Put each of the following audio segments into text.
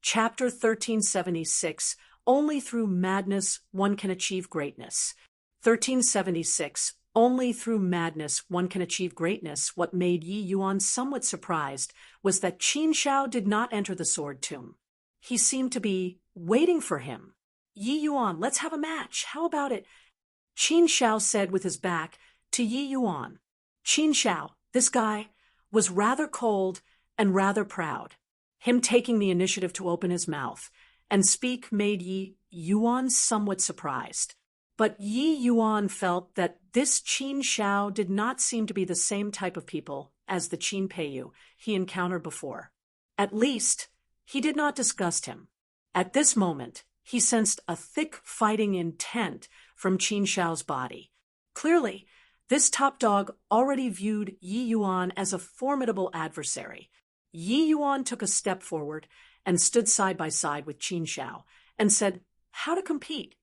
Chapter 1376, Only Through Madness One Can Achieve Greatness. 1376, Only through madness one can achieve greatness. What made Yi Yuan somewhat surprised was that Qin Shao did not enter the sword tomb. He seemed to be waiting for him. Yi Yuan, let's have a match. How about it? Qin Shao said with his back to Yi Yuan. Qin Shao, this guy, was rather cold and rather proud. Him taking the initiative to open his mouth and speak made Yi Yuan somewhat surprised. But Yi Yuan felt that this Qin Shao did not seem to be the same type of people as the Qin Peiyu he encountered before. At least, he did not disgust him. At this moment, he sensed a thick fighting intent from Qin Shao's body. Clearly, this top dog already viewed Yi Yuan as a formidable adversary. Yi Yuan took a step forward and stood side by side with Qin Shao and said, "How to compete?"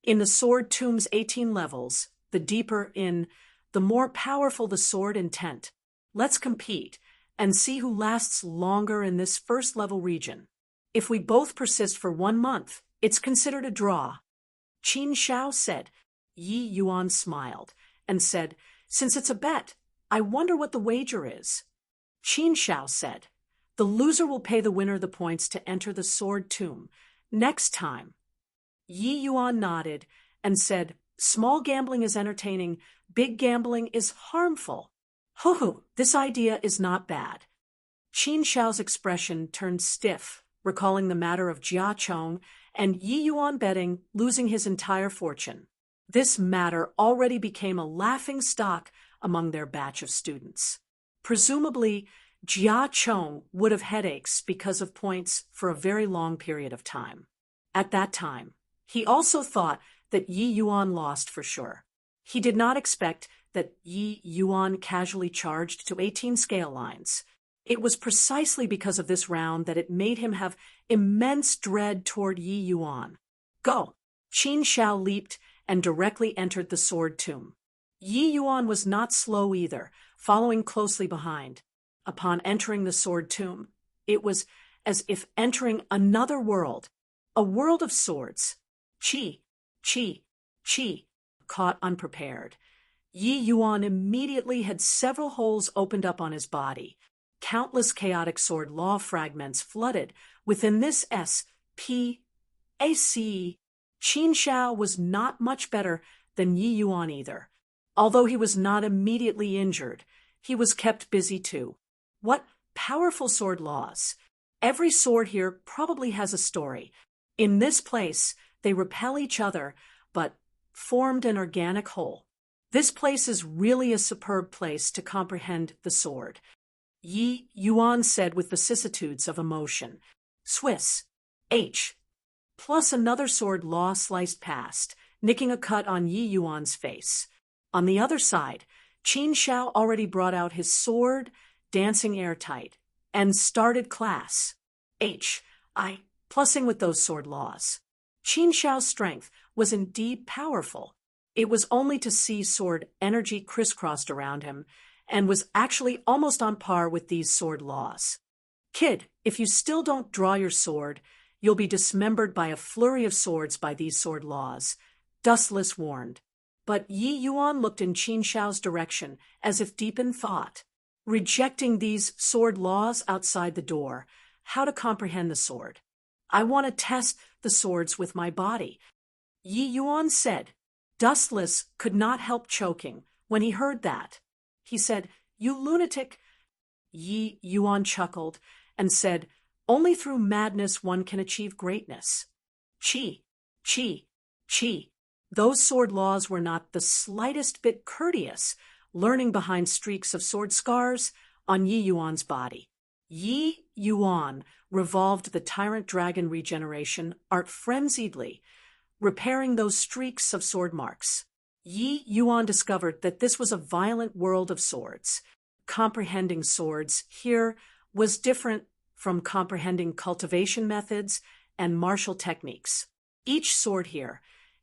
In the sword tomb's 18 levels, the deeper in, the more powerful the sword intent. Let's compete and see who lasts longer in this first level region. If we both persist for 1 month, it's considered a draw. Qin Shao said. Yi Yuan smiled and said, "Since it's a bet, I wonder what the wager is." Qin Shao said, "The loser will pay the winner the points to enter the sword tomb next time." Yi Yuan nodded and said, "Small gambling is entertaining, big gambling is harmful." Hoo, this idea is not bad. Qin Shao's expression turned stiff, recalling the matter of Jia Chong and Yi Yuan betting, losing his entire fortune. This matter already became a laughing stock among their batch of students. Presumably, Jia Chong would have headaches because of points for a very long period of time. At that time, he also thought that Yi Yuan lost for sure. He did not expect that Yi Yuan casually charged to 18 scale lines. It was precisely because of this round that it made him have immense dread toward Yi Yuan. Go! Qin Shao leaped and directly entered the sword tomb. Yi Yuan was not slow either, following closely behind. Upon entering the sword tomb, it was as if entering another world, a world of swords. Qi, qi, qi, caught unprepared. Yi Yuan immediately had several holes opened up on his body. Countless chaotic sword law fragments flooded within this S.P.A.C. Qin Shao was not much better than Yi Yuan either. Although he was not immediately injured, he was kept busy too. What powerful sword laws! Every sword here probably has a story. In this place, they repel each other, but formed an organic whole. This place is really a superb place to comprehend the sword. Yi Yuan said with vicissitudes of emotion. Swiss. H. Plus another sword law sliced past, nicking a cut on Yi Yuan's face. On the other side, Qin Shao already brought out his sword, dancing airtight, and started class. H.I. Plussing with those sword laws. Qin Shao's strength was indeed powerful. It was only to see sword energy crisscrossed around him, and was actually almost on par with these sword laws. Kid, if you still don't draw your sword, you'll be dismembered by a flurry of swords by these sword laws, Dustless warned. But Yi Yuan looked in Qin Shao's direction as if deep in thought. Rejecting these sword laws outside the door, how to comprehend the sword? I want to test the swords with my body. Yi Yuan said. Dustless could not help choking when he heard that. He said, "You lunatic." Yi Yuan chuckled and said, "Only through madness one can achieve greatness." Qi, qi, qi. Those sword laws were not the slightest bit courteous, learning behind streaks of sword scars on Yi Yuan's body. Yi Yuan revolved the tyrant dragon regeneration art frenziedly, repairing those streaks of sword marks. Yi Yuan discovered that this was a violent world of swords. Comprehending swords here was different from comprehending cultivation methods and martial techniques. Each sword here,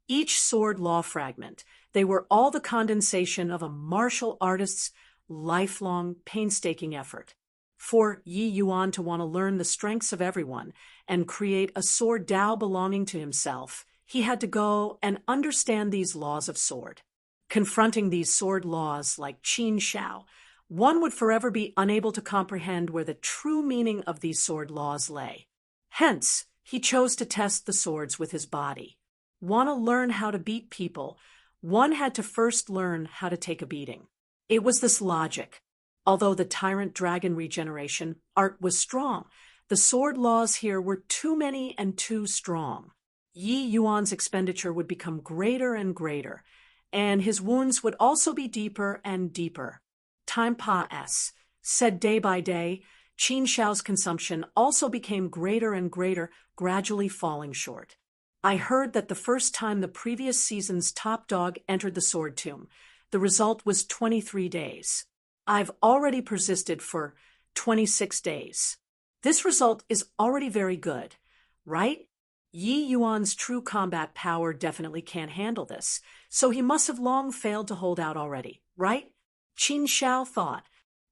each sword law fragment, they were all the condensation of a martial artist's lifelong, painstaking effort. For Yi Yuan to want to learn the strengths of everyone and create a sword Dao belonging to himself, he had to go and understand these laws of sword. Confronting these sword laws like Qin Shao, one would forever be unable to comprehend where the true meaning of these sword laws lay. Hence, he chose to test the swords with his body. Want to learn how to beat people, one had to first learn how to take a beating. It was this logic. Although the tyrant dragon regeneration art was strong, the sword laws here were too many and too strong. Yi Yuan's expenditure would become greater and greater, and his wounds would also be deeper and deeper. Time passed. Said day by day, Qin Shao's consumption also became greater and greater, gradually falling short. I heard that the first time the previous season's top dog entered the sword tomb, the result was 23 days. I've already persisted for 26 days. This result is already very good, right? Yi Yuan's true combat power definitely can't handle this, so he must have long failed to hold out already, right? Qin Shao thought.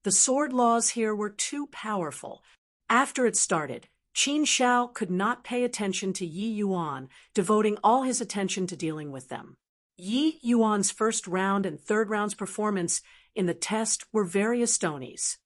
The sword laws here were too powerful. After it started, Qin Shao could not pay attention to Yi Yuan, devoting all his attention to dealing with them. Yi Yuan's first round and third round's performance in the test were very astonies.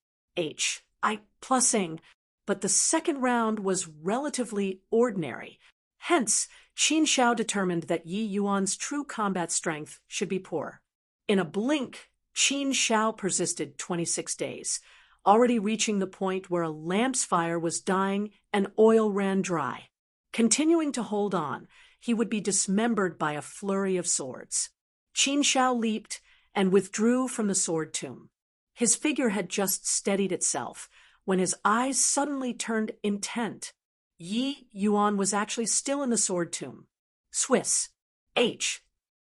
But the second round was relatively ordinary. Hence, Qin Shao determined that Yi Yuan's true combat strength should be poor. In a blink, Qin Shao persisted 26 days, already reaching the point where a lamp's fire was dying and oil ran dry. Continuing to hold on, he would be dismembered by a flurry of swords. Qin Shao leaped and withdrew from the sword tomb. His figure had just steadied itself when his eyes suddenly turned intent. Yi Yuan was actually still in the sword tomb. Swiss.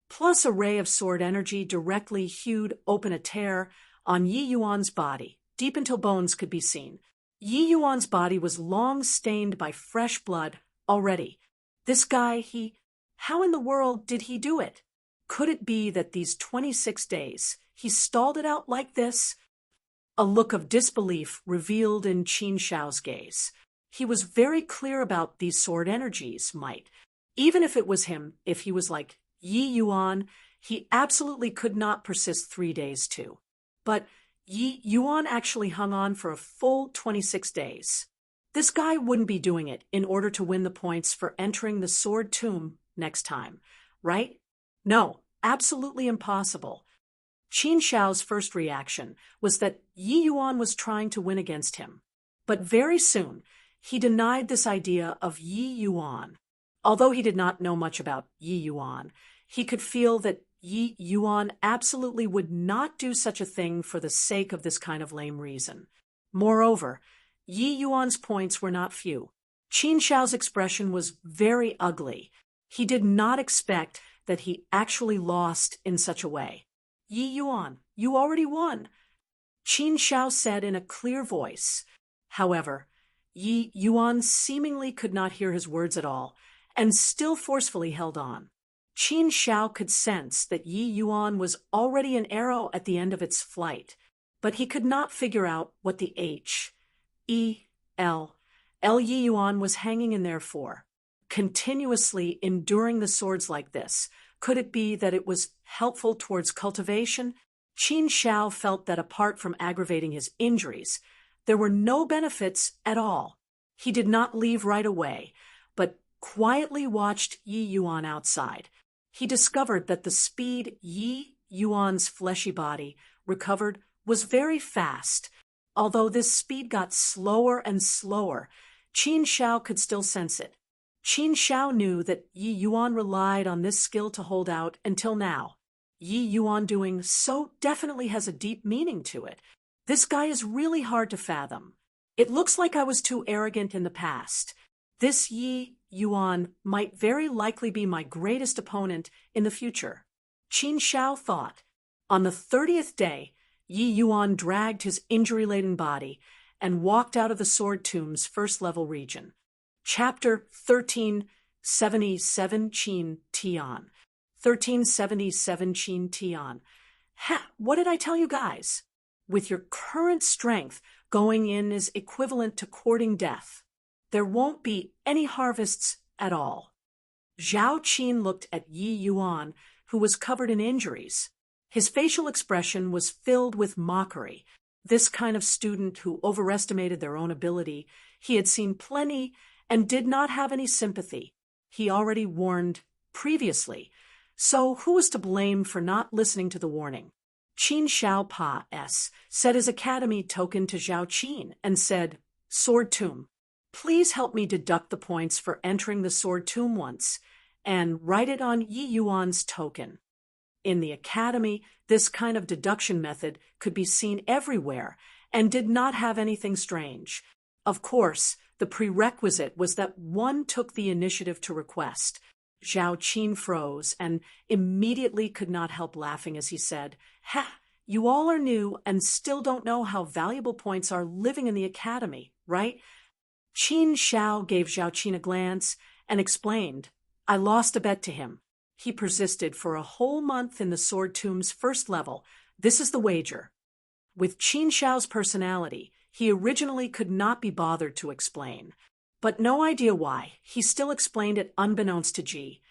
Plus a ray of sword energy directly hewed open a tear on Yi Yuan's body, deep until bones could be seen. Yi Yuan's body was long stained by fresh blood already. This guy, how in the world did he do it? Could it be that these 26 days, he stalled it out like this? A look of disbelief revealed in Qin Shao's gaze. He was very clear about these sword energies, might. Even if it was him, if he was like Yi Yuan, he absolutely could not persist 3 days too. But Yi Yuan actually hung on for a full 26 days. This guy wouldn't be doing it in order to win the points for entering the sword tomb next time, right? No, absolutely impossible. Qin Shao's first reaction was that Yi Yuan was trying to win against him. But very soon, he denied this idea of Yi Yuan. Although he did not know much about Yi Yuan, he could feel that Yi Yuan absolutely would not do such a thing for the sake of this kind of lame reason. Moreover, Yi Yuan's points were not few. Qin Shao's expression was very ugly. He did not expect that he actually lost in such a way. Yi Yuan, you already won, Qin Shao said in a clear voice. However, Yi Yuan seemingly could not hear his words at all, and still forcefully held on. Qin Shao could sense that Yi Yuan was already an arrow at the end of its flight, but he could not figure out what the Yi Yuan was hanging in there for. Continuously enduring the swords like this, could it be that it was helpful towards cultivation? Qin Shao felt that apart from aggravating his injuries, there were no benefits at all. He did not leave right away, but quietly watched Yi Yuan outside. He discovered that the speed Yi Yuan's fleshy body recovered was very fast. Although this speed got slower and slower, Qin Shao could still sense it. Qin Shao knew that Yi Yuan relied on this skill to hold out until now. Yi Yuan doing so definitely has a deep meaning to it. This guy is really hard to fathom. It looks like I was too arrogant in the past. This Yi Yuan might very likely be my greatest opponent in the future. Qin Shao thought. On the 30th day, Yi Yuan dragged his injury-laden body and walked out of the sword tomb's first-level region. Chapter 1377 Qin Tian. 1377 Qin Tian. What did I tell you guys? With your current strength, Going in is equivalent to courting death. There won't be any harvests at all. Zhao Qin looked at Yi Yuan, who was covered in injuries. His facial expression was filled with mockery. This kind of student who overestimated their own ability, he had seen plenty and did not have any sympathy. He already warned previously. So who was to blame for not listening to the warning? Qin Xiaopa said his academy token to Zhao Qin and said, "Sword Tomb, please help me deduct the points for entering the Sword Tomb once, and write it on Yi Yuan's token." In the academy, this kind of deduction method could be seen everywhere and did not have anything strange. Of course, the prerequisite was that one took the initiative to request. Zhao Qin froze and immediately could not help laughing as he said, "Ha! You all are new and still don't know how valuable points are living in the academy, right?" Qin Xiao gave Zhao Qin a glance and explained, "I lost a bet to him. He persisted for a whole month in the Sword Tomb's first level. This is the wager." With Qin Xiao's personality, he originally could not be bothered to explain. But no idea why, he still explained it unbeknownst to Ji.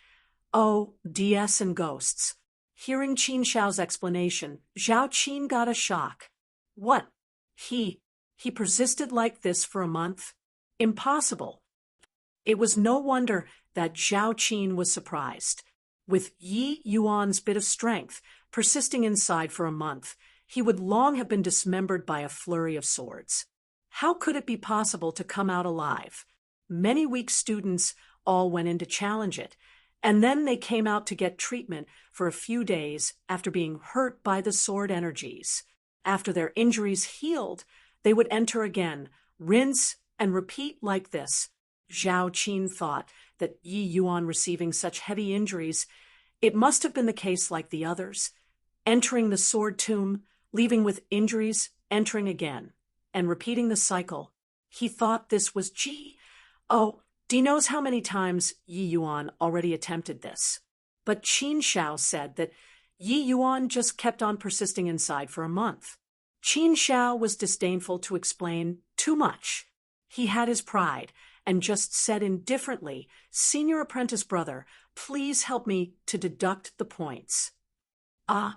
"Oh, DS and ghosts." Hearing Qin Xiao's explanation, Zhao Qin got a shock. What? He persisted like this for a month? Impossible. It was no wonder that Zhao Qin was surprised. With Yi Yuan's bit of strength persisting inside for a month, he would long have been dismembered by a flurry of swords. How could it be possible to come out alive? Many weak students all went in to challenge it, and then they came out to get treatment for a few days after being hurt by the sword energies. After their injuries healed, they would enter again, rinse and repeat like this. Zhao Qin thought that Yi Yuan receiving such heavy injuries, it must have been the case like the others, entering the Sword Tomb, leaving with injuries, entering again, and repeating the cycle. He thought this was Ji. Oh, D knows how many times Yi Yuan already attempted this. But Qin Xiao said that Yi Yuan just kept on persisting inside for a month. Qin Xiao was disdainful to explain too much. He had his pride and just said indifferently, "Senior apprentice brother, please help me to deduct the points." Zhao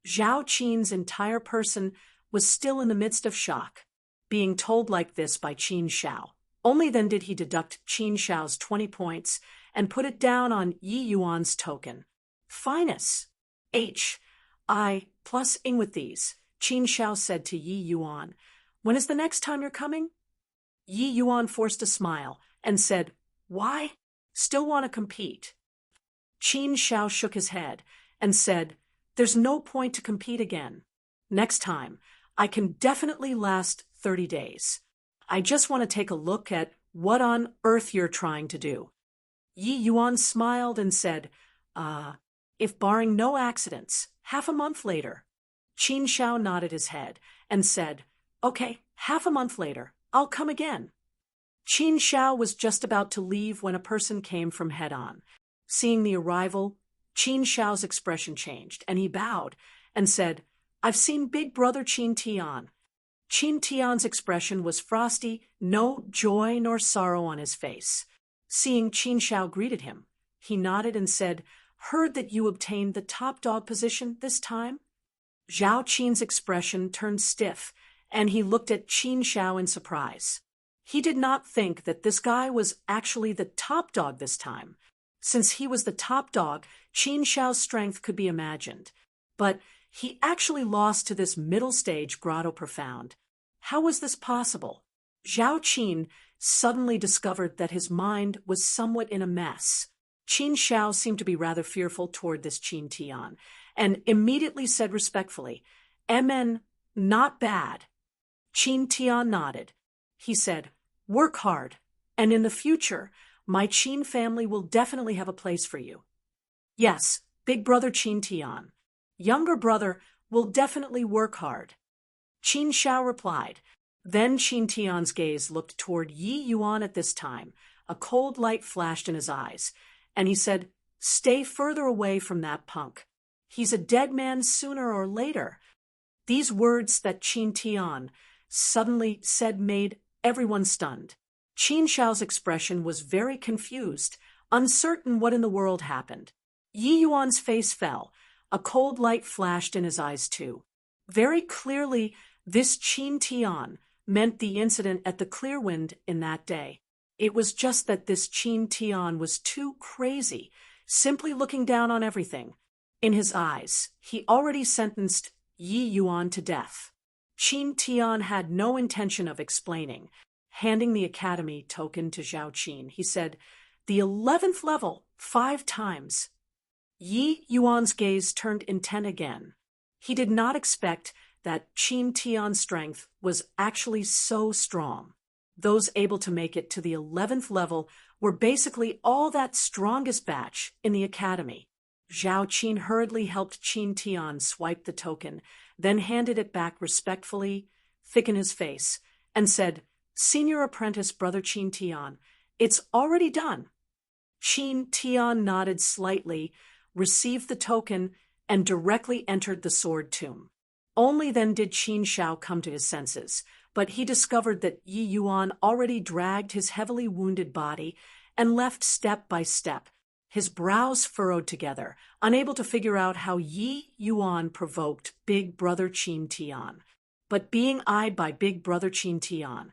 Qin's entire person was still in the midst of shock, being told like this by Qin Xiao. Only then did he deduct Qin Xiao's 20 points and put it down on Yi Yuan's token. "Finus. I plus ing with these," Qin Xiao said to Yi Yuan. "When is the next time you're coming?" Yi Yuan forced a smile and said, "Why? Still want to compete." Qin Xiao shook his head and said, "There's no point to compete again. Next time, I can definitely last 30 days. I just want to take a look at what on earth you're trying to do." Yi Yuan smiled and said, If barring no accidents, half a month later." Qin Xiao nodded his head and said, "Okay, half a month later, I'll come again." Qin Xiao was just about to leave when a person came from head-on. Seeing the arrival, Qin Xiao's expression changed, and he bowed and said, "I've seen Big Brother Qin Tian." Qin Tian's expression was frosty, no joy nor sorrow on his face. Seeing Qin Xiao greeted him, he nodded and said, "Heard that you obtained the top dog position this time?" Zhao Qin's expression turned stiff, and he looked at Qin Xiao in surprise. He did not think that this guy was actually the top dog this time. Since he was the top dog, Qin Xiao's strength could be imagined. But he actually lost to this middle stage Grotto Profound. How was this possible? Zhao Qin suddenly discovered that his mind was somewhat in a mess. Qin Xiao seemed to be rather fearful toward this Qin Tian, and immediately said respectfully, "MN, not bad." Qin Tian nodded. He said, "Work hard, and in the future, my Qin family will definitely have a place for you." "Yes, Big Brother Qin Tian. Younger brother will definitely work hard." Qin Xiao replied. Then Qin Tian's gaze looked toward Yi Yuan at this time. A cold light flashed in his eyes, and he said, "Stay further away from that punk. He's a dead man sooner or later." These words that Qin Tian suddenly said made everyone stunned. Qin Shao's expression was very confused, uncertain what in the world happened. Yi Yuan's face fell. A cold light flashed in his eyes too. Very clearly, this Qin Tian meant the incident at the Clearwind in that day. It was just that this Qin Tian was too crazy, simply looking down on everything. In his eyes, he already sentenced Yi Yuan to death. Qin Tian had no intention of explaining. Handing the academy token to Zhao Qin, he said, "The 11th level, 5 times." Yi Yuan's gaze turned intent again. He did not expect that Qin Tian's strength was actually so strong. Those able to make it to the 11th level were basically all that strongest batch in the academy. Zhao Qin hurriedly helped Qin Tian swipe the token, then handed it back respectfully, thick in his face, and said, "Senior apprentice Brother Qin Tian, it's already done." Qin Tian nodded slightly, received the token, and directly entered the sword tomb. Only then did Qin Shao come to his senses, but he discovered that Yi Yuan already dragged his heavily wounded body and left step by step, his brows furrowed together, unable to figure out how Yi Yuan provoked Big Brother Qin Tian. But being eyed by Big Brother Qin Tian,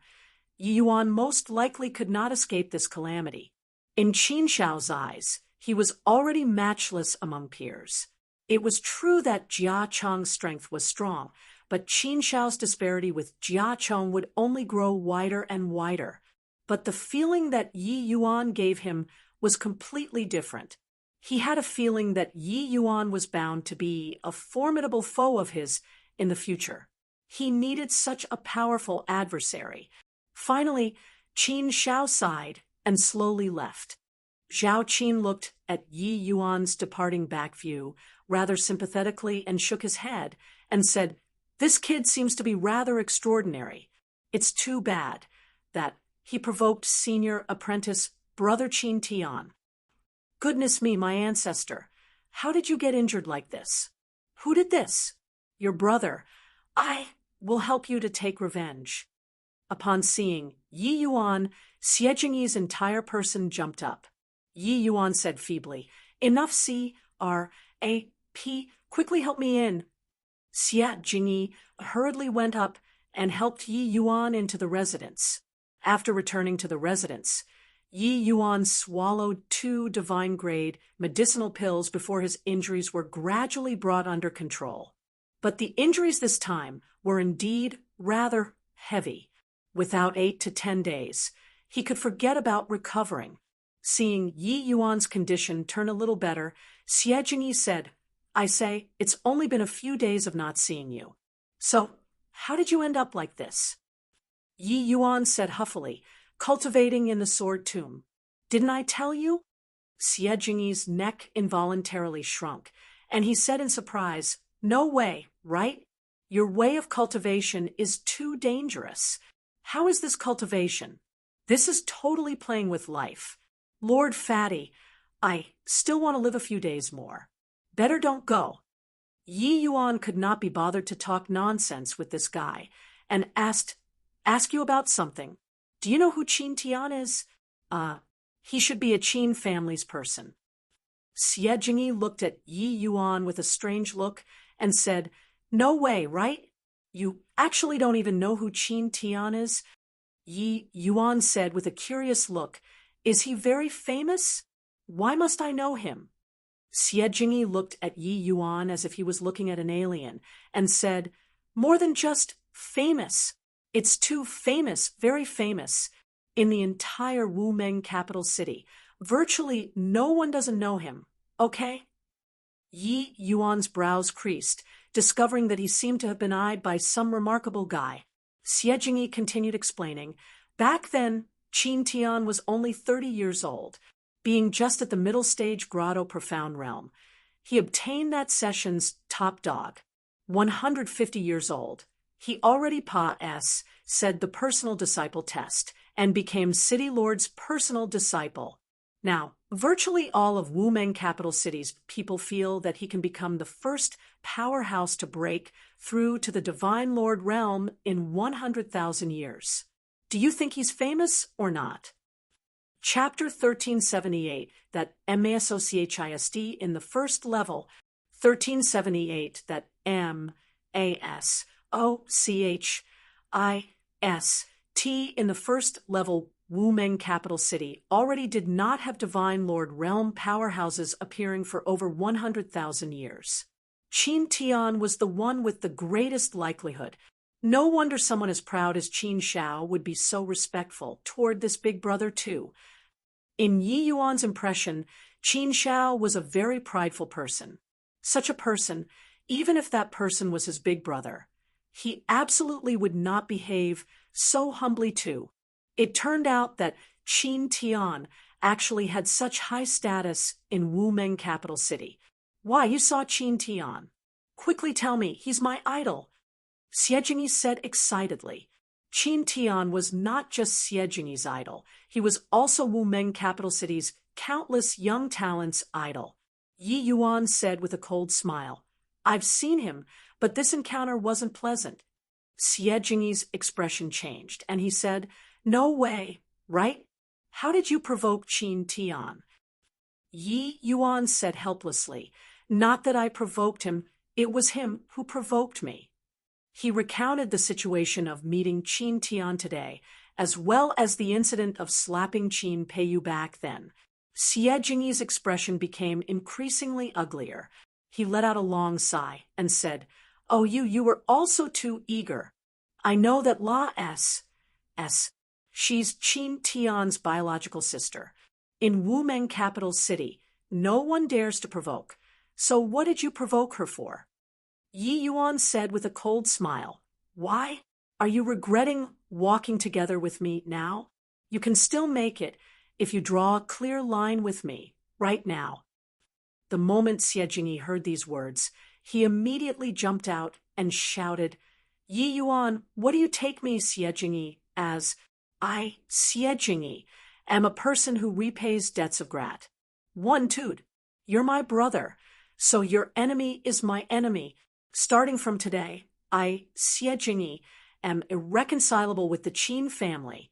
Yi Yuan most likely could not escape this calamity. In Qin Shao's eyes, he was already matchless among peers. It was true that Jia Chong's strength was strong, but Qin Shao's disparity with Jia Chong would only grow wider and wider. But the feeling that Yi Yuan gave him was completely different. He had a feeling that Yi Yuan was bound to be a formidable foe of his in the future. He needed such a powerful adversary. Finally, Qin Shao sighed and slowly left. Zhao Qin looked at Yi Yuan's departing back view rather sympathetically and shook his head and said, "This kid seems to be rather extraordinary. It's too bad that he provoked senior apprentice Brother Qin Tian." "Goodness me, my ancestor, how did you get injured like this?" "Who did this?" "Your brother. I will help you to take revenge." Upon seeing Yi Yuan, Xie Jingyi's entire person jumped up. Yi Yuan said feebly, "Enough, C.R.A.P. Quickly help me in." Xie Jingyi hurriedly went up and helped Yi Yuan into the residence. After returning to the residence, Yi Yuan swallowed 2 divine-grade medicinal pills before his injuries were gradually brought under control. But the injuries this time were indeed rather heavy. Without 8 to 10 days, he could forget about recovering. Seeing Yi Yuan's condition turn a little better, Xie Jingyi said, "I say, it's only been a few days of not seeing you. So, how did you end up like this?" Yi Yuan said huffily, "Cultivating in the sword tomb." "Didn't I tell you?" Xie Jingyi's neck involuntarily shrunk, and he said in surprise, "No way, right? Your way of cultivation is too dangerous. How is this cultivation? This is totally playing with life. Lord Fatty, I still want to live a few days more. Better don't go." Yi Yuan could not be bothered to talk nonsense with this guy, and ask you about something. "Do you know who Qin Tian is?" He should be a Qin family's person." Xie Jingyi looked at Yi Yuan with a strange look and said, "No way, right? You actually don't even know who Qin Tian is?" Yi Yuan said with a curious look, "Is he very famous? Why must I know him?" Xie Jingyi looked at Yi Yuan as if he was looking at an alien and said, "More than just famous. It's too famous, very famous. In the entire Wumeng capital city, virtually no one doesn't know him, okay?" Yi Yuan's brows creased, discovering that he seemed to have been eyed by some remarkable guy. Xie Jingyi continued explaining, "Back then, Qin Tian was only 30 years old, being just at the middle stage grotto profound realm. He obtained that session's top dog. 150 years old. He already said the personal disciple test and became City Lord's personal disciple. Now, Virtually all of Wu Meng capital city's people feel that he can become the first powerhouse to break through to the Divine Lord realm in 100,000 years. Do you think he's famous or not? Chapter 1378, that MASOCHIST in the first level, 1378, that MASOCHIST in the first level Wu Meng capital city already did not have Divine Lord realm powerhouses appearing for over 100,000 years. Qin Tian was the one with the greatest likelihood. No wonder someone as proud as Qin Shao would be so respectful toward this big brother too. In Yi Yuan's impression, Qin Shao was a very prideful person. Such a person, even if that person was his big brother, he absolutely would not behave so humbly too. It turned out that Qin Tian actually had such high status in Wu Meng capital city. Why, you saw Qin Tian. Quickly tell me, he's my idol. Xie Jingyi said excitedly. Qin Tian was not just Xie Jingyi's idol, he was also Wu Meng capital city's countless young talents' idol. Yi Yuan said with a cold smile, I've seen him, but this encounter wasn't pleasant. Xie Jingyi's expression changed, and he said, No way, right? How did you provoke Qin Tian? Yi Yuan said helplessly, Not that I provoked him, it was him who provoked me. He recounted the situation of meeting Qin Tian today, as well as the incident of slapping Qin Peiyu back then. Xie Jingyi's expression became increasingly uglier. He let out a long sigh and said, Oh, you were also too eager. I know that La S. She's Qin Tian's biological sister. In Wu Meng capital city, no one dares to provoke. So what did you provoke her for? Yi Yuan said with a cold smile, Why? Are you regretting walking together with me now? You can still make it if you draw a clear line with me, right now. The moment Xie Jingyi heard these words, he immediately jumped out and shouted, Yi Yuan, what do you take me, Xie Jingyi, as? I, Xie Jingyi, am a person who repays debts of grat. One, dude, you're my brother, so your enemy is my enemy. Starting from today, I, Xie Jingyi, am irreconcilable with the Qin family.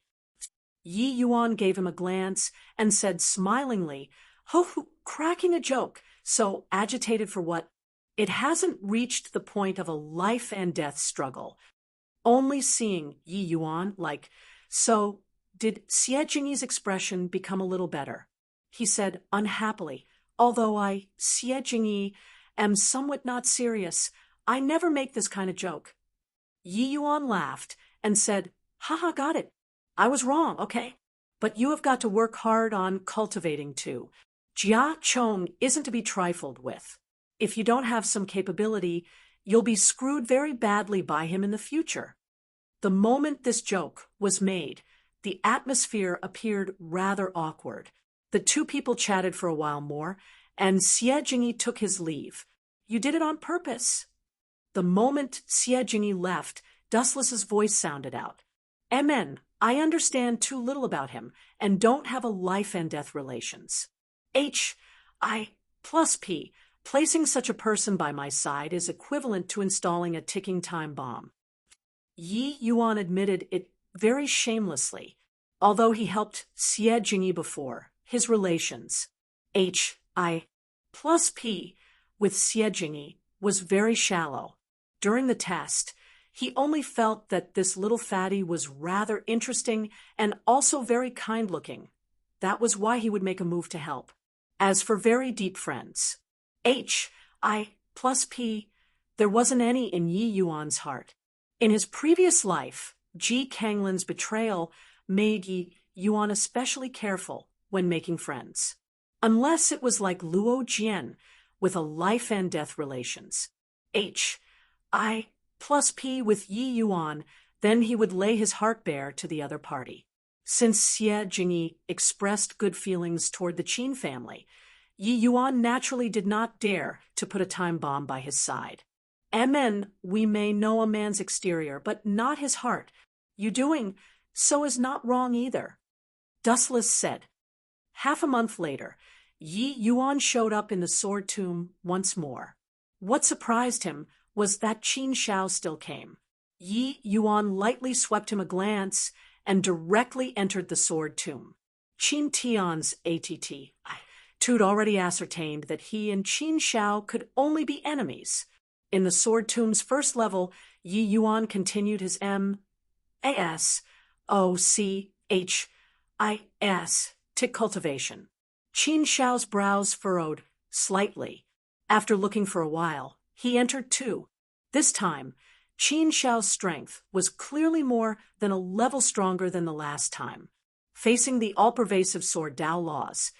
Yi Yuan gave him a glance and said smilingly, cracking a joke, so agitated for what? It hasn't reached the point of a life and death struggle. Only seeing Yi Yuan, so did Xie Jingyi's expression become a little better. He said unhappily, although I, Xie Jingyi, am somewhat not serious, I never make this kind of joke. Yi Yuan laughed and said, Haha, got it. I was wrong, okay? But you have got to work hard on cultivating too. Jia Chong isn't to be trifled with. If you don't have some capability, you'll be screwed very badly by him in the future. The moment this joke was made, the atmosphere appeared rather awkward. The two people chatted for a while more, and Xie Jingyi took his leave. You did it on purpose. The moment Xie Jingyi left, Dustless's voice sounded out. MN, I understand too little about him, and don't have a life and death relations. I plus P, placing such a person by my side is equivalent to installing a ticking time bomb. Yi Yuan admitted it very shamelessly, although he helped Xie Jingyi before. His relations, I plus P, with Xie Jingyi was very shallow. During the test, he only felt that this little fatty was rather interesting and also very kind-looking. That was why he would make a move to help. As for very deep friends, I plus P, there wasn't any in Yi Yuan's heart. In his previous life, Ji Kanglin's betrayal made Yi Yuan especially careful when making friends. Unless it was like Luo Jian with a life and death relations. I plus P with Yi Yuan, then he would lay his heart bare to the other party. Since Xie Jingyi expressed good feelings toward the Qin family, Yi Yuan naturally did not dare to put a time bomb by his side. MN, we may know a man's exterior, but not his heart. You doing so is not wrong either. Dustless said. Half a month later, Yi Yuan showed up in the sword tomb once more. What surprised him was that Qin Shao still came. Yi Yuan lightly swept him a glance and directly entered the sword tomb. Qin Tian's ATT. Tu'd already ascertained that he and Qin Shao could only be enemies. In the sword tomb's first level, Yi Yuan continued his MASOCHIS tick cultivation. Qin Shao's brows furrowed slightly. After looking for a while, he entered too. This time, Qin Shao's strength was clearly more than a level stronger than the last time. Facing the all-pervasive sword Dao laws,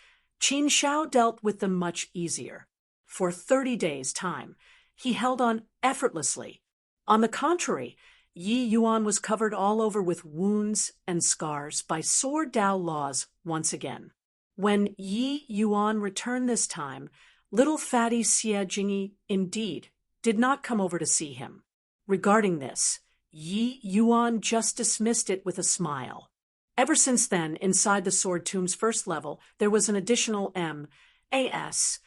Qin Shao dealt with them much easier. For 30 days' time, he held on effortlessly. On the contrary, Yi Yuan was covered all over with wounds and scars by sword Dao laws once again. When Yi Yuan returned this time, little fatty Xie Jingyi indeed did not come over to see him. Regarding this, Yi Yuan just dismissed it with a smile. Ever since then, inside the sword tomb's first level, there was an additional MASOCHIS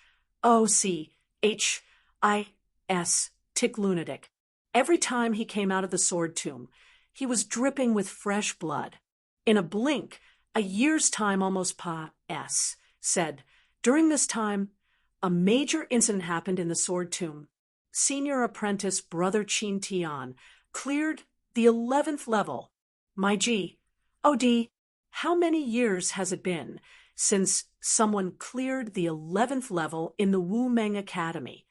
tick lunatic. Every time he came out of the sword tomb, he was dripping with fresh blood. In a blink, a year's time almost said. During this time, a major incident happened in the sword tomb. Senior apprentice Brother Qin Tian cleared the 11th level. My G. OD, how many years has it been since someone cleared the 11th level in the Wu Meng Academy?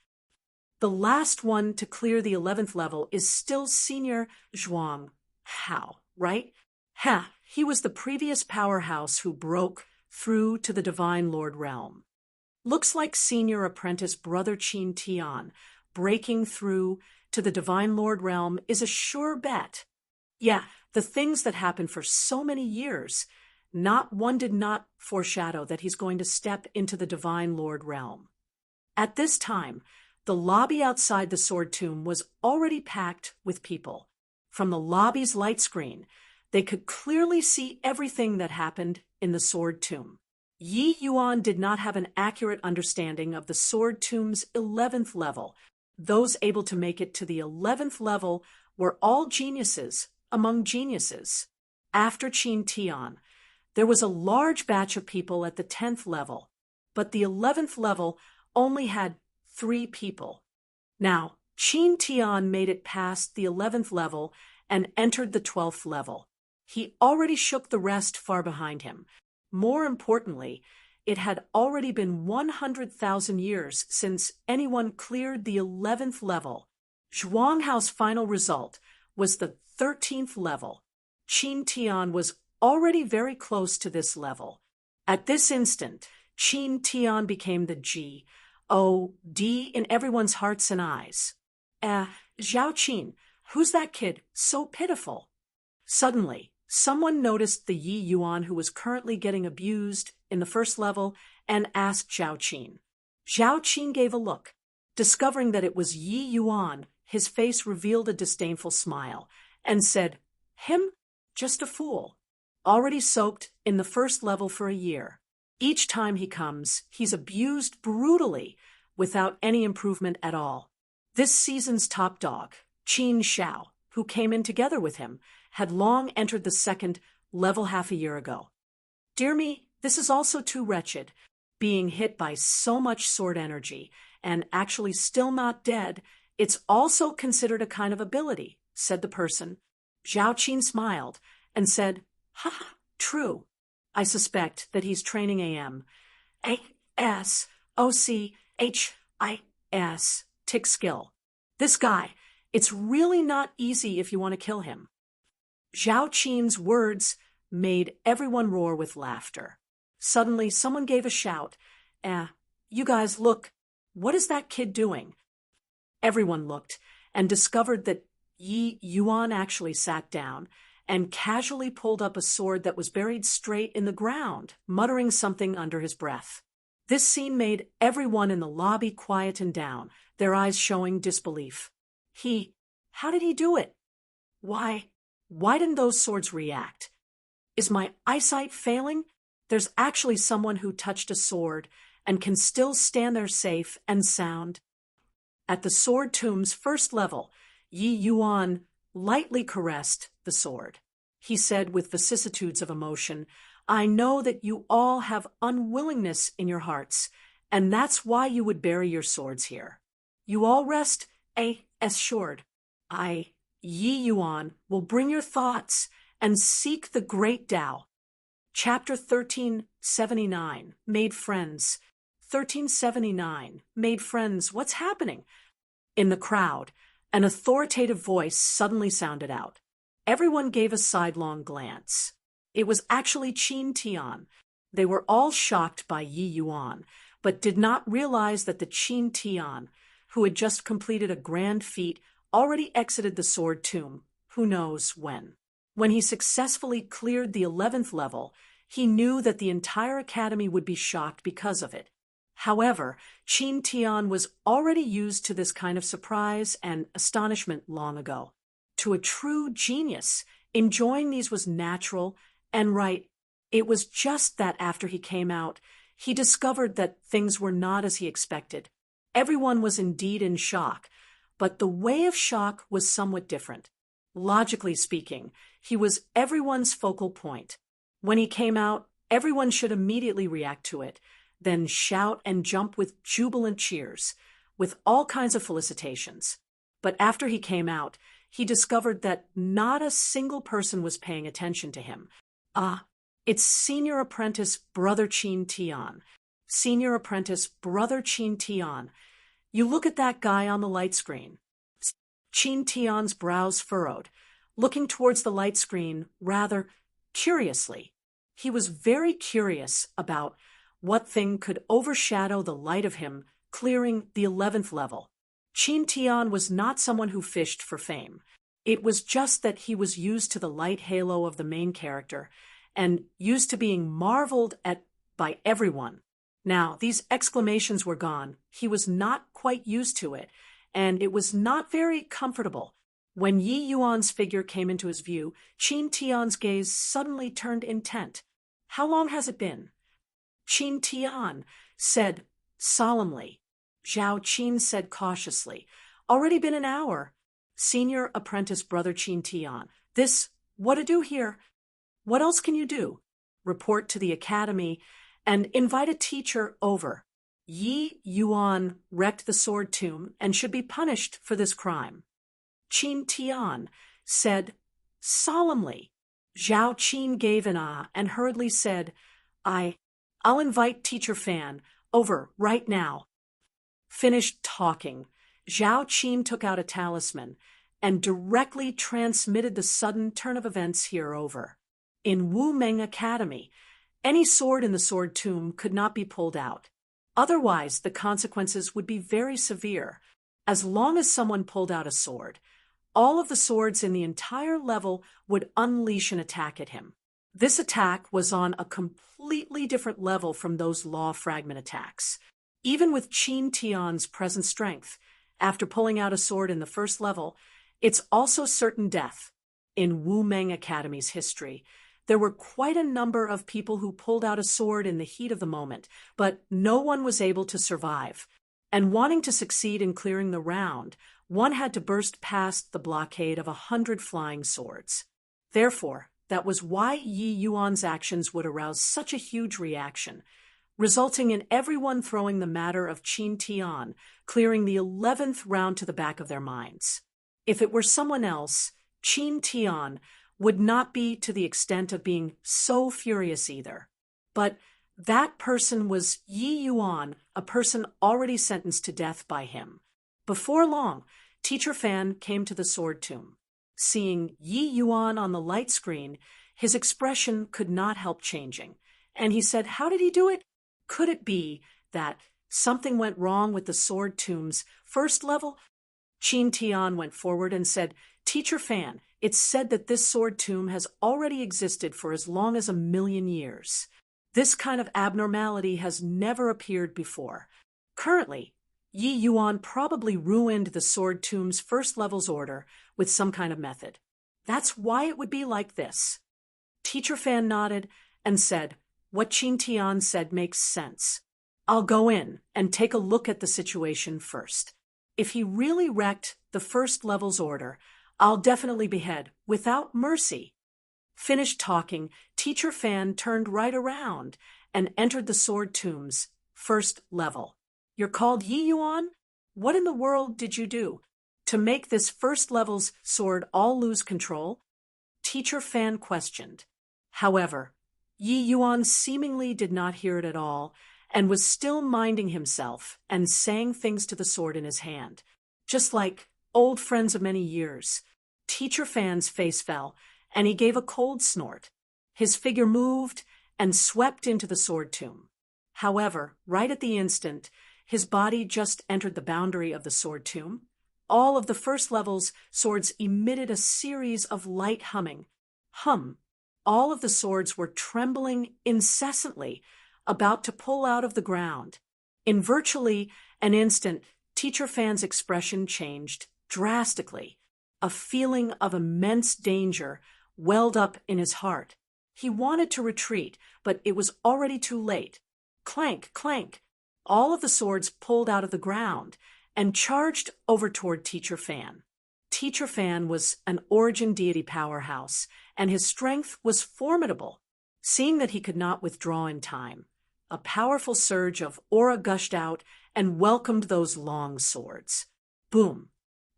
The last one to clear the 11th level is still Senior Zhuang Hao, right? He was the previous powerhouse who broke through to the Divine Lord realm. Looks like Senior Apprentice Brother Qin Tian breaking through to the Divine Lord realm is a sure bet. Yeah, the things that happened for so many years, not one did not foreshadow that he's going to step into the Divine Lord realm. At this time, the lobby outside the sword tomb was already packed with people. From the lobby's light screen, they could clearly see everything that happened in the sword tomb. Yi Yuan did not have an accurate understanding of the sword tomb's 11th level. Those able to make it to the 11th level were all geniuses among geniuses. After Qin Tian, there was a large batch of people at the 10th level, but the 11th level only had 3 people. Now, Qin Tian made it past the 11th level and entered the 12th level. He already shook the rest far behind him. More importantly, it had already been 100,000 years since anyone cleared the 11th level. Zhuang Hao's final result was the 13th level. Qin Tian was already very close to this level. At this instant, Qin Tian became the G-O-D in everyone's hearts and eyes. Zhao Qin, who's that kid? So pitiful. Suddenly, someone noticed the Yi Yuan who was currently getting abused in the first level and asked Zhao Qin. Zhao Qin gave a look. Discovering that it was Yi Yuan, his face revealed a disdainful smile and said, "Him? Just a fool. Already soaked in the first level for a year. Each time he comes, he's abused brutally without any improvement at all." This season's top dog, Qin Shao, who came in together with him, had long entered the second level half a year ago. Dear me, this is also too wretched. Being hit by so much sword energy and actually still not dead, it's also considered a kind of ability, said the person. Zhao Qin smiled and said, "Ha, true. I suspect that he's training AMASOCHIS tick skill. This guy, it's really not easy if you want to kill him." Zhao Qin's words made everyone roar with laughter. Suddenly, someone gave a shout. You guys, look, what is that kid doing?" Everyone looked and discovered that Yi Yuan actually sat down and casually pulled up a sword that was buried straight in the ground, muttering something under his breath. This scene made everyone in the lobby quiet and down, their eyes showing disbelief. How did he do it? Why didn't those swords react? Is my eyesight failing? There's actually someone who touched a sword and can still stand there safe and sound. At the sword tomb's first level, Yi Yuan lightly caressed the sword. He said with vicissitudes of emotion, "I know that you all have unwillingness in your hearts, and that's why you would bury your swords here. You all rest assured. I, Yi Yuan, will bring your thoughts and seek the great Tao." Chapter 1379, Made Friends. 1379, Made Friends. What's happening? In the crowd, an authoritative voice suddenly sounded out. Everyone gave a sidelong glance. It was actually Qin Tian. They were all shocked by Yi Yuan, but did not realize that the Qin Tian, who had just completed a grand feat, already exited the sword tomb, who knows when. When he successfully cleared the 11th level, he knew that the entire academy would be shocked because of it. However, Qin Tian was already used to this kind of surprise and astonishment long ago. To a true genius, enjoying these was natural and right. It was just that after he came out, he discovered that things were not as he expected. Everyone was indeed in shock, but the way of shock was somewhat different. Logically speaking, he was everyone's focal point. When he came out, everyone should immediately react to it, then shout and jump with jubilant cheers, with all kinds of felicitations. But after he came out, he discovered that not a single person was paying attention to him. It's senior apprentice Brother Qin Tian. Senior apprentice Brother Qin Tian. You look at that guy on the light screen. Qin Tian's brows furrowed, looking towards the light screen rather curiously. He was very curious about what thing could overshadow the light of him clearing the 11th level. Qin Tian was not someone who fished for fame. It was just that he was used to the light halo of the main character and used to being marveled at by everyone. Now, these exclamations were gone. He was not quite used to it, and it was not very comfortable. When Yi Yuan's figure came into his view, Qin Tian's gaze suddenly turned intent. "How long has it been?" Qin Tian said solemnly. Zhao Qin said cautiously, "Already been an hour." Senior apprentice Brother Qin Tian. What to do here? What else can you do? Report to the academy and invite a teacher over. Yi Yuan wrecked the sword tomb and should be punished for this crime. Qin Tian said solemnly. Zhao Qin gave an ah and hurriedly said, I'll invite Teacher Fan over right now." Finished talking, Zhao Qin took out a talisman and directly transmitted the sudden turn of events here over. In Wu Meng Academy, any sword in the sword tomb could not be pulled out. Otherwise, the consequences would be very severe. As long as someone pulled out a sword, all of the swords in the entire level would unleash an attack at him. This attack was on a completely different level from those law fragment attacks. Even with Qin Tian's present strength, after pulling out a sword in the first level, it's also certain death. In Wu Meng Academy's history, there were quite a number of people who pulled out a sword in the heat of the moment, but no one was able to survive. And wanting to succeed in clearing the round, one had to burst past the blockade of 100 flying swords. Therefore, that was why Yi Yuan's actions would arouse such a huge reaction, resulting in everyone throwing the matter of Qin Tian clearing the 11th round to the back of their minds. If it were someone else, Qin Tian would not be to the extent of being so furious either. But that person was Yi Yuan, a person already sentenced to death by him. Before long, Teacher Fan came to the sword tomb. Seeing Yi Yuan on the light screen, his expression could not help changing, and he said, "How did he do it? Could it be that something went wrong with the sword tomb's first level?" Qin Tian went forward and said, "Teacher Fan, it's said that this sword tomb has already existed for as long as 1,000,000 years. This kind of abnormality has never appeared before. Currently, Yi Yuan probably ruined the sword tomb's first level's order with some kind of method. That's why it would be like this." Teacher Fan nodded and said, What Qin Tian said makes sense. I'll go in and take a look at the situation first. If he really wrecked the first level's order, I'll definitely behead without mercy. Finished talking, Teacher Fan turned right around and entered the Sword Tomb's first level. You're called Yi Yuan? What in the world did you do to make this first level's sword all lose control? Teacher Fan questioned. However, Yi Yuan seemingly did not hear it at all and was still minding himself and saying things to the sword in his hand, just like old friends of many years. Teacher Fan's face fell, and he gave a cold snort. His figure moved and swept into the sword tomb. However, right at the instant, his body just entered the boundary of the sword tomb. All of the first level's swords emitted a series of light humming. Hum. All of the swords were trembling incessantly, about to pull out of the ground. In virtually an instant, Teacher Fan's expression changed drastically. A feeling of immense danger welled up in his heart. He wanted to retreat, but it was already too late. Clank, clank. All of the swords pulled out of the ground and charged over toward Teacher Fan. Teacher Fan was an origin deity powerhouse, and his strength was formidable. Seeing that he could not withdraw in time, a powerful surge of aura gushed out and welcomed those long swords. Boom.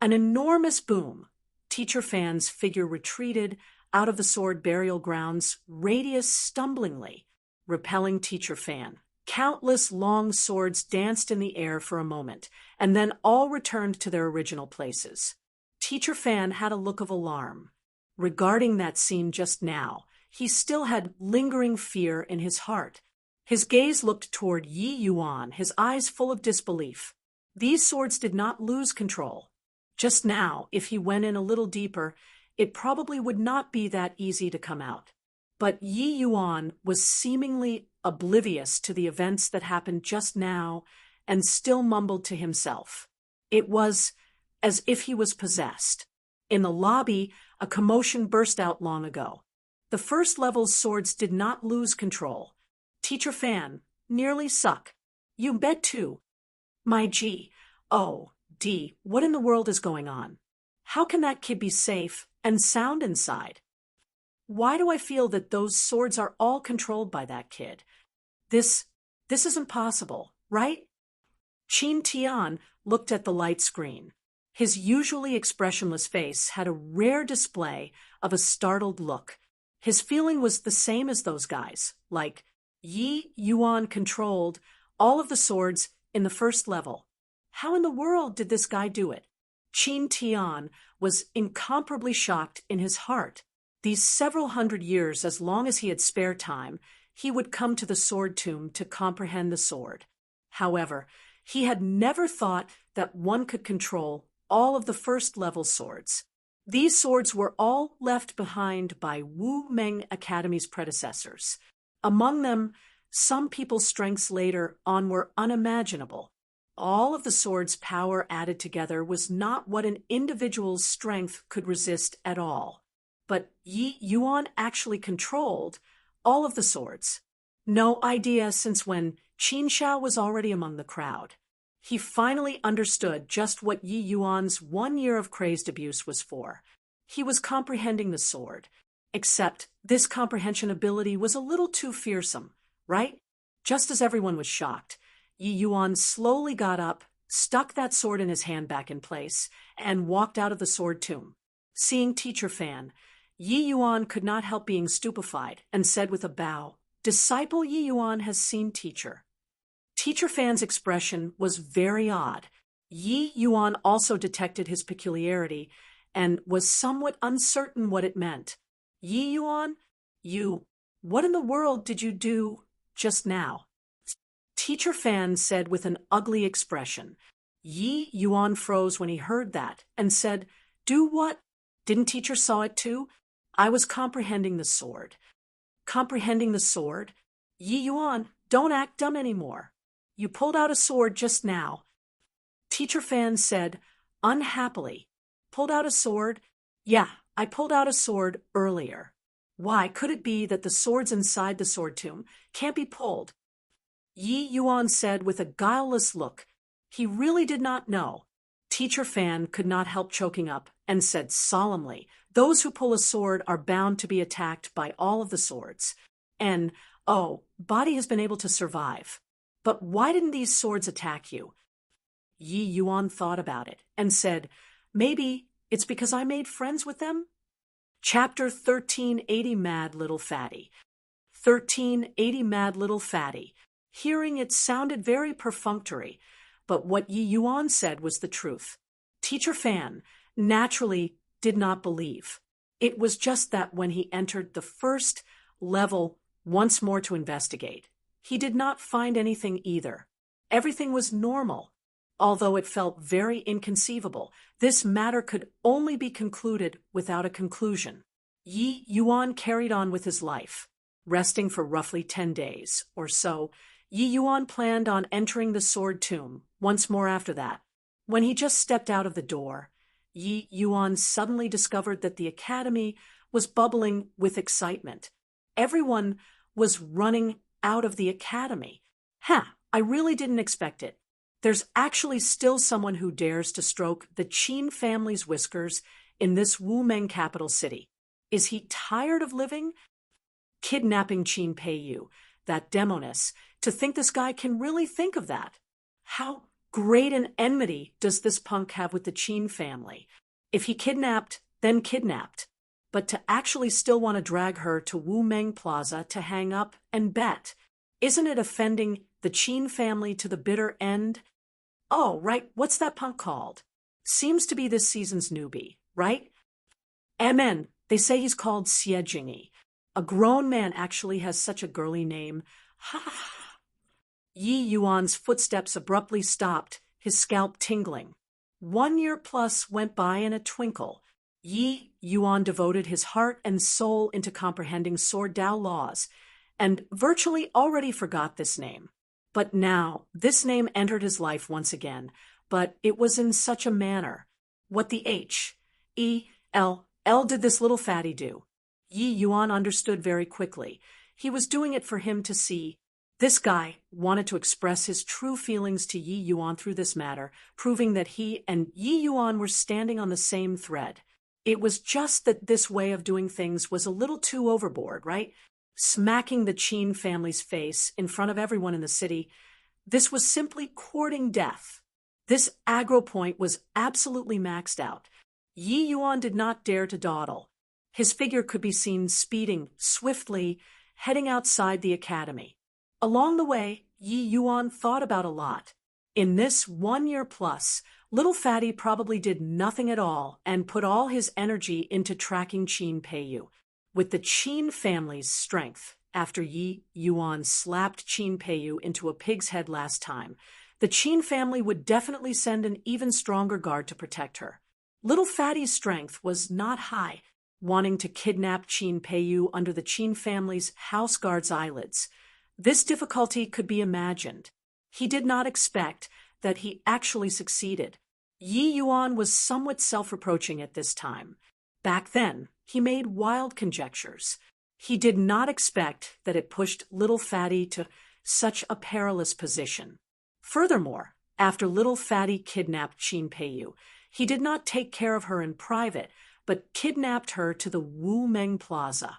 An enormous boom. Teacher Fan's figure retreated out of the sword burial grounds, radius stumblingly, repelling Teacher Fan. Countless long swords danced in the air for a moment, and then all returned to their original places. Teacher Fan had a look of alarm. Regarding that scene just now, he still had lingering fear in his heart. His gaze looked toward Yi Yuan, his eyes full of disbelief. These swords did not lose control. Just now, if he went in a little deeper, it probably would not be that easy to come out. But Yi Yuan was seemingly oblivious to the events that happened just now and still mumbled to himself. It was as if he was possessed. In the lobby, a commotion burst out long ago. The first level's swords did not lose control. Teacher Fan nearly suck. You bet too. My G. O. D. What in the world is going on? How can that kid be safe and sound inside? Why do I feel that those swords are all controlled by that kid? This isn't possible, right? Qin Tian looked at the light screen. His usually expressionless face had a rare display of a startled look. His feeling was the same as those guys, like Yi Yuan controlled all of the swords in the first level. How in the world did this guy do it? Qin Tian was incomparably shocked in his heart. These several hundred years, as long as he had spare time, he would come to the sword tomb to comprehend the sword. However, he had never thought that one could control all of the first level swords. These swords were all left behind by Wu Meng Academy's predecessors. Among them, some people's strengths later on were unimaginable. All of the sword's power added together was not what an individual's strength could resist at all. But Yi Yuan actually controlled all of the swords. No idea since when Qin Shao was already among the crowd. He finally understood just what Yi Yuan's 1 year of crazed abuse was for. He was comprehending the sword. Except this comprehension ability was a little too fearsome, right? Just as everyone was shocked, Yi Yuan slowly got up, stuck that sword in his hand back in place, and walked out of the sword tomb. Seeing Teacher Fan, Yi Yuan could not help being stupefied and said with a bow, "Disciple Yi Yuan has seen Teacher." Teacher Fan's expression was very odd. Yi Yuan also detected his peculiarity and was somewhat uncertain what it meant. Yi Yuan, what in the world did you do just now? Teacher Fan said with an ugly expression. Yi Yuan froze when he heard that and said, "Do what? Didn't Teacher saw it too? I was comprehending the sword." Comprehending the sword? Yi Yuan, don't act dumb anymore. You pulled out a sword just now. Teacher Fan said, unhappily, "Pulled out a sword? Yeah, I pulled out a sword earlier." Why could it be that the swords inside the sword tomb can't be pulled? Yi Yuan said with a guileless look. He really did not know. Teacher Fan could not help choking up and said solemnly, "Those who pull a sword are bound to be attacked by all of the swords. And, oh, Body has been able to survive. But why didn't these swords attack you?" Yi Yuan thought about it and said, "Maybe it's because I made friends with them?" Chapter 1380 Mad Little Fatty. 1380 Mad Little Fatty. Hearing it sounded very perfunctory, but what Yi Yuan said was the truth. Teacher Fan naturally did not believe. It was just that when he entered the first level once more to investigate, he did not find anything either. Everything was normal. Although it felt very inconceivable, this matter could only be concluded without a conclusion. Yi Yuan carried on with his life, resting for roughly 10 days or so. Yi Yuan planned on entering the sword tomb once more after that. When he just stepped out of the door, Yi Yuan suddenly discovered that the academy was bubbling with excitement. Everyone was running out of the academy. I really didn't expect it. There's actually still someone who dares to stroke the Qin family's whiskers in this Wu-Meng capital city. Is he tired of living? Kidnapping Qin Peiyu, that demoness, to think this guy can really think of that. How great an enmity does this punk have with the Qin family? If he kidnapped, then kidnapped. But to actually still want to drag her to Wu-Meng Plaza to hang up and bet, isn't it offending the Qin family to the bitter end? Oh, right, what's that punk called? Seems to be this season's newbie, right? MN, they say he's called Xie Jingyi. A grown man actually has such a girly name. Ha! Yi Yuan's footsteps abruptly stopped, his scalp tingling. 1 year plus went by in a twinkle. Yi Yuan devoted his heart and soul into comprehending Sword Dao laws, and virtually already forgot this name. But now, this name entered his life once again, but it was in such a manner. What the H-E-L-L did this little fatty do? Yi Yuan understood very quickly. He was doing it for him to see. This guy wanted to express his true feelings to Yi Yuan through this matter, proving that he and Yi Yuan were standing on the same thread. It was just that this way of doing things was a little too overboard, right? Smacking the Qin family's face in front of everyone in the city. This was simply courting death. This aggro point was absolutely maxed out. Yi Yuan did not dare to dawdle. His figure could be seen speeding swiftly, heading outside the academy. Along the way, Yi Yuan thought about a lot. In this 1 year plus, little fatty probably did nothing at all and put all his energy into tracking Qin Peiyu. With the Qin family's strength, after Yi Yuan slapped Qin Peiyu into a pig's head last time, the Qin family would definitely send an even stronger guard to protect her. Little fatty's strength was not high, wanting to kidnap Qin Peiyu under the Qin family's house guard's eyelids. This difficulty could be imagined. He did not expect that he actually succeeded. Yi Yuan was somewhat self-reproaching at this time. Back then, he made wild conjectures. He did not expect that it pushed little fatty to such a perilous position. Furthermore, after little fatty kidnapped Qin Peiyu, he did not take care of her in private, but kidnapped her to the Wu-Meng Plaza.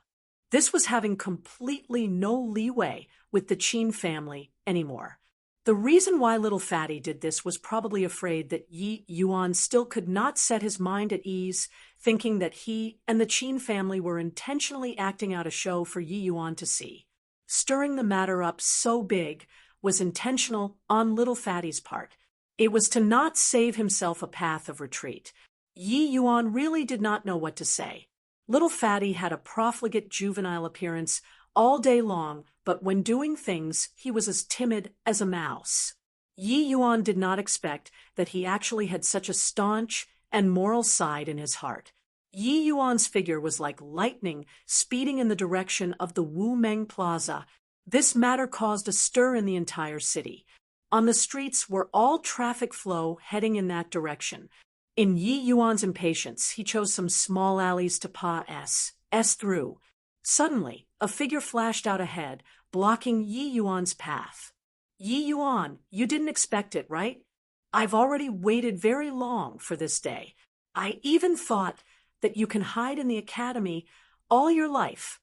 This was having completely no leeway with the Qin family anymore. The reason why little fatty did this was probably afraid that Yi Yuan still could not set his mind at ease, thinking that he and the Qin family were intentionally acting out a show for Yi Yuan to see. Stirring the matter up so big was intentional on little fatty's part. It was to not save himself a path of retreat. Yi Yuan really did not know what to say. Little fatty had a profligate juvenile appearance all day long, but when doing things, he was as timid as a mouse. Yi Yuan did not expect that he actually had such a staunch and moral side in his heart. Yi Yuan's figure was like lightning speeding in the direction of the Wu-Meng Plaza. This matter caused a stir in the entire city. On the streets were all traffic flow heading in that direction. In Yi Yuan's impatience, he chose some small alleys to pass through. Suddenly, a figure flashed out ahead, blocking Yi Yuan's path. Yi Yuan, you didn't expect it, right? I've already waited very long for this day. I even thought that you can hide in the academy all your life.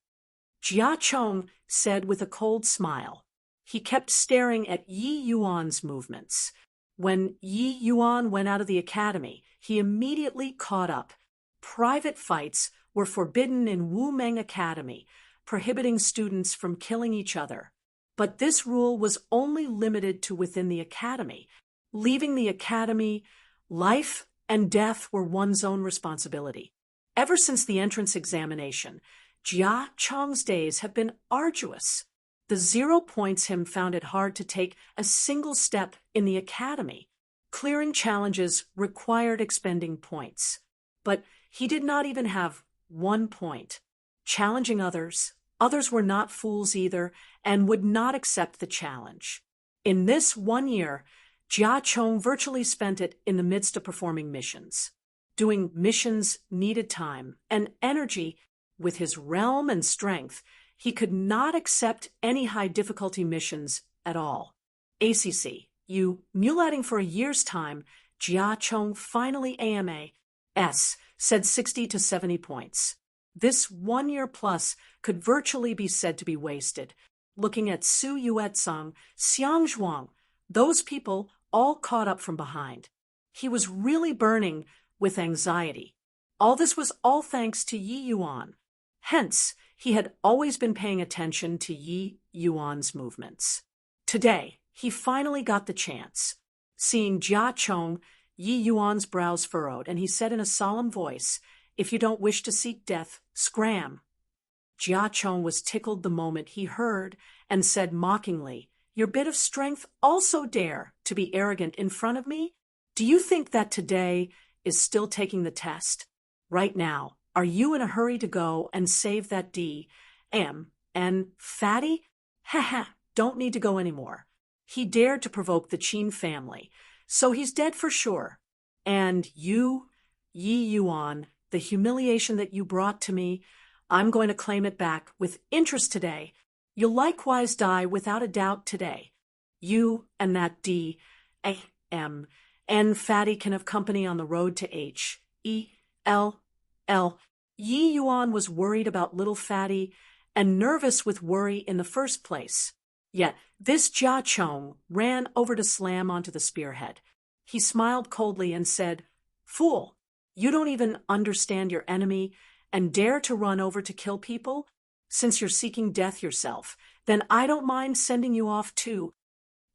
Jia Chong said with a cold smile. He kept staring at Yi Yuan's movements. When Yi Yuan went out of the academy, he immediately caught up. Private fights were forbidden in Wu Meng Academy, prohibiting students from killing each other. But this rule was only limited to within the academy. Leaving the academy, life and death were one's own responsibility. Ever since the entrance examination, Jia Chong's days have been arduous. The 0 points him found it hard to take a single step in the academy. Clearing challenges required expending points. But he did not even have 1 point. Challenging others were not fools either and would not accept the challenge. In this 1 year, Jia Chong virtually spent it in the midst of performing missions. Doing missions needed time and energy. With his realm and strength, he could not accept any high-difficulty missions at all. ACC, mulating for a year's time, Jia Chong finally AMA-S, said 60 to 70 points. This 1 year plus could virtually be said to be wasted. Looking at Su Yuetsang, Xiang Zhuang, those people all caught up from behind. He was really burning with anxiety. All this was all thanks to Yi Yuan. Hence, he had always been paying attention to Yi Yuan's movements. Today, he finally got the chance. Seeing Jia Chong, Yi Yuan's brows furrowed, and he said in a solemn voice, "If you don't wish to seek death, scram." Jia Chong was tickled the moment he heard and said mockingly, "Your bit of strength also dare to be arrogant in front of me? Do you think that today is still taking the test? Right now, are you in a hurry to go and save that and fatty? Haha, don't need to go anymore. He dared to provoke the Qin family, so he's dead for sure. And you, Yi Yuan, the humiliation that you brought to me, I'm going to claim it back with interest today. You'll likewise die without a doubt today. You and that and fatty can have company on the road to H-E-L-L. Yi Yuan was worried about little fatty and nervous with worry in the first place. Yet this Jia Chong ran over to slam onto the spearhead. He smiled coldly and said, "Fool, you don't even understand your enemy and dare to run over to kill people? Since you're seeking death yourself, then I don't mind sending you off too."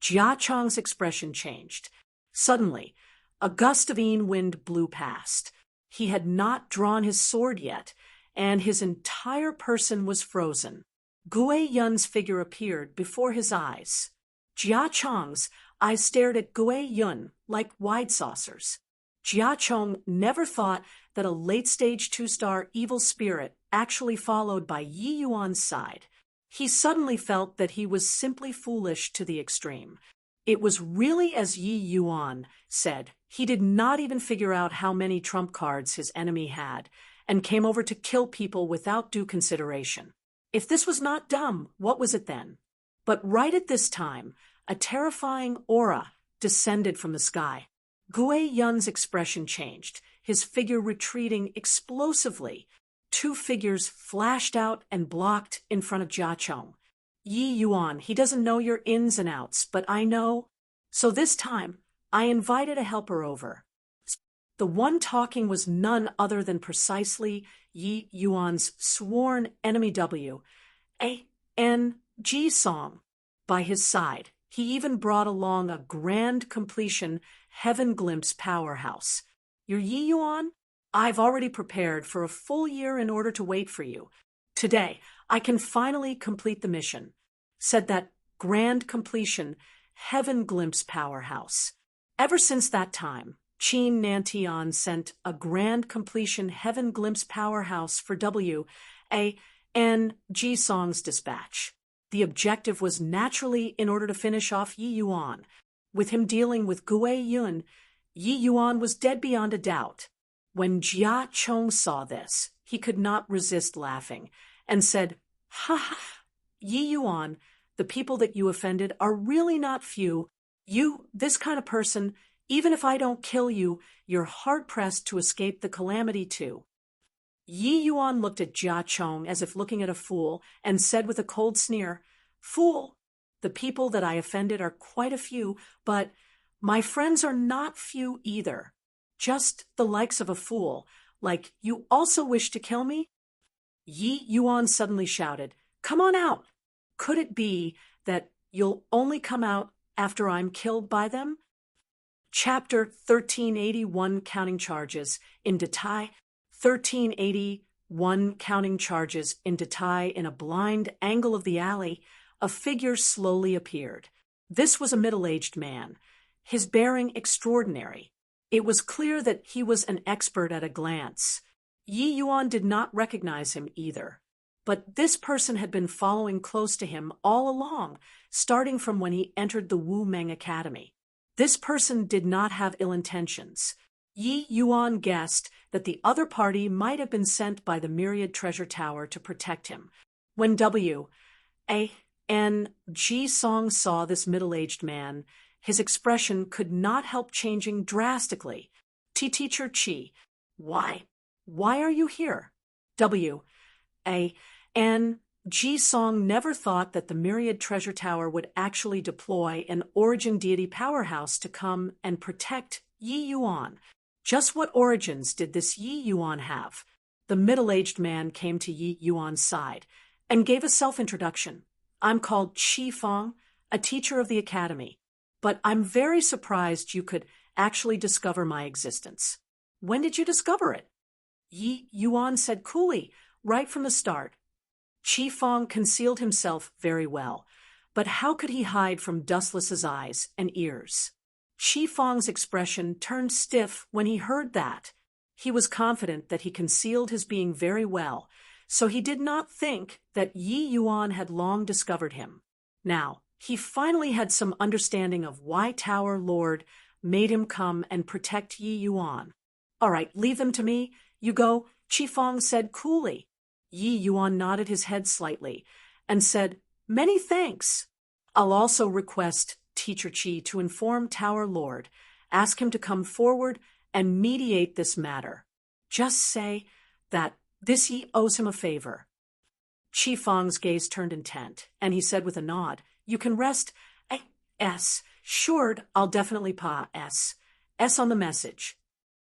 Jia Chong's expression changed. Suddenly, a gust of wind blew past. He had not drawn his sword yet, and his entire person was frozen. Gui Yun's figure appeared before his eyes. Jia Chong's eyes stared at Gui Yun like wide saucers. Jia Chong never thought that a late-stage 2-star evil spirit actually followed by Yi Yuan's side. He suddenly felt that he was simply foolish to the extreme. It was really as Yi Yuan said. He did not even figure out how many trump cards his enemy had, and came over to kill people without due consideration. If this was not dumb, what was it then? But right at this time, a terrifying aura descended from the sky. Gui Yun's expression changed, his figure retreating explosively. 2 figures flashed out and blocked in front of Jia Chong. "Yi Yuan, he doesn't know your ins and outs, but I know. So this time, I invited a helper over." The one talking was none other than precisely Yi Yuan's sworn enemy W.A.N.G. Song. By his side, he even brought along a grand completion Heaven Glimpse powerhouse. "You're Yi Yuan? I've already prepared for a full year in order to wait for you. Today, I can finally complete the mission," said that grand completion Heaven Glimpse powerhouse. Ever since that time, Qin Nantian sent a grand completion Heaven Glimpse powerhouse for W.A.N.G. Song's dispatch. The objective was naturally in order to finish off Yi Yuan. With him dealing with Gui Yun, Yi Yuan was dead beyond a doubt. When Jia Chong saw this, he could not resist laughing, and said, "Ha ha, Yi Yuan, the people that you offended are really not few. You, this kind of person, even if I don't kill you, you're hard-pressed to escape the calamity too." Yi Yuan looked at Jia Chong as if looking at a fool and said with a cold sneer, "Fool, the people that I offended are quite a few, but my friends are not few either. Just the likes of a fool, like you also wish to kill me?" Yi Yuan suddenly shouted, "Come on out! Could it be that you'll only come out after I'm killed by them?" Chapter 1381 Counting Charges in Deity. 1381 Counting Charges in Deity. In a blind angle of the alley, a figure slowly appeared. This was a middle-aged man, his bearing extraordinary. It was clear that he was an expert at a glance. Yi Yuan did not recognize him either. But this person had been following close to him all along, starting from when he entered the Wu Meng Academy. This person did not have ill intentions. Yi Yuan guessed that the other party might have been sent by the Myriad Treasure Tower to protect him. When Ji Song saw this middle-aged man, his expression could not help changing drastically. Teacher Chi, why are you here? Ji Song never thought that the Myriad Treasure Tower would actually deploy an origin deity powerhouse to come and protect Yi Yuan. Just what origins did this Yi Yuan have? The middle-aged man came to Yi Yuan's side and gave a self-introduction. "I'm called Chi Fong, a teacher of the academy, but I'm very surprised you could actually discover my existence." "When did you discover it?" Yi Yuan said coolly, "Right from the start." Chi Fong concealed himself very well, but how could he hide from Dustless's eyes and ears? Chi Fong's expression turned stiff when he heard that. He was confident that he concealed his being very well, so he did not think that Yi Yuan had long discovered him. Now, he finally had some understanding of why Tower Lord made him come and protect Yi Yuan. "All right, leave them to me. You go," Chi Fong said coolly. Yi Yuan nodded his head slightly and said, "Many thanks. I'll also request Teacher Chi to inform Tower Lord, ask him to come forward and mediate this matter. Just say that this Yi owes him a favor." Chi Fong's gaze turned intent, and he said with a nod, "You can rest. Sure, I'll definitely pa S on the message."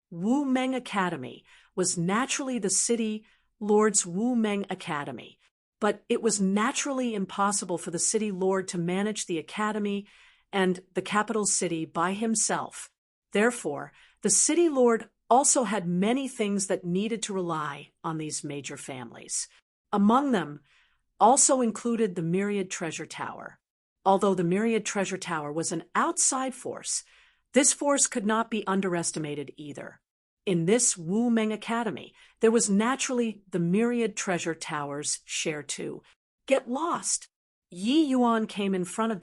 Wu Meng Academy was naturally the city lord's Wu Meng Academy, but it was naturally impossible for the city lord to manage the academy and the capital city by himself. Therefore, the city lord also had many things that needed to rely on these major families. Among them also included the Myriad Treasure Tower. Although the Myriad Treasure Tower was an outside force, this force could not be underestimated either. In this Wu Meng Academy, there was naturally the Myriad Treasure Tower's share too. Get lost! Yi Yuan came in front of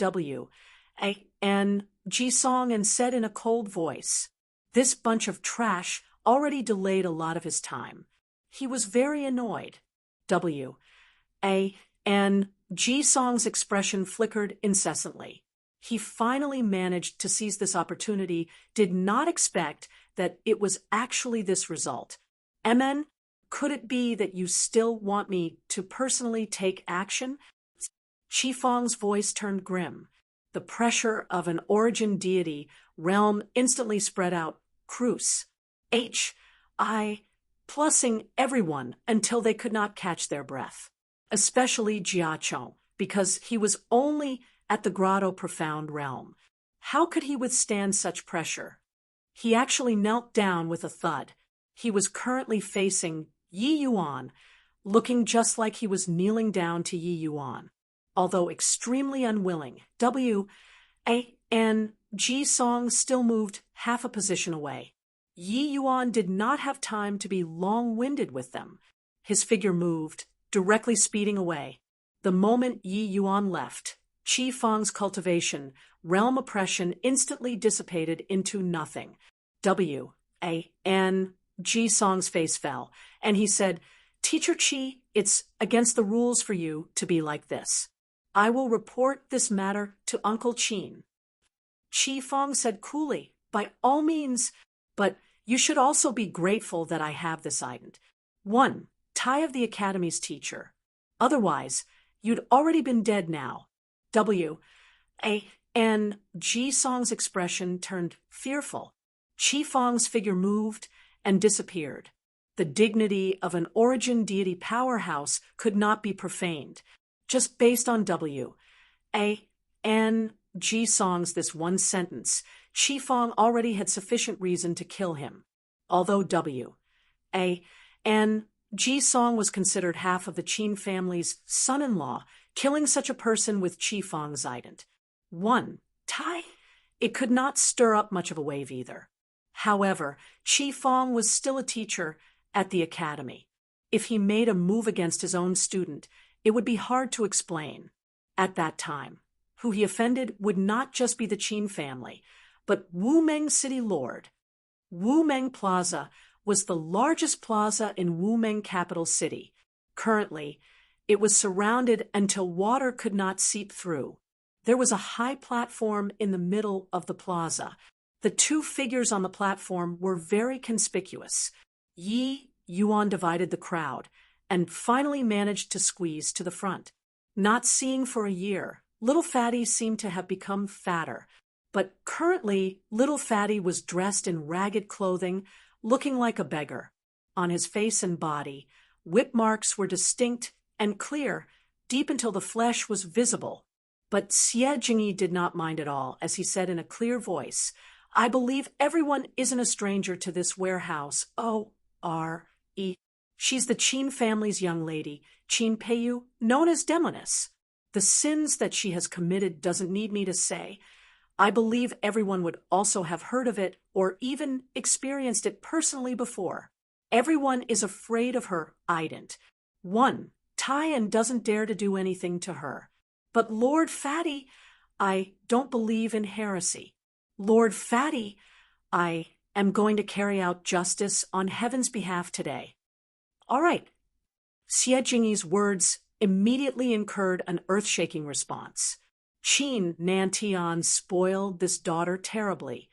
Ji Song and said in a cold voice, "This bunch of trash already delayed a lot of his time." He was very annoyed. Ji Song's expression flickered incessantly. He finally managed to seize this opportunity, did not expect that it was actually this result. "MN, could it be that you still want me to personally take action?" Chi Fong's voice turned grim. The pressure of an origin deity realm instantly spread out. Cruce. Plussing everyone until they could not catch their breath. Especially Jia Chong, because he was only at the Grotto Profound realm. How could he withstand such pressure? He actually knelt down with a thud. He was currently facing Yi Yuan, looking just like he was kneeling down to Yi Yuan. Although extremely unwilling, Ji Song still moved half a position away. Yi Yuan did not have time to be long-winded with them. His figure moved, directly speeding away. The moment Yi Yuan left, Chi Fong's cultivation, realm oppression instantly dissipated into nothing. Ji Song's face fell, and he said, "Teacher Chi, It's against the rules for you to be like this. I will report this matter to Uncle Qin. Qi Feng said coolly, by all means, but you should also be grateful that I have this item. 1. Tie of the Academy's teacher. Otherwise, you'd already been dead now. And Ji Song's expression turned fearful. Qi Feng's figure moved and disappeared. The dignity of an origin deity powerhouse could not be profaned, just based on Ji Song's this one sentence. Qi Feng already had sufficient reason to kill him. Although Ji Song was considered half of the Qin family's son-in-law, killing such a person with Qi Feng's ident. 1. Tai? It could not stir up much of a wave either. However, Qi Feng was still a teacher at the academy. If he made a move against his own student, it would be hard to explain. At that time, who he offended would not just be the Qin family, but Wu Meng City Lord. Wu Meng Plaza was the largest plaza in Wu Meng capital city. Currently, it was surrounded until water could not seep through. There was a high platform in the middle of the plaza. The two figures on the platform were very conspicuous. Yi Yuan divided the crowd and finally managed to squeeze to the front. Not seeing for a year, Little Fatty seemed to have become fatter. But currently, Little Fatty was dressed in ragged clothing, looking like a beggar. On his face and body, whip marks were distinct and clear, deep until the flesh was visible. But Xie Jingyi did not mind at all, as he said in a clear voice, I believe everyone isn't a stranger to this warehouse. O-R-E. She's the Qin family's young lady, Qin Peiyu, known as Demoness. The sins that she has committed doesn't need me to say. I believe everyone would also have heard of it or even experienced it personally before. Everyone is afraid of her ident. 1. Taiyan doesn't dare to do anything to her. But Lord Fatty, I don't believe in heresy. Lord Fatty, I am going to carry out justice on heaven's behalf today. All right. Xie Jingyi's words immediately incurred an earth-shaking response. Qin Nantian spoiled this daughter terribly,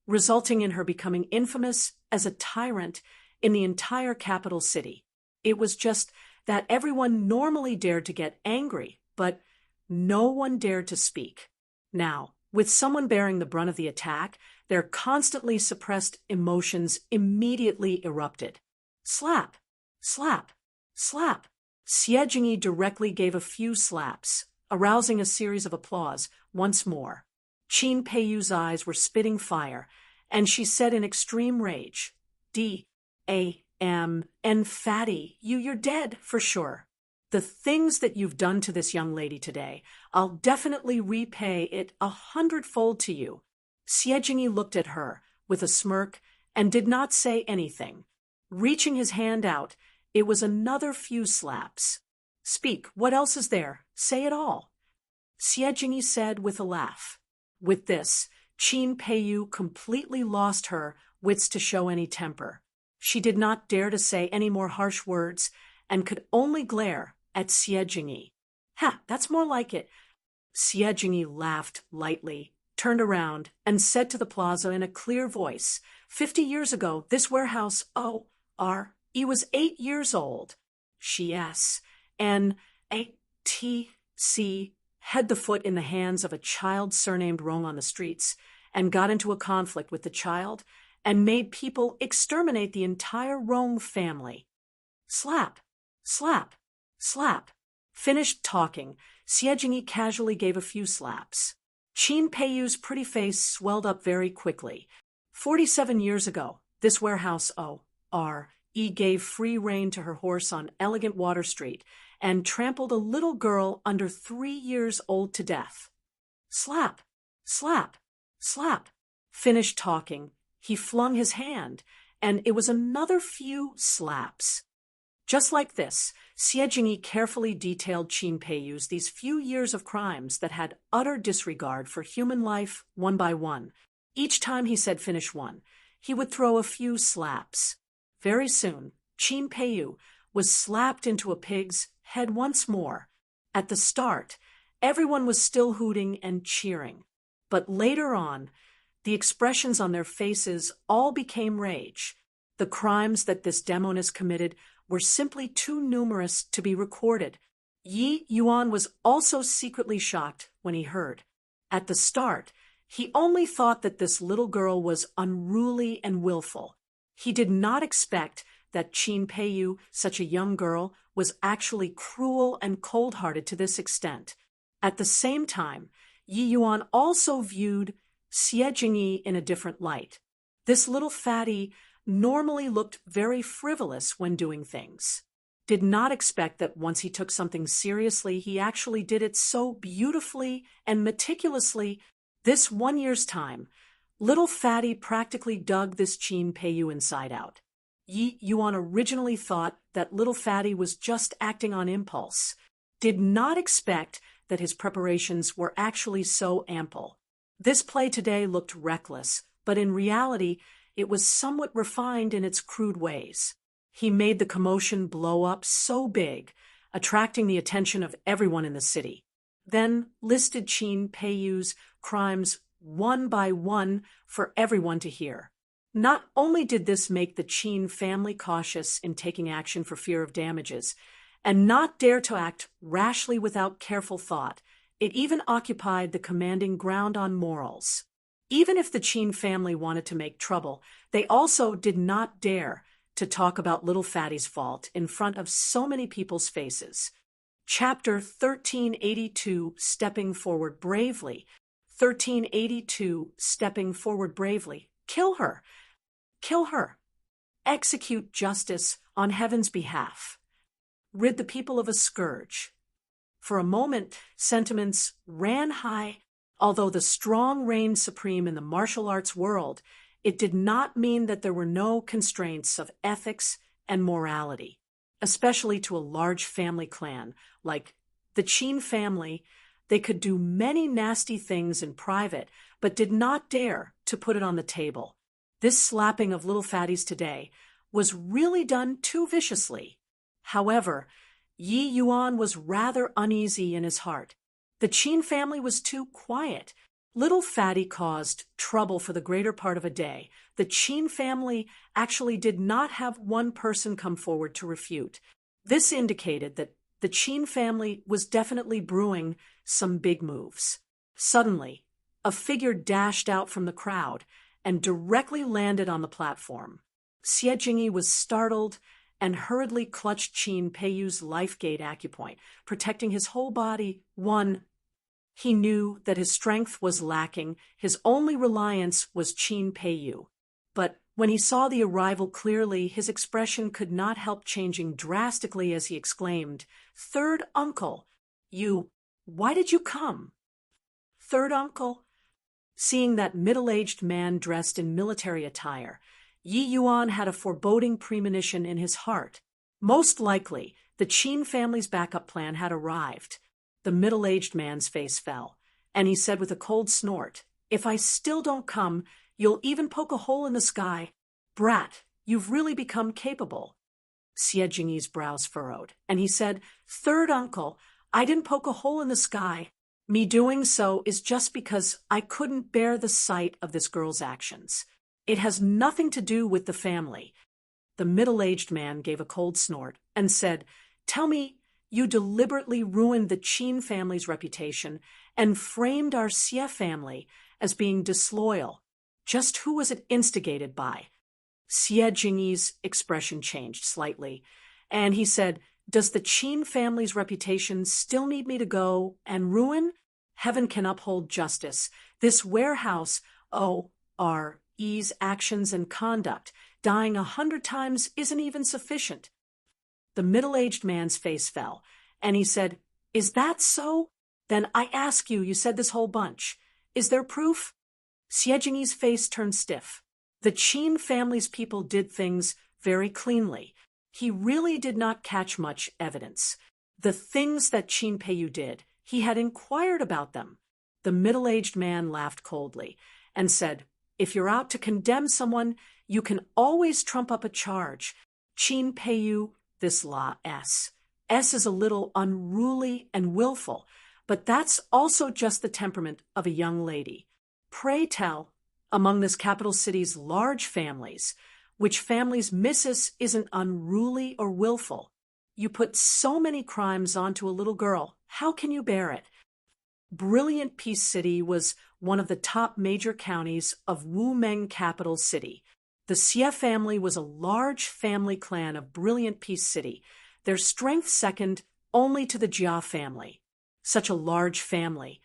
resulting in her becoming infamous as a tyrant in the entire capital city. It was just that everyone normally dared to get angry, but no one dared to speak. Now, with someone bearing the brunt of the attack, their constantly suppressed emotions immediately erupted. Slap, slap, slap. Xie Jingyi directly gave a few slaps, arousing a series of applause once more. Qin Peiyu's eyes were spitting fire, and she said in extreme rage, D-A-M-N Fatty, you're dead for sure. The things that you've done to this young lady today, I'll definitely repay it 100-fold to you. Xie Jingyi looked at her with a smirk and did not say anything. Reaching his hand out, it was another few slaps. Speak, what else is there? Say it all. Xie Jingyi said with a laugh. With this, Qin Peiyu completely lost her wits to show any temper. She did not dare to say any more harsh words and could only glare at Xie Jingyi. Ha, that's more like it. Xie Jingyi laughed lightly, turned around, and said to the plaza in a clear voice, 50 years ago, this warehouse, O-R-E, was 8 years old. She S-N-A-T-C had the foot in the hands of a child surnamed Rong on the streets and got into a conflict with the child and made people exterminate the entire Rong family. Slap, slap, slap. Finished talking, Xie Jingyi casually gave a few slaps. Qin Peiyu's pretty face swelled up very quickly. 47 years ago, this warehouse O-R-E gave free rein to her horse on Elegant Water Street and trampled a little girl under 3 years old to death. Slap, slap, slap. Finished talking, he flung his hand, and it was another few slaps. Just like this, Xie Jingyi carefully detailed Qin Peiyu's these few years of crimes that had utter disregard for human life one by one. Each time he said finish one, he would throw a few slaps. Very soon, Qin Peiyu was slapped into a pig's head once more. At the start, everyone was still hooting and cheering. But later on, the expressions on their faces all became rage. The crimes that this demoness committed were simply too numerous to be recorded. Yi Yuan was also secretly shocked when he heard. At the start, he only thought that this little girl was unruly and willful. He did not expect that Qin Peiyu, such a young girl, was actually cruel and cold-hearted to this extent. At the same time, Yi Yuan also viewed Xie Jingyi in a different light. This little fatty normally looked very frivolous when doing things. Did not expect that once he took something seriously, he actually did it so beautifully and meticulously. This 1 year's time, little fatty practically dug this Qin Peiyu inside out. Yi Yuan originally thought that little fatty was just acting on impulse. Did not expect that his preparations were actually so ample. This play today looked reckless, but in reality, it was somewhat refined in its crude ways. He made the commotion blow up so big, attracting the attention of everyone in the city. Then listed Qin Peiyu's crimes one by one for everyone to hear. Not only did this make the Qin family cautious in taking action for fear of damages, and not dare to act rashly without careful thought, it even occupied the commanding ground on morals. Even if the Qin family wanted to make trouble, they also did not dare to talk about little fatty's fault in front of so many people's faces. Chapter 1382, Stepping Forward Bravely. 1382, Stepping Forward Bravely. Kill her. Kill her. Execute justice on heaven's behalf. Rid the people of a scourge. For a moment, sentiments ran high. Although the strong reigned supreme in the martial arts world, it did not mean that there were no constraints of ethics and morality, especially to a large family clan like the Qin family. They could do many nasty things in private, but did not dare to put it on the table. This slapping of little fatties today was really done too viciously. However, Yi Yuan was rather uneasy in his heart. The Qin family was too quiet. Little fatty caused trouble for the greater part of a day. The Qin family actually did not have one person come forward to refute. This indicated that the Qin family was definitely brewing some big moves. Suddenly, a figure dashed out from the crowd and directly landed on the platform. Xie Jingyi was startled and hurriedly clutched Qin Peiyu's life-gate acupoint, protecting his whole body. He knew that his strength was lacking. His only reliance was Qin Peiyu. But when he saw the arrival clearly, his expression could not help changing drastically as he exclaimed, "Third uncle, why did you come?" Third uncle? Seeing that middle-aged man dressed in military attire, Yi Yuan had a foreboding premonition in his heart. Most likely, the Qin family's backup plan had arrived. The middle-aged man's face fell, and he said with a cold snort, "If I still don't come, you'll even poke a hole in the sky. Brat, you've really become capable." Xie Jingyi's brows furrowed, and he said, "Third uncle, I didn't poke a hole in the sky. Me doing so is just because I couldn't bear the sight of this girl's actions. It has nothing to do with the family." The middle-aged man gave a cold snort and said, "Tell me, you deliberately ruined the Qin family's reputation and framed our Xie family as being disloyal. Just who was it instigated by?" Xie Jingyi's expression changed slightly, and he said, "Does the Qin family's reputation still need me to go and ruin? Heaven can uphold justice. This warehouse, ORE's actions and conduct, dying 100 times isn't even sufficient." The middle-aged man's face fell, and he said, "Is that so? Then I ask you, you said this whole bunch. Is there proof?" Xie Jingyi's face turned stiff. The Qin family's people did things very cleanly. He really did not catch much evidence. The things that Qin Peiyu did, he had inquired about them. The middle-aged man laughed coldly and said, "If you're out to condemn someone, you can always trump up a charge. Qin Peiyu this law S. S is a little unruly and willful, but that's also just the temperament of a young lady. Pray tell, among this capital city's large families, which family's missus isn't unruly or willful? You put so many crimes onto a little girl. How can you bear it? Brilliant Peace City was one of the top major counties of Wu-Meng capital city. The Xie family was a large family clan of Brilliant Peace City, their strength second only to the Jia family. Such a large family.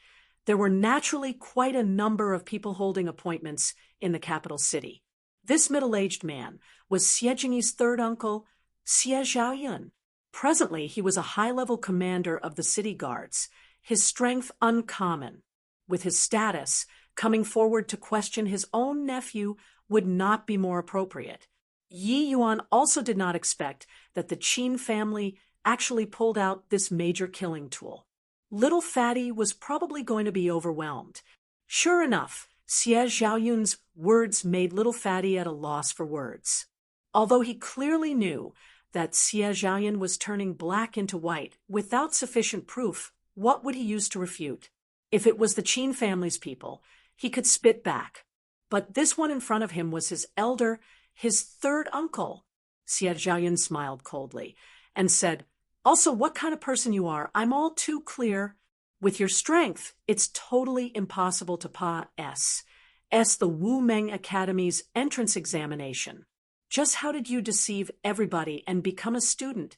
There were naturally quite a number of people holding appointments in the capital city. This middle-aged man was Xie Jingyi's third uncle, Xie Zhaoyun. Presently, he was a high-level commander of the city guards, his strength uncommon. With his status, coming forward to question his own nephew would not be more appropriate. Yi Yuan also did not expect that the Qin family actually pulled out this major killing tool. Little Fatty was probably going to be overwhelmed. Sure enough, Xie Zhaoyun's words made Little Fatty at a loss for words. Although he clearly knew that Xie Zhaoyun was turning black into white without sufficient proof, what would he use to refute? If it was the Qin family's people, he could spit back. But this one in front of him was his elder, his third uncle. Xie Zhaoyun smiled coldly and said, "Also, what kind of person you are, I'm all too clear. With your strength, it's totally impossible to pass the Wu-Meng Academy's entrance examination. Just how did you deceive everybody and become a student?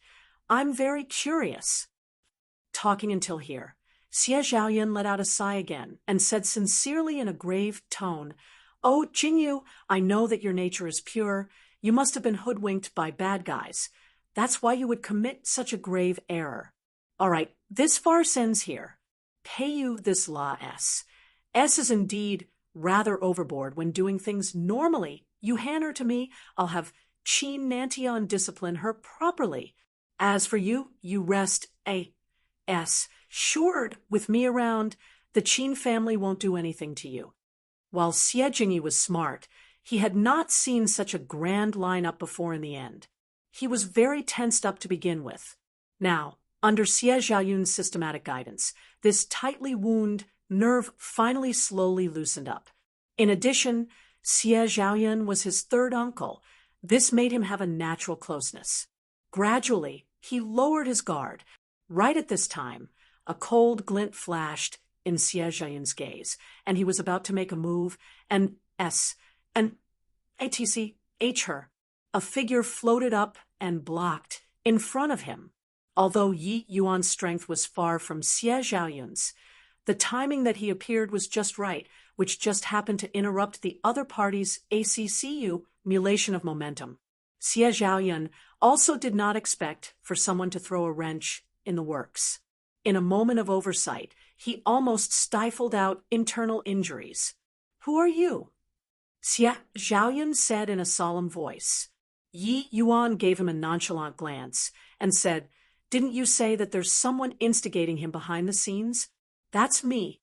I'm very curious." Talking until here, Xie Zhaoyun let out a sigh again and said sincerely in a grave tone, "Oh, Jingyu, I know that your nature is pure. You must have been hoodwinked by bad guys. That's why you would commit such a grave error. All right, this farce ends here. Pay you this law S. S is indeed rather overboard when doing things normally. You hand her to me, I'll have Qin Nantian discipline her properly. As for you, you rest A.S. Assured with me around, the Qin family won't do anything to you." While Xie Jingyi was smart, he had not seen such a grand lineup before in the end. He was very tensed up to begin with. Now, under Xie Zhaoyun's systematic guidance, this tightly wound nerve finally slowly loosened up. In addition, Xie Zhaoyun was his third uncle. This made him have a natural closeness. Gradually, he lowered his guard. Right at this time, a cold glint flashed in Xie Zhaoyun's gaze, and he was about to make a move, and ATCH her. A figure floated up and blocked in front of him. Although Yi Yuan's strength was far from Xie Zhaoyun's, the timing that he appeared was just right, which just happened to interrupt the other party's ACCU mulation of momentum. Xie Zhaoyun also did not expect for someone to throw a wrench in the works. In a moment of oversight, he almost stifled out internal injuries. "Who are you?" Xie Zhaoyun said in a solemn voice. Yi Yuan gave him a nonchalant glance and said, "Didn't you say that there's someone instigating him behind the scenes? That's me."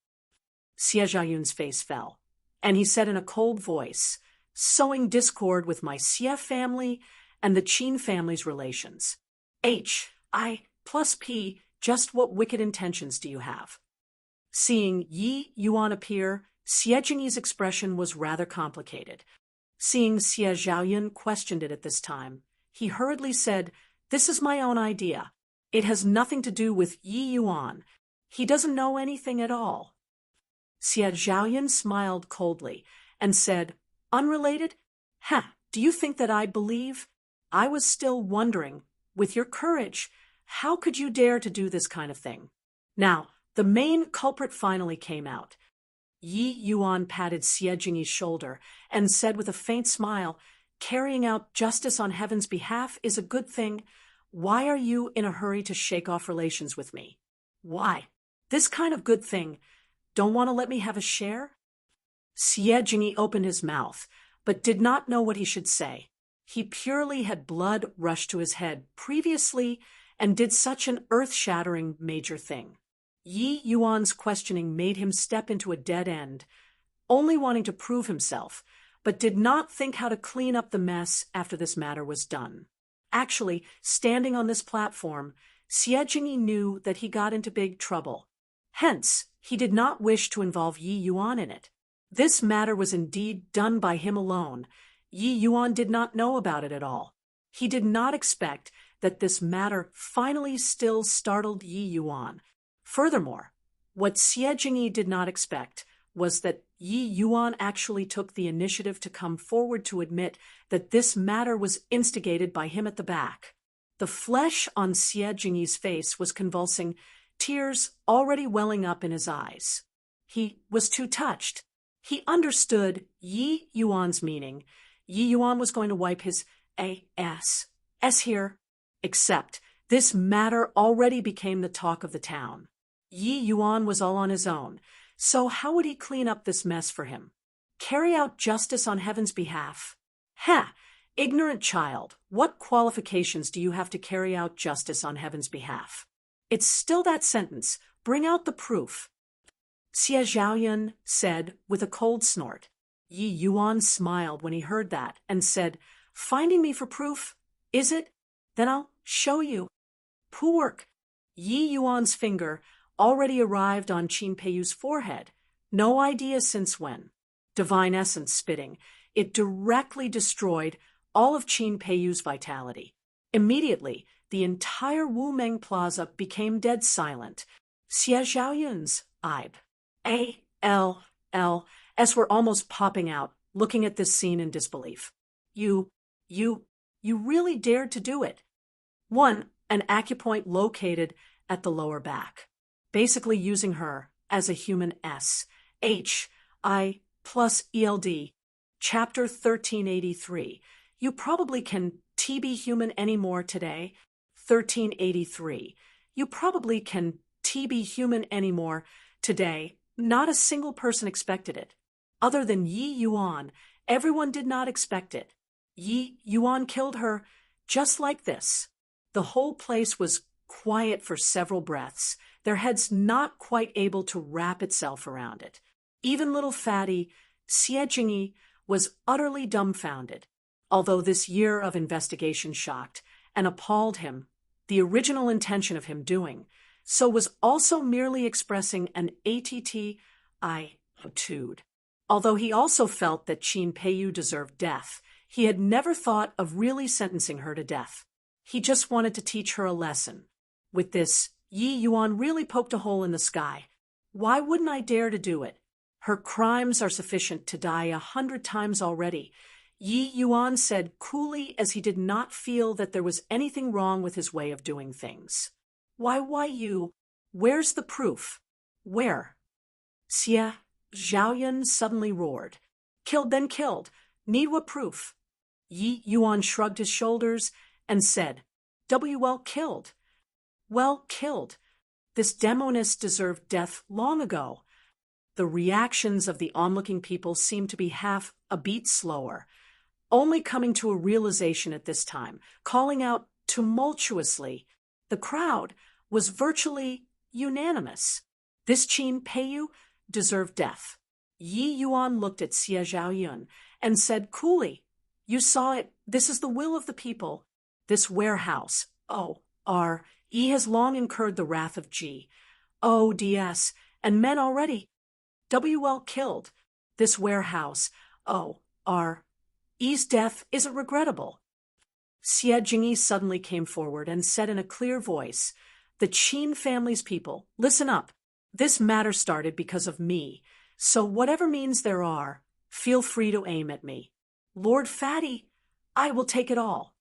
Xie Zhaoyun's face fell, and he said in a cold voice, "Sowing discord with my Xie family and the Qin family's relations. I plus P, just what wicked intentions do you have?" Seeing Yi Yuan appear, Xie Jingyi's expression was rather complicated. Seeing Xie Zhaoyun questioned it at this time, he hurriedly said, "This is my own idea. It has nothing to do with Yi Yuan. He doesn't know anything at all." Xie Zhaoyun smiled coldly and said, "Unrelated? Do you think that I'd believe? I was still wondering, with your courage, how could you dare to do this kind of thing?" Now, the main culprit finally came out. Yi Yuan patted Xie Jingyi's shoulder and said with a faint smile, "Carrying out justice on heaven's behalf is a good thing. Why are you in a hurry to shake off relations with me? Why? This kind of good thing. Don't want to let me have a share?" Xie Jingyi opened his mouth, but did not know what he should say. He purely had blood rush to his head previously and did such an earth-shattering major thing. Yi Yuan's questioning made him step into a dead end, only wanting to prove himself, but did not think how to clean up the mess after this matter was done. Actually, standing on this platform, Xie Jingyi knew that he got into big trouble. Hence, he did not wish to involve Yi Yuan in it. This matter was indeed done by him alone. Yi Yuan did not know about it at all. He did not expect that this matter finally still startled Yi Yuan. Furthermore, what Xie Jingyi did not expect was that Yi Yuan actually took the initiative to come forward to admit that this matter was instigated by him at the back. The flesh on Xie Jingyi's face was convulsing, tears already welling up in his eyes. He was too touched. He understood Yi Yuan's meaning. Yi Yuan was going to wipe his S here. Except this matter already became the talk of the town. Yi Yuan was all on his own, so how would he clean up this mess for him? Carry out justice on heaven's behalf? Ha! Ignorant child, what qualifications do you have to carry out justice on heaven's behalf? It's still that sentence. Bring out the proof. Xie Zhaoyun said with a cold snort. Yi Yuan smiled when he heard that and said, "Finding me for proof, is it? Then I'll show you." Poork. Yi Yuan's finger already arrived on Qin Peiyu's forehead. No idea since when. Divine essence spitting. It directly destroyed all of Qin Peiyu's vitality. Immediately, the entire Wu Meng Plaza became dead silent. Xie Zhaoyun's S were almost popping out, looking at this scene in disbelief. You really dared to do it. 1. An acupoint located at the lower back, basically using her as a human S. H.I. plus ELD. Chapter 1383. You probably can be human anymore today. 1383. You probably can be human anymore today. Not a single person expected it. Other than Yi Yuan, everyone did not expect it. Yi Yuan killed her just like this. The whole place was quiet for several breaths, their heads not quite able to wrap itself around it. Even little fatty Xie Jingyi was utterly dumbfounded. Although this year of investigation shocked and appalled him, the original intention of him doing so was also merely expressing an attitude. Although he also felt that Qin Peiyu deserved death, he had never thought of really sentencing her to death. He just wanted to teach her a lesson. With this, Yi Yuan really poked a hole in the sky. Why wouldn't I dare to do it? Her crimes are sufficient to die 100 times already. Yi Yuan said coolly, as he did not feel that there was anything wrong with his way of doing things. Why you? Where's the proof? Where? Xie Zhaoyun suddenly roared. Killed then killed. Need what proof? Yi Yuan shrugged his shoulders and said, well killed. Well killed. This demoness deserved death long ago. The reactions of the onlooking people seemed to be half a beat slower, only coming to a realization at this time, calling out tumultuously. The crowd was virtually unanimous. This Qin Peiyu deserved death. Yi Yuan looked at Xie Zhaoyun and said coolly, "You saw it. This is the will of the people. This warehouse, O.R.E. has long incurred the wrath of G. O.D.S. and men already. W.L. killed. This warehouse, O.R.E.'s death isn't regrettable." Xie Jingyi suddenly came forward and said in a clear voice, "The Qin family's people, listen up. This matter started because of me, so whatever means there are, feel free to aim at me. Lord Fatty, I will take it all."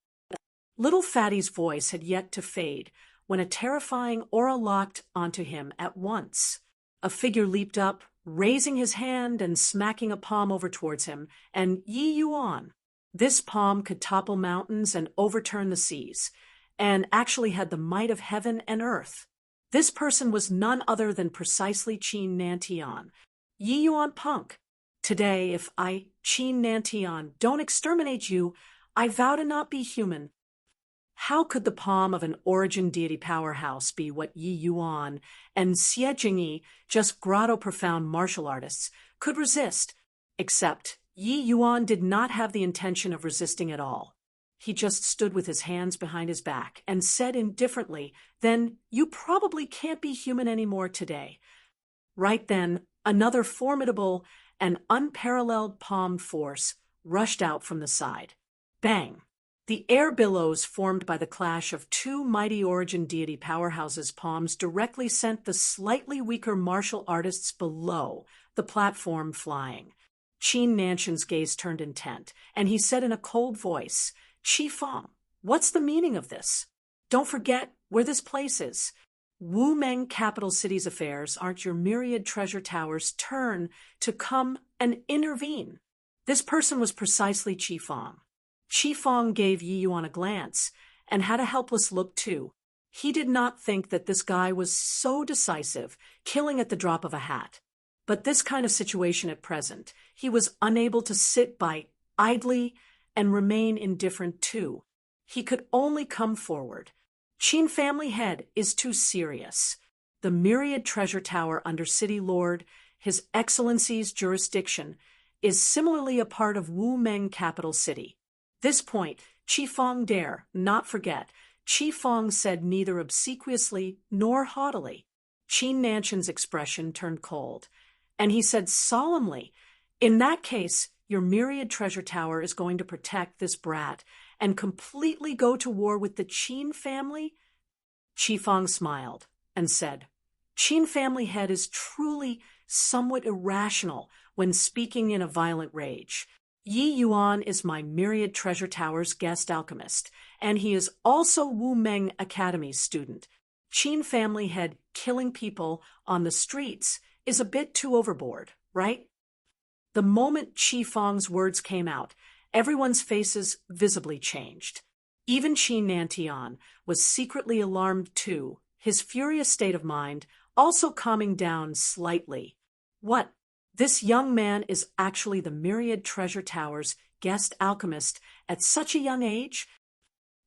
Little Fatty's voice had yet to fade when a terrifying aura locked onto him at once. A figure leaped up, raising his hand and smacking a palm over towards him, and Yi Yuan. This palm could topple mountains and overturn the seas, and actually had the might of heaven and earth. This person was none other than precisely Qin Nantian. Yi Yuan punk. Today, if I, Qin Nantian, don't exterminate you, I vow to not be human. How could the palm of an origin deity powerhouse be what Yi Yuan and Xie Jingyi, just grotto-profound martial artists, could resist? Except Yi Yuan did not have the intention of resisting at all. He just stood with his hands behind his back and said indifferently, "Then you probably can't be human anymore today." Right then, another formidable and unparalleled palm force rushed out from the side. Bang! The air billows formed by the clash of two mighty origin deity powerhouses' palms directly sent the slightly weaker martial artists below the platform flying. Qin Nanshan's gaze turned intent, and he said in a cold voice, "Qi Feng, what's the meaning of this? Don't forget where this place is. Wu Meng capital city's affairs aren't your myriad treasure towers' turn to come and intervene." This person was precisely Qi Feng. Qi Feng gave Yi Yuan a glance and had a helpless look too. He did not think that this guy was so decisive, killing at the drop of a hat. But this kind of situation at present, he was unable to sit by idly and remain indifferent too. He could only come forward. Qin family head is too serious. The myriad treasure tower under City Lord, His Excellency's jurisdiction, is similarly a part of Wu Meng capital city. This point, Qi Feng dare not forget. Qi Feng said neither obsequiously nor haughtily. Qin Nanshan's expression turned cold, and he said solemnly, "In that case, your myriad treasure tower is going to protect this brat and completely go to war with the Qin family?" Qi Feng smiled and said, "Qin family head is truly somewhat irrational when speaking in a violent rage. Yi Yuan is my myriad treasure tower's guest alchemist, and he is also Wu Meng Academy's student. Qin family head killing people on the streets is a bit too overboard, right?" The moment Qi Feng's words came out, everyone's faces visibly changed. Even Qin Nantian was secretly alarmed too, his furious state of mind also calming down slightly. What? This young man is actually the Myriad Treasure Tower's guest alchemist at such a young age?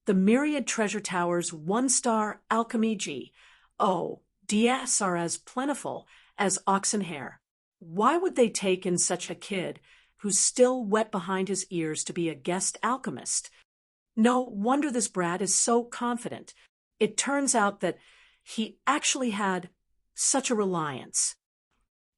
The Myriad Treasure Tower's one-star alchemy G. O. DS are as plentiful as oxen hair. Why would they take in such a kid who's still wet behind his ears to be a guest alchemist? No wonder this brat is so confident. It turns out that he actually had such a reliance.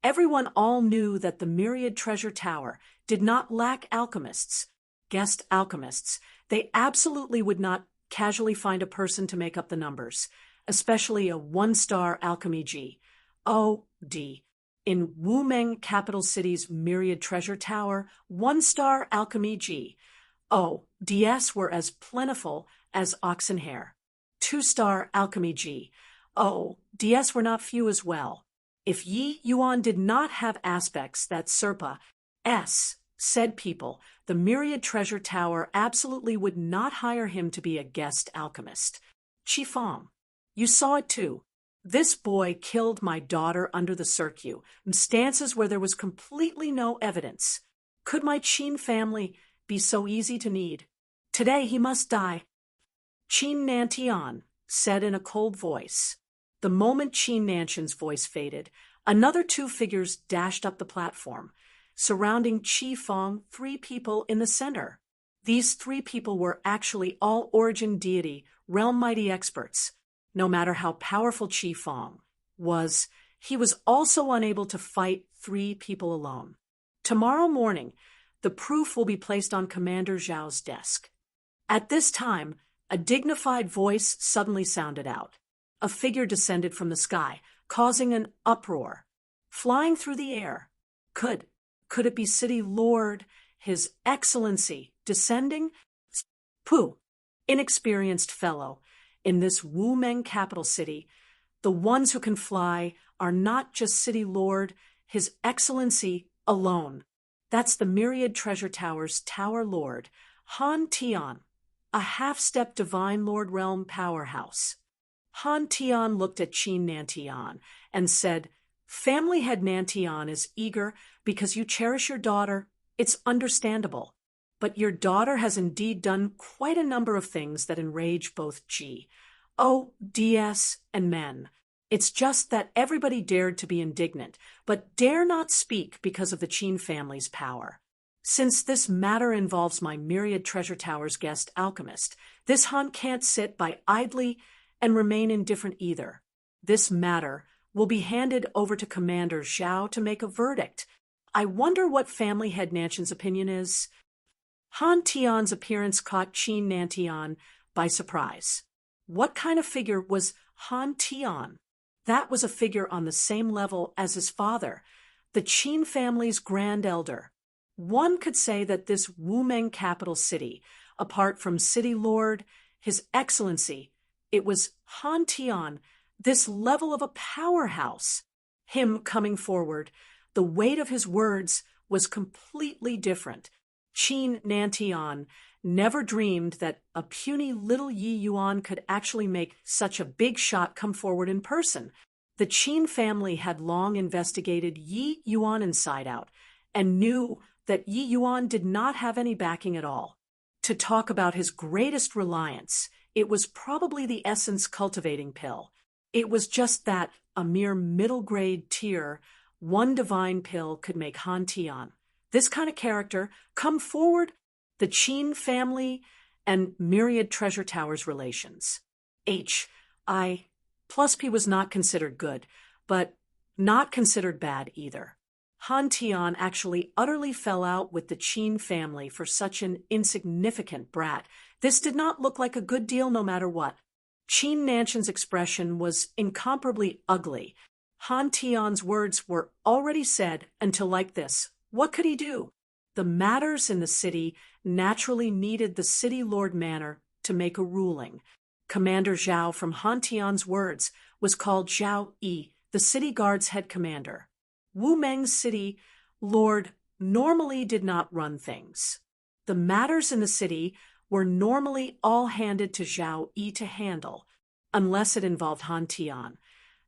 Everyone all knew that the Myriad Treasure Tower did not lack alchemists, guest alchemists. They absolutely would not casually find a person to make up the numbers, especially a one-star alchemy G. O. D. In Wu Meng capital city's Myriad Treasure Tower, one-star alchemy G. O. DS were as plentiful as oxen hair. Two-star alchemy G. O. DS were not few as well. If Yi Yuan did not have aspects that Serpa S. said people, the Myriad Treasure Tower absolutely would not hire him to be a guest alchemist. Qi Feng, you saw it too. This boy killed my daughter under the circuit, stances where there was completely no evidence. Could my Qin family be so easy to need? Today he must die. Qin Nantian said in a cold voice. The moment Qin Nanshan's voice faded, another two figures dashed up the platform, surrounding Qi Feng, three people in the center. These three people were actually all origin deity, realm mighty experts. No matter how powerful Qi Feng was, he was also unable to fight three people alone. Tomorrow morning, the proof will be placed on Commander Zhao's desk. At this time, a dignified voice suddenly sounded out. A figure descended from the sky, causing an uproar. Flying through the air. Could it be City Lord, His Excellency, descending? Pooh, inexperienced fellow. In this Wu Meng capital city, the ones who can fly are not just City Lord, His Excellency alone. That's the Myriad Treasure Tower's Tower Lord, Han Tian, a half-step Divine Lord Realm powerhouse. Han Tian looked at Qin Nantian and said, "Family head Nantian is eager because you cherish your daughter. It's understandable. But your daughter has indeed done quite a number of things that enrage both G, O, DS, and men. It's just that everybody dared to be indignant, but dare not speak because of the Qin family's power. Since this matter involves my myriad treasure tower's guest alchemist, this Han can't sit by idly and remain indifferent either. This matter will be handed over to Commander Zhao to make a verdict. I wonder what family head Nantian's opinion is. Han Tian's appearance caught Qin Nantian by surprise. What kind of figure was Han Tian? That was a figure on the same level as his father, the Qin family's grand elder. One could say that this Wumeng capital city, apart from City Lord, His Excellency, it was Han Tian, this level of a powerhouse. Him coming forward, the weight of his words was completely different. Qin Nantian never dreamed that a puny little Yi Yuan could actually make such a big shot come forward in person. The Qin family had long investigated Yi Yuan inside out and knew that Yi Yuan did not have any backing at all. To talk about his greatest reliance, it was probably the essence cultivating pill. It was just that, a mere middle-grade tier, one divine pill could make Han Tian, this kind of character, come forward. The Qin family and myriad treasure towers relations. H.I. plus P was not considered good, but not considered bad either. Han Tian actually utterly fell out with the Qin family for such an insignificant brat. This did not look like a good deal no matter what. Qin Nantian's expression was incomparably ugly. Han Tian's words were already said until like this. What could he do? The matters in the city naturally needed the city lord manor to make a ruling. Commander Zhao, from Han Tian's words, was called Zhao Yi, the city guard's head commander. Wu Meng's city lord normally did not run things. The matters in the city were normally all handed to Zhao Yi to handle, unless it involved Han Tian,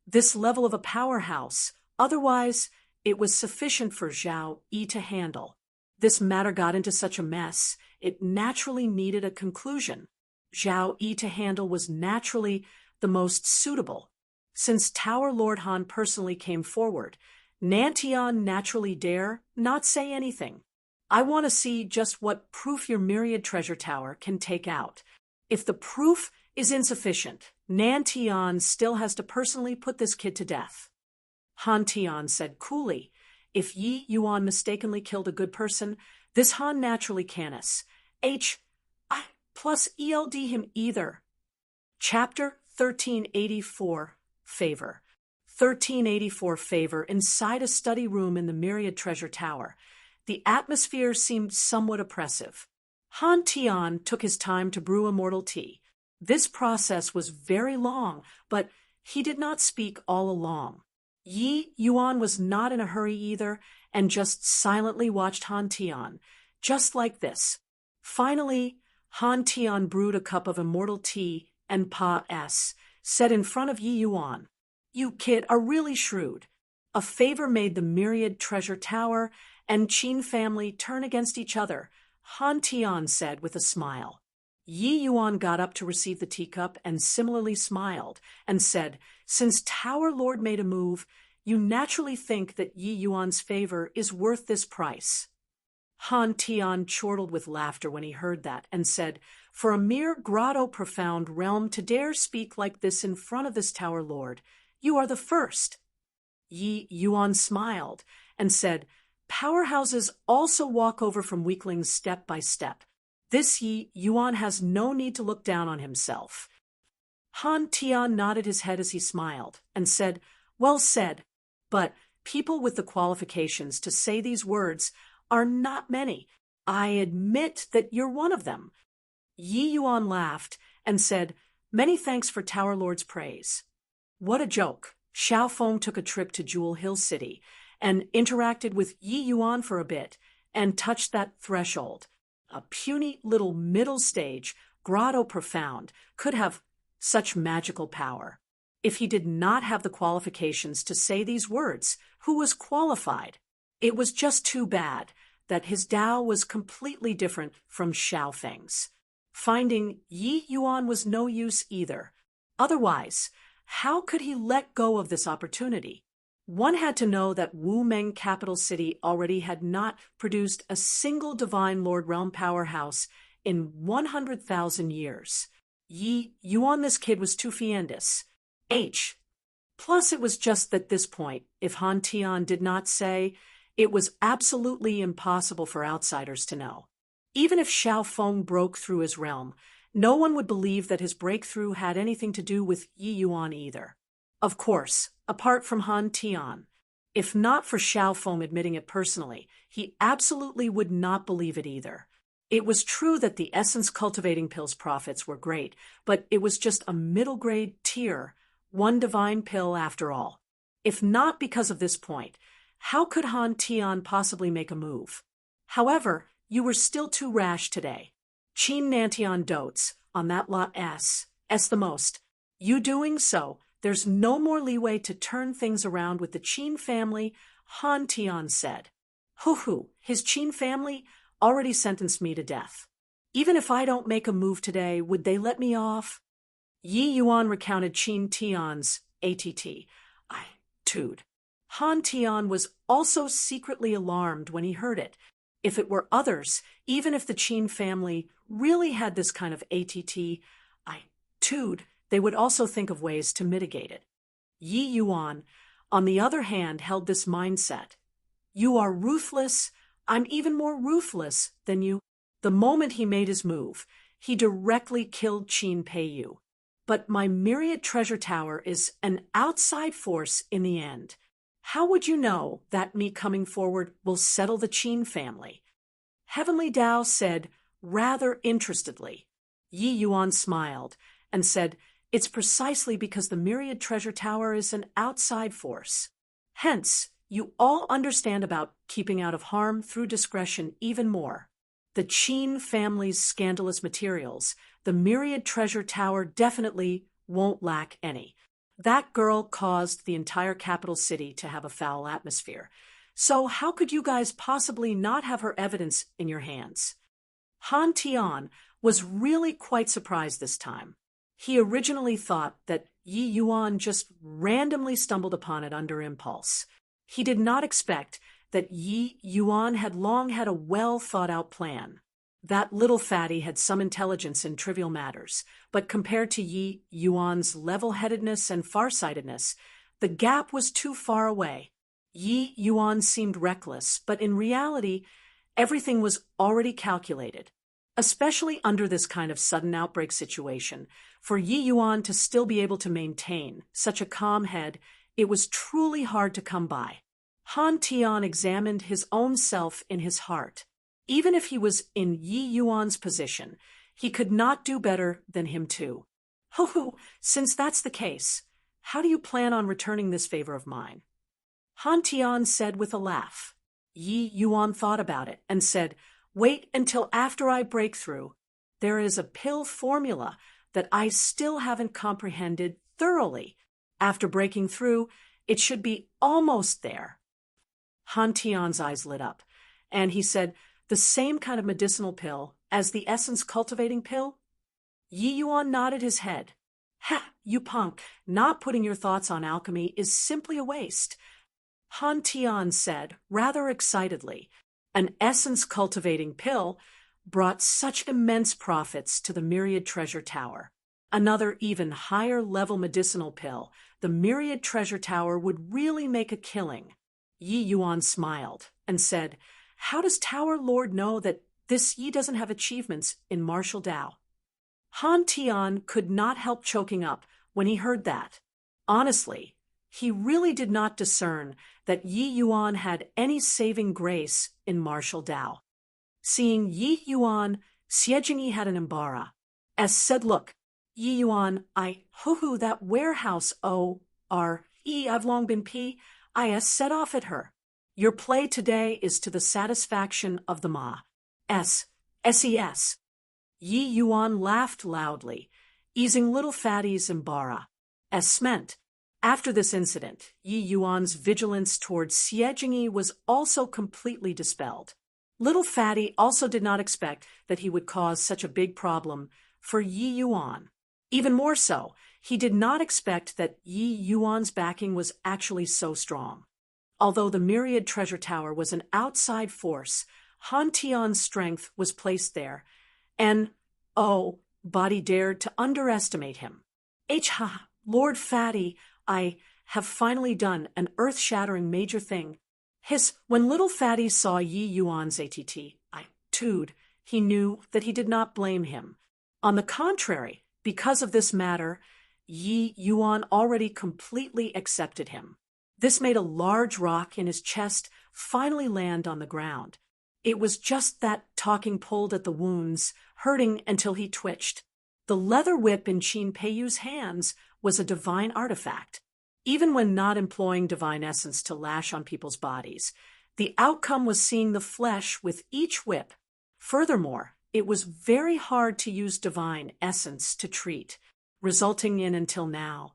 this level of a powerhouse. Otherwise, it was sufficient for Zhao Yi to handle. This matter got into such a mess, it naturally needed a conclusion. Zhao Yi to handle was naturally the most suitable. Since Tower Lord Han personally came forward, Nantian naturally dare not say anything. I want to see just what proof your myriad treasure tower can take out. If the proof is insufficient, Nantian still has to personally put this kid to death. Han Tian said coolly, if Yi Yuan mistakenly killed a good person, this Han naturally canis. H.I. plus ELD him either. Chapter 1384, Favor. 1384 Favor, inside a study room in the Myriad Treasure Tower. The atmosphere seemed somewhat oppressive. Han Tian took his time to brew immortal tea. This process was very long, but he did not speak all along. Yi Yuan was not in a hurry either, and just silently watched Han Tian, just like this. Finally, Han Tian brewed a cup of immortal tea and set in front of Yi Yuan. You kid are really shrewd. A favor made the myriad treasure tower and Qin family turn against each other, Han Tian said with a smile. Yi Yuan got up to receive the teacup and similarly smiled and said, since Tower Lord made a move, you naturally think that Yi Yuan's favor is worth this price. Han Tian chortled with laughter when he heard that and said, for a mere grotto-profound realm to dare speak like this in front of this Tower Lord, you are the first. Yi Yuan smiled and said, powerhouses also walk over from weaklings step by step. This Yi Yuan has no need to look down on himself. Han Tian nodded his head as he smiled and said, well said, but people with the qualifications to say these words are not many. I admit that you're one of them. Yi Yuan laughed and said, many thanks for Tower Lord's praise. What a joke. Xiao Feng took a trip to Jewel Hill City and interacted with Yi Yuan for a bit and touched that threshold. A puny little middle stage, grotto profound, could have such magical power. If he did not have the qualifications to say these words, who was qualified? It was just too bad that his Tao was completely different from Xiao Feng's. Finding Yi Yuan was no use either. Otherwise, how could he let go of this opportunity? One had to know that Wu Meng capital city already had not produced a single divine Lord Realm powerhouse in 100,000 years. Yi Yuan, this kid was too fiendous. Plus it was just at this point, if Han Tian did not say, it was absolutely impossible for outsiders to know. Even if Xiao Feng broke through his realm, no one would believe that his breakthrough had anything to do with Yi Yuan either. Of course, apart from Han Tian. If not for Xiao Feng admitting it personally, he absolutely would not believe it either. It was true that the essence cultivating pill's profits were great, but it was just a middle grade tier, one divine pill after all. If not because of this point, how could Han Tian possibly make a move? However, you were still too rash today. Qin Nantian dotes on that lot S the most. You doing so, there's no more leeway to turn things around with the Qin family, Han Tian said. Hoo, his Qin family already sentenced me to death. Even if I don't make a move today, would they let me off? Yi Yuan recounted Qin Tian's attitude. Han Tian was also secretly alarmed when he heard it. If it were others, even if the Qin family really had this kind of attitude, they would also think of ways to mitigate it. Yi Yuan, on the other hand, held this mindset. You are ruthless, I'm even more ruthless than you. The moment he made his move, he directly killed Qin Peiyu. But my myriad treasure tower is an outside force in the end. How would you know that me coming forward will settle the Qin family? Heavenly Tao said, rather interestedly. Yi Yuan smiled and said, it's precisely because the myriad treasure tower is an outside force. Hence, you all understand about keeping out of harm through discretion even more. The Qin family's scandalous materials, the myriad treasure tower definitely won't lack any. That girl caused the entire capital city to have a foul atmosphere. So how could you guys possibly not have her evidence in your hands? Han Tian was really quite surprised this time. He originally thought that Yi Yuan just randomly stumbled upon it under impulse. He did not expect that Yi Yuan had long had a well-thought-out plan. That little fatty had some intelligence in trivial matters, but compared to Yi Yuan's level-headedness and farsightedness, the gap was too far away. Yi Yuan seemed reckless, but in reality, everything was already calculated. Especially under this kind of sudden outbreak situation, for Yi Yuan to still be able to maintain such a calm head, it was truly hard to come by. Han Tian examined his own self in his heart. Even if he was in Yi Yuan's position, he could not do better than him too. Since that's the case, how do you plan on returning this favor of mine? Han Tian said with a laugh. Yi Yuan thought about it and said, wait until after I break through. There is a pill formula that I still haven't comprehended thoroughly. After breaking through, it should be almost there. Han Tian's eyes lit up, and he said, the same kind of medicinal pill as the essence cultivating pill? Yi Yuan nodded his head. Ha, you punk, not putting your thoughts on alchemy is simply a waste. Han Tian said, rather excitedly, an essence cultivating pill brought such immense profits to the myriad treasure tower. Another even higher level medicinal pill, the myriad treasure tower would really make a killing. Yi Yuan smiled and said, how does Tower Lord know that this Yi doesn't have achievements in martial Dao? Han Tian could not help choking up when he heard that. Honestly, he really did not discern that Yi Yuan had any saving grace in martial Dao. Seeing Yi Yuan, Xie Jingyi had an embarrass. As said, look, Yi Yuan, that warehouse I've long been set off at her. Your play today is to the satisfaction of the Ma. SES. Yi Yuan laughed loudly, easing little fatty's embarrass. Meant. After this incident, Yi Yuan's vigilance towards Xie Jingyi was also completely dispelled. Little fatty also did not expect that he would cause such a big problem for Yi Yuan. Even more so, he did not expect that Yi Yuan's backing was actually so strong. Although the myriad treasure tower was an outside force, Han Tian's strength was placed there, and, oh, Body dared to underestimate him. Lord Fatty, I have finally done an earth-shattering major thing. When little Fatty saw Yi Yuan's attitude, he knew that he did not blame him. On the contrary, because of this matter, Yi Yuan already completely accepted him. This made a large rock in his chest finally land on the ground. It was just that talking pulled at the wounds, hurting until he twitched. The leather whip in Qin Peiyu's hands was a divine artifact. Even when not employing divine essence to lash on people's bodies, the outcome was seeing the flesh with each whip. Furthermore, it was very hard to use divine essence to treat, resulting in, until now,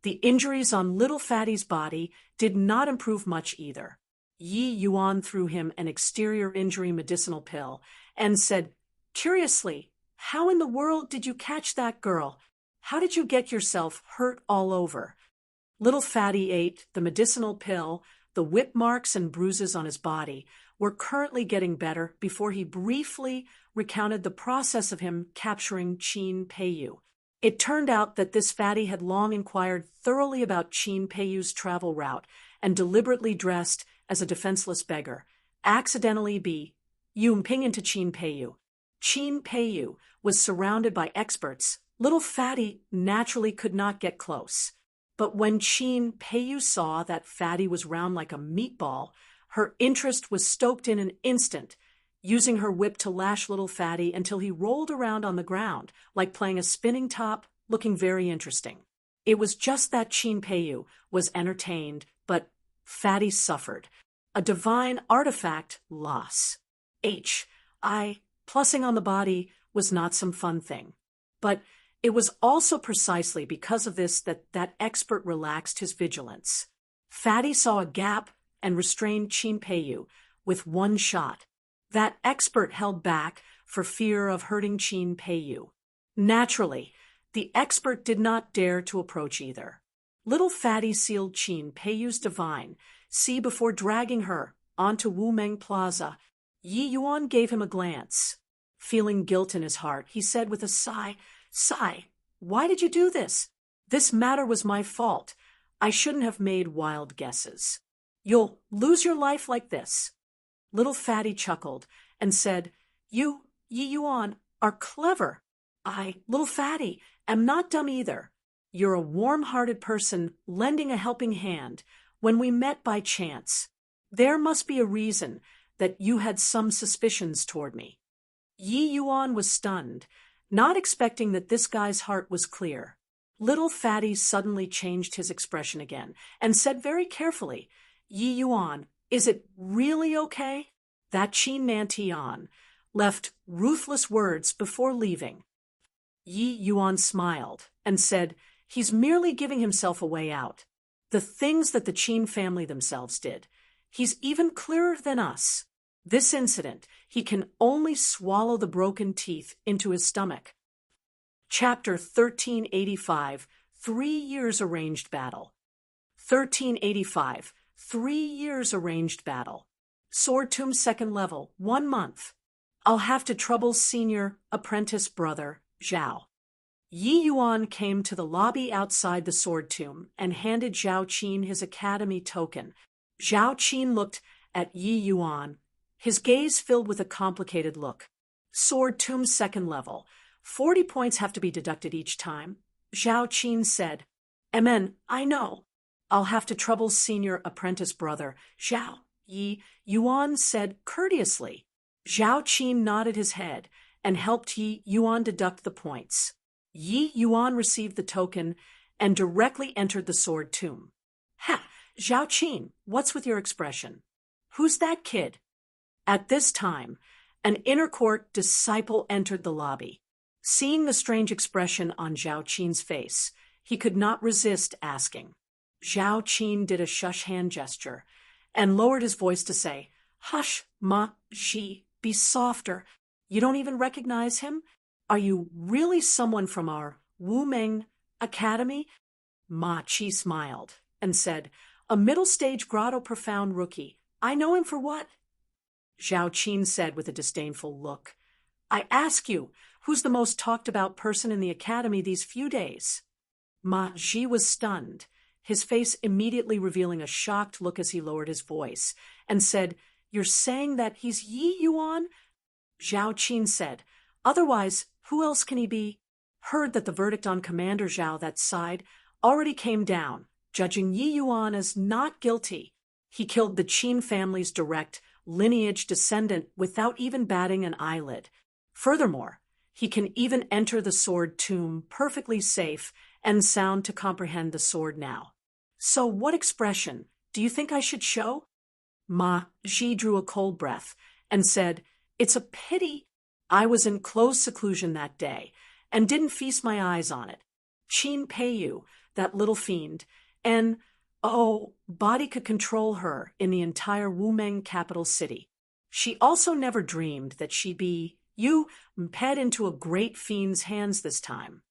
the injuries on little Fatty's body did not improve much either. Yi Yuan threw him an exterior injury medicinal pill and said, curiously, "How in the world did you catch that girl? How did you get yourself hurt all over?" Little Fatty ate the medicinal pill. The whip marks and bruises on his body were currently getting better before he briefly recounted the process of him capturing Qin Peiyu. It turned out that this Fatty had long inquired thoroughly about Qin Peiyu's travel route and deliberately dressed as a defenseless beggar, accidentally yumping into Qin Peiyu. Qin Peiyu was surrounded by experts. Little Fatty naturally could not get close. But when Qin Peiyu saw that Fatty was round like a meatball, her interest was stoked in an instant, using her whip to lash little Fatty until he rolled around on the ground, like playing a spinning top, looking very interesting. It was just that Qin Peiyu was entertained, but Fatty suffered. A divine artifact loss. Plussing on the body was not some fun thing. But it was also precisely because of this that expert relaxed his vigilance. Fatty saw a gap and restrained Qin Peiyu with one shot. That expert held back for fear of hurting Qin Peiyu. Naturally, the expert did not dare to approach either. Little Fatty sealed Qin Peiyu's divine before dragging her onto Wumeng Plaza. Yi Yuan gave him a glance. Feeling guilt in his heart, he said with a sigh, "Why did you do this? This matter was my fault. I shouldn't have made wild guesses. You'll lose your life like this." Little Fatty chuckled and said, "You, Yi Yuan, are clever. Little Fatty, am not dumb either. You're a warm-hearted person lending a helping hand when we met by chance. There must be a reason that you had some suspicions toward me." Yi Yuan was stunned, not expecting that this guy's heart was clear. Little Fatty suddenly changed his expression again and said very carefully, "Yi Yuan, is it really okay?" That Qin Nantian left ruthless words before leaving. Yi Yuan smiled and said, "He's merely giving himself a way out. The things that the Qin family themselves did. He's even clearer than us. This incident, he can only swallow the broken teeth into his stomach." Chapter 1385, 3 Years Arranged Battle. 1385, 3 Years Arranged Battle. Sword Tomb 2nd level, 1 month. I'll have to trouble senior apprentice brother, Zhao. Yi Yuan came to the lobby outside the Sword Tomb and handed Zhao Qin his academy token. Zhao Qin looked at Yi Yuan, his gaze filled with a complicated look. Sword Tomb 2nd level. 40 points have to be deducted each time. Zhao Qin said, "Amen, I know. I'll have to trouble senior apprentice brother, Zhao." Yi Yuan said courteously. Zhao Qin nodded his head and helped Yi Yuan deduct the points. Yi Yuan received the token and directly entered the Sword Tomb. Zhao Qin, what's with your expression? Who's that kid?" At this time, an inner court disciple entered the lobby. Seeing the strange expression on Zhao Qin's face, he could not resist asking. Zhao Qin did a shush hand gesture and lowered his voice to say, "Hush, be softer. You don't even recognize him? Are you really someone from our Wu Meng Academy? Ma Chi smiled and said, a middle-stage grotto profound rookie. I know him for what? Zhao Qin said with a disdainful look. I ask you, who's the most talked-about person in the academy these few days? Ma Ji was stunned, his face immediately revealing a shocked look as he lowered his voice, and said, You're saying that he's Yi Yuan? Zhao Qin said, Otherwise, who else can he be? Heard that the verdict on Commander Zhao that side already came down, judging Yi Yuan as not guilty. He killed the Qin family's direct lineage descendant without even batting an eyelid. Furthermore, he can even enter the sword tomb perfectly safe and sound to comprehend the sword now. So what expression do you think I should show? Ma Ji drew a cold breath and said, It's a pity I was in close seclusion that day and didn't feast my eyes on it. Qin Peiyu, that little fiend, and, body could control her in the entire Wumeng capital city. She also never dreamed that she'd be, imped into a great fiend's hands this time.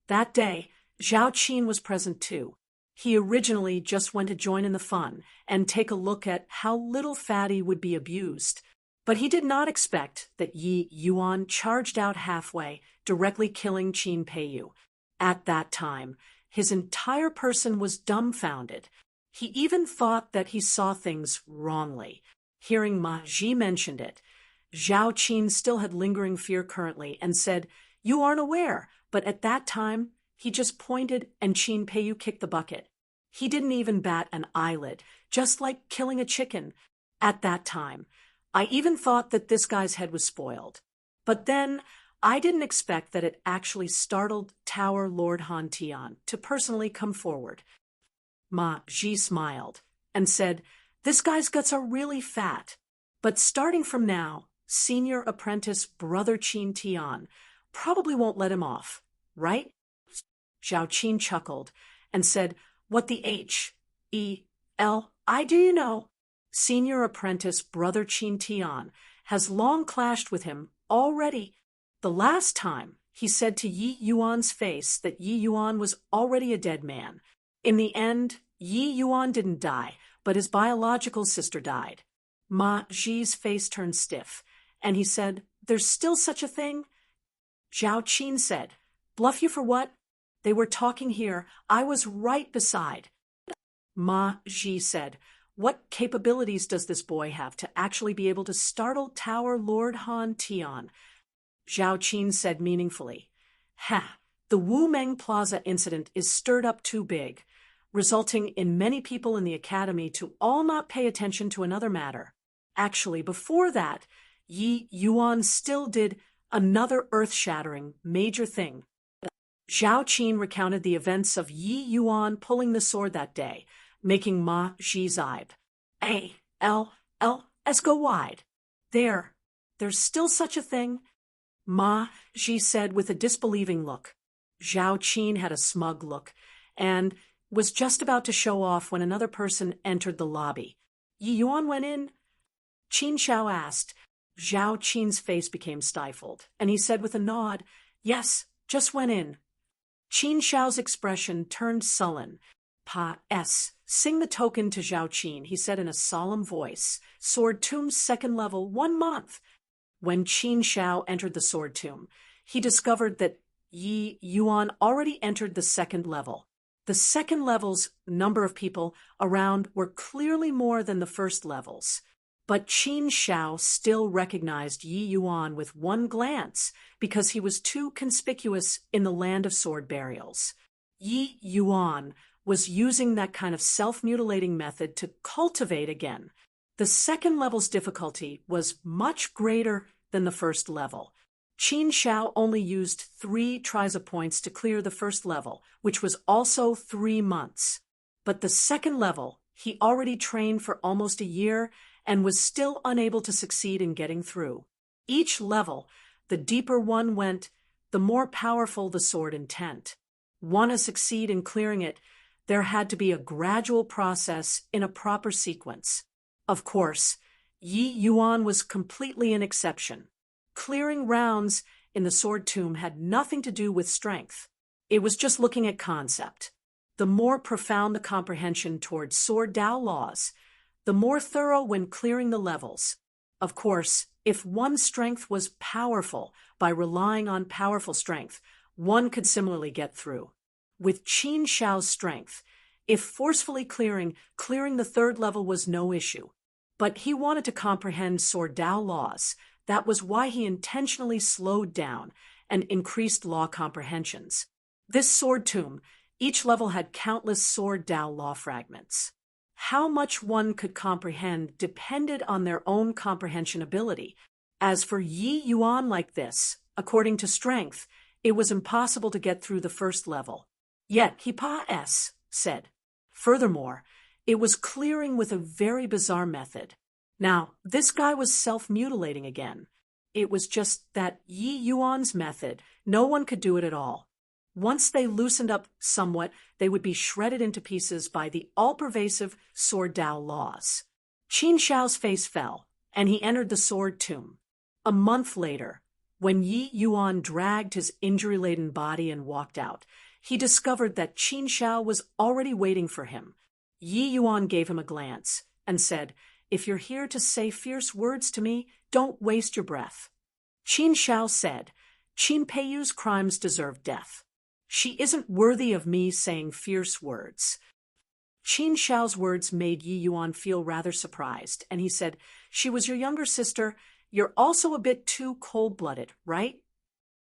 That day, Zhao Qin was present too. He originally just went to join in the fun and take a look at how little Fatty would be abused. But he did not expect that Yi Yuan charged out halfway, directly killing Qin Peiyu. At that time, his entire person was dumbfounded. He even thought that he saw things wrongly. Hearing Ma Ji mention it, Zhao Qin still had lingering fear currently and said, You aren't aware, but at that time, he just pointed and Qin Peiyu kicked the bucket. He didn't even bat an eyelid, just like killing a chicken. At that time, I even thought that this guy's head was spoiled. But then, I didn't expect that it actually startled Tower Lord Han Tian to personally come forward. Ma Ji smiled and said, This guy's guts are really fat. But starting from now, senior apprentice Brother Qin Tian probably won't let him off, right? Zhao Qin chuckled and said, What the H-E-L-I do you know? Senior apprentice Brother Qin Tian has long clashed with him already. The last time, he said to Yi Yuan's face that Yi Yuan was already a dead man. In the end, Yi Yuan didn't die, but his biological sister died. Ma Ji's face turned stiff, and he said, There's still such a thing? Zhao Qin said, Bluff you for what? They were talking here. I was right beside. Ma Ji said, What capabilities does this boy have to actually be able to startle Tower Lord Han Tian? Zhao Qin said meaningfully, the Wu Meng Plaza incident is stirred up too big, resulting in many people in the academy to all not pay attention to another matter. Actually, before that, Yi Yuan still did another earth-shattering major thing. Zhao Qin recounted the events of Yi Yuan pulling the sword that day, making Ma Ji's eyes A-L-L-S go wide. There's still such a thing? Ma Ji said with a disbelieving look. Zhao Qin had a smug look and was just about to show off when another person entered the lobby. Yi Yuan went in? Qin Xiao asked. Zhao Qin's face became stifled, and he said with a nod, Yes, just went in. Qin Xiao's expression turned sullen. Sing the token to Zhao Qin, he said in a solemn voice. Sword Tomb's second level, 1 month. When Qin Xiao entered the sword tomb, he discovered that Yi Yuan already entered the second level. The second level's number of people around were clearly more than the first level's. But Qin Xiao still recognized Yi Yuan with one glance because he was too conspicuous in the land of sword burials. Yi Yuan was using that kind of self-mutilating method to cultivate again. The second level's difficulty was much greater than the first level. Qin Xiao only used 3 Triza points to clear the first level, which was also 3 months. But the second level, he already trained for almost a year and was still unable to succeed in getting through. Each level, the deeper one went, the more powerful the sword intent. Want to succeed in clearing it, there had to be a gradual process in a proper sequence. Of course, Yi Yuan was completely an exception. Clearing rounds in the sword tomb had nothing to do with strength. It was just looking at concept. The more profound the comprehension toward sword Dao laws, the more thorough when clearing the levels. Of course, if one's strength was powerful, by relying on powerful strength, one could similarly get through. With Qin Shao's strength, if forcefully clearing the third level was no issue. But he wanted to comprehend sword Dao laws. That was why he intentionally slowed down and increased law comprehensions. This sword tomb, each level had countless sword Dao law fragments. How much one could comprehend depended on their own comprehension ability. As for Yi Yuan like this, according to strength, it was impossible to get through the first level. Yet, he said. Furthermore, it was clearing with a very bizarre method. Now, this guy was self-mutilating again. It was just that Yi Yuan's method, no one could do it at all. Once they loosened up somewhat, they would be shredded into pieces by the all-pervasive sword Dao laws. Qin Shao's face fell, and he entered the sword tomb. A month later, when Yi Yuan dragged his injury-laden body and walked out, he discovered that Qin Shao was already waiting for him. Yi Yuan gave him a glance and said, "If you're here to say fierce words to me, don't waste your breath." Qin Shao said, "Qin Peiyu's crimes deserve death. She isn't worthy of me saying fierce words." Qin Shao's words made Yi Yuan feel rather surprised, and he said, "She was your younger sister. You're also a bit too cold-blooded, right?"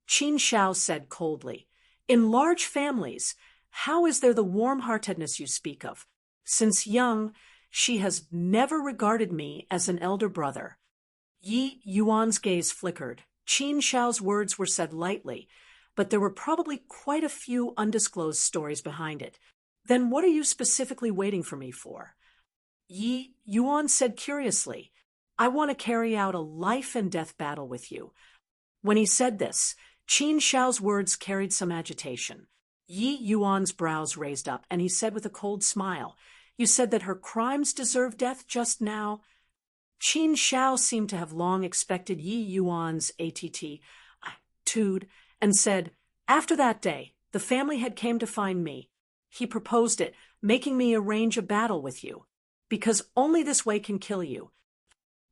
Qin Shao said coldly, "In large families, how is there the warm-heartedness you speak of? Since young, she has never regarded me as an elder brother." Yi Yuan's gaze flickered. Qin Shao's words were said lightly, but there were probably quite a few undisclosed stories behind it. "Then what are you specifically waiting for me for?" Yi Yuan said curiously, "I want to carry out a life-and-death battle with you." When he said this, Qin Shao's words carried some agitation. Yi Yuan's brows raised up, and he said with a cold smile, "You said that her crimes deserve death just now?" Qin Shao seemed to have long expected Yi Yuan's attitude and said, "After that day, the family had came to find me. He proposed it, making me arrange a battle with you, because only this way can kill you.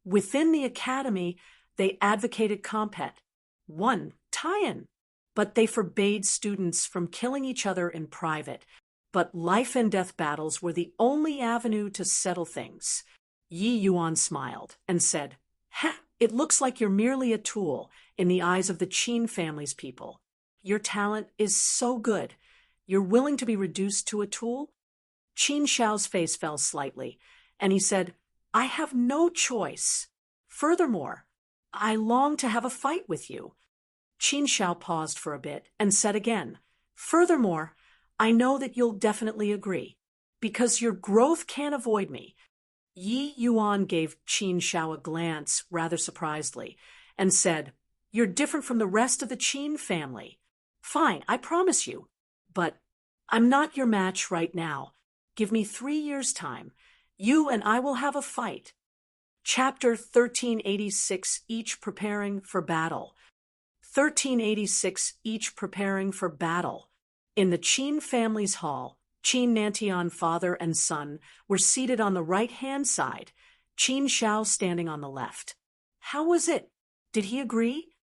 Within the academy, they advocated compet. One, tie-in. But they forbade students from killing each other in private. But life and death battles were the only avenue to settle things." Yi Yuan smiled and said, "It looks like you're merely a tool in the eyes of the Qin family's people. Your talent is so good. You're willing to be reduced to a tool?" Qin Shao's face fell slightly, and he said, "I have no choice. Furthermore, I long to have a fight with you." Qin Shao paused for a bit and said again, "Furthermore, I know that you'll definitely agree, because your growth can't avoid me." Yi Yuan gave Qin Shao a glance, rather surprisedly, and said, "You're different from the rest of the Qin family. Fine, I promise you. But I'm not your match right now. Give me 3 years' time. You and I will have a fight." Chapter 1386, Each Preparing for Battle. 1386, Each Preparing for Battle. In the Qin family's hall, Qin Nantian father and son were seated on the right-hand side, Qin Shao standing on the left. "How was it? Did he agree?"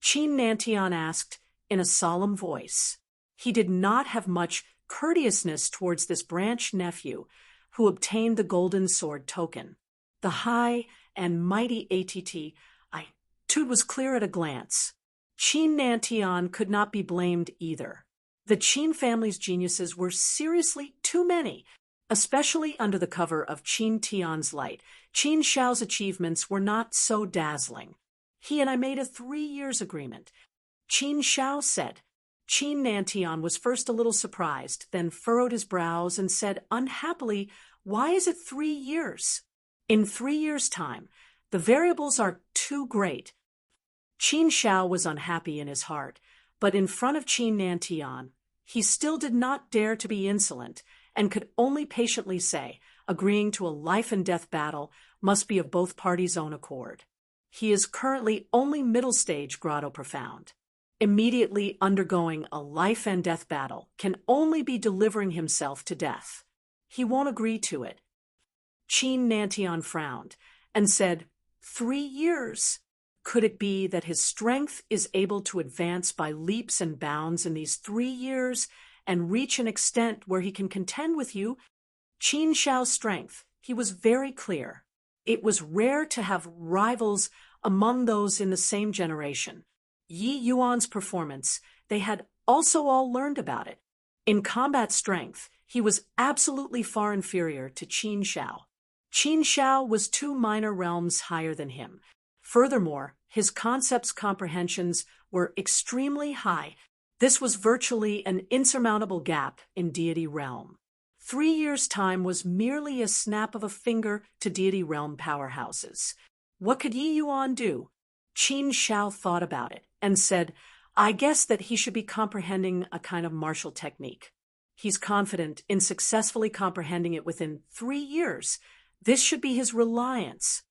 Qin Nantian asked in a solemn voice. He did not have much courteousness towards this branch nephew who obtained the golden sword token. The high and mighty attitude was clear at a glance. Qin Nantian could not be blamed either. The Qin family's geniuses were seriously too many, especially under the cover of Qin Tian's light. Qin Shao's achievements were not so dazzling. "He and I made a 3 years agreement," Qin Shao said. Qin Nantian was first a little surprised, then furrowed his brows and said unhappily, "Why is it 3 years? In 3 years' time, the variables are too great." Qin Shao was unhappy in his heart, but in front of Qin Nantian, he still did not dare to be insolent and could only patiently say, agreeing to a life-and-death battle must be of both parties' own accord. He is currently only middle stage grotto profound. immediately undergoing a life and death battle, can only be delivering himself to death. He won't agree to it. Qin Nantian frowned and said, 3 years. Could it be that his strength is able to advance by leaps and bounds in these 3 years and reach an extent where he can contend with you? Qin Shao's strength, he was very clear. It was rare to have rivals among those in the same generation. Yi Yuan's performance, they had also all learned about it. In combat strength, he was absolutely far inferior to Qin Shao. Qin Shao was 2 minor realms higher than him. Furthermore, his concepts' comprehensions were extremely high. This was virtually an insurmountable gap in Deity realm. 3 years' time was merely a snap of a finger to Deity realm powerhouses. What could Yi Yuan do? Qin Shao thought about it and said, I guess that he should be comprehending a kind of martial technique. He's confident in successfully comprehending it within 3 years. This should be his reliance.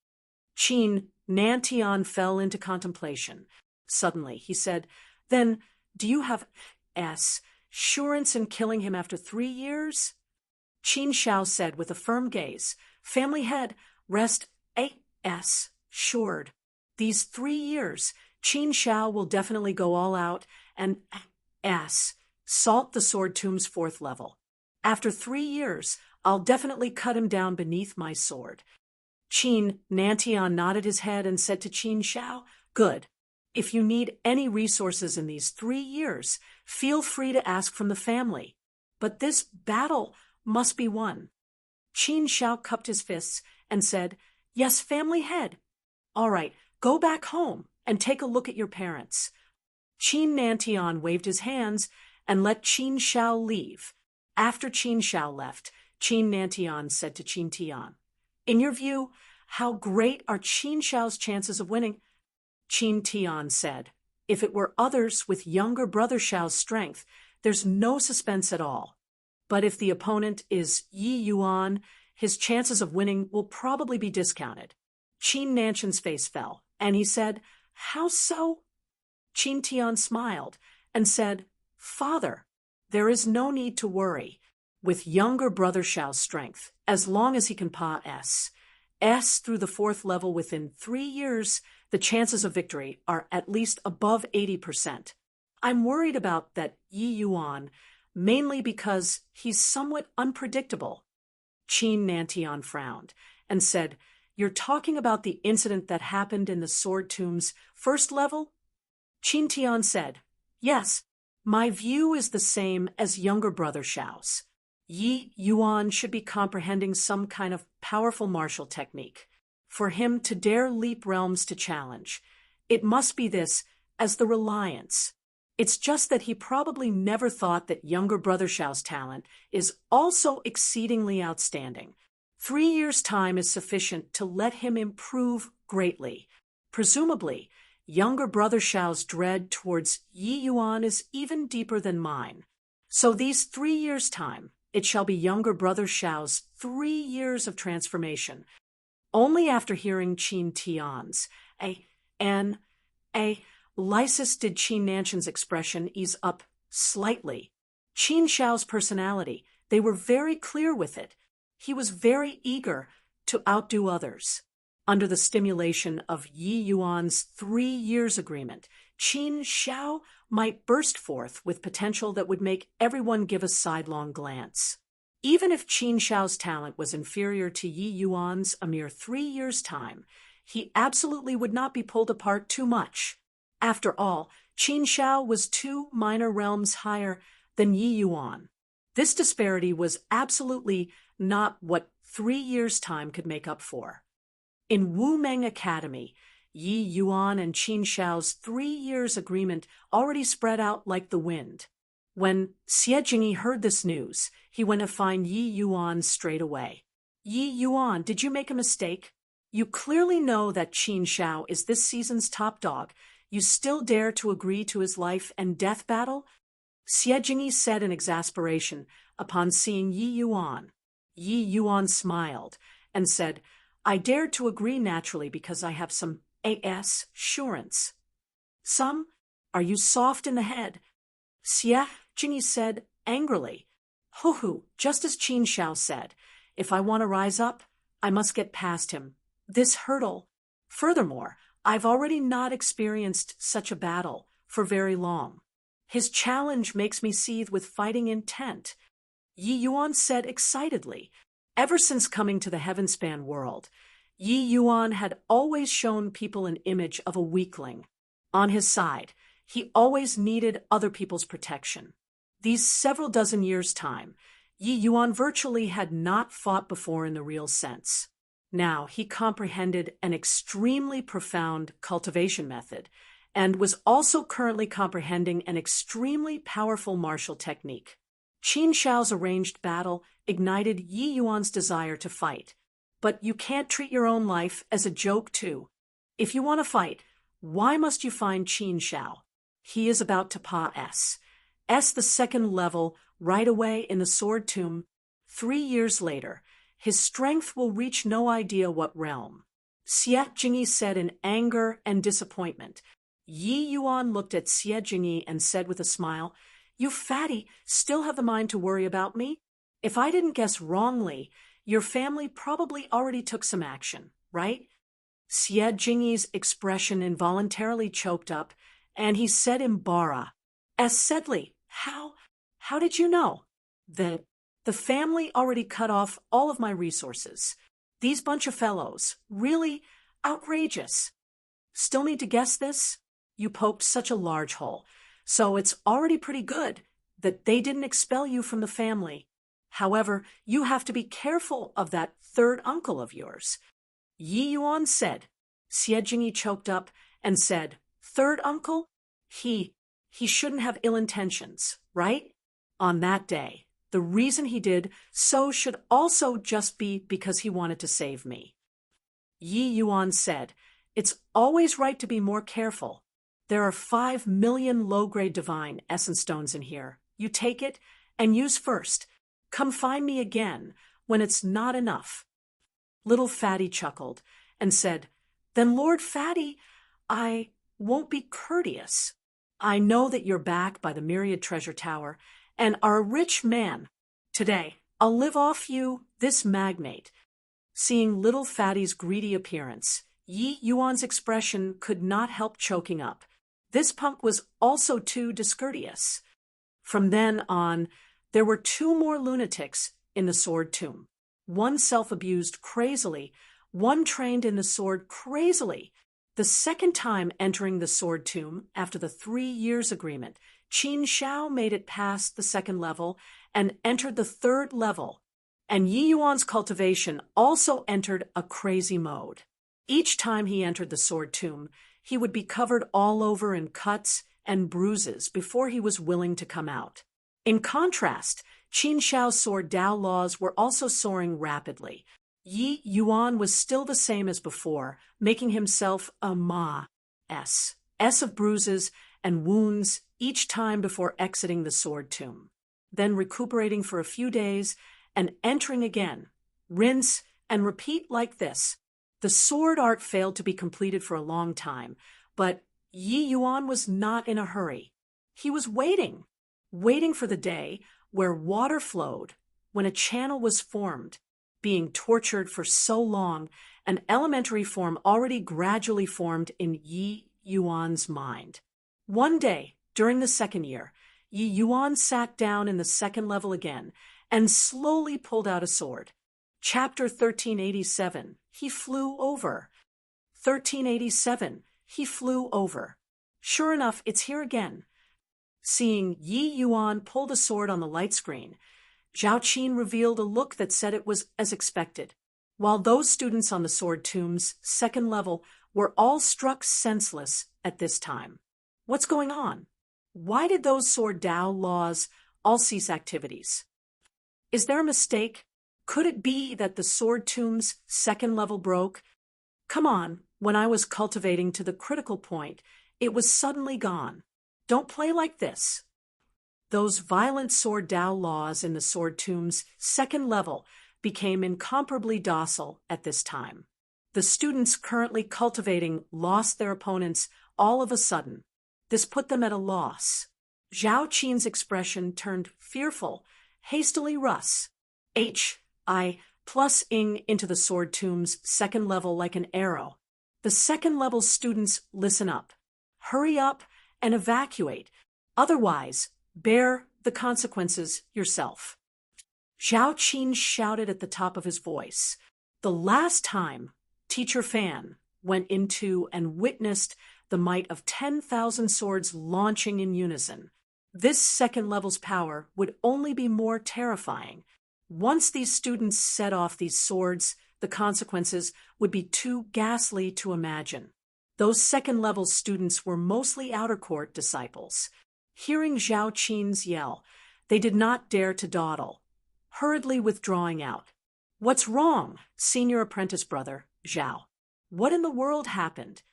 Qin Nantian fell into contemplation. Suddenly, he said, Then, do you have assurance in killing him after 3 years? Qin Shao said with a firm gaze, Family head, rest assured. These 3 years, Qin Shao will definitely go all out and assault the Sword Tomb's 4th level. After 3 years, I'll definitely cut him down beneath my sword. Qin Nantian nodded his head and said to Qin Shao, Good. If you need any resources in these 3 years, feel free to ask from the family. But this battle must be won. Qin Shao cupped his fists and said, Yes, family head. All right, go back home and take a look at your parents. Qin Nantian waved his hands and let Qin Shao leave. After Qin Shao left, Qin Nantian said to Qin Tian, In your view, how great are Qin Shao's chances of winning? Qin Tian said, If it were others with younger brother Shao's strength, there's no suspense at all. But if the opponent is Yi Yuan, his chances of winning will probably be discounted. Qin Nantian's face fell, and he said, How so? Qin Tian smiled and said, Father, there is no need to worry. With younger brother Shao's strength, as long as he can pass S through the 4th level within 3 years, the chances of victory are at least above 80%. I'm worried about that Yi Yuan, mainly because he's somewhat unpredictable. Qin Nantian frowned and said, You're talking about the incident that happened in the Sword Tomb's 1st level? Qin Tian said, Yes, my view is the same as younger brother Shao's. Yi Yuan should be comprehending some kind of powerful martial technique. For him to dare leap realms to challenge, it must be this as the reliance. It's just that he probably never thought that younger brother Shao's talent is also exceedingly outstanding. 3 years' time is sufficient to let him improve greatly. Presumably, younger brother Shao's dread towards Yi Yuan is even deeper than mine. So these 3 years' time, it shall be younger brother Shao's 3 years of transformation. Only after hearing Qin Tian's lysis did Qin Nantian's expression ease up slightly. Qin Shao's personality, they were very clear with it. He was very eager to outdo others. Under the stimulation of Yi Yuan's 3 years agreement, Qin Shao might burst forth with potential that would make everyone give a sidelong glance. Even if Qin Shao's talent was inferior to Yi Yuan's a mere 3 years' time, he absolutely would not be pulled apart too much. After all, Qin Shao was 2 minor realms higher than Yi Yuan. This disparity was absolutely not what 3 years' time could make up for. In Wu Meng Academy, Yi Yuan and Qin Shao's 3 years agreement already spread out like the wind. When Xie Jingyi heard this news, he went to find Yi Yuan straight away. Yi Yuan, did you make a mistake? You clearly know that Qin Shao is this season's top dog. You still dare to agree to his life and death battle? Xie Jingyi said in exasperation upon seeing Yi Yuan. Yi Yuan smiled and said, I dared to agree naturally because I have some assurance. Some? Are you soft in the head? Xie Jingyi said angrily. Hu, just as Qin Shao said, if I want to rise up, I must get past him. This hurdle. Furthermore, I've already not experienced such a battle for very long. His challenge makes me seethe with fighting intent. Yi Yuan said excitedly. Ever since coming to the Heavenspan world, Yi Yuan had always shown people an image of a weakling. On his side, he always needed other people's protection. These several dozen years' time, Yi Yuan virtually had not fought before in the real sense. Now he comprehended an extremely profound cultivation method, and was also currently comprehending an extremely powerful martial technique. Qin Shao's arranged battle ignited Yi Yuan's desire to fight. But you can't treat your own life as a joke too. If you want to fight, why must you find Qin Shao? He is about to pass the second level right away in the sword tomb. 3 years later, his strength will reach no idea what realm. Xie Jingyi said in anger and disappointment. Yi Yuan looked at Xie Jingyi and said with a smile, You fatty still have the mind to worry about me? If I didn't guess wrongly, your family probably already took some action, right? Xie Jingyi's expression involuntarily choked up, and he said in Bara, As Sedley, how did you know? The family already cut off all of my resources. These bunch of fellows, really outrageous. Still need to guess this? You poked such a large hole, so it's already pretty good that they didn't expel you from the family. However, you have to be careful of that third uncle of yours. Yi Yuan said. Xie Jingyi choked up and said, Third uncle? He shouldn't have ill intentions, right? On that day, the reason he did so should also just be because he wanted to save me. Yi Yuan said, It's always right to be more careful. There are 5 million low-grade divine essence stones in here. You take it and use first. Come find me again when it's not enough. Little Fatty chuckled and said, Then Lord Fatty, I won't be courteous. I know that you're back by the Myriad Treasure Tower and are a rich man. Today, I'll live off you, this magnate. Seeing Little Fatty's greedy appearance, Yi Yuan's expression could not help choking up. This punk was also too discourteous. From then on, there were 2 more lunatics in the sword tomb. One self-abused crazily, one trained in the sword crazily. The second time entering the sword tomb after the 3 years agreement, Qin Shao made it past the second level and entered the third level. And Yi Yuan's cultivation also entered a crazy mode. Each time he entered the sword tomb, he would be covered all over in cuts and bruises before he was willing to come out. In contrast, Qin Shao's sword Dao laws were also soaring rapidly. Yi Yuan was still the same as before, making himself a S of bruises and wounds each time before exiting the sword tomb, then recuperating for a few days and entering again. Rinse and repeat like this. The sword art failed to be completed for a long time, but Yi Yuan was not in a hurry. He was waiting for the day where water flowed, when a channel was formed. Being tortured for so long, an elementary form already gradually formed in Yi Yuan's mind. One day, during the second year, Yi Yuan sat down in the second level again and slowly pulled out a sword. Chapter 1387, he flew over. 1387, he flew over. Sure enough, it's here again. Seeing Yi Yuan pull the sword on the light screen, Zhao Qin revealed a look that said it was as expected, while those students on the sword tomb's second level were all struck senseless at this time. What's going on? Why did those sword Dao laws all cease activities? Is there a mistake? Could it be that the sword tomb's second level broke? Come on, when I was cultivating to the critical point, it was suddenly gone. Don't play like this. Those violent sword Dao laws in the sword tomb's second level became incomparably docile at this time. The students currently cultivating lost their opponents all of a sudden. This put them at a loss. Zhao Qin's expression turned fearful. Hastily Russ. I plus ing into the sword tomb's second level like an arrow. The second level students listen up. Hurry up and evacuate. Otherwise, bear the consequences yourself. Zhao Qin shouted at the top of his voice. The last time Teacher Fan went into and witnessed the might of 10,000 swords launching in unison, this second level's power would only be more terrifying. Once these students set off these swords, the consequences would be too ghastly to imagine. Those second level students were mostly outer court disciples. Hearing Zhao Qin's yell, they did not dare to dawdle, hurriedly withdrawing out. What's wrong, senior apprentice brother, Zhao? What in the world happened?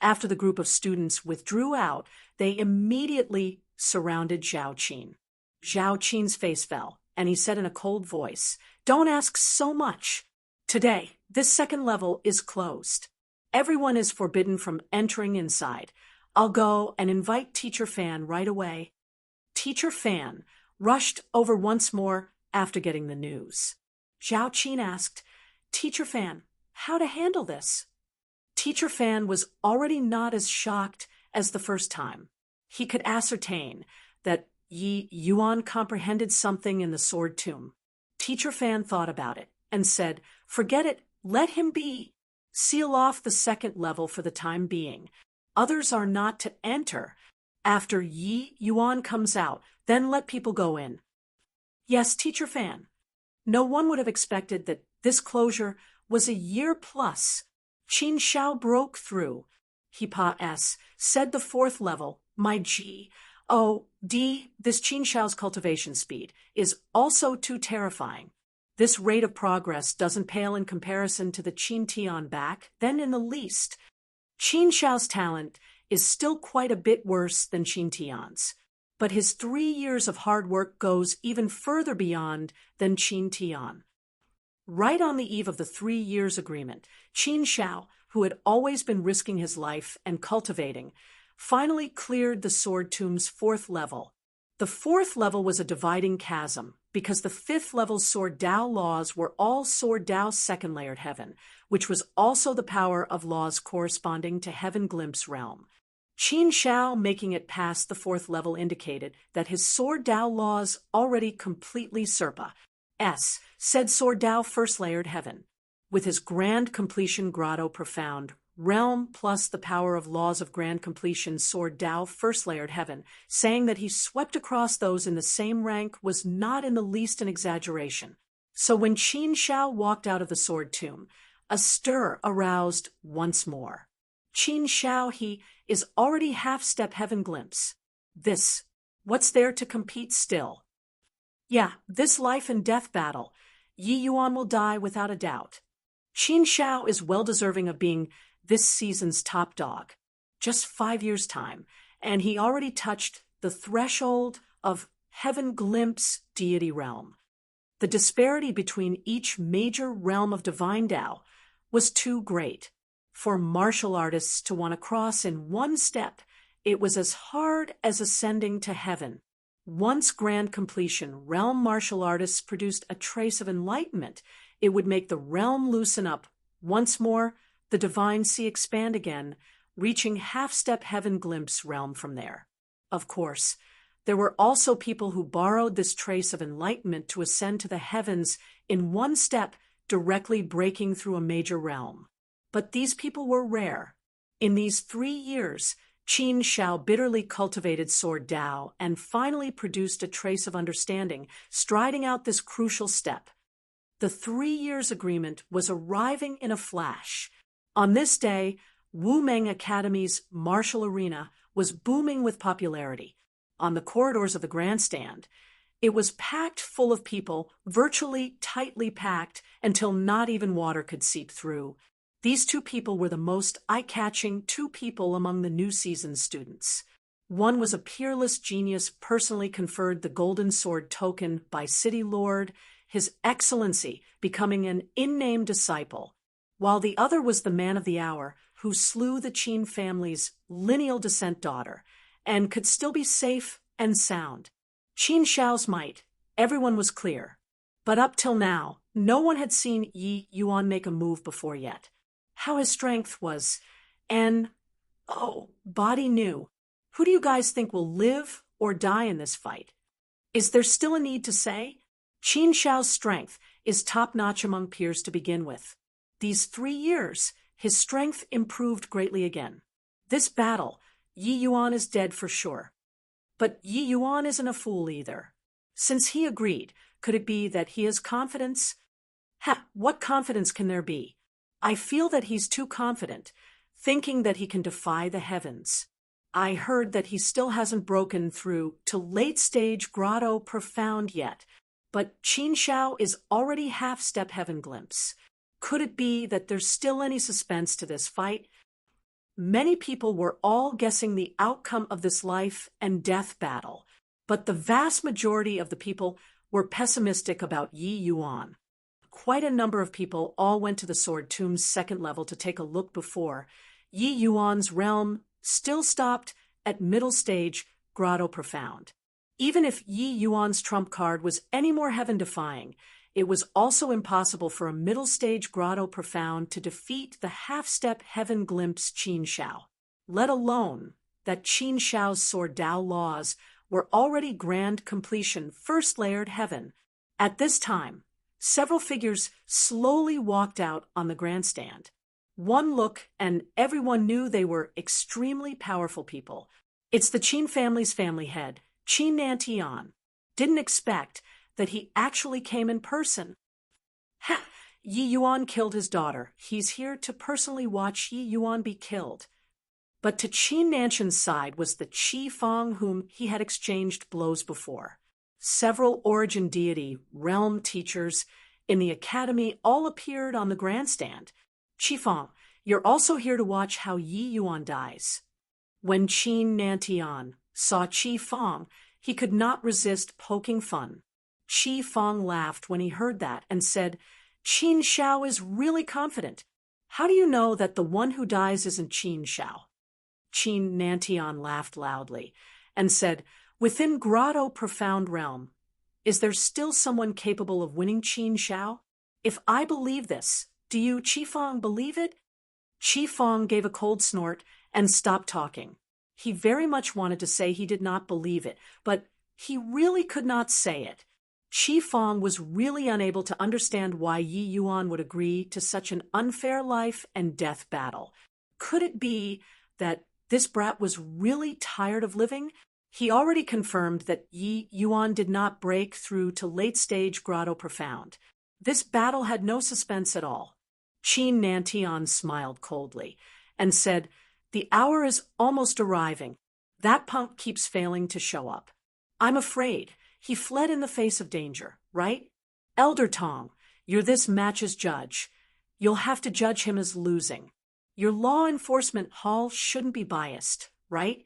After the group of students withdrew out, they immediately surrounded Zhao Qin. Zhao Qin's face fell, and he said in a cold voice, "Don't ask so much. Today, this second level is closed. Everyone is forbidden from entering inside. I'll go and invite Teacher Fan right away." Teacher Fan rushed over once more after getting the news. Zhao Qin asked, "Teacher Fan, how to handle this?" Teacher Fan was already not as shocked as the first time. He could ascertain that Yi Yuan comprehended something in the sword tomb. Teacher Fan thought about it and said, "Forget it, let him be. Seal off the second level for the time being. Others are not to enter. After Yi Yuan comes out, then let people go in." Yes, Teacher Fan. No one would have expected that this closure was a year plus. Qin Shao broke through. Said the fourth level, "My G. Oh, D, this Qin Shao's cultivation speed is also too terrifying. This rate of progress doesn't pale in comparison to the Qin Tian back, then in the least. Qin Shao's talent is still quite a bit worse than Qin Tian's, but his 3 years of hard work goes even further beyond than Qin Tian." Right on the eve of the 3 years agreement, Qin Shao, who had always been risking his life and cultivating, finally cleared the sword tomb's fourth level. The fourth level was a dividing chasm, because the fifth level Sword Dao laws were all Sword Dao's second layered heaven, which was also the power of laws corresponding to Heaven Glimpse realm. Qin Shao making it past the fourth level indicated that his Sword Dao laws already completely said Sword Dao first layered heaven. With his grand completion grotto profound realm plus the power of laws of grand completion Sword Dao first layered heaven, saying that he swept across those in the same rank was not in the least an exaggeration. So when Qin Shao walked out of the sword tomb, a stir aroused once more. Qin Shao, he is already half-step heaven glimpse. What's there to compete still? Yeah, this life and death battle, Yi Yuan will die without a doubt. Qin Shao is well deserving of being this season's top dog. Just 5 years' time, and he already touched the threshold of Heaven Glimpse deity realm. The disparity between each major realm of divine Tao was too great. For martial artists to want to cross in one step, it was as hard as ascending to heaven. Once grand completion, realm martial artists produced a trace of enlightenment. It would make the realm loosen up. Once more, the divine sea expand again, reaching half-step heaven glimpse realm from there. Of course, there were also people who borrowed this trace of enlightenment to ascend to the heavens in one step, directly breaking through a major realm. But these people were rare. In these 3 years, Qin Shao bitterly cultivated Sword Dao and finally produced a trace of understanding, striding out this crucial step. The 3 years agreement was arriving in a flash. On this day, Wu Meng Academy's martial arena was booming with popularity. On the corridors of the grandstand, it was packed full of people, virtually tightly packed until not even water could seep through. These 2 people were the most eye-catching 2 people among the new season students. One was a peerless genius personally conferred the Golden Sword token by City Lord, His Excellency, becoming an in-name disciple, while the other was the man of the hour, who slew the Qin family's lineal descent daughter, and could still be safe and sound. Qin Shao's might, everyone was clear. But up till now, no one had seen Yi Yuan make a move before yet. How his strength was, body knew. Who do you guys think will live or die in this fight? Is there still a need to say? Qin Shao's strength is top-notch among peers to begin with. These 3 years, his strength improved greatly again. This battle, Yi Yuan is dead for sure. But Yi Yuan isn't a fool either. Since he agreed, could it be that he has confidence? What confidence can there be? I feel that he's too confident, thinking that he can defy the heavens. I heard that he still hasn't broken through to late-stage grotto profound yet, but Qin Shao is already half-step heaven glimpse. Could it be that there's still any suspense to this fight? Many people were all guessing the outcome of this life and death battle, but the vast majority of the people were pessimistic about Yi Yuan. Quite a number of people all went to the Sword Tomb's second level to take a look before. Yi Yuan's realm still stopped at middle stage grotto profound. Even if Yi Yuan's trump card was any more heaven-defying, it was also impossible for a middle stage grotto profound to defeat the half-step heaven glimpse Qin Shao, let alone that Qin Shao's Sword Dao laws were already grand completion first layered heaven. At this time, several figures slowly walked out on the grandstand. One look and everyone knew they were extremely powerful people. It's the Qin family's family head, Qin Nantian. Didn't expect that he actually came in person. Yi Yuan killed his daughter. He's here to personally watch Yi Yuan be killed. But to Qin Nantian's side was the Qi Feng whom he had exchanged blows before. Several origin deity realm teachers in the academy all appeared on the grandstand. Qi Feng, you're also here to watch how Yi Yuan dies. When Qin Nantian saw Qi Feng, he could not resist poking fun. Qi Feng laughed when he heard that and said, Qin Shao is really confident. How do you know that the one who dies isn't Qin Shao? Qin Nantian laughed loudly and said, within grotto profound realm, is there still someone capable of winning Qin Shao? If I believe this, do you, Qi Feng, believe it? Qi Feng gave a cold snort and stopped talking. He very much wanted to say he did not believe it, but he really could not say it. Qi Feng was really unable to understand why Yi Yuan would agree to such an unfair life and death battle. Could it be that this brat was really tired of living? He already confirmed that Yi Yuan did not break through to late-stage grotto profound. This battle had no suspense at all. Qin Nantian smiled coldly and said, the hour is almost arriving. That punk keeps failing to show up. I'm afraid he fled in the face of danger, right? Elder Tong, you're this match's judge. You'll have to judge him as losing. Your law enforcement hall shouldn't be biased, right?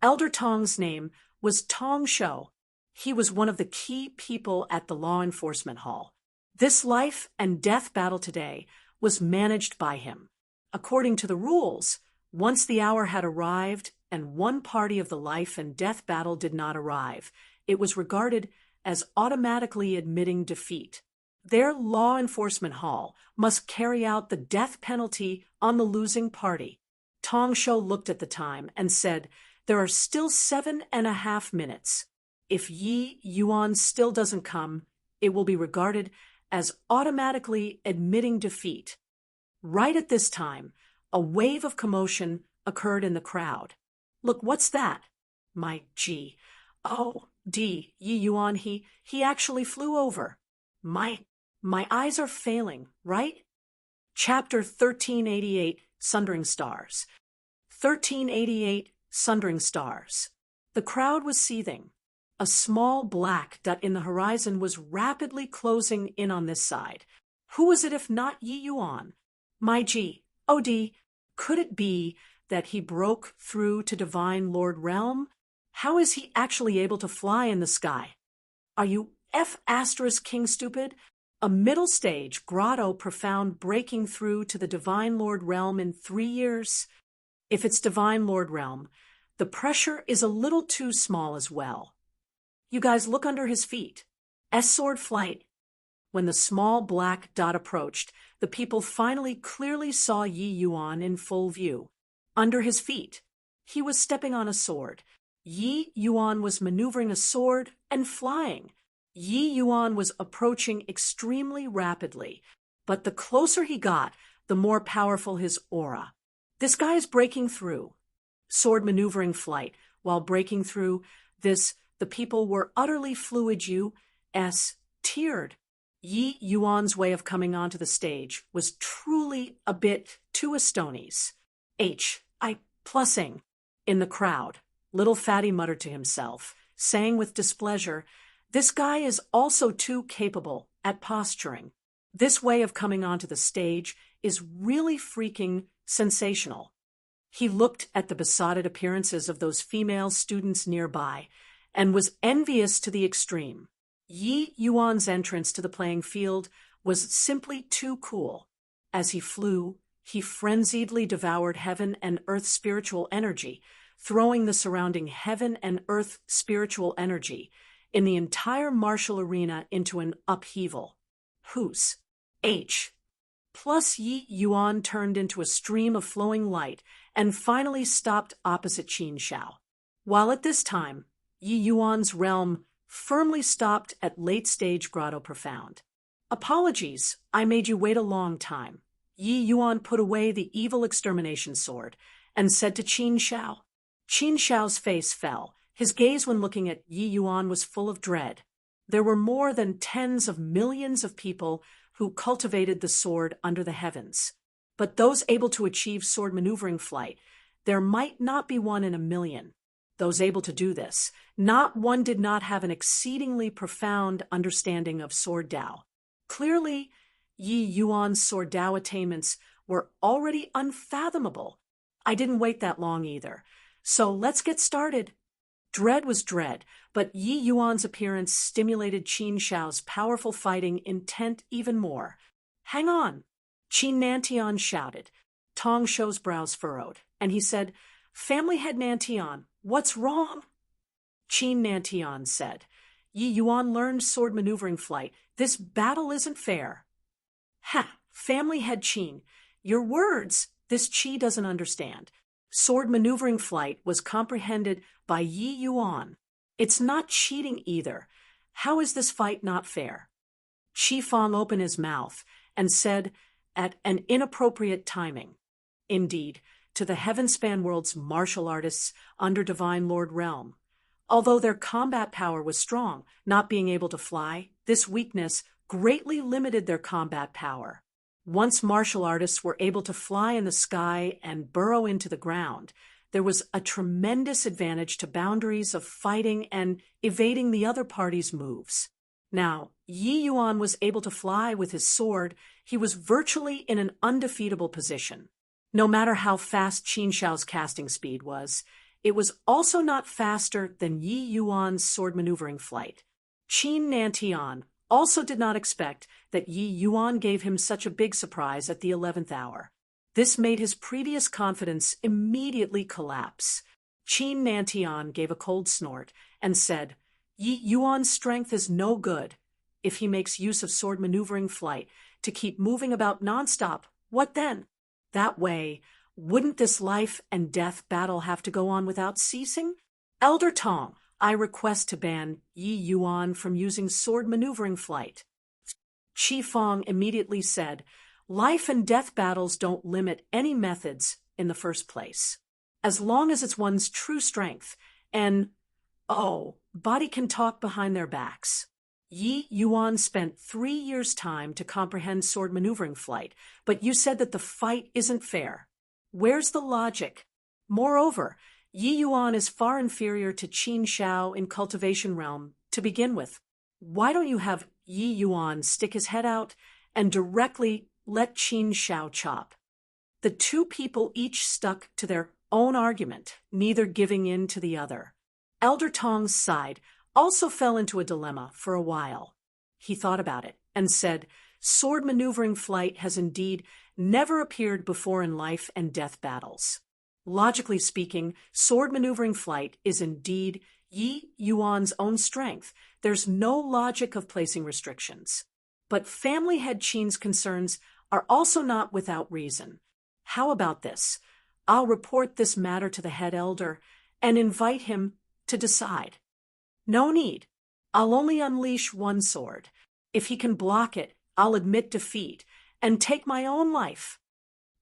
Elder Tong's name was Tong Shou. He was one of the key people at the law enforcement hall. This life and death battle today was managed by him. According to the rules, once the hour had arrived and one party of the life and death battle did not arrive, it was regarded as automatically admitting defeat. Their law enforcement hall must carry out the death penalty on the losing party. Tong Shou looked at the time and said, there are still 7.5 minutes. If Yi Yuan still doesn't come, it will be regarded as automatically admitting defeat. Right at this time, a wave of commotion occurred in the crowd. Look, what's that? My G. Oh, D. Yi Yuan, he actually flew over. My eyes are failing, right? Chapter 1388, Sundering Stars. 1388, Sundering Stars. The crowd was seething. A small black dot in the horizon was rapidly closing in on this side. Who was it if not Yi Yuan? My G. Oh, D. Could it be that he broke through to Divine Lord Realm? How is he actually able to fly in the sky? Are you F*** King stupid? A middle stage grotto profound breaking through to the Divine Lord realm in 3 years? If it's Divine Lord realm, the pressure is a little too small as well. You guys look under his feet. S-sword flight. When the small black dot approached, the people finally clearly saw Yi Yuan in full view. Under his feet, he was stepping on a sword. Yi Yuan was maneuvering a sword and flying. Yi Yuan was approaching extremely rapidly, but the closer he got, the more powerful his aura. This guy is breaking through. Sword maneuvering flight. While breaking through this, the people were utterly fluid tiered. Yi Yuan's way of coming onto the stage was truly a bit too Estonies. Plussing. In the crowd, little fatty muttered to himself, saying with displeasure, "This guy is also too capable at posturing. This way of coming onto the stage is really freaking sensational." He looked at the besotted appearances of those female students nearby and was envious to the extreme. Yi Yuan's entrance to the playing field was simply too cool. As he flew, he frenziedly devoured heaven and earth spiritual energy, throwing the surrounding heaven and earth spiritual energy in the entire martial arena into an upheaval. Plus Yi Yuan turned into a stream of flowing light and finally stopped opposite Qin Shao. While at this time, Yi Yuan's realm firmly stopped at late-stage grotto profound. "Apologies, I made you wait a long time." Yi Yuan put away the evil extermination sword and said to Qin Shao. Qin Shao's face fell. His gaze when looking at Yi Yuan was full of dread. There were more than tens of millions of people who cultivated the sword under the heavens. But those able to achieve sword maneuvering flight, there might not be one in a million. Those able to do this, not one did not have an exceedingly profound understanding of sword Dao. Clearly, Yi Yuan's sword Dao attainments were already unfathomable. I didn't wait that long either. So let's get started. Dread was dread, but Yi Yuan's appearance stimulated Qin Shao's powerful fighting intent even more. "Hang on," Qin Nantian shouted. Tong Shou's brows furrowed, and he said, "Family head Nantian, what's wrong?" Qin Nantian said, "Yi Yuan learned sword maneuvering flight. This battle isn't fair." "Ha, family head Qin, your words, this Qi doesn't understand. Sword maneuvering flight was comprehended by Yi Yuan. It's not cheating either. How is this fight not fair?" Qi Fang opened his mouth and said, at an inappropriate timing, "Indeed, to the heaven-span world's martial artists under Divine Lord Realm. Although their combat power was strong, not being able to fly, this weakness greatly limited their combat power. Once martial artists were able to fly in the sky and burrow into the ground, there was a tremendous advantage to boundaries of fighting and evading the other party's moves. Now, Yi Yuan was able to fly with his sword. He was virtually in an undefeatable position. No matter how fast Qin Shao's casting speed was, it was also not faster than Yi Yuan's sword maneuvering flight. Qin Nantian also did not expect that Yi Yuan gave him such a big surprise at the 11th hour. This made his previous confidence immediately collapse. Qin Nantian gave a cold snort and said, "Yi Yuan's strength is no good. If he makes use of sword maneuvering flight to keep moving about nonstop, what then? That way, wouldn't this life and death battle have to go on without ceasing? Elder Tong, I request to ban Yi Yuan from using sword maneuvering flight." Qi Fang immediately said, "Life and death battles don't limit any methods in the first place. As long as it's one's true strength, and, body can talk behind their backs." Yi Yuan spent 3 years' time to comprehend sword maneuvering flight, but you said that the fight isn't fair. Where's the logic? Moreover, Yi Yuan is far inferior to Qin Shao in cultivation realm to begin with. Why don't you have Yi Yuan stick his head out and directly let Qin Shao chop? The two people each stuck to their own argument, neither giving in to the other. Elder Tong's side also fell into a dilemma for a while. He thought about it and said, "Sword maneuvering flight has indeed never appeared before in life and death battles. Logically speaking, sword maneuvering flight is indeed Yi Yuan's own strength. There's no logic of placing restrictions. But family head Qin's concerns are also not without reason. How about this? I'll report this matter to the head elder and invite him to decide. No need. I'll only unleash one sword. If he can block it, I'll admit defeat and take my own life."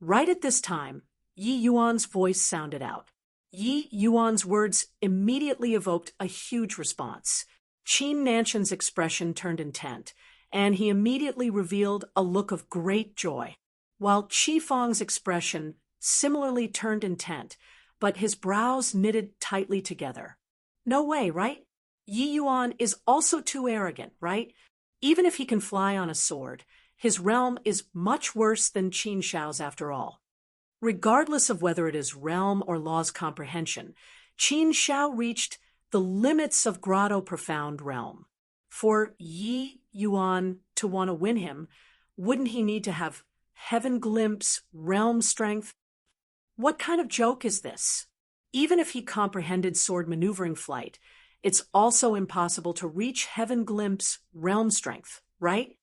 Right at this time, Yi Yuan's voice sounded out. Yi Yuan's words immediately evoked a huge response. Qin Nanshan's expression turned intent, and he immediately revealed a look of great joy, while Qi Feng's expression similarly turned intent, but his brows knitted tightly together. No way, right? Yi Yuan is also too arrogant, right? Even if he can fly on a sword, his realm is much worse than Qin Shao's after all. Regardless of whether it is realm or law's comprehension, Qin Shao reached the limits of Grotto Profound realm. For Yi Yuan to want to win him, wouldn't he need to have heaven glimpse, realm strength? What kind of joke is this? Even if he comprehended sword maneuvering flight, it's also impossible to reach heaven glimpse, realm strength, right?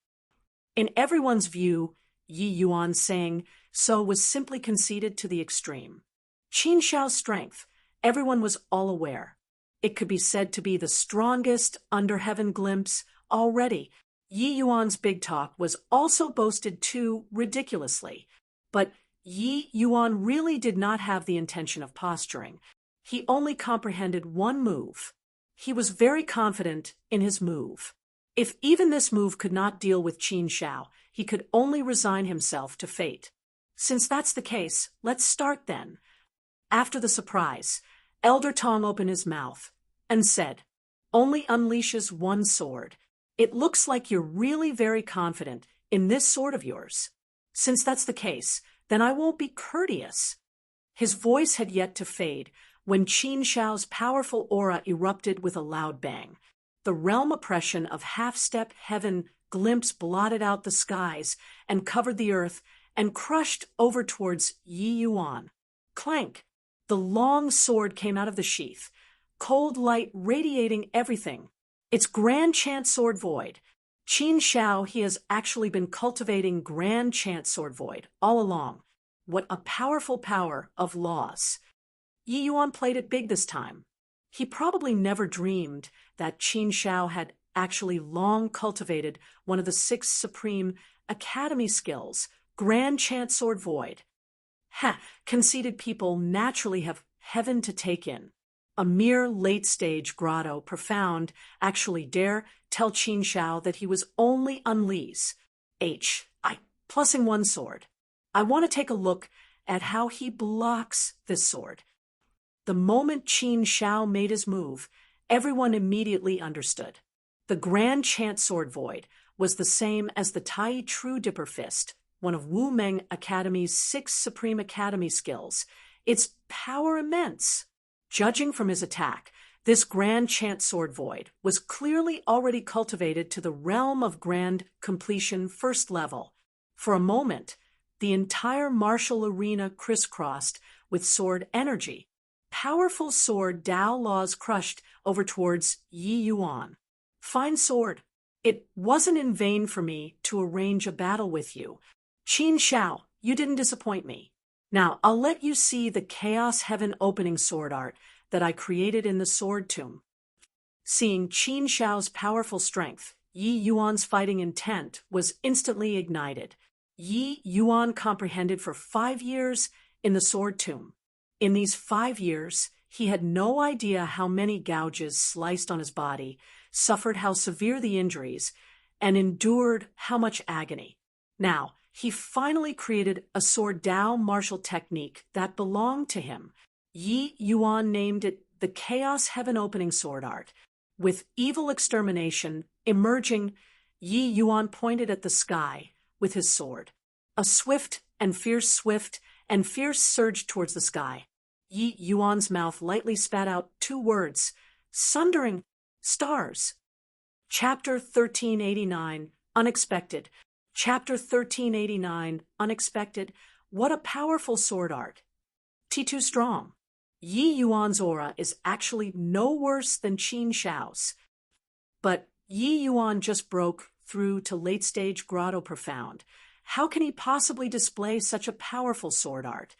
In everyone's view, Yi Yuan saying so was simply conceded to the extreme. Qin Shao's strength, everyone was all aware. It could be said to be the strongest under heaven glimpse already. Yi Yuan's big talk was also boasted too ridiculously. But Yi Yuan really did not have the intention of posturing. He only comprehended one move. He was very confident in his move. If even this move could not deal with Qin Shao, he could only resign himself to fate. Since that's the case, let's start then. After the surprise, Elder Tong opened his mouth and said, "Only unleashes one sword. It looks like you're really very confident in this sword of yours. Since that's the case, then I won't be courteous." His voice had yet to fade when Qin Shao's powerful aura erupted with a loud bang. The realm oppression of half-step heaven glimpse blotted out the skies and covered the earth and crushed over towards Yi Yuan. Clank! The long sword came out of the sheath, cold light radiating everything. It's Grand Chant Sword Void. Qin Shao, he has actually been cultivating Grand Chant Sword Void all along. What a powerful power of laws. Yi Yuan played it big this time. He probably never dreamed that Qin Shao had actually long cultivated one of the 6 supreme academy skills, Grand Chant Sword Void. Conceited people naturally have heaven to take in. A mere late-stage Grotto Profound actually dare tell Qin Shao that he was only unleashed. Plussing one sword. I want to take a look at how he blocks this sword. The moment Qin Shao made his move, everyone immediately understood. The Grand Chant Sword Void was the same as the Tai True Dipper Fist, one of Wu Meng Academy's 6 Supreme Academy skills. Its power immense. Judging from his attack, this Grand Chant Sword Void was clearly already cultivated to the realm of Grand Completion First Level. For a moment, the entire martial arena crisscrossed with sword energy. Powerful sword Dao laws crushed over towards Yi Yuan. Fine sword. It wasn't in vain for me to arrange a battle with you. Qin Shao, you didn't disappoint me. Now, I'll let you see the Chaos Heaven opening sword art that I created in the Sword Tomb. Seeing Qin Shao's powerful strength, Yi Yuan's fighting intent was instantly ignited. Yi Yuan comprehended for 5 years in the Sword Tomb. In these 5 years, he had no idea how many gouges sliced on his body, suffered how severe the injuries, and endured how much agony. Now, he finally created a sword Dao martial technique that belonged to him. Yi Yuan named it the Chaos Heaven Opening Sword Art. With evil extermination emerging, Yi Yuan pointed at the sky with his sword. A swift and fierce surged towards the sky. Yi Yuan's mouth lightly spat out 2 words, "Sundering Stars." Chapter 1389, Unexpected. Chapter 1389, Unexpected. What a powerful sword art. T2 Strong. Yi Yuan's aura is actually no worse than Qin Shao's. But Yi Yuan just broke through to late-stage Grotto Profound. How can he possibly display such a powerful sword art?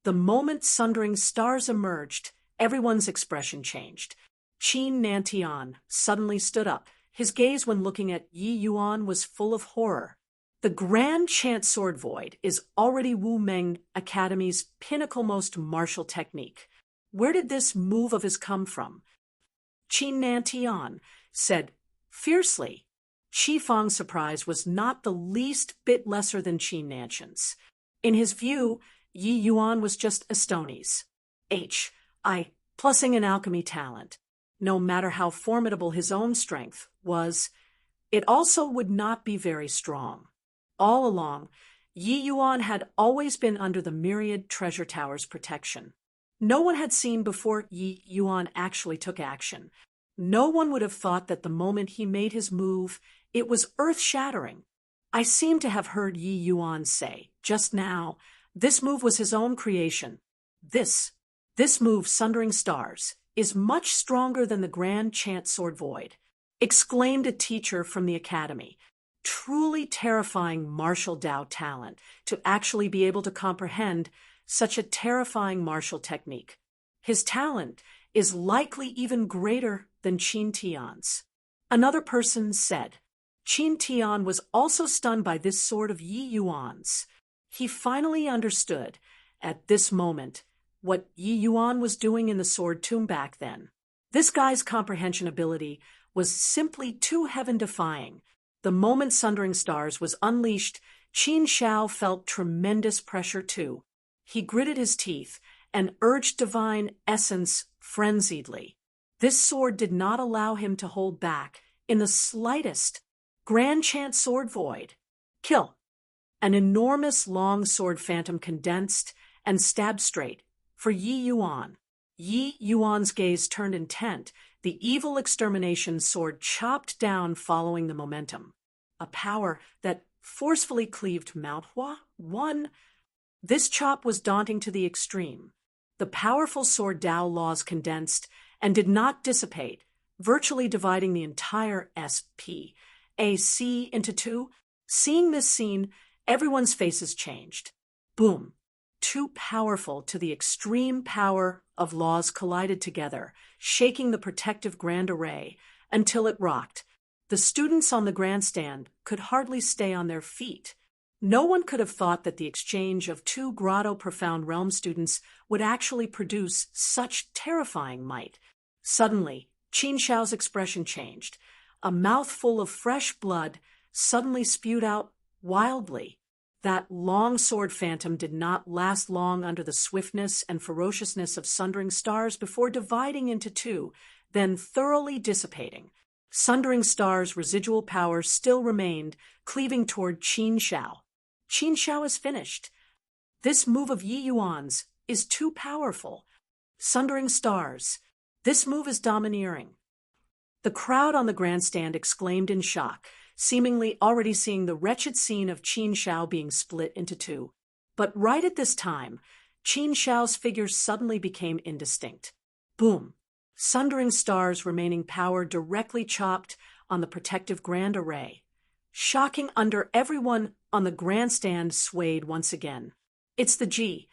The moment Sundering Stars emerged, everyone's expression changed. Qin Nantian suddenly stood up. His gaze when looking at Yi Yuan was full of horror. The Grand Chant Sword Void is already Wu Meng Academy's pinnacle-most martial technique. Where did this move of his come from? Qin Nantian said fiercely. Qi Fang's surprise was not the least bit lesser than Qin Nantian's. In his view, Yi Yuan was just Estoni's. Plussing an alchemy talent. No matter how formidable his own strength was, it also would not be very strong. All along, Yi Yuan had always been under the myriad treasure tower's protection. No one had seen before Yi Yuan actually took action. No one would have thought that the moment he made his move, it was earth-shattering. I seem to have heard Yi Yuan say, just now, this move was his own creation. This move, Sundering Stars, is much stronger than the Grand Chant Sword Void, exclaimed a teacher from the academy. Truly terrifying martial Dao talent to actually be able to comprehend such a terrifying martial technique. His talent is likely even greater than Qin Tian's. Another person said, Qin Tian was also stunned by this sword of Yi Yuan's. He finally understood, at this moment, what Yi Yuan was doing in the sword tomb back then. This guy's comprehension ability was simply too heaven-defying. The moment Sundering Stars was unleashed, Qin Shao felt tremendous pressure too. He gritted his teeth and urged divine essence frenziedly. This sword did not allow him to hold back in the slightest. Grand Chant Sword Void. Kill. An enormous long sword phantom condensed and stabbed straight for Yi Yuan. Yi Yuan's gaze turned intent. The evil extermination sword chopped down following the momentum. A power that forcefully cleaved Mount Hua. This chop was daunting to the extreme. The powerful sword Dao laws condensed and did not dissipate, virtually dividing the entire SPAC into two. Seeing this scene, everyone's faces changed. Boom. Too powerful to the extreme power of laws collided together, shaking the protective grand array until it rocked. The students on the grandstand could hardly stay on their feet. No one could have thought that the exchange of two Grotto Profound Realm students would actually produce such terrifying might. Suddenly, Qin Shao's expression changed. A mouthful of fresh blood suddenly spewed out wildly. That long sword phantom did not last long under the swiftness and ferociousness of Sundering Stars before dividing into two, then thoroughly dissipating. Sundering Stars' residual power still remained, cleaving toward Qin Shao. Qin Shao is finished. This move of Yi Yuan's is too powerful. Sundering Stars. This move is domineering. The crowd on the grandstand exclaimed in shock, seemingly already seeing the wretched scene of Qin Shao being split into two. But right at this time, Qin Shao's figure suddenly became indistinct. Boom. Sundering Stars' remaining power directly chopped on the protective grand array. Shocking under everyone on the grandstand swayed once again. It's the G.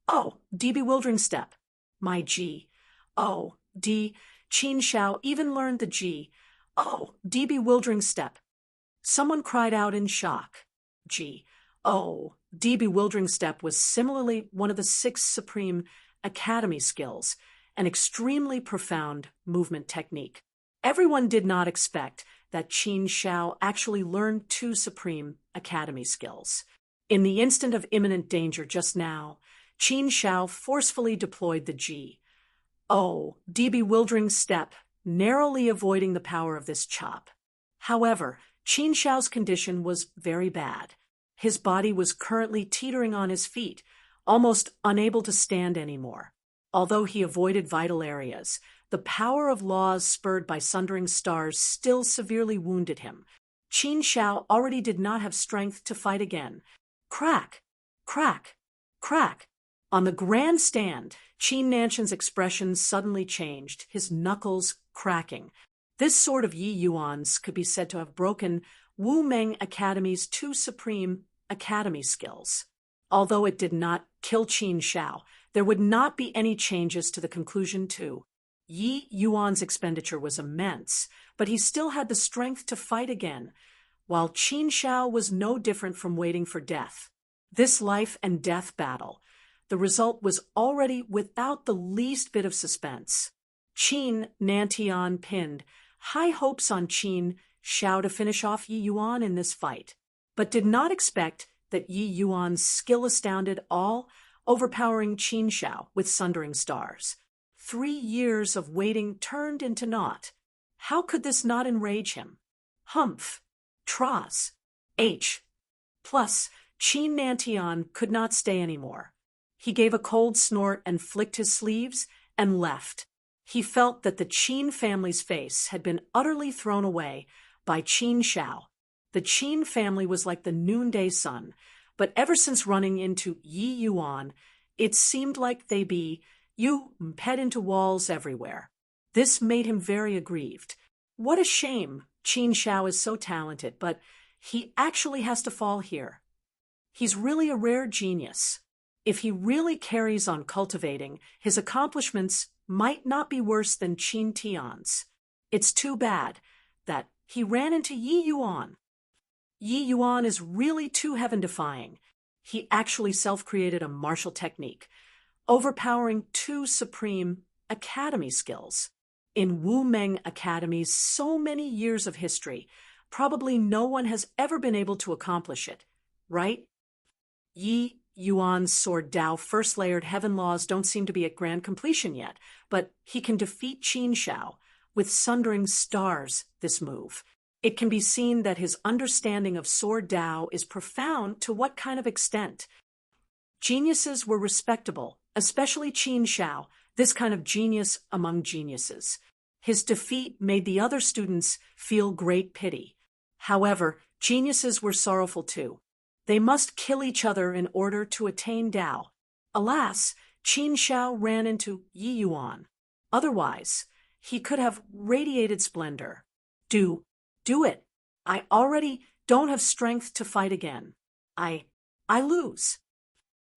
Oh, D bewildering step. My G. Oh, D. Qin Shao even learned the G. Oh, D bewildering step. Someone cried out in shock. G. Oh, D bewildering step was similarly one of the 6 supreme academy skills, an extremely profound movement technique. Everyone did not expect that Qin Shao actually learned 2 supreme academy skills. In the instant of imminent danger just now, Qin Shao forcefully deployed the G. Oh, D bewildering step, narrowly avoiding the power of this chop. However, Qin Shao's condition was very bad. His body was currently teetering on his feet, almost unable to stand anymore. Although he avoided vital areas, the power of laws spurred by Sundering Stars still severely wounded him. Qin Shao already did not have strength to fight again. Crack! Crack! Crack! On the grandstand, Qin Nanshan's expression suddenly changed, his knuckles cracking. This sword of Yi Yuan's could be said to have broken Wu Meng Academy's two supreme academy skills. Although it did not kill Qin Shao, there would not be any changes to the conclusion too. Yi Yuan's expenditure was immense, but he still had the strength to fight again, while Qin Shao was no different from waiting for death. This life and death battle, the result was already without the least bit of suspense. Qin Nantian pinned high hopes on Qin Shao to finish off Yi Yuan in this fight, but did not expect that Yi Yuan's skill astounded all, overpowering Qin Shao with sundering stars. 3 years of waiting turned into naught. How could this not enrage him? Humph! Tras! H! Plus, Qin Nantian could not stay anymore. He gave a cold snort and flicked his sleeves and left. He felt that the Qin family's face had been utterly thrown away by Qin Shao. The Qin family was like the noonday sun, but ever since running into Yi Yuan, it seemed like they ped into walls everywhere. This made him very aggrieved. What a shame Qin Shao is so talented, but he actually has to fall here. He's really a rare genius. If he really carries on cultivating, his accomplishments might not be worse than Qin Tian's. It's too bad that he ran into Yi Yuan. Yi Yuan is really too heaven-defying. He actually self-created a martial technique, overpowering 2 supreme academy skills. In Wu Meng Academy's so many years of history, probably no one has ever been able to accomplish it, right? Yi Yuan's sword Dao first layered heaven laws don't seem to be at grand completion yet, but he can defeat Qin Shao with sundering stars this move. It can be seen that his understanding of sword Dao is profound. To what kind of extent? Geniuses were respectable, especially Qin Shao, this kind of genius among geniuses. His defeat made the other students feel great pity. However, geniuses were sorrowful too. They must kill each other in order to attain Dao. Alas, Qin Shao ran into Yi Yuan. Otherwise, he could have radiated splendor. Do it. I already don't have strength to fight again. I lose.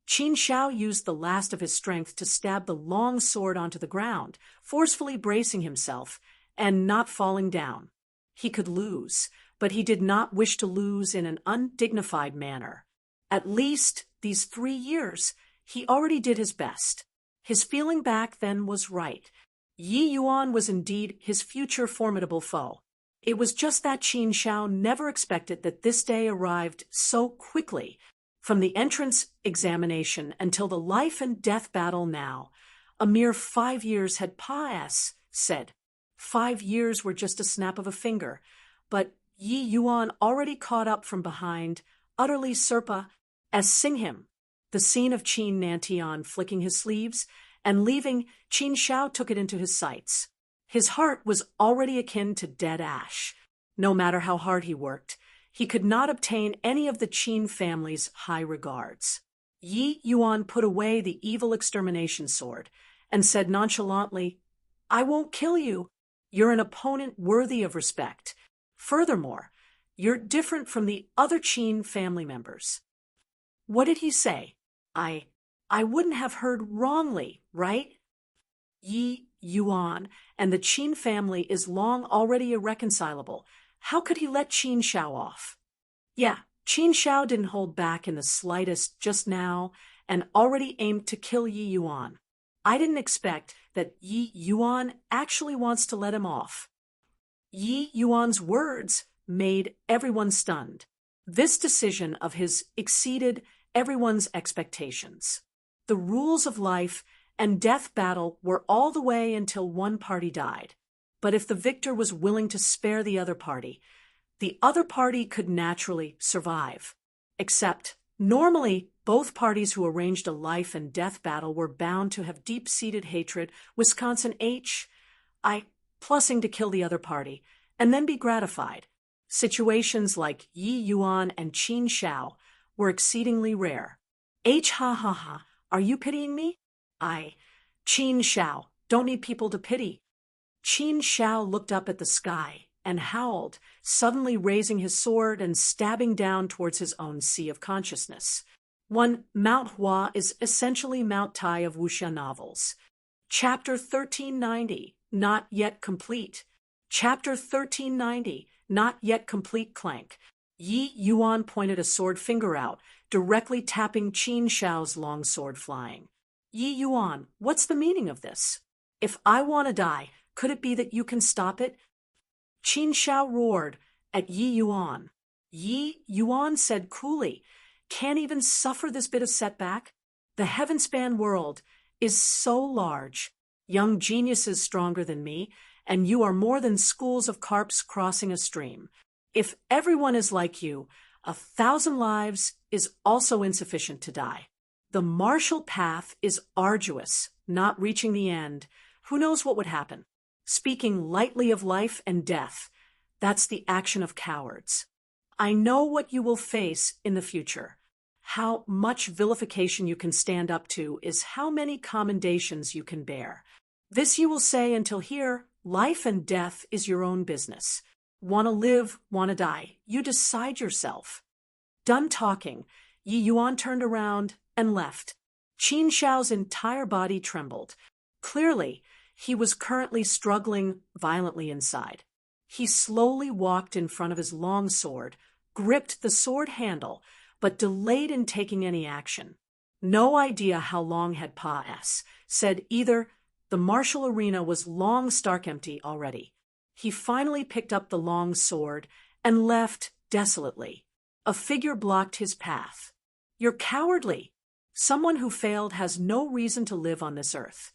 Qin Shao used the last of his strength to stab the long sword onto the ground, forcefully bracing himself and not falling down. He could lose, but he did not wish to lose in an undignified manner. At least these 3 years, he already did his best. His feeling back then was right. Yi Yuan was indeed his future formidable foe. It was just that Qin Shao never expected that this day arrived so quickly. From the entrance examination until the life and death battle now, a mere 5 years had passed. 5 years were just a snap of a finger, but Yi Yuan already caught up from behind, utterly as sing him. The scene of Qin Nantian flicking his sleeves and leaving, Qin Shao took it into his sights. His heart was already akin to dead ash. No matter how hard he worked, he could not obtain any of the Qin family's high regards. Yi Yuan put away the evil extermination sword and said nonchalantly, "I won't kill you. You're an opponent worthy of respect. Furthermore, you're different from the other Qin family members." What did he say? I wouldn't have heard wrongly, right? Yi Yuan and the Qin family is long already irreconcilable. How could he let Qin Shao off? Yeah, Qin Shao didn't hold back in the slightest just now and already aimed to kill Yi Yuan. I didn't expect that Yi Yuan actually wants to let him off. Yi Yuan's words made everyone stunned. This decision of his exceeded everyone's expectations. The rules of life and death battle were all the way until one party died. But if the victor was willing to spare the other party could naturally survive. Except, normally, both parties who arranged a life and death battle were bound to have deep-seated hatred. Wisconsin H. I plussing to kill the other party, and then be gratified. Situations like Yi Yuan and Qin Shao were exceedingly rare. H ha ha ha, are you pitying me? Qin Shao, don't need people to pity. Qin Shao looked up at the sky and howled, suddenly raising his sword and stabbing down towards his own sea of consciousness. Mount Hua is essentially Mount Tai of wuxia novels. Chapter 1390, Not Yet Complete. Chapter 1390, Not Yet Complete clank. Yi Yuan pointed a sword finger out, directly tapping Qin Shao's long sword flying. Yi Yuan, what's the meaning of this? If I want to die, could it be that you can stop it? Qin Shao roared at Yi Yuan. Yi Yuan said coolly, can't even suffer this bit of setback? The heaven-span world is so large. Young geniuses stronger than me, and you are more than schools of carps crossing a stream. If everyone is like you, 1,000 lives is also insufficient to die. The martial path is arduous, not reaching the end. Who knows what would happen? Speaking lightly of life and death, that's the action of cowards. I know what you will face in the future. How much vilification you can stand up to is how many commendations you can bear. This you will say until here, life and death is your own business. Want to live, want to die. You decide yourself. Done talking, Yi Yuan turned around and left. Qin Shao's entire body trembled. Clearly, he was currently struggling violently inside. He slowly walked in front of his long sword, gripped the sword handle, but delayed in taking any action. No idea how long had Pa S. said either. The martial arena was long stark empty already. He finally picked up the long sword and left desolately. A figure blocked his path. You're cowardly. Someone who failed has no reason to live on this earth.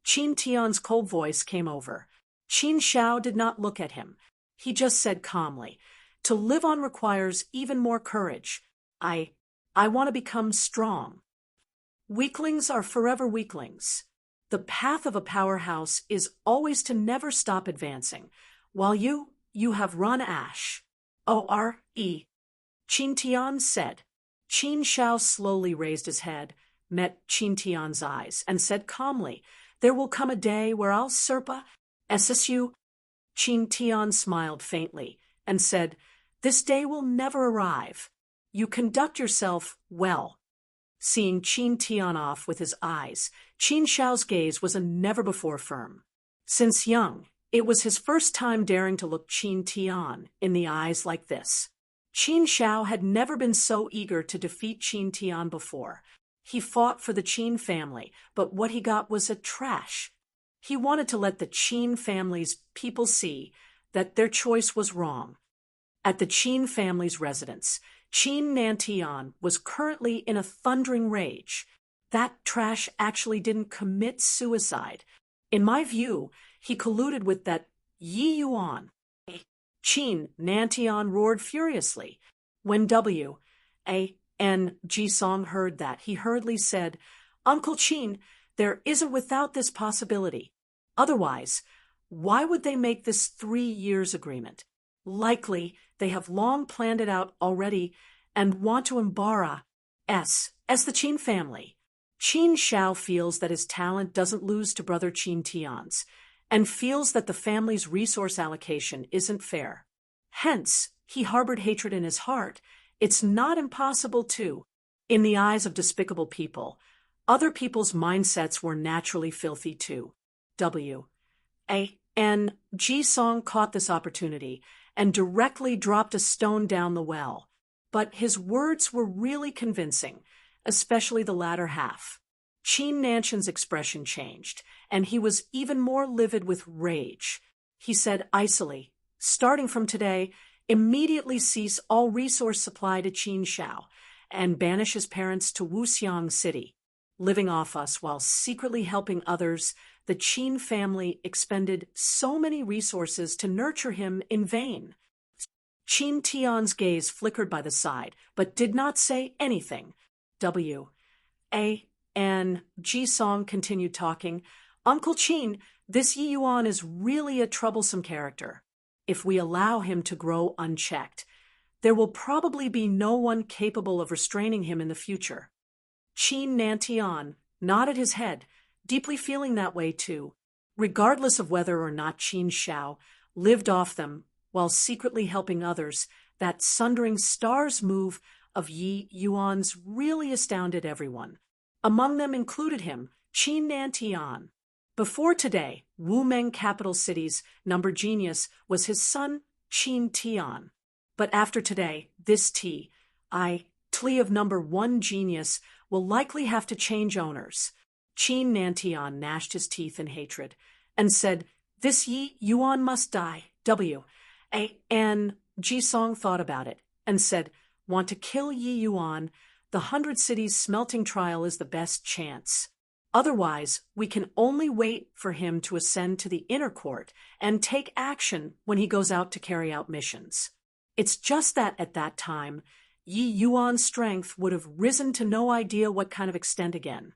Qin Tian's cold voice came over. Qin Shao did not look at him. He just said calmly, to live on requires even more courage. I want to become strong. Weaklings are forever weaklings. The path of a powerhouse is always to never stop advancing, while you have run ash. O-R-E. Qin Tian said. Qin Shao slowly raised his head, met Qin Tian's eyes, and said calmly, there will come a day where I'll Serpa SSU. Qin Tian smiled faintly and said, this day will never arrive. You conduct yourself well. Seeing Qin Tian off with his eyes, Qin Shao's gaze was a never-before firm. Since young, it was his first time daring to look Qin Tian in the eyes like this. Qin Shao had never been so eager to defeat Qin Tian before. He fought for the Qin family, but what he got was a trash. He wanted to let the Qin family's people see that their choice was wrong. At the Qin family's residence, Qin Nantian was currently in a thundering rage. That trash actually didn't commit suicide. In my view, he colluded with that Yi Yuan. Qin Nantian roared furiously. When W.A.N. Jisong heard that, he hurriedly said, Uncle Qin, there isn't without this possibility. Otherwise, why would they make this 3 years agreement? Likely, they have long planned it out already and want to embarrass the Qin family. Qin Shao feels that his talent doesn't lose to brother Qin Tian's, and feels that the family's resource allocation isn't fair. Hence, he harbored hatred in his heart. It's not impossible to. In the eyes of despicable people, other people's mindsets were naturally filthy too. W.A.N. Jisong caught this opportunity and directly dropped a stone down the well. But his words were really convincing, especially the latter half. Qin Nanshan's expression changed, and he was even more livid with rage. He said icily, starting from today, immediately cease all resource supply to Qin Shao, and banish his parents to Wuxiang City. Living off us while secretly helping others, the Qin family expended so many resources to nurture him in vain. Qin Tian's gaze flickered by the side, but did not say anything. W.A.N. Jisong continued talking. Uncle Qin, this Yi Yuan is really a troublesome character. if we allow him to grow unchecked. There will probably be no one capable of restraining him in the future. Qin Nantian nodded his head, deeply feeling that way too, regardless of whether or not Qin Shao lived off them while secretly helping others. That sundering stars move of Yi Yuan's really astounded everyone. Among them included him, Qin Nantian. Before today, Wu Meng capital city's number genius was his son, Qin Tian. But after today, this Tli of number 1 genius will likely have to change owners. Qin Nantian gnashed his teeth in hatred and said, "This Yi Yuan must die." And Jisong thought about it and said, "Want to kill Yi Yuan? The 100 Cities smelting trial is the best chance. Otherwise, we can only wait for him to ascend to the inner court and take action when he goes out to carry out missions." It's just that at that time, Yi Yuan's strength would have risen to no idea what kind of extent again.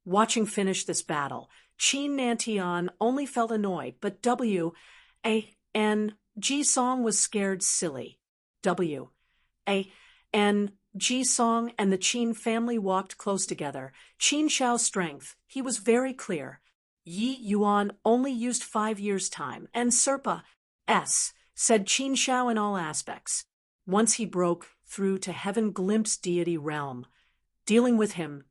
Watching finish this battle, Qin Nantian only felt annoyed, but and Jisong was scared silly. And Jisong and the Qin family walked close together. Qin Shao's strength, he was very clear. Yi Yuan only used 5 years' time, and Serpa said Qin Shao in all aspects. Once he broke through to heaven glimpsed deity realm. Dealing with him,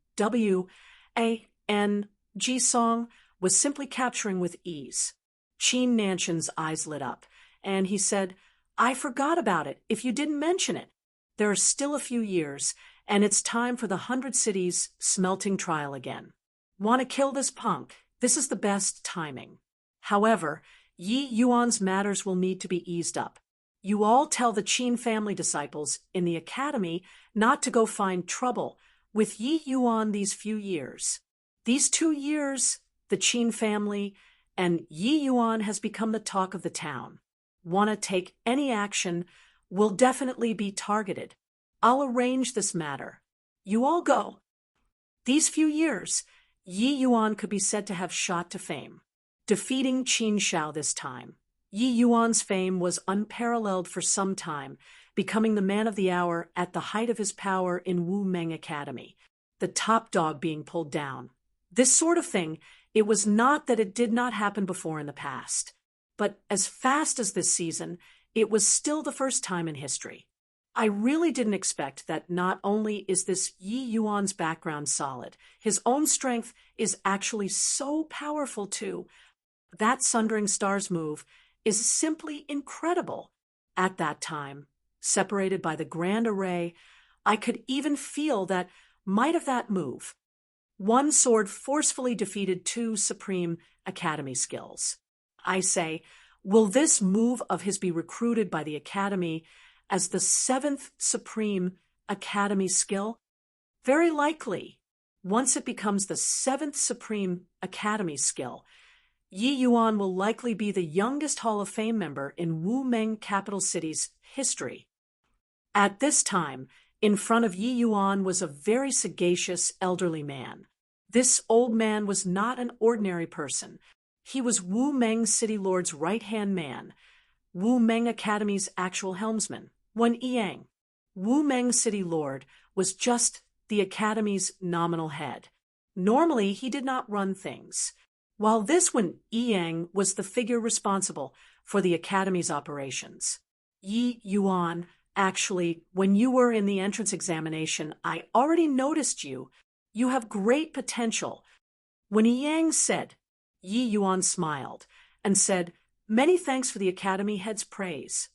and Jisong was simply capturing with ease. Qin Nantian's eyes lit up, and he said, "I forgot about it if you didn't mention it. There are still a few years, and it's time for the 100 Cities smelting trial again. Want to kill this punk? This is the best timing. However, Yi Yuan's matters will need to be eased up. You all tell the Qin family disciples in the academy not to go find trouble with Yi Yuan these few years. These 2 years, the Qin family and Yi Yuan has become the talk of the town. Want to take any action will definitely be targeted. I'll arrange this matter. You all go." These few years, Yi Yuan could be said to have shot to fame. Defeating Qin Shao this time, Yi Yuan's fame was unparalleled for some time, becoming the man of the hour at the height of his power in Wu Meng Academy, the top dog being pulled down. This sort of thing, it was not that it did not happen before in the past. But as fast as this season, it was still the first time in history. I really didn't expect that not only is this Yi Yuan's background solid, his own strength is actually so powerful too. That Sundering Stars move is simply incredible. At that time, separated by the grand array, I could even feel that might of that move. One sword forcefully defeated 2 supreme academy skills. I say, will this move of his be recruited by the academy as the 7th supreme academy skill? Very likely. Once it becomes the 7th supreme academy skill, Yi Yuan will likely be the youngest Hall of Fame member in Wu Meng capital city's history. At this time, in front of Yi Yuan was a very sagacious elderly man. This old man was not an ordinary person. He was Wu Meng City Lord's right-hand man, Wu Meng Academy's actual helmsman, Wen Yang. Wu Meng City Lord was just the Academy's nominal head. Normally, he did not run things. While this Wen Yang was the figure responsible for the Academy's operations. Yi Yuan, actually, when you were in the entrance examination, I already noticed you. You have great potential. When Yang said, Yi Yuan smiled and said, "Many thanks for the Academy head's praise."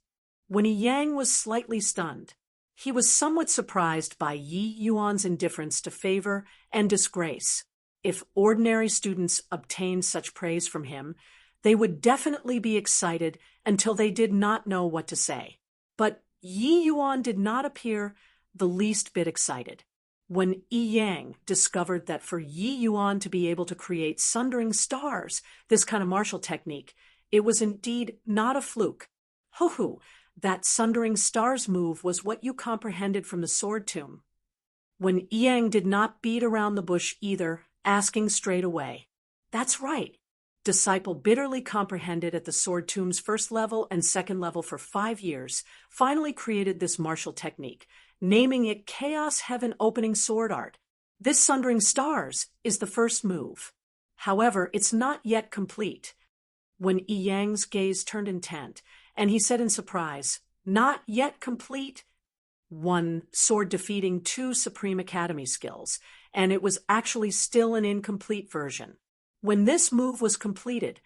When Yang was slightly stunned, he was somewhat surprised by Yi Yuan's indifference to favor and disgrace. If ordinary students obtained such praise from him, they would definitely be excited until they did not know what to say. But Yi Yuan did not appear the least bit excited. When Yang discovered that for Yi Yuan to be able to create sundering stars, this kind of martial technique, it was indeed not a fluke. Ho-ho, that sundering stars move was what you comprehended from the sword tomb. When Yang did not beat around the bush either, asking straight away, "That's right. Disciple bitterly comprehended at the sword tomb's first level and second level for 5 years, finally created this martial technique, naming it Chaos Heaven Opening Sword Art. This Sundering Stars is the first move. However, it's not yet complete. When Yi Yang's gaze turned intent, and he said in surprise, "Not yet complete?" 1 sword defeating 2 Supreme Academy skills, and it was actually still an incomplete version. When this move was completed,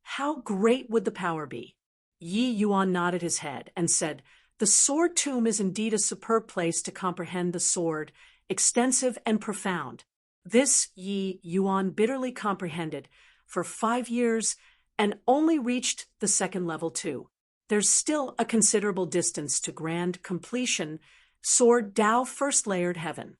how great would the power be? Yi Yuan nodded his head and said, "The sword tomb is indeed a superb place to comprehend the sword, extensive and profound." This Yi Yuan bitterly comprehended for 5 years and only reached the second level too. There's still a considerable distance to grand completion. Sword Tao First Layered Heaven.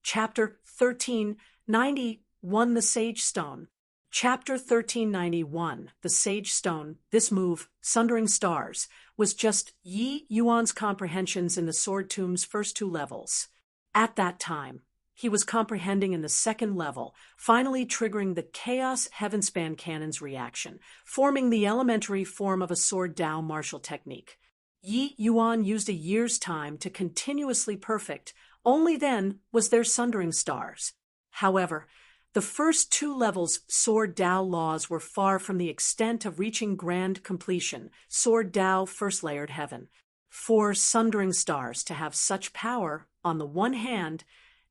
Chapter 1391, The Sage Stone. Chapter 1391, The Sage Stone. This move, Sundering Stars, was just Yi Yuan's comprehensions in the sword tomb's first 2 levels. At that time, he was comprehending in the second level, finally triggering the Chaos Heavenspan Cannon's reaction, forming the elementary form of a sword Tao martial technique. Yi Yuan used a year's time to continuously perfect, only then was there Sundering Stars. However, the first 2 levels' sword Tao laws were far from the extent of reaching grand completion, sword Tao First Layered Heaven. For Sundering Stars to have such power, on the one hand,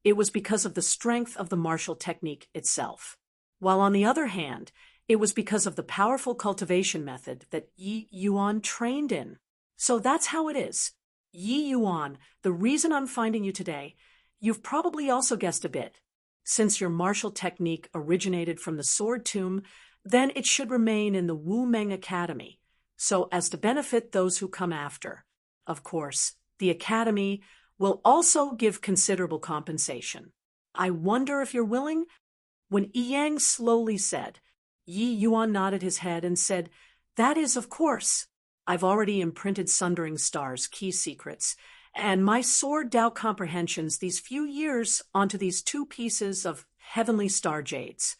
it was because of the strength of the martial technique itself, while on the other hand, it was because of the powerful cultivation method that Yi Yuan trained in. So that's how it is. Yi Yuan, the reason I'm finding you today, you've probably also guessed a bit. Since your martial technique originated from the sword tomb, then it should remain in the Wu Meng Academy, so as to benefit those who come after. Of course, the academy will also give considerable compensation. I wonder if you're willing? When Yi Yang slowly said, Yi Yuan nodded his head and said, "That is, of course. I've already imprinted Sundering Stars' key secrets, and my sword Tao comprehensions these few years onto these 2 pieces of heavenly star jades."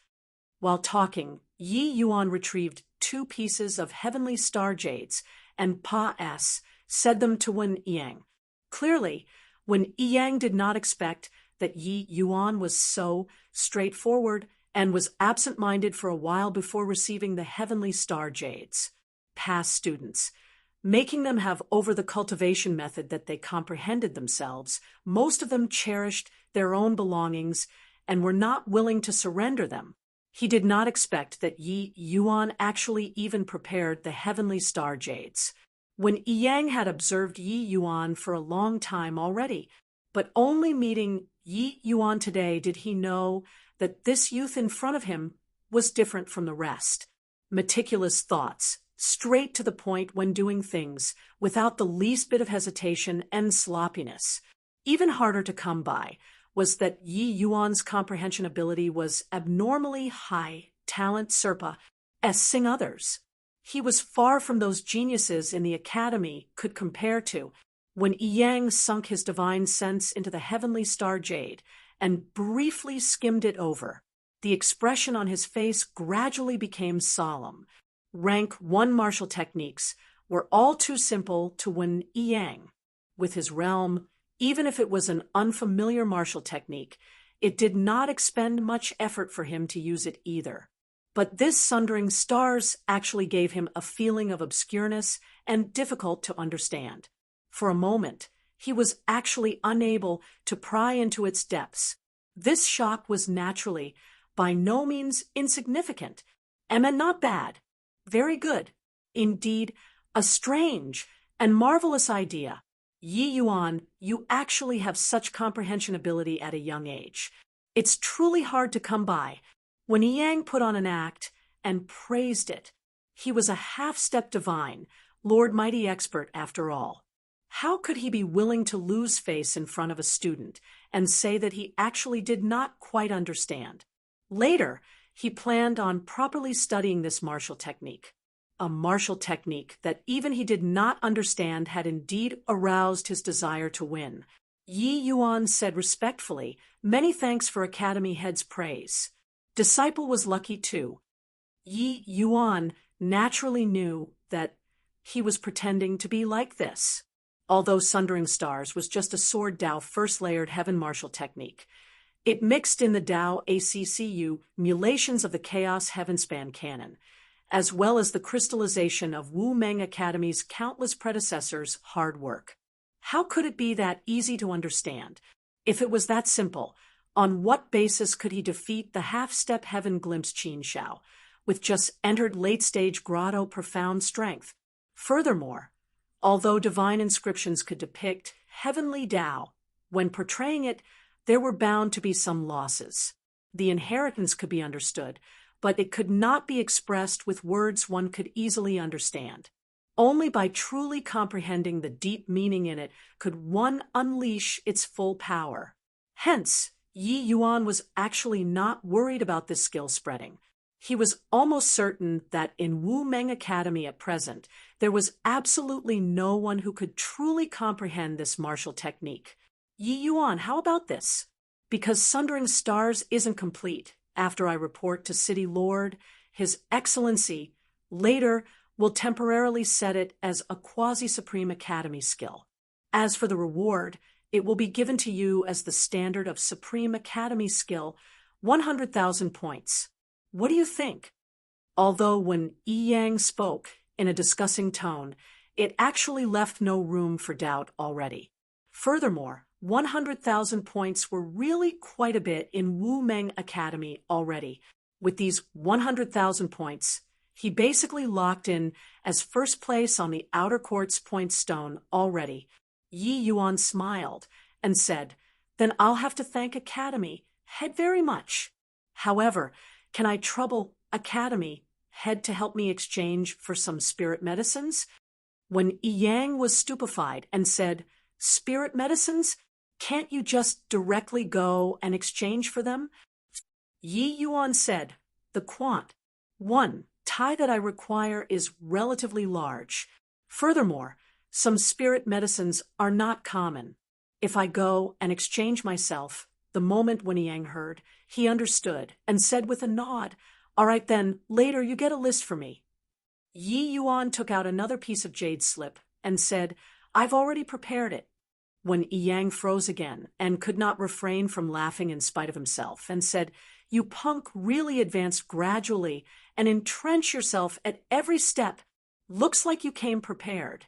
While talking, Yi Yuan retrieved 2 pieces of heavenly star jades, and Pa S said them to Wen Yang. Clearly, when Yi Yang did not expect that Yi Yuan was so straightforward and was absent-minded for a while before receiving the heavenly star jades. Past students, making them have over the cultivation method that they comprehended themselves, most of them cherished their own belongings and were not willing to surrender them. He did not expect that Yi Yuan actually even prepared the heavenly star jades. When Yi Yang had observed Yi Yuan for a long time already, but only meeting Yi Yuan today did he know that this youth in front of him was different from the rest. Meticulous thoughts, straight to the point when doing things, without the least bit of hesitation and sloppiness. Even harder to come by was that Yi Yuan's comprehension ability was abnormally high, talent Serpa, as sing others. He was far from those geniuses in the academy could compare to. When Yi Yang sunk his divine sense into the heavenly star jade and briefly skimmed it over, the expression on his face gradually became solemn. Rank 1 martial techniques were all too simple to Wen Yang. With his realm, even if it was an unfamiliar martial technique, it did not expend much effort for him to use it either. But this Sundering Stars actually gave him a feeling of obscureness and difficult to understand. For a moment, he was actually unable to pry into its depths. This shock was naturally by no means insignificant, and not bad. Very good. Indeed, a strange and marvelous idea. Yi Yuan, you actually have such comprehension ability at a young age. It's truly hard to come by. When Yi Yang put on an act and praised it, he was a half-step divine, Lord Mighty Expert after all. How could he be willing to lose face in front of a student and say that he actually did not quite understand? Later, he planned on properly studying this martial technique. A martial technique that even he did not understand had indeed aroused his desire to win. Yi Yuan said respectfully, "Many thanks for Academy Head's praise." Disciple was lucky too. Yi Yuan naturally knew that he was pretending to be like this. Although Sundering Stars was just a Sword Dao first-layered heaven martial technique, it mixed in the Dao ACCU mulations of the Chaos Heavenspan canon, as well as the crystallization of Wu Meng Academy's countless predecessors' hard work. How could it be that easy to understand? If it was that simple, on what basis could he defeat the half-step heaven glimpse Qin Shao, with just entered late-stage grotto profound strength? Furthermore, although divine inscriptions could depict heavenly Dao, when portraying it, there were bound to be some losses. The inheritance could be understood, but it could not be expressed with words one could easily understand. Only by truly comprehending the deep meaning in it could one unleash its full power. Hence, Yi Yuan was actually not worried about this skill spreading. He was almost certain that in Wu Meng Academy at present, there was absolutely no one who could truly comprehend this martial technique. Yi Yuan, how about this? Because Sundering Stars isn't complete after I report to City Lord, His Excellency later will temporarily set it as a quasi-supreme academy skill. As for the reward, it will be given to you as the standard of supreme academy skill, 100,000 points. What do you think? Although when Yi Yang spoke in a discussing tone, it actually left no room for doubt already. Furthermore, 100,000 points were really quite a bit in Wu Meng Academy already. With these 100,000 points, he basically locked in as first place on the outer court's point stone already. Yi Yuan smiled and said, "Then I'll have to thank Academy Head very much. However, can I trouble Academy Head to help me exchange for some spirit medicines?" When Yi Yang was stupefied and said, "Spirit medicines? Can't you just directly go and exchange for them?" Yi Yuan said, "The quant. 1 tie that I require is relatively large. Furthermore, some spirit medicines are not common. If I go and exchange myself," the moment when Yang heard, he understood and said with a nod, "All right then, later you get a list for me." Yi Yuan took out another piece of jade slip and said, "I've already prepared it." When Yang froze again and could not refrain from laughing in spite of himself and said, "You punk really advanced gradually and entrench yourself at every step. Looks like you came prepared."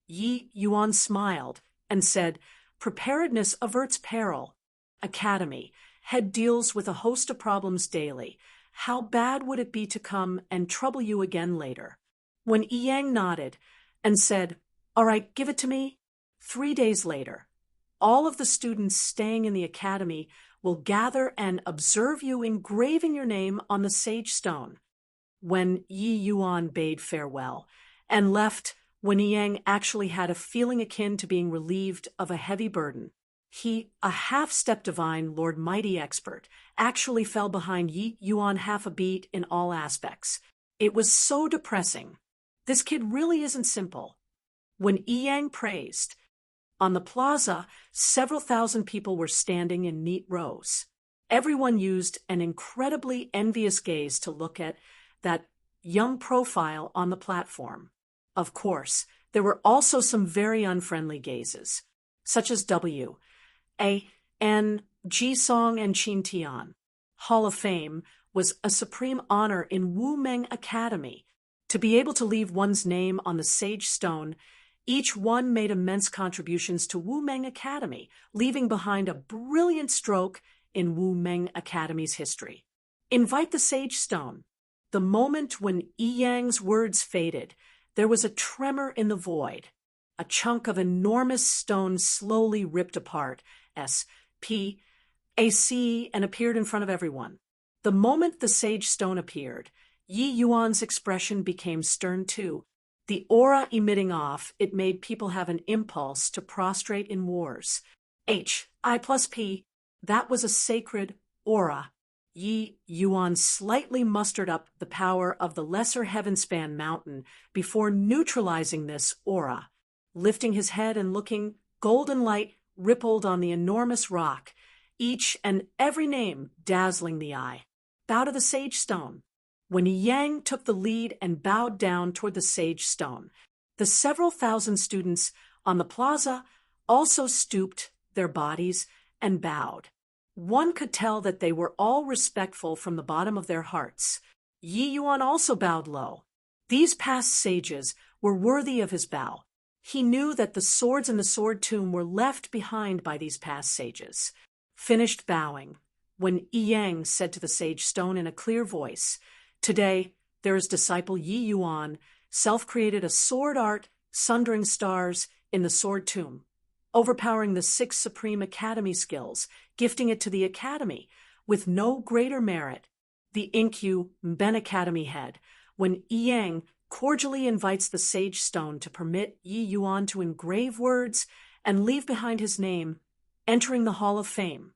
Yi Yuan smiled and said, "Preparedness averts peril. Academy Head deals with a host of problems daily. How bad would it be to come and trouble you again later?" When Yang nodded and said, "All right, give it to me." 3 days later, all of the students staying in the academy will gather and observe you engraving your name on the sage stone. When Yi Yuan bade farewell and left, when Yang actually had a feeling akin to being relieved of a heavy burden, he, a half-step divine Lord Mighty expert, actually fell behind Yi Yuan half a beat in all aspects. It was so depressing. This kid really isn't simple. When Yang praised, on the plaza, several thousand people were standing in neat rows. Everyone used an incredibly envious gaze to look at that young profile on the platform. Of course, there were also some very unfriendly gazes, such as W. A. N. Ji Song and Qin Tian. Hall of Fame was a supreme honor in Wu Meng Academy. To be able to leave one's name on the sage stone, each one made immense contributions to Wu Meng Academy, leaving behind a brilliant stroke in Wu Meng Academy's history. Invite the sage stone. The moment when Yang's words faded, there was a tremor in the void. A chunk of enormous stone slowly ripped apart, S.P. A.C., and appeared in front of everyone. The moment the sage stone appeared, Yi Yuan's expression became stern too. The aura emitting off, it made people have an impulse to prostrate in wars. H.I+P. That was a sacred aura. Yi Yuan slightly mustered up the power of the lesser heavenspan mountain before neutralizing this aura. Lifting his head and looking, golden light rippled on the enormous rock, each and every name dazzling the eye. Bow to the sage stone. when Yang took the lead and bowed down toward the sage stone. The several thousand students on the plaza also stooped their bodies and bowed. One could tell that they were all respectful from the bottom of their hearts. Yi Yuan also bowed low. These past sages were worthy of his bow. He knew that the swords in the sword tomb were left behind by these past sages. Finished bowing, when Yang said to the sage stone in a clear voice, "Today, there is disciple Yi Yuan, self-created a sword art, sundering stars in the sword tomb, overpowering the 6 supreme academy skills, gifting it to the academy, with no greater merit." The Inkyu Ben Academy head, when Yang cordially invites the sage stone to permit Yi Yuan to engrave words and leave behind his name, entering the Hall of Fame.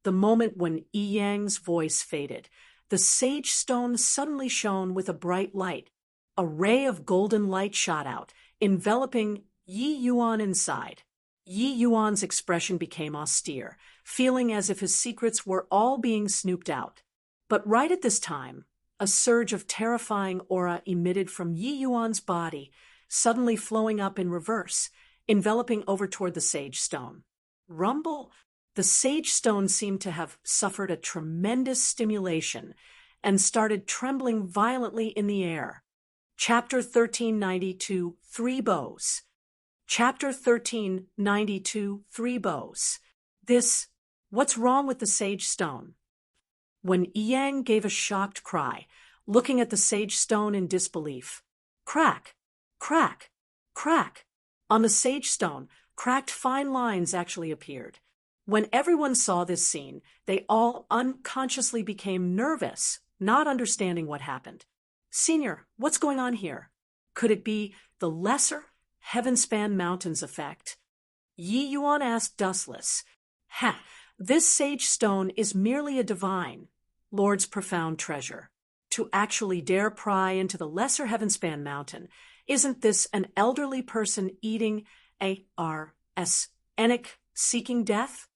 The moment when Yang's voice faded, the sage stone suddenly shone with a bright light. A ray of golden light shot out, enveloping Yi Yuan inside. Yi Yuan's expression became austere, feeling as if his secrets were all being snooped out. But right at this time, a surge of terrifying aura emitted from Yi Yuan's body, suddenly flowing up in reverse, enveloping over toward the sage stone. Rumble! The sage stone seemed to have suffered a tremendous stimulation and started trembling violently in the air. Chapter 1392, 3 Bows. Chapter 1392, 3 Bows. What's wrong with the sage stone? When Yang gave a shocked cry, looking at the sage stone in disbelief. Crack! Crack! Crack! On the sage stone, cracked fine lines actually appeared. When everyone saw this scene, they all unconsciously became nervous, not understanding what happened. "Senior, what's going on here? Could it be the lesser heaven-span mountains effect?" Yi Yuan asked dustless. "Ha! This sage stone is merely a divine, Lord's profound treasure. To actually dare pry into the lesser heaven-span mountain, isn't this an elderly person eating a arsenic seeking death?"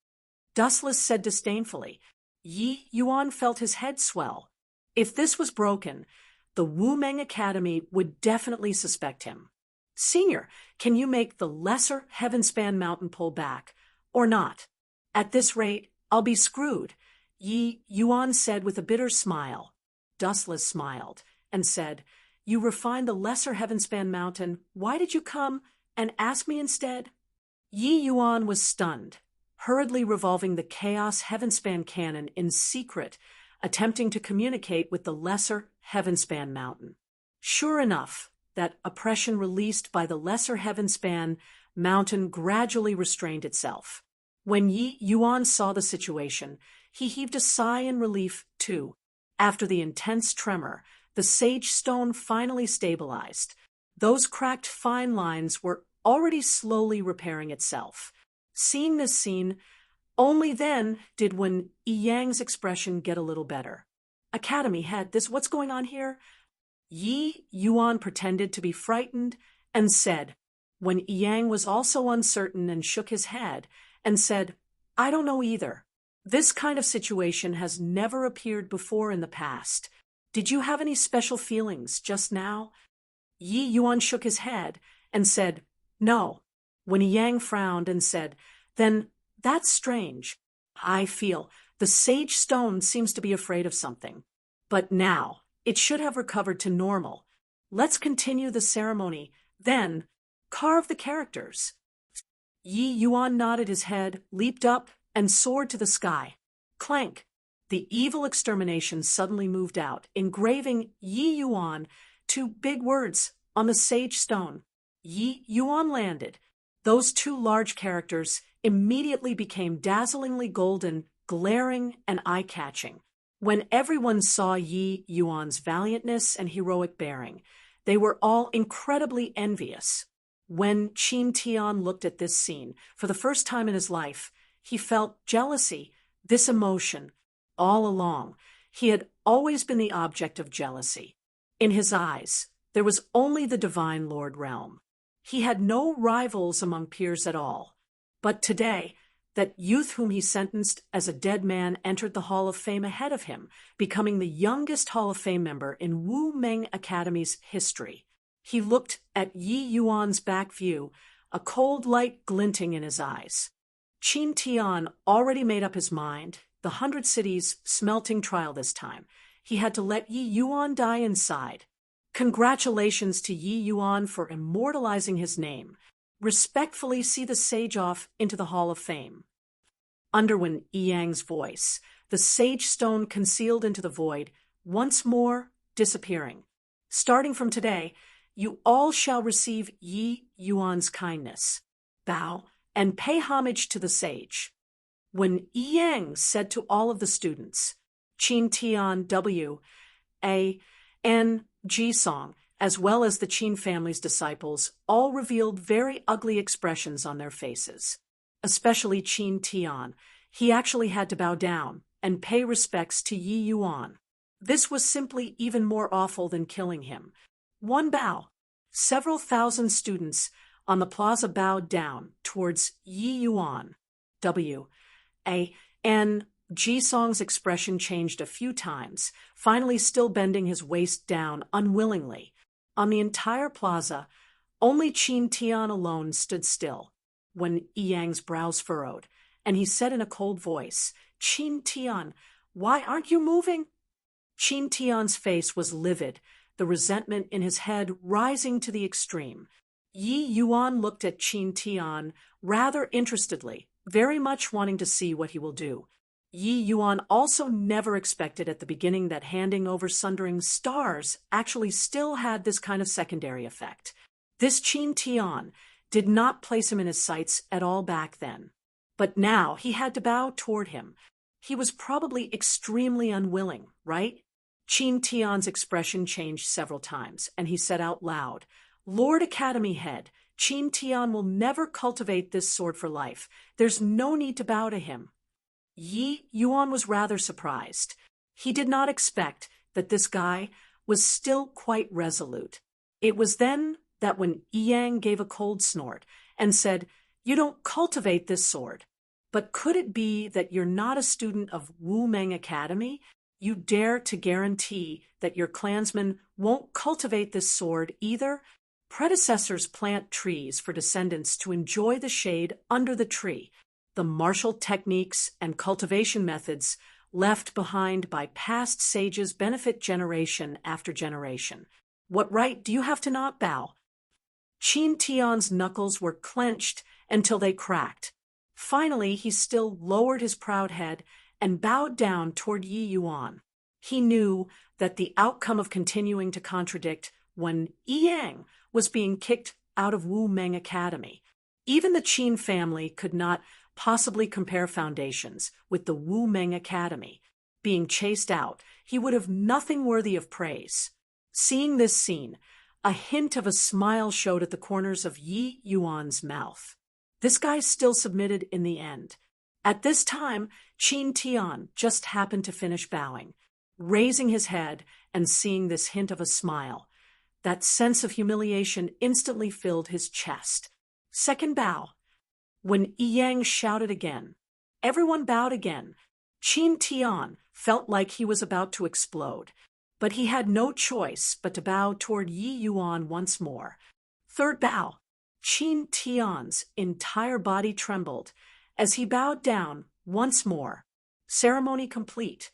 Dustless said disdainfully. Yi Yuan felt his head swell. If this was broken, the Wu Meng Academy would definitely suspect him. "Senior, can you make the lesser heaven-span mountain pull back, or not? At this rate, I'll be screwed," Yi Yuan said with a bitter smile. Dustless smiled and said, "You refined the lesser heaven-span mountain. Why did you come and ask me instead?" Yi Yuan was stunned, hurriedly revolving the chaos heaven-span cannon in secret, attempting to communicate with the lesser heaven-span mountain. Sure enough, that oppression released by the lesser heaven-span mountain gradually restrained itself. When Yi Yuan saw the situation, he heaved a sigh in relief, too. After the intense tremor, the sage stone finally stabilized. Those cracked fine lines were already slowly repairing itself. Seeing this scene, only then did Wen Yang's expression get a little better. "Academy head, what's going on here?" Yi Yuan pretended to be frightened and said, when Yang was also uncertain and shook his head and said, "I don't know either. This kind of situation has never appeared before in the past. Did you have any special feelings just now?" Yi Yuan shook his head and said, "No." When Yang frowned and said, "Then that's strange. I feel the sage stone seems to be afraid of something. But now it should have recovered to normal. Let's continue the ceremony, then carve the characters." Yi Yuan nodded his head, leaped up, and soared to the sky. Clank! The evil extermination suddenly moved out, engraving Yi Yuan 2 big words on the sage stone. Yi Yuan landed. Those 2 large characters immediately became dazzlingly golden, glaring, and eye-catching. When everyone saw Yi Yuan's valiantness and heroic bearing, they were all incredibly envious. When Qin Tian looked at this scene for the first time in his life, he felt jealousy, this emotion. All along, he had always been the object of jealousy. In his eyes, there was only the divine Lord realm. He had no rivals among peers at all. But today, That youth whom he sentenced as a dead man entered the Hall of Fame ahead of him, becoming the youngest Hall of Fame member in Wu Meng Academy's history. He looked at Yi Yuan's back view, a cold light glinting in his eyes. Qin Tian already made up his mind, the 100 cities smelting trial this time. He had to let Yi Yuan die inside. Congratulations to Yi Yuan for immortalizing his name. Respectfully see the sage off into the Hall of Fame. Underwent Yang's voice, the sage stone concealed into the void, once more disappearing. Starting from today, you all shall receive Yi Yuan's kindness. Bow and pay homage to the sage. When Yang said to all of the students, Qin Tian W. A. N. G. Song, as well as the Qin family's disciples, all revealed very ugly expressions on their faces. Especially Qin Tian. He actually had to bow down and pay respects to Yi Yuan. This was simply even more awful than killing him. One bow. Several thousand students on the plaza bowed down towards Yi Yuan. W. A. N. G. Song's expression changed a few times, finally still bending his waist down unwillingly. On the entire plaza, only Qin Tian alone stood still, when Yang's brows furrowed, and he said in a cold voice, Qin Tian, why aren't you moving? Qin Tian's face was livid, the resentment in his head rising to the extreme. Yi Yuan looked at Qin Tian rather interestedly, very much wanting to see what he will do. Yi Yuan also never expected at the beginning that handing over sundering stars actually still had this kind of secondary effect. This Qin Tian did not place him in his sights at all back then. But now he had to bow toward him. He was probably extremely unwilling, right? Qin Tian's expression changed several times, and he said out loud, Lord Academy Head, Qin Tian will never cultivate this sword for life. There's no need to bow to him. Yi Yuan was rather surprised. He did not expect that this guy was still quite resolute. It was then that when Yang gave a cold snort and said, You don't cultivate this sword. But could it be that you're not a student of Wu Meng Academy? You dare to guarantee that your clansmen won't cultivate this sword either? Predecessors plant trees for descendants to enjoy the shade under the tree. The martial techniques and cultivation methods left behind by past sages benefit generation after generation. What right do you have to not bow? Qin Tian's knuckles were clenched until they cracked. Finally, he still lowered his proud head and bowed down toward Yi Yuan. He knew that the outcome of continuing to contradict when Yang was being kicked out of Wu Meng Academy. Even the Qin family could not possibly compare foundations with the Wu Meng Academy. Being chased out, he would have nothing worthy of praise. Seeing this scene, a hint of a smile showed at the corners of Yi Yuan's mouth. This guy still submitted in the end. At this time, Qin Tian just happened to finish bowing, raising his head and seeing this hint of a smile. That sense of humiliation instantly filled his chest. Second bow. When Yang shouted again, everyone bowed again. Qin Tian felt like he was about to explode, but he had no choice but to bow toward Yi Yuan once more. Third bow. Qin Tian's entire body trembled as he bowed down once more. Ceremony complete.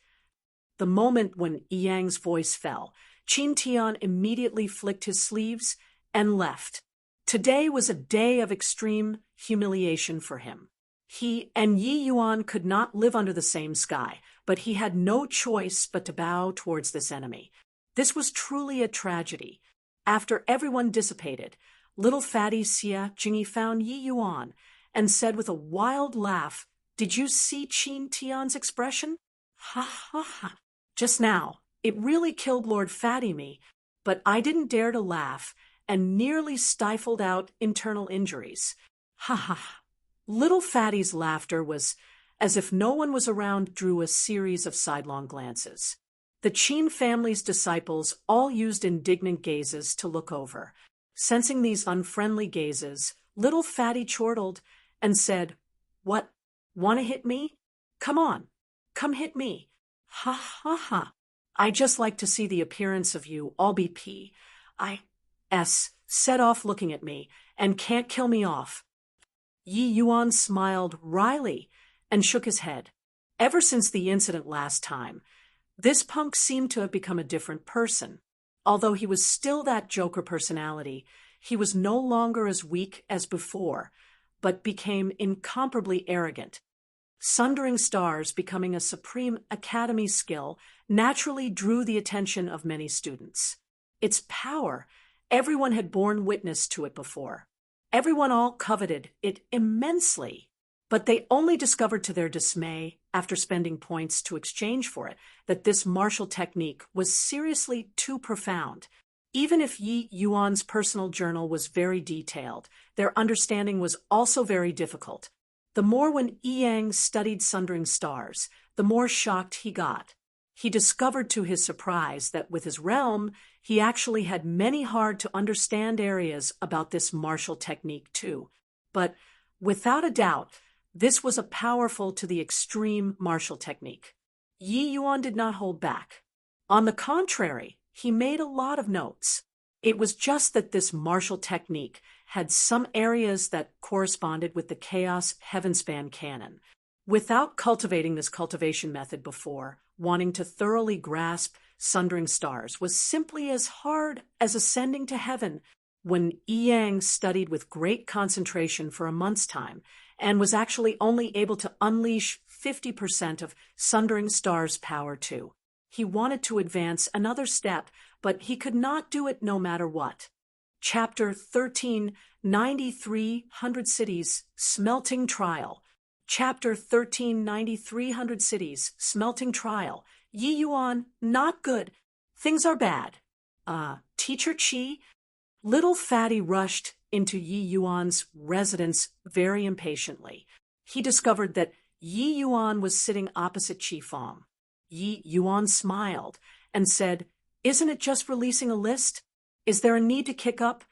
The moment when Yang's voice fell, Qin Tian immediately flicked his sleeves and left. Today was a day of extreme humiliation for him. He and Yi Yuan could not live under the same sky, but he had no choice but to bow towards this enemy. This was truly a tragedy. After everyone dissipated, little fatty Xia Jingyi found Yi Yuan and said with a wild laugh, Did you see Qin Tian's expression? Ha ha ha. Just now, it really killed Lord Fatty me, but I didn't dare to laugh and nearly stifled out internal injuries. Ha ha ha. Little Fatty's laughter was as if no one was around, drew a series of sidelong glances. The Qin family's disciples all used indignant gazes to look over. Sensing these unfriendly gazes, little Fatty chortled and said, What "Want to hit me? Come on, come hit me. Ha ha ha. I just like to see the appearance of you all be set off looking at me, and can't kill me off." Yi Yuan smiled wryly and shook his head. Ever since the incident last time, this punk seemed to have become a different person. Although he was still that Joker personality, he was no longer as weak as before, but became incomparably arrogant. Sundering stars becoming a supreme academy skill naturally drew the attention of many students. Its power, everyone had borne witness to it before. Everyone all coveted it immensely, but they only discovered to their dismay, after spending points to exchange for it, that this martial technique was seriously too profound. Even if Yi Yuan's personal journal was very detailed, their understanding was also very difficult. The more when Yi Yang studied sundering stars, the more shocked he got. He discovered to his surprise that with his realm, he actually had many hard-to-understand areas about this martial technique too. But without a doubt, this was a powerful to the extreme martial technique. Yi Yuan did not hold back. On the contrary, he made a lot of notes. It was just that this martial technique had some areas that corresponded with the Chaos Heavenspan canon. Without cultivating this cultivation method before, wanting to thoroughly grasp sundering stars was simply as hard as ascending to heaven. When Yi Yang studied with great concentration for a month's time and was actually only able to unleash 50% of sundering stars' power too. He wanted to advance another step, but he could not do it no matter what. Chapter 13, 9300 Cities, Smelting Trial. Chapter 13, 9300 Cities, Smelting Trial. Yi Yuan, not good. Things are bad. Teacher Chi? Little Fatty rushed into Yi Yuan's residence very impatiently. He discovered that Yi Yuan was sitting opposite Chi Fong. Yi Yuan smiled and said, "Isn't it just releasing a list? Is there a need to kick up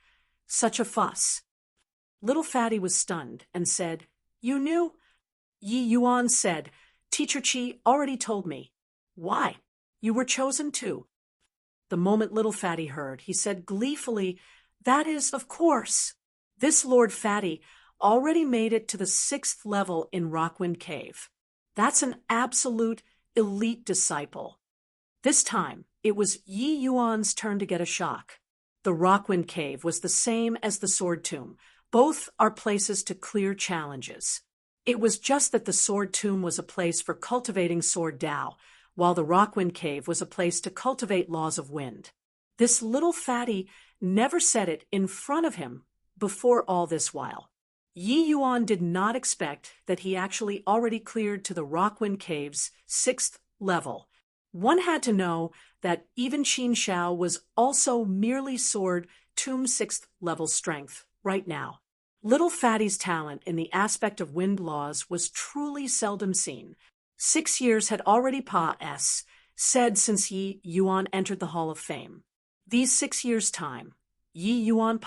such a fuss?" Little Fatty was stunned and said, "You knew?" Yi Yuan said, "Teacher Chi already told me." "Why? You were chosen too." The moment Little Fatty heard, he said gleefully, "That is, of course. This Lord Fatty already made it to the 6th level in Rockwind Cave. That's an absolute elite disciple." This time, it was Yi Yuan's turn to get a shock. The Rockwind Cave was the same as the Sword Tomb. Both are places to clear challenges. It was just that the Sword Tomb was a place for cultivating Sword Tao, while the Rockwind Cave was a place to cultivate laws of wind. This Little Fatty never said it in front of him before all this while. Yi Yuan did not expect that he actually already cleared to the Rockwind Cave's 6th level. One had to know that even Qin Shao was also merely Sword Tomb 6th level strength right now. Little Fatty's talent in the aspect of wind laws was truly seldom seen. 6 years had already said since Yi Yuan entered the Hall of Fame. These 6 years' time, Yi Yuan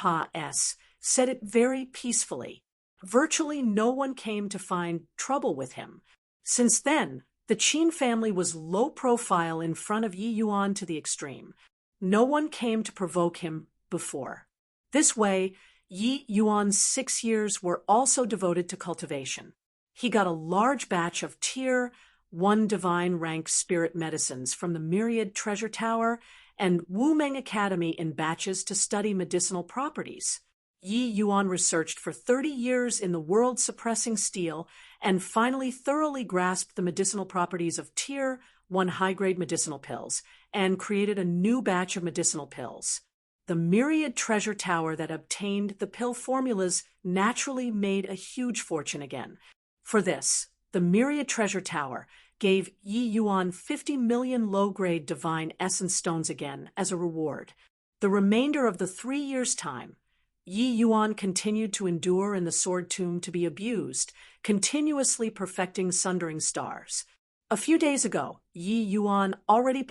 said it very peacefully. Virtually no one came to find trouble with him. Since then, the Qin family was low profile in front of Yi Yuan to the extreme. No one came to provoke him before. This way, Yi Yuan's 6 years were also devoted to cultivation. He got a large batch of Tier 1 divine rank spirit medicines from the Myriad Treasure Tower and Wu Meng Academy in batches to study medicinal properties. Yi Yuan researched for 30 years in the world-suppressing steel and finally thoroughly grasped the medicinal properties of Tier 1 high-grade medicinal pills and created a new batch of medicinal pills. The Myriad Treasure Tower that obtained the pill formulas naturally made a huge fortune again. For this, the Myriad Treasure Tower gave Yi Yuan 50 million low-grade divine essence stones again as a reward. The remainder of the 3 years' time, Yi Yuan continued to endure in the Sword Tomb to be abused, continuously perfecting sundering stars. A few days ago, Yi Yuan already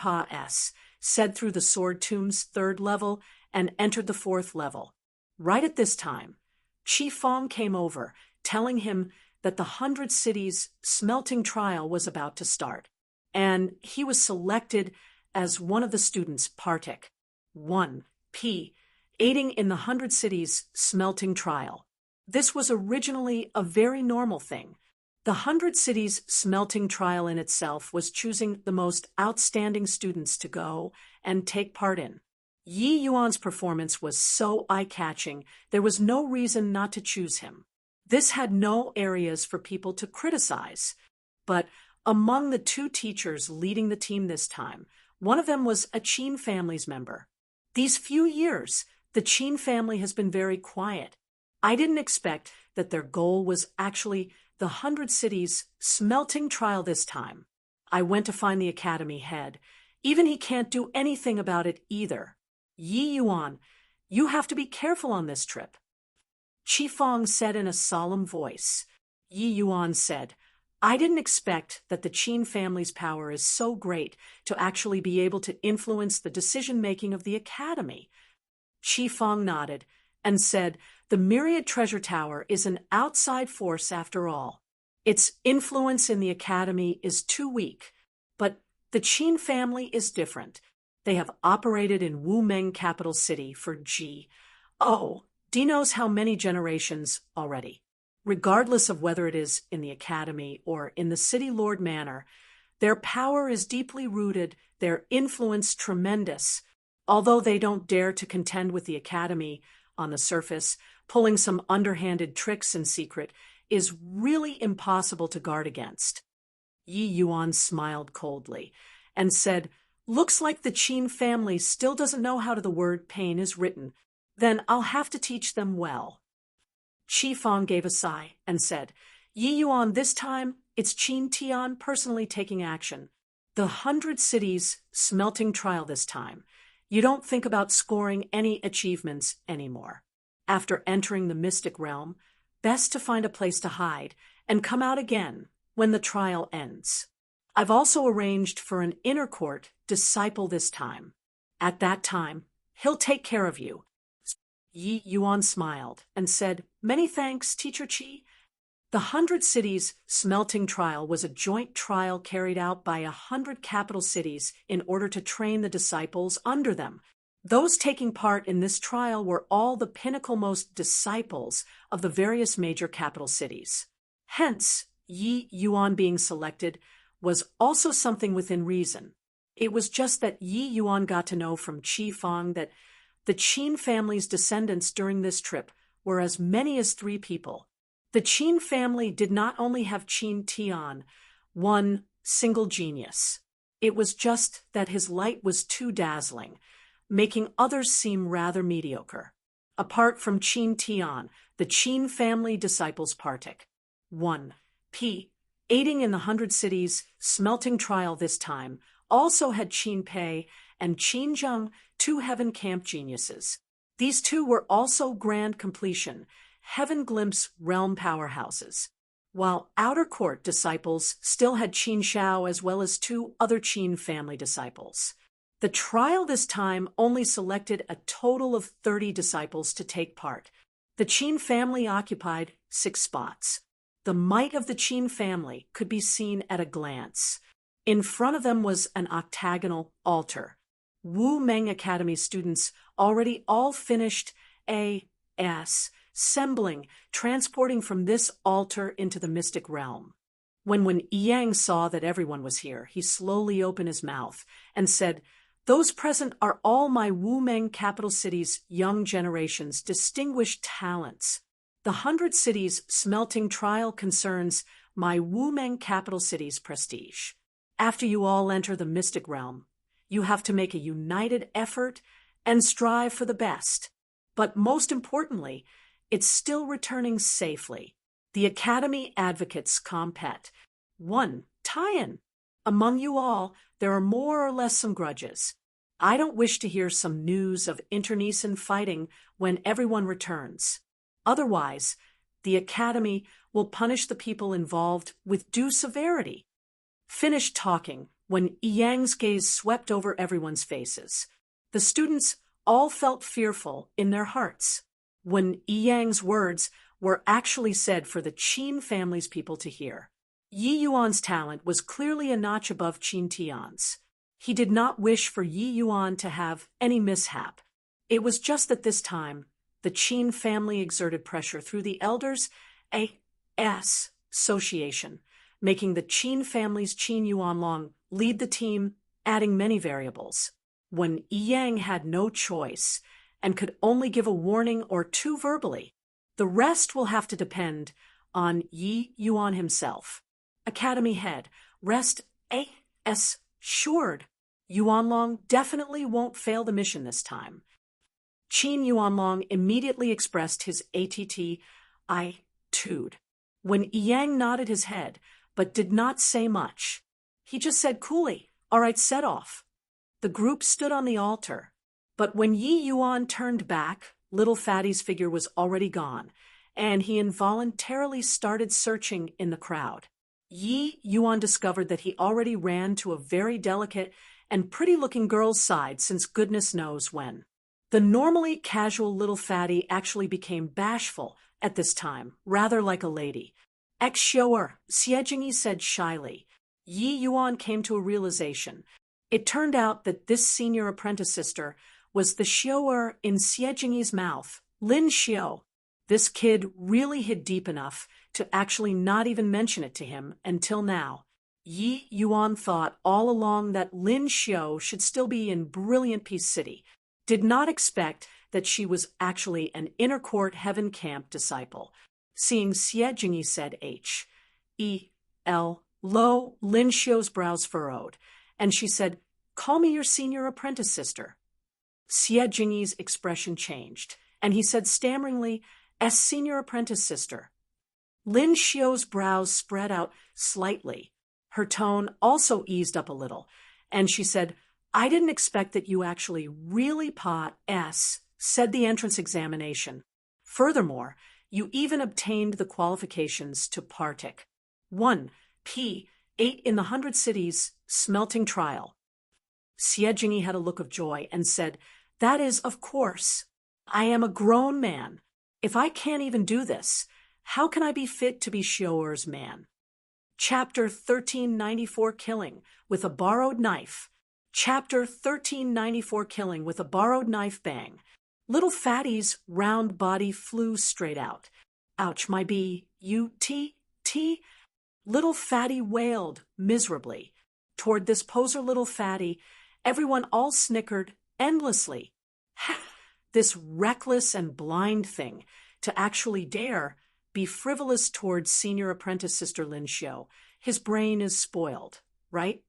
said through the Sword Tomb's 3rd level and entered the 4th level. Right at this time, Chi Fong came over, telling him that the 100 Cities smelting trial was about to start, and he was selected as one of the students partic. 1P, aiding in the 100 Cities smelting trial. This was originally a very normal thing. The 100 Cities smelting trial in itself was choosing the most outstanding students to go and take part in. Yi Yuan's performance was so eye-catching, there was no reason not to choose him. This had no areas for people to criticize. But among the two teachers leading the team this time, one of them was a Qin family's member. These few years, the Qin family has been very quiet. I didn't expect that their goal was actually the 100 Cities smelting trial this time. I went to find the academy head. Even he can't do anything about it either. Yi Yuan, you have to be careful on this trip. Qi Feng said in a solemn voice. Yi Yuan said, I didn't expect that the Qin family's power is so great to actually be able to influence the decision-making of the academy. Qi Feng nodded and said, the Myriad Treasure Tower is an outside force after all. Its influence in the academy is too weak, but the Qin family is different. They have operated in Wumeng capital city for D knows how many generations already. Regardless of whether it is in the academy or in the City Lord Manor, their power is deeply rooted, their influence tremendous. Although they don't dare to contend with the academy on the surface, pulling some underhanded tricks in secret is really impossible to guard against. Yi Yuan smiled coldly and said, looks like the Qin family still doesn't know how the word pain is written. Then I'll have to teach them well. Qi Feng gave a sigh and said, Yi Yuan, this time it's Qin Tian personally taking action. The 100 Cities smelting trial this time. You don't think about scoring any achievements anymore. After entering the mystic realm, best to find a place to hide and come out again when the trial ends. I've also arranged for an inner court disciple this time. At that time, he'll take care of you. Yi Yuan smiled and said, many thanks, Teacher Qi. The 100 Cities smelting trial was a joint trial carried out by 100 capital cities in order to train the disciples under them. Those taking part in this trial were all the pinnacle-most disciples of the various major capital cities. Hence, Yi Yuan being selected was also something within reason. It was just that Yi Yuan got to know from Qi Feng that the Qin family's descendants during this trip were as many as 3 people. The Qin family did not only have Qin Tian, one single genius. It was just that his light was too dazzling, making others seem rather mediocre. Apart from Qin Tian, the Qin family disciples partic. 1P, aiding in the 100 Cities smelting trial this time, also had Qin Pei and Qin Zheng, 2 Heaven Camp geniuses. These 2 were also grand completion, Heaven Glimpse realm powerhouses, while outer court disciples still had Qin Xiao as well as 2 other Qin family disciples. The trial this time only selected a total of 30 disciples to take part. The Qin family occupied 6 spots. The might of the Qin family could be seen at a glance. In front of them was an octagonal altar. Wumeng Academy students already all finished assembling, transporting from this altar into the mystic realm. When Yang saw that everyone was here, he slowly opened his mouth and said, those present are all my Wumeng capital city's young generation's distinguished talents. The 100 Cities smelting trial concerns my Wumeng capital city's prestige. After you all enter the mystic realm, you have to make a united effort and strive for the best. But most importantly, it's still returning safely. The Academy advocates compet. 1. Tie-in. Among you all, there are more or less some grudges. I don't wish to hear some news of internecine fighting when everyone returns. Otherwise, the Academy will punish the people involved with due severity. Finished talking when Yang's gaze swept over everyone's faces. The students all felt fearful in their hearts. When Yang's words were actually said for the Qin family's people to hear. Yi Yuan's talent was clearly a notch above Qin Tian's. He did not wish for Yi Yuan to have any mishap. It was just that this time, the Qin family exerted pressure through the elders' association, making the Qin family's Qin Yuanlong lead the team, adding many variables. When Yang had no choice and could only give a warning or two verbally, the rest will have to depend on Yi Yuan himself. Academy head, rest assured. Yuanlong definitely won't fail the mission this time. Qin Yuanlong immediately expressed his attitude. When Yang nodded his head, but did not say much, he just said coolly, "All right, set off." The group stood on the altar, but when Yi Yuan turned back, little Fatty's figure was already gone, and he involuntarily started searching in the crowd. Yi Yuan discovered that he already ran to a very delicate and pretty-looking girl's side since goodness knows when. The normally casual little fatty actually became bashful at this time, rather like a lady. "Ex-shower," Xie said shyly. Yi Yuan came to a realization. It turned out that this senior apprentice sister was the shower in Xie mouth, Lin Xiu. This kid really hid deep enough to actually not even mention it to him until now. Yi Yuan thought all along that Lin Xiu should still be in Brilliant Peace City, did not expect that she was actually an inner court heaven camp disciple. Seeing Xie Jingyi said H-E-L, lo, Lin Xiu's brows furrowed, and she said, "Call me your senior apprentice sister." Xie Jingyi's expression changed, and he said stammeringly, "As senior apprentice sister." Lin Xiu's brows spread out slightly. Her tone also eased up a little, and she said, "I didn't expect that you actually really said the entrance examination. Furthermore, you even obtained the qualifications to partic. 1 P 8 in the 100 cities smelting trial." Xie Jingyi had a look of joy and said, "That is, of course. I am a grown man. If I can't even do this, how can I be fit to be Shoer's man?" Chapter 1394 Killing with a Borrowed Knife. Chapter 1394 Killing with a Borrowed Knife Bang. Little Fatty's round body flew straight out. "Ouch, my B-U-T-T." Little Fatty wailed miserably. Toward this poser little Fatty, everyone all snickered endlessly. This reckless and blind thing to actually dare be frivolous towards senior apprentice sister Lin Xiu. His brain is spoiled, right?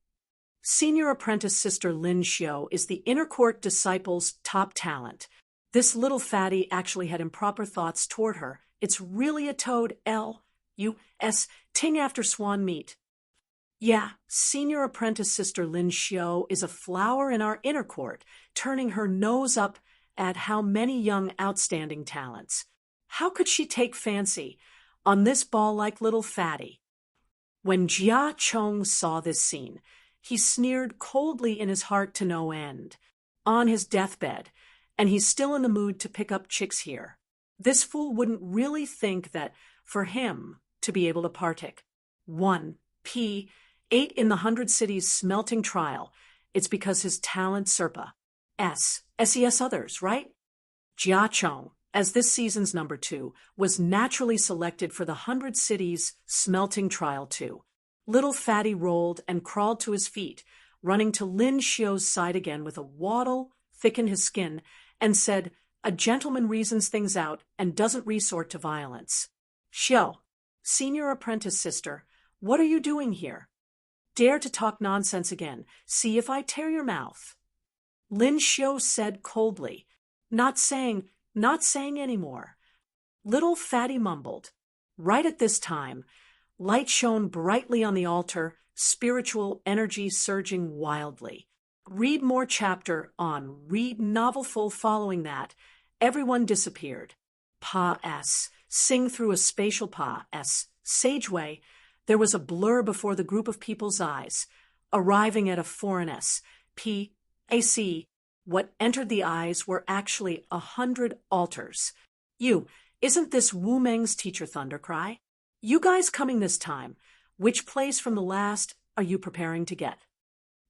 Senior apprentice sister Lin Xiu is the inner court disciple's top talent. This little fatty actually had improper thoughts toward her. It's really a toad, L-U-S, ting after swan meat. Yeah, senior apprentice sister Lin Xiu is a flower in our inner court, turning her nose up at how many young outstanding talents. How could she take fancy on this ball-like little fatty? When Jia Chong saw this scene, he sneered coldly in his heart to no end. On his deathbed, and he's still in the mood to pick up chicks here. This fool wouldn't really think that for him to be able to partic 1 P 8 in the 100 cities smelting trial, it's because his talent Serpa SES others, right? Jia Chong, as this season's number 2, was naturally selected for the 100 cities smelting trial too. Little Fatty rolled and crawled to his feet, running to Lin Xiu's side again with a waddle thick in his skin, and said, "A gentleman reasons things out and doesn't resort to violence." "Xiu, senior apprentice sister, what are you doing here? Dare to talk nonsense again. See if I tear your mouth." Lin Xiu said coldly, not saying any more. Little Fatty mumbled. Right at this time, light shone brightly on the altar, spiritual energy surging wildly. Read more chapter on read novel full following that. Everyone disappeared. Sing through a spatial sageway. There was a blur before the group of people's eyes, arriving at a foreign P-A-C. What entered the eyes were actually 100 altars. Isn't this Wu Meng's teacher Thundercry? You guys coming this time. Which place from the last are you preparing to get?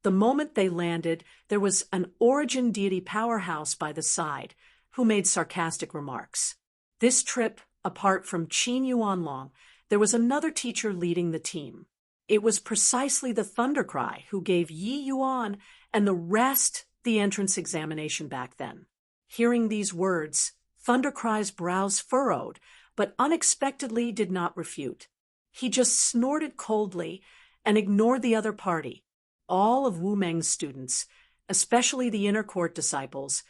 The moment they landed, there was an Origin Deity powerhouse by the side, who made sarcastic remarks. This trip, apart from Qin Yuanlong, there was another teacher leading the team. It was precisely the Thundercry who gave Yi Yuan and the rest the entrance examination back then. Hearing these words, Thundercry's brows furrowed, but unexpectedly did not refute. He just snorted coldly and ignored the other party. All of Wu Meng's students, especially the inner court disciples,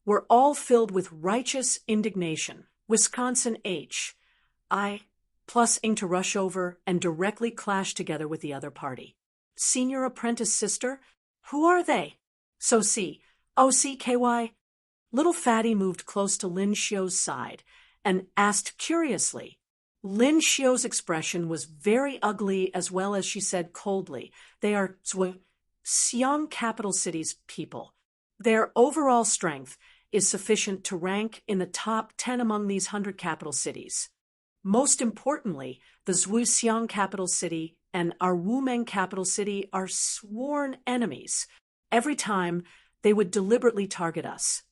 were all filled with righteous indignation. Wisconsin H. I ing to rush over and directly clash together with the other party. Senior apprentice sister? Who are they? So C. OCKY. Little Fatty moved close to Lin Xiu's side and asked curiously. Lin Xiu's expression was very ugly, as well as she said coldly, they are Xiang capital city's people. Their overall strength is sufficient to rank in the top 10 among these 100 capital cities. Most importantly, the Zhuxiang capital city and our Wu Meng capital city are sworn enemies. Every time they would deliberately target us,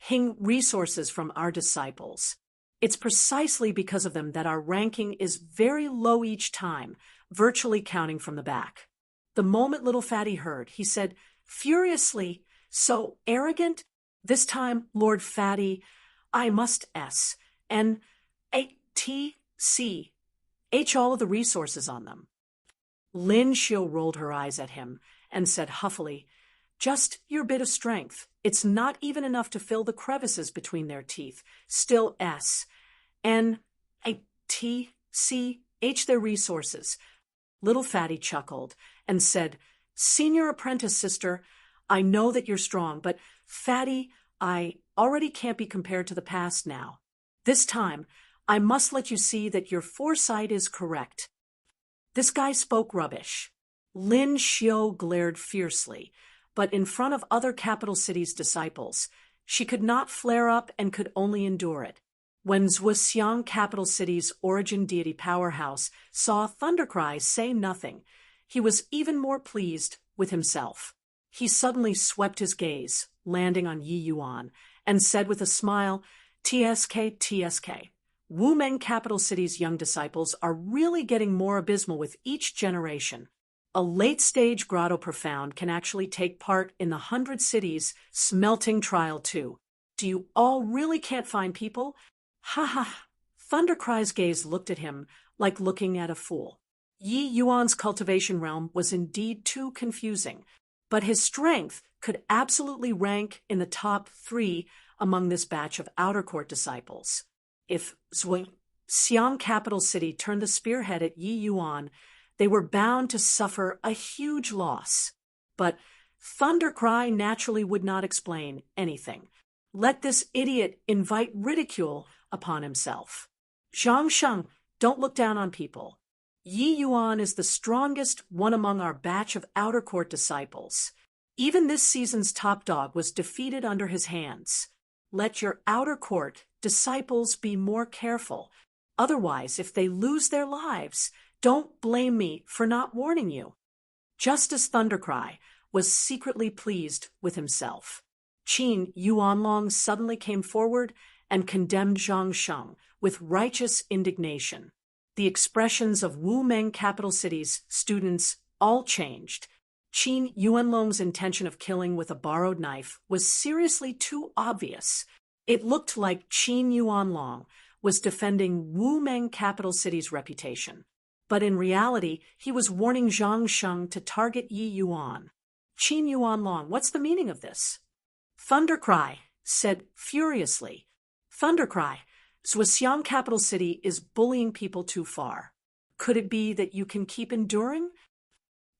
Hing resources from our disciples. It's precisely because of them that our ranking is very low each time, virtually counting from the back. The moment Little Fatty heard, he said furiously, so arrogant? This time, Lord Fatty, I must all of the resources on them. Lin Xiu rolled her eyes at him and said huffily, just your bit of strength. It's not even enough to fill the crevices between their teeth. Still their resources. Little Fatty chuckled and said, Senior apprentice sister, I know that you're strong, but Fatty, I already can't be compared to the past now. This time, I must let you see that your foresight is correct. This guy spoke rubbish. Lin Xiu glared fiercely, but in front of other capital cities' disciples, she could not flare up and could only endure it. When Zhuxiang capital city's Origin Deity powerhouse saw Thundercry say nothing, he was even more pleased with himself. He suddenly swept his gaze, landing on Yi Yuan, and said with a smile, TSK. Wu Meng capital city's young disciples are really getting more abysmal with each generation. A late-stage grotto profound can actually take part in the 100 cities smelting trial too. Do you all really can't find people? Ha ha. Thundercry's gaze looked at him like looking at a fool. Yi Yuan's cultivation realm was indeed too confusing, but his strength could absolutely rank in the top 3 among this batch of outer court disciples. If Zhuxiang capital city turned the spearhead at Yi Yuan, they were bound to suffer a huge loss. But Thundercry naturally would not explain anything. Let this idiot invite ridicule upon himself. Zhang Sheng, don't look down on people. Yi Yuan is the strongest one among our batch of outer court disciples. Even this season's top dog was defeated under his hands. Let your outer court disciples be more careful. Otherwise, if they lose their lives, don't blame me for not warning you. Just as Thundercry was secretly pleased with himself, Qin Yuanlong suddenly came forward and condemned Zhang Sheng with righteous indignation. The expressions of Wu Meng capital city's students all changed. Qin Yuanlong's intention of killing with a borrowed knife was seriously too obvious. It looked like Qin Yuanlong was defending Wu Meng capital city's reputation. But in reality, he was warning Zhang Sheng to target Yi Yuan. Qin Yuanlong, what's the meaning of this? Thundercry said furiously, Thundercry, Zhuxiang capital city is bullying people too far. Could it be that you can keep enduring?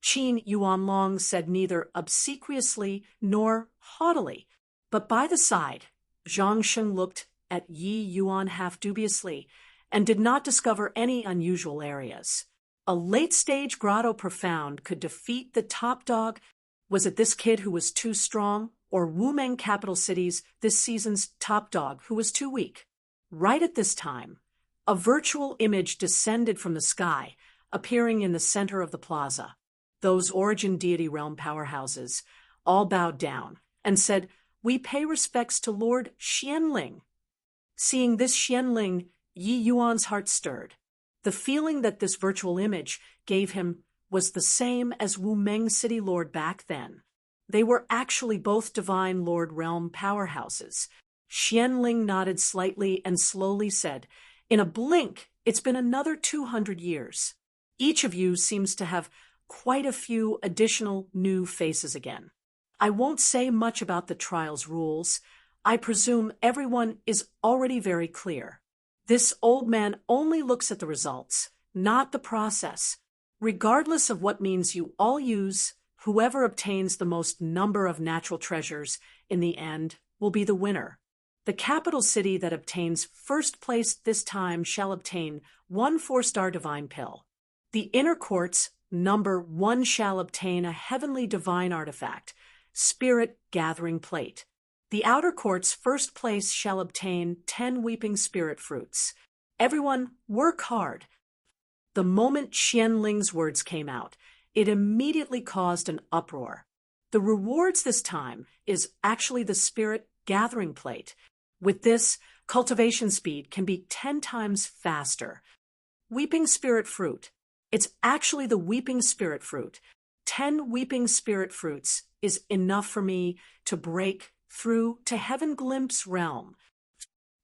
Qin Yuanlong said neither obsequiously nor haughtily, but by the side. Zhang Sheng looked at Yi Yuan half dubiously and did not discover any unusual areas. A late-stage grotto profound could defeat the top dog. Was it this kid who was too strong, or Wumeng capital cities, this season's top dog who was too weak. Right at this time, a virtual image descended from the sky, appearing in the center of the plaza. Those origin deity realm powerhouses all bowed down and said, "We pay respects to Lord Xianling." Seeing this Xianling, Yi Yuan's heart stirred. The feeling that this virtual image gave him was the same as Wumeng City Lord back then. They were actually both divine Lord realm powerhouses. Xianling nodded slightly and slowly said, "In a blink, it's been another 200 years. Each of you seems to have quite a few additional new faces again. I won't say much about the trial's rules. I presume everyone is already very clear. This old man only looks at the results, not the process. Regardless of what means you all use, whoever obtains the most number of natural treasures in the end will be the winner. The capital city that obtains first place this time shall obtain 1 4-star divine pill. The inner courts, number 1 shall obtain a heavenly divine artifact, spirit gathering plate. The outer courts first place shall obtain 10 weeping spirit fruits. Everyone work hard." The moment Xianling's words came out, it immediately caused an uproar. The rewards this time is actually the spirit gathering plate. With this, cultivation speed can be 10 times faster. Weeping spirit fruit. It's actually the weeping spirit fruit. 10 weeping spirit fruits is enough for me to break through to Heaven Glimpse realm.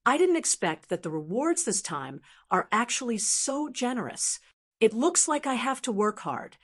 I didn't expect that the rewards this time are actually so generous. It looks like I have to work hard.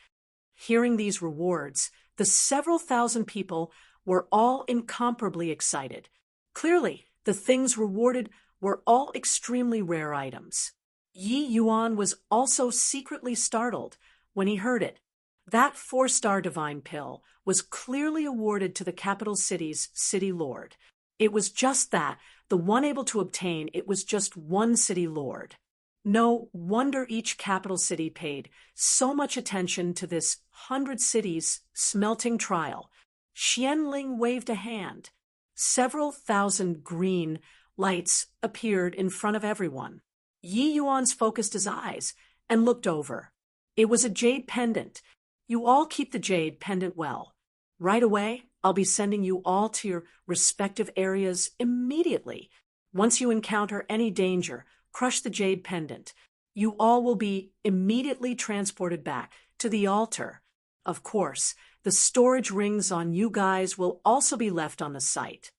Hearing these rewards, the several thousand people were all incomparably excited. Clearly, the things rewarded were all extremely rare items. Yi Yuan was also secretly startled when he heard it. That 4-star divine pill was clearly awarded to the capital city's city lord. It was just that, the one able to obtain it was just one city lord. No wonder each capital city paid so much attention to this 100 cities smelting trial. Xianling waved a hand. Several thousand green lights appeared in front of everyone. Yi Yuan's focused his eyes and looked over. It was a jade pendant. "You all keep the jade pendant well. Right away, I'll be sending you all to your respective areas immediately. Once you encounter any danger, crush the jade pendant. You all will be immediately transported back to the altar. Of course, the storage rings on you guys will also be left on the site."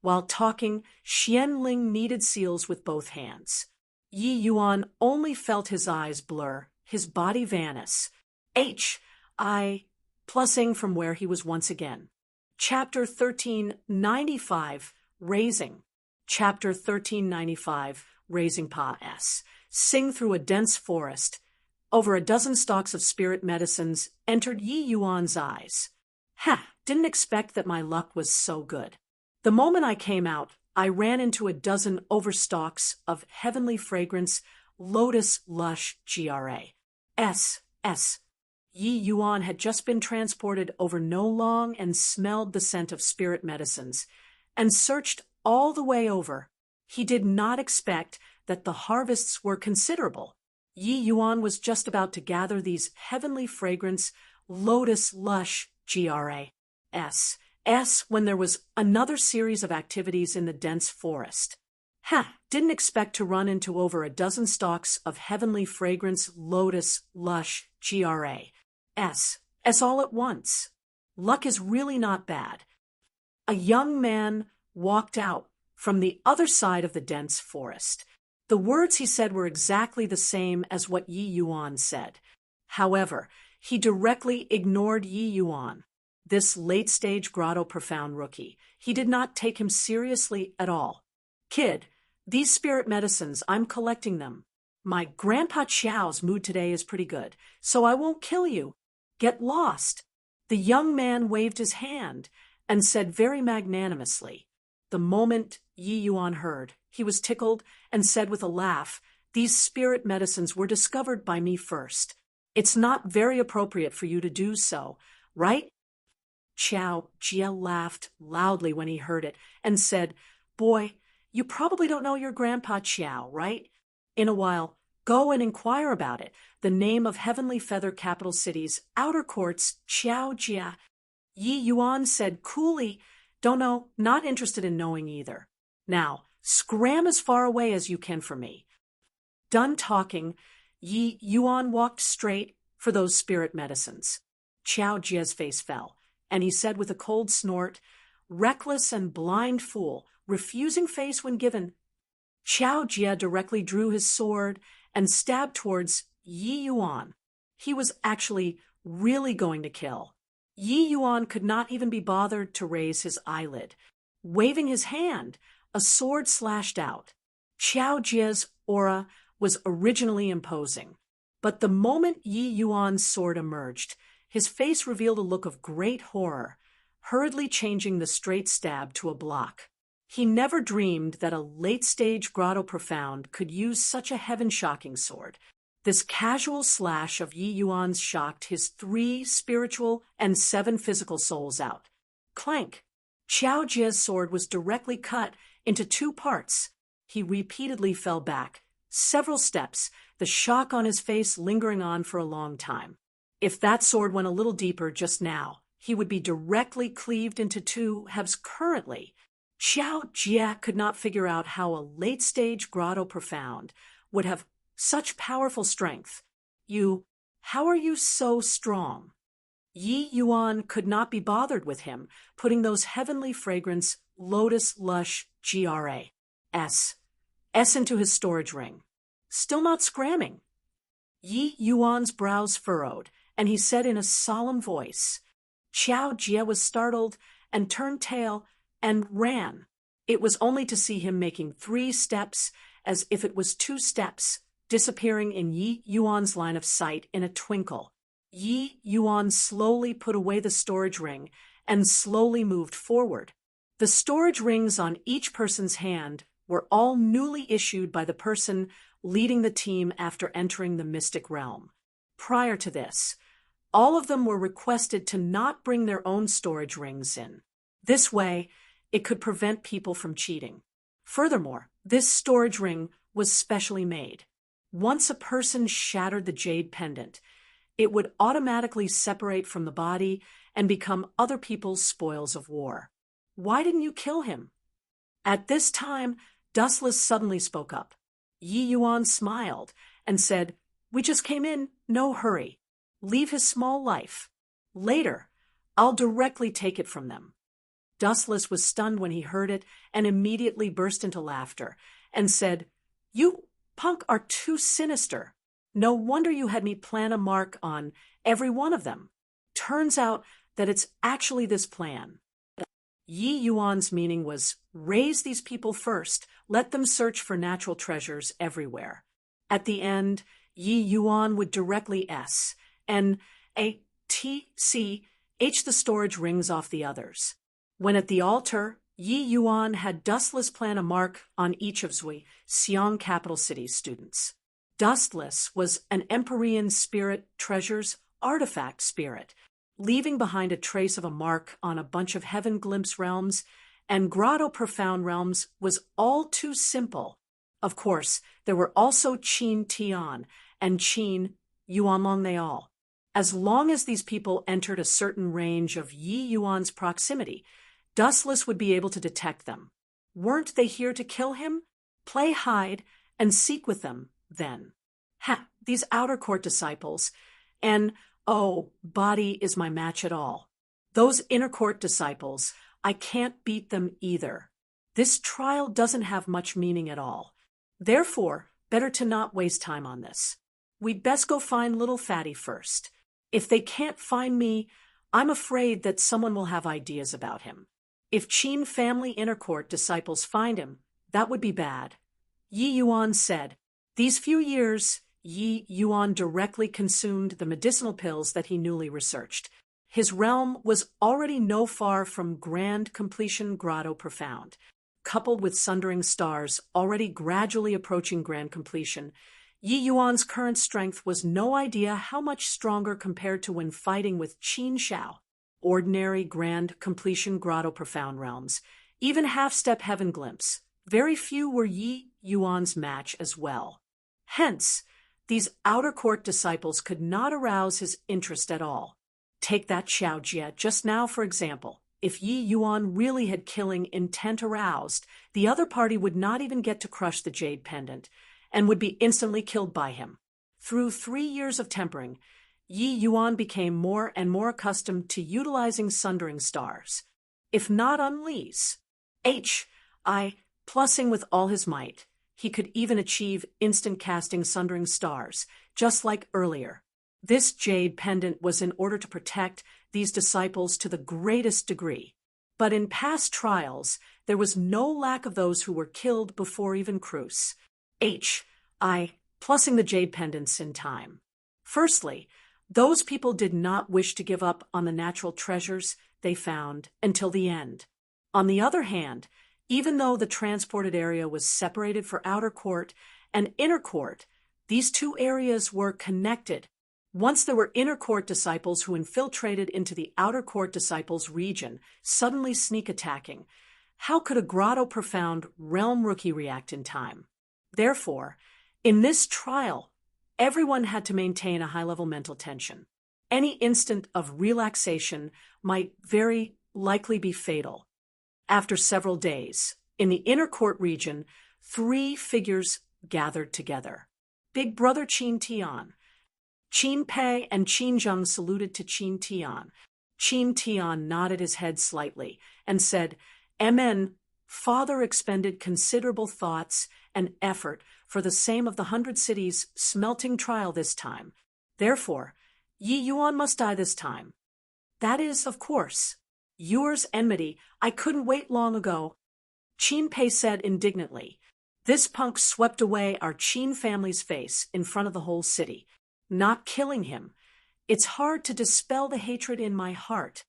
While talking, Xianling kneaded seals with both hands. Yi Yuan only felt his eyes blur, his body vanish. Plussing from where he was once again. Chapter 1395, Raising. Chapter 1395, Raising Pa-S. Sing through a dense forest. Over a dozen stalks of spirit medicines entered Yi Yuan's eyes. Didn't expect that my luck was so good. The moment I came out, I ran into a dozen overstalks of heavenly fragrance, lotus lush GRA. S. Yi Yuan had just been transported over No Long and smelled the scent of spirit medicines, and searched all the way over. He did not expect that the harvests were considerable. Yi Yuan was just about to gather these heavenly fragrance, lotus lush GRA. S when there was another series of activities in the dense forest. Didn't expect to run into over a dozen stalks of heavenly fragrance, lotus lush GRA. S all at once. Luck is really not bad. A young man walked out from the other side of the dense forest. The words he said were exactly the same as what Yi Yuan said. However, he directly ignored Yi Yuan. This late-stage grotto profound rookie. He did not take him seriously at all. "Kid, these spirit medicines, I'm collecting them. My Grandpa Qiao's mood today is pretty good, so I won't kill you. Get lost." The young man waved his hand and said very magnanimously. The moment Yi Yuan heard, he was tickled and said with a laugh, "These spirit medicines were discovered by me first. It's not very appropriate for you to do so, right?" Qiao Jie laughed loudly when he heard it and said, "Boy, you probably don't know your grandpa Qiao, right? In a while, go and inquire about it. The name of Heavenly Feather Capital City's outer courts, Qiao Jie." Yi Yuan said coolly, "Don't know, not interested in knowing either. Now, scram as far away as you can from me." Done talking, Yi Yuan walked straight for those spirit medicines. Qiao Jie's face fell, and he said with a cold snort, "Reckless and blind fool, refusing face when given." Qiao Jie directly drew his sword and stabbed towards Yi Yuan. He was actually really going to kill. Yi Yuan could not even be bothered to raise his eyelid. Waving his hand, a sword slashed out. Qiao Jie's aura was originally imposing, but the moment Yi Yuan's sword emerged, his face revealed a look of great horror, hurriedly changing the straight stab to a block. He never dreamed that a late-stage Grotto Profound could use such a heaven-shocking sword. This casual slash of Yi Yuan's shocked his 3 spiritual and 7 physical souls out. Clank! Qiao Jie's sword was directly cut into 2 parts. He repeatedly fell back, several steps, the shock on his face lingering on for a long time. If that sword went a little deeper just now, he would be directly cleaved into 2 halves currently. Qiao Jie could not figure out how a late-stage Grotto Profound would have such powerful strength. How are you so strong? Yi Yuan could not be bothered with him, putting those heavenly fragrance Lotus Lush GRAS into his storage ring. Still not scramming. Yi Yuan's brows furrowed, and he said in a solemn voice. Qiao Jie was startled and turned tail and ran. It was only to see him making 3 steps, as if it was 2 steps, disappearing in Yi Yuan's line of sight in a twinkle. Yi Yuan slowly put away the storage ring and slowly moved forward. The storage rings on each person's hand were all newly issued by the person leading the team after entering the mystic realm. Prior to this, all of them were requested to not bring their own storage rings in. This way, it could prevent people from cheating. Furthermore, this storage ring was specially made. Once a person shattered the jade pendant, it would automatically separate from the body and become other people's spoils of war. Why didn't you kill him? At this time, Dustless suddenly spoke up. Yi Yuan smiled and said, "We just came in, no hurry. Leave his small life. Later, I'll directly take it from them." Dustless was stunned when he heard it and immediately burst into laughter and said, "You punk are too sinister. No wonder you had me plan a mark on every one of them. Turns out that it's actually this plan." Yi Yuan's meaning was, raise these people first, let them search for natural treasures everywhere. At the end, Yi Yuan would directly H the storage rings off the others. When at the altar, Yi Yuan had Dustless plan a mark on each of Zui, Xiang capital city's students. Dustless was an Empyrean spirit treasure's artifact spirit, leaving behind a trace of a mark on a bunch of Heaven Glimpse realms, and Grotto Profound realms was all too simple. Of course, there were also Qin Tian and Qin Yuanlong they all. As long as these people entered a certain range of Yi Yuan's proximity, Dustless would be able to detect them. Weren't they here to kill him? Play hide and seek with them, then. These outer court disciples, and body is my match at all. Those inner court disciples, I can't beat them either. This trial doesn't have much meaning at all. Therefore, better to not waste time on this. We'd best go find little Fatty first. If they can't find me, I'm afraid that someone will have ideas about him. If Qin family inner court disciples find him, that would be bad. Yi Yuan said. These few years, Yi Yuan directly consumed the medicinal pills that he newly researched. His realm was already no far from grand completion Grotto Profound. Coupled with sundering stars already gradually approaching grand completion, Yi Yuan's current strength was no idea how much stronger compared to when fighting with Qin Shao. ordinary, grand, completion, grotto, profound realms, even half-step heaven glimpse. Very few were Yi Yuan's match as well. Hence, these outer court disciples could not arouse his interest at all. Take that Xiao Jie just now, for example. If Yi Yuan really had killing intent aroused, the other party would not even get to crush the jade pendant, and would be instantly killed by him. Through 3 years of tempering, Yi Yuan became more and more accustomed to utilizing sundering stars. If not unleash, plussing with all his might, he could even achieve instant casting sundering stars, just like earlier. This jade pendant was in order to protect these disciples to the greatest degree. But in past trials, there was no lack of those who were killed before even Cruz. Plussing the jade pendants in time. Firstly, those people did not wish to give up on the natural treasures they found until the end. On the other hand, even though the transported area was separated for outer court and inner court, these two areas were connected. Once there were inner court disciples who infiltrated into the outer court disciples' region, suddenly sneak attacking. How could a grotto profound realm rookie react in time? Therefore, in this trial, everyone had to maintain a high-level mental tension. Any instant of relaxation might very likely be fatal. After several days, in the inner court region, 3 figures gathered together. Big Brother Qin Tian. Qin Pei and Qin Zheng saluted to Qin Tian. Qin Tian nodded his head slightly and said, "Amen. Father expended considerable thoughts and effort for the same of the 100 cities smelting trial this time. Therefore, Yi Yuan must die this time. That is, of course, yours enmity. I couldn't wait long ago." Qin Pei said indignantly, "This punk swept away our Qin family's face in front of the whole city. Not killing him. It's hard to dispel the hatred in my heart."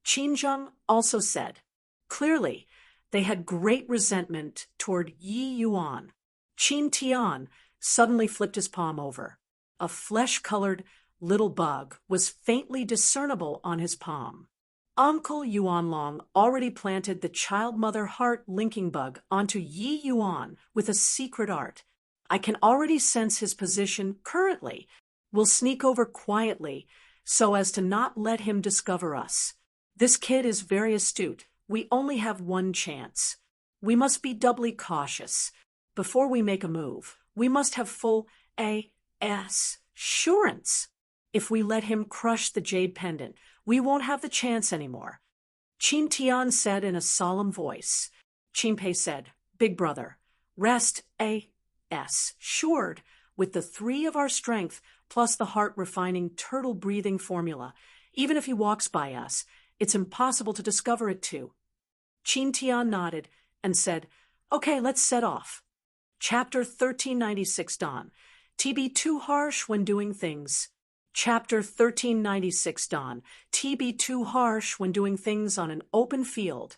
Qin Zheng also said, clearly, they had great resentment toward Yi Yuan. Qin Tian suddenly flipped his palm over. A flesh-colored little bug was faintly discernible on his palm. Uncle Yuanlong already planted the child-mother heart linking bug onto Yi Yuan with a secret art. I can already sense his position currently. We'll sneak over quietly so as to not let him discover us. This kid is very astute. We only have one chance. We must be doubly cautious. Before we make a move, we must have full assurance. If we let him crush the jade pendant, we won't have the chance anymore." Qin Tian said in a solemn voice. Qin Pei said, "Big brother, rest assured with the 3 of our strength plus the heart-refining, turtle-breathing formula. Even if he walks by us, it's impossible to discover it too." Qin Tian nodded and said, "Okay, let's set off." Chapter 1396 Dawn. TB too harsh when doing things. Chapter 1396 Dawn. TB too harsh when doing things on an open field.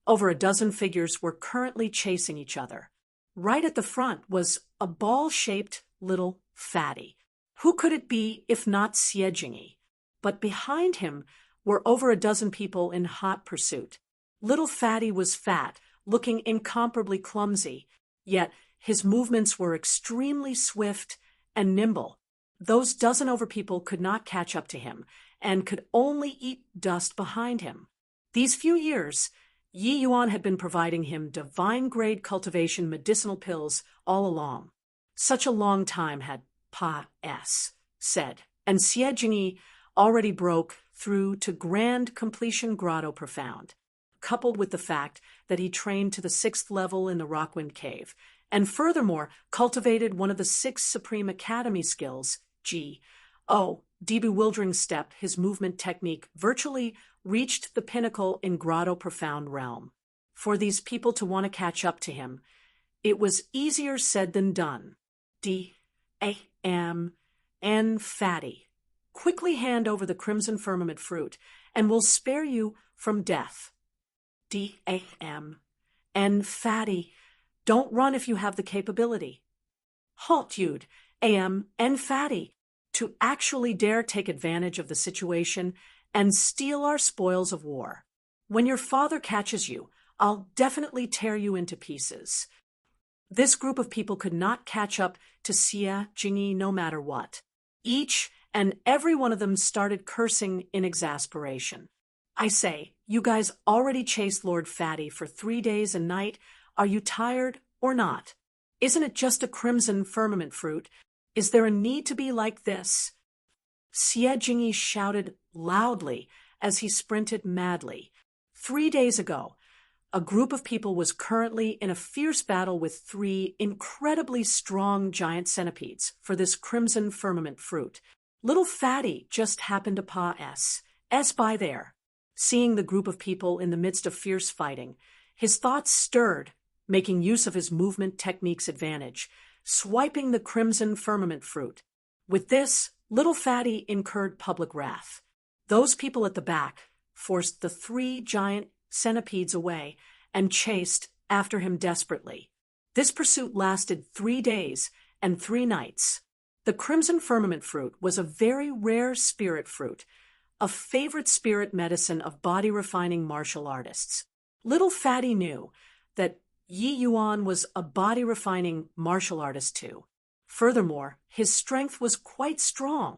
Over a dozen figures were currently chasing each other. Right at the front was a ball-shaped little fatty. Who could it be if not Xie Jingyi? But behind him were over a dozen people in hot pursuit. Little fatty was fat, looking incomparably clumsy, yet his movements were extremely swift and nimble. Those dozen over people could not catch up to him, and could only eat dust behind him. These few years, Yi Yuan had been providing him divine-grade cultivation medicinal pills all along. Such a long time had said, and Xie Jingyi already broke through to grand completion grotto profound, coupled with the fact that he trained to the 6th level in the Rockwind Cave, and furthermore cultivated one of the 6 supreme academy skills, the bewildering step. His movement technique virtually reached the pinnacle in grotto profound realm. For these people to want to catch up to him, it was easier said than done. Fatty, quickly hand over the crimson firmament fruit, and we'll spare you from death. Fatty, don't run if you have the capability. Halt, Yud, Fatty, to actually dare take advantage of the situation and steal our spoils of war. When your father catches you, I'll definitely tear you into pieces. This group of people could not catch up to Xie Jingyi no matter what. Each and every one of them started cursing in exasperation. I say, you guys already chased Lord Fatty for 3 days and night. Are you tired or not? Isn't it just a crimson firmament fruit? Is there a need to be like this? Xie Jingyi shouted loudly as he sprinted madly. 3 days ago, a group of people was currently in a fierce battle with 3 incredibly strong giant centipedes for this crimson firmament fruit. Little Fatty just happened to pass by there. Seeing the group of people in the midst of fierce fighting, his thoughts stirred, making use of his movement technique's advantage, swiping the crimson firmament fruit. With this, Little Fatty incurred public wrath. Those people at the back forced the 3 giant centipedes away and chased after him desperately. This pursuit lasted 3 days and 3 nights. The crimson firmament fruit was a very rare spirit fruit, a favorite spirit medicine of body-refining martial artists. Little Fatty knew that Yi Yuan was a body-refining martial artist too. Furthermore, his strength was quite strong.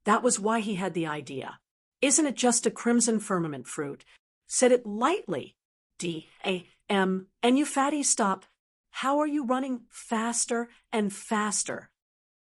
That was why he had the idea. Isn't it just a crimson firmament fruit? Said it lightly. D-A-M. And you Fatty, stop. How are you running faster and faster?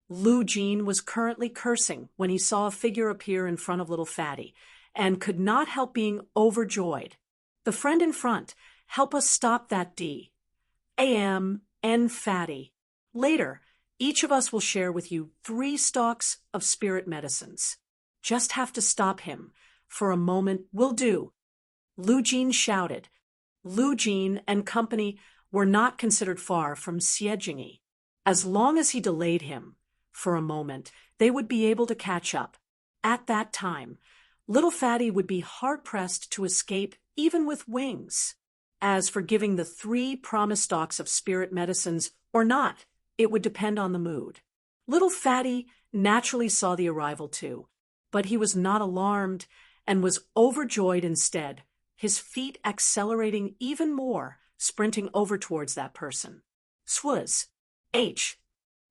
Lu Jin was currently cursing when he saw a figure appear in front of Little Fatty, and could not help being overjoyed. The friend in front, help us stop that D-A-M and Fatty. Later, each of us will share with you 3 stalks of spirit medicines. Just have to stop him. For a moment will do. Lu Jin shouted. Lu Jin and company were not considered far from Xie Jingyi. As long as he delayed him, for a moment, they would be able to catch up. At that time, Little Fatty would be hard-pressed to escape even with wings. As for giving the 3 promised stalks of spirit medicines or not, it would depend on the mood. Little Fatty naturally saw the arrival too, but he was not alarmed and was overjoyed instead, his feet accelerating even more, sprinting over towards that person. Swaz. H.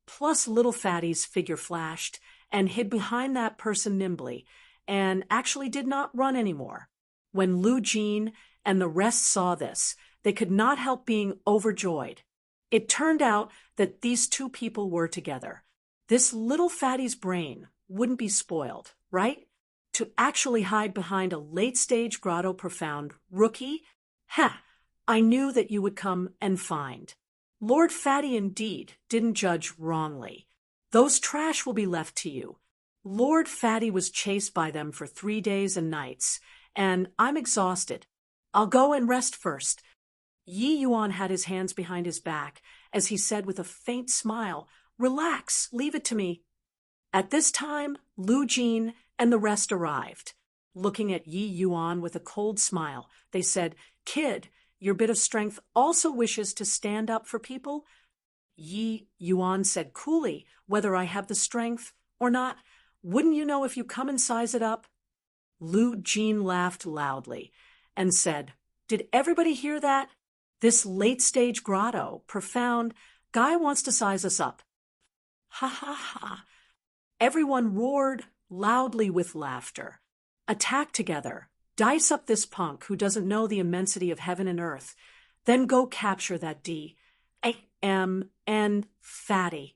Plus Little Fatty's figure flashed and hid behind that person nimbly, and actually did not run anymore. When Lu Jin and the rest saw this, they could not help being overjoyed. It turned out that these 2 people were together. This Little Fatty's brain wouldn't be spoiled, right? To actually hide behind a late-stage grotto profound rookie? Ha! I knew that you would come and find. Lord Fatty indeed didn't judge wrongly. Those trash will be left to you. Lord Fatty was chased by them for 3 days and nights, and I'm exhausted. I'll go and rest first. Yi Yuan had his hands behind his back as he said with a faint smile, Relax, leave it to me. At this time, Lu Jin and the rest arrived. Looking at Yi Yuan with a cold smile, they said, Kid, your bit of strength also wishes to stand up for people? Yi Yuan said coolly, whether I have the strength or not, wouldn't you know if you come and size it up? Lu Jin laughed loudly and said, Did everybody hear that? This late-stage grotto, profound, guy wants to size us up. Ha ha ha. Everyone roared loudly with laughter. Attack together. Dice up this punk who doesn't know the immensity of heaven and earth. Then go capture that D-A-M and Fatty.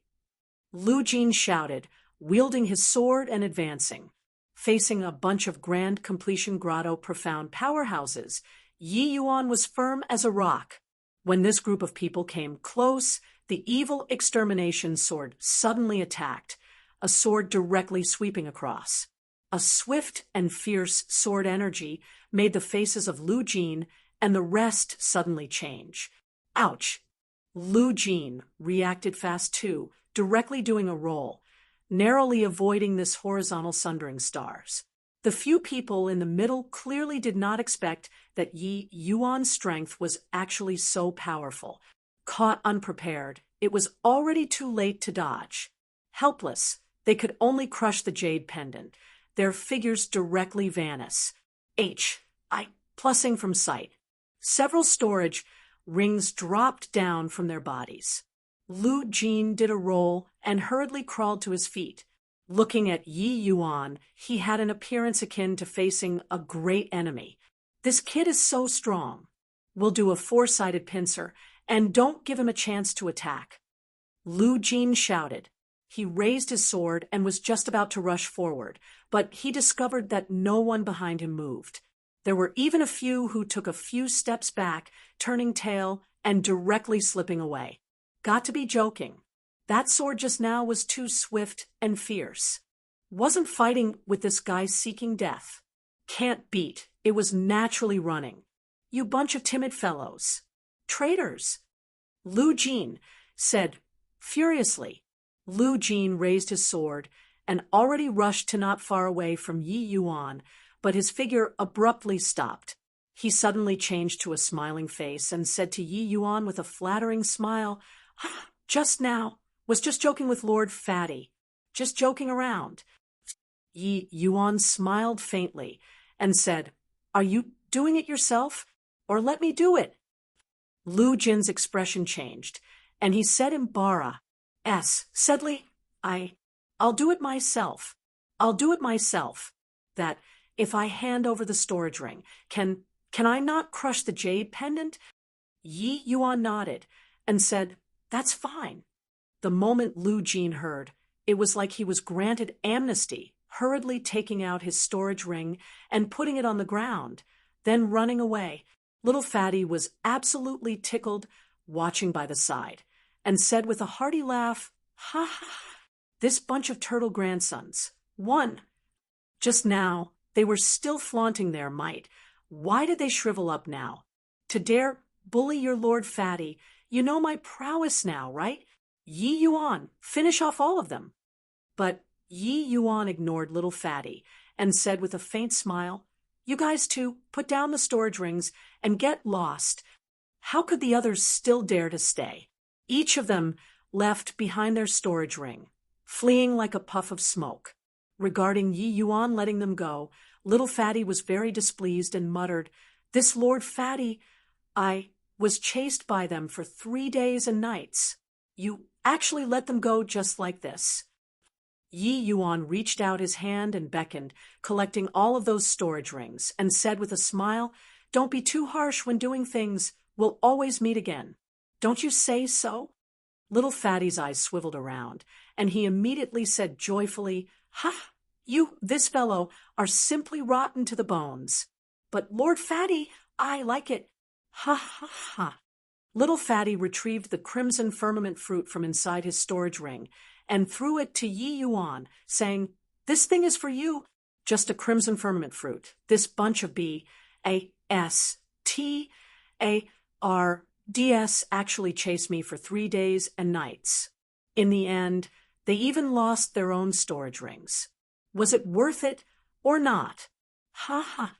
Lu Jin shouted, wielding his sword and advancing. Facing a bunch of grand completion grotto profound powerhouses, Yi Yuan was firm as a rock. When this group of people came close, the evil extermination sword suddenly attacked, a sword directly sweeping across. A swift and fierce sword energy made the faces of Lu Jin and the rest suddenly change. Ouch! Lu Jin reacted fast too, directly doing a roll, narrowly avoiding this horizontal sundering stars. The few people in the middle clearly did not expect that Yi Yuan's strength was actually so powerful. Caught unprepared, it was already too late to dodge. Helpless, they could only crush the jade pendant. their figures directly vanish. Plussing from sight. Several storage rings dropped down from their bodies. Lu Jin did a roll and hurriedly crawled to his feet. Looking at Yi Yuan, he had an appearance akin to facing a great enemy. This kid is so strong. We'll do a four-sided pincer, and don't give him a chance to attack. Lu Jin shouted. He raised his sword and was just about to rush forward, but he discovered that no one behind him moved. There were even a few who took a few steps back, turning tail and directly slipping away. Got to be joking. That sword just now was too swift and fierce. Wasn't fighting with this guy seeking death. Can't beat. It was naturally running. You bunch of timid fellows. Traitors. Lu Jin said furiously. Lu Jin raised his sword and already rushed to not far away from Yi Yuan, but his figure abruptly stopped. He suddenly changed to a smiling face and said to Yi Yuan with a flattering smile, "Just now, was just joking with Lord Fatty. Just joking around." Yi Yuan smiled faintly and said, "Are you doing it yourself? Or let me do it?" Lu Jin's expression changed, and he said in Bara, Sedley, I'll do it myself. I'll do it myself. That if I hand over the storage ring, can I not crush the jade pendant? Yi Yuan nodded and said, "That's fine." The moment Lu Jin heard, it was like he was granted amnesty, hurriedly taking out his storage ring and putting it on the ground, then running away. Little Fatty was absolutely tickled, watching by the side, and said with a hearty laugh, "Ha ha, this bunch of turtle grandsons. One." Just now, they were still flaunting their might. Why did they shrivel up now? To dare bully your Lord Fatty, you know my prowess now, right? Yi Yuan, finish off all of them. But Yi Yuan ignored Little Fatty and said with a faint smile, "You guys two, put down the storage rings and get lost." How could the others still dare to stay? Each of them left behind their storage ring, fleeing like a puff of smoke. Regarding Yi Yuan letting them go, Little Fatty was very displeased and muttered, "This Lord Fatty, I was chased by them for 3 days and nights. You actually let them go just like this." Yi Yuan reached out his hand and beckoned, collecting all of those storage rings, and said with a smile, "Don't be too harsh when doing things. We'll always meet again. Don't you say so?" Little Fatty's eyes swiveled around, and he immediately said joyfully, "Ha! This fellow, are simply rotten to the bones. But Lord Fatty, I like it. Ha ha ha." Little Fatty retrieved the crimson firmament fruit from inside his storage ring and threw it to Yi Yuan, saying, "This thing is for you. Just a crimson firmament fruit. This bunch of BASTARDS actually chased me for 3 days and nights. In the end, they even lost their own storage rings. Was it worth it or not? Ha ha."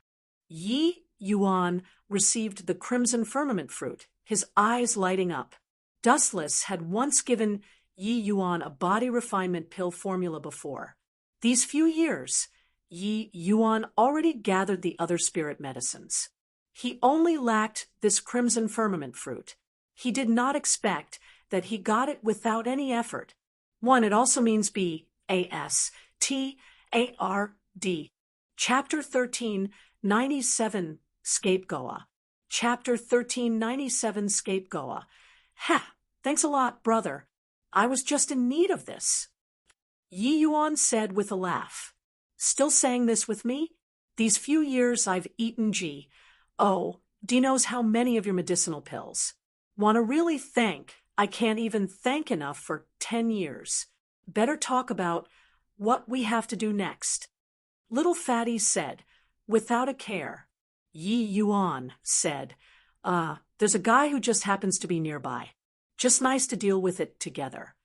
Yi Yuan received the crimson firmament fruit, his eyes lighting up. Dustless had once given Yi Yuan a body refinement pill formula before. These few years, Yi Yuan already gathered the other spirit medicines. He only lacked this crimson firmament fruit. He did not expect that he got it without any effort. It also means BASTARD. Chapter 1397, Scapegoa. Chapter 1397, Scapegoa. "Ha! Thanks a lot, brother. I was just in need of this." Yi Yuan said with a laugh. "Still saying this with me? These few years I've eaten D knows how many of your medicinal pills. Want to really thank, I can't even thank enough for 10 years. Better talk about what we have to do next." Little Fatty said, without a care. Yi Yuan said, "There's a guy who just happens to be nearby. Just nice to deal with it together."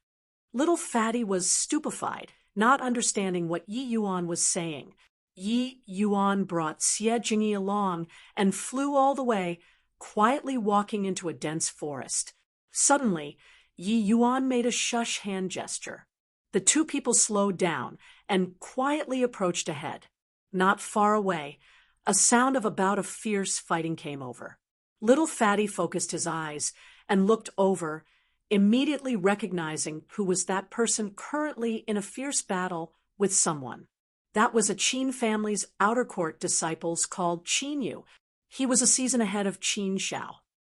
Little Fatty was stupefied, not understanding what Yi Yuan was saying. Yi Yuan brought Xie Jingyi along and flew all the way, quietly walking into a dense forest. Suddenly, Yi Yuan made a shush hand gesture. The two people slowed down and quietly approached ahead. Not far away, a sound of a bout of fierce fighting came over. Little Fatty focused his eyes and looked over, immediately recognizing who was that person currently in a fierce battle with someone. That was a Qin family's outer court disciples called Qin Yu. He was a season ahead of Qin Shao.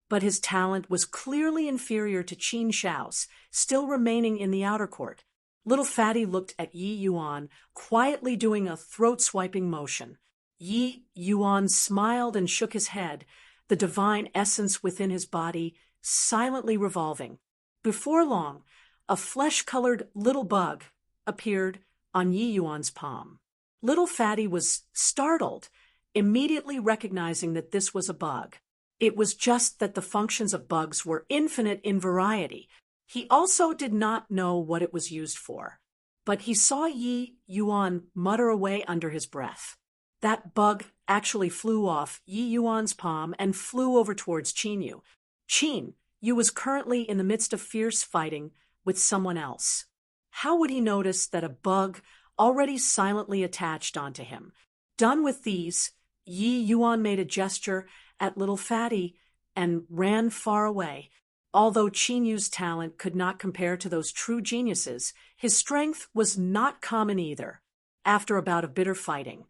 But his talent was clearly inferior to Qin Shao's, still remaining in the outer court. Little Fatty looked at Yi Yuan, quietly doing a throat-swiping motion. Yi Yuan smiled and shook his head, the divine essence within his body silently revolving. Before long, a flesh-colored little bug appeared on Yi Yuan's palm. Little Fatty was startled, immediately recognizing that this was a bug. It was just that the functions of bugs were infinite in variety. He also did not know what it was used for. But he saw Yi Yuan mutter away under his breath. That bug actually flew off Yi Yuan's palm and flew over towards Qin Yu. Qin Yu was currently in the midst of fierce fighting with someone else. How would he notice that a bug already silently attached onto him? Done with these, Yi Yuan made a gesture at Little Fatty and ran far away. Although Qin Yu's talent could not compare to those true geniuses, his strength was not common either. After a bout of bitter fighting,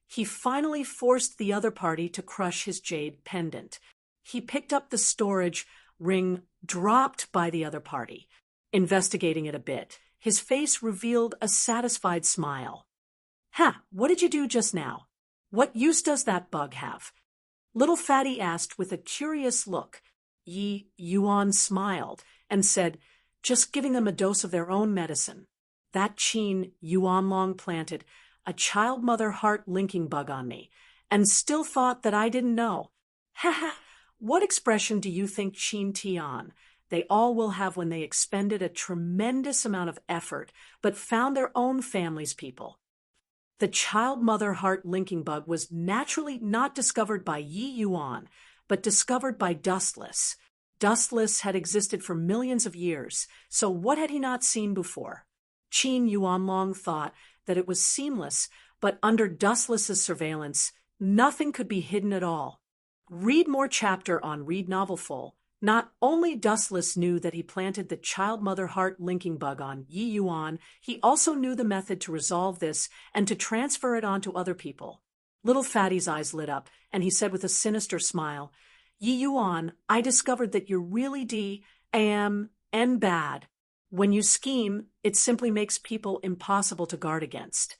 he finally forced the other party to crush his jade pendant. He picked up the storage ring dropped by the other party. Investigating it a bit, his face revealed a satisfied smile. "Ha, what did you do just now? What use does that bug have?" Little Fatty asked with a curious look. Yi Yuan smiled and said, "Just giving them a dose of their own medicine. That Qin Yuan long planted a child-mother heart-linking bug on me, and still thought that I didn't know. Ha ha! What expression do you think Qin Tian they all will have when they expended a tremendous amount of effort but found their own family's people?" The child-mother heart-linking bug was naturally not discovered by Yi Yuan, but discovered by Dustless. Dustless had existed for millions of years, so what had he not seen before? Qin Yuanlong thought that it was seamless, but under Dustless's surveillance, nothing could be hidden at all. Read more chapter on Read Novelful. Not only Dustless knew that he planted the child-mother heart-linking bug on Yi Yuan, he also knew the method to resolve this and to transfer it on to other people. Little Fatty's eyes lit up, and he said with a sinister smile, "Yi Yuan, I discovered that you're really and bad. When you scheme, it simply makes people impossible to guard against."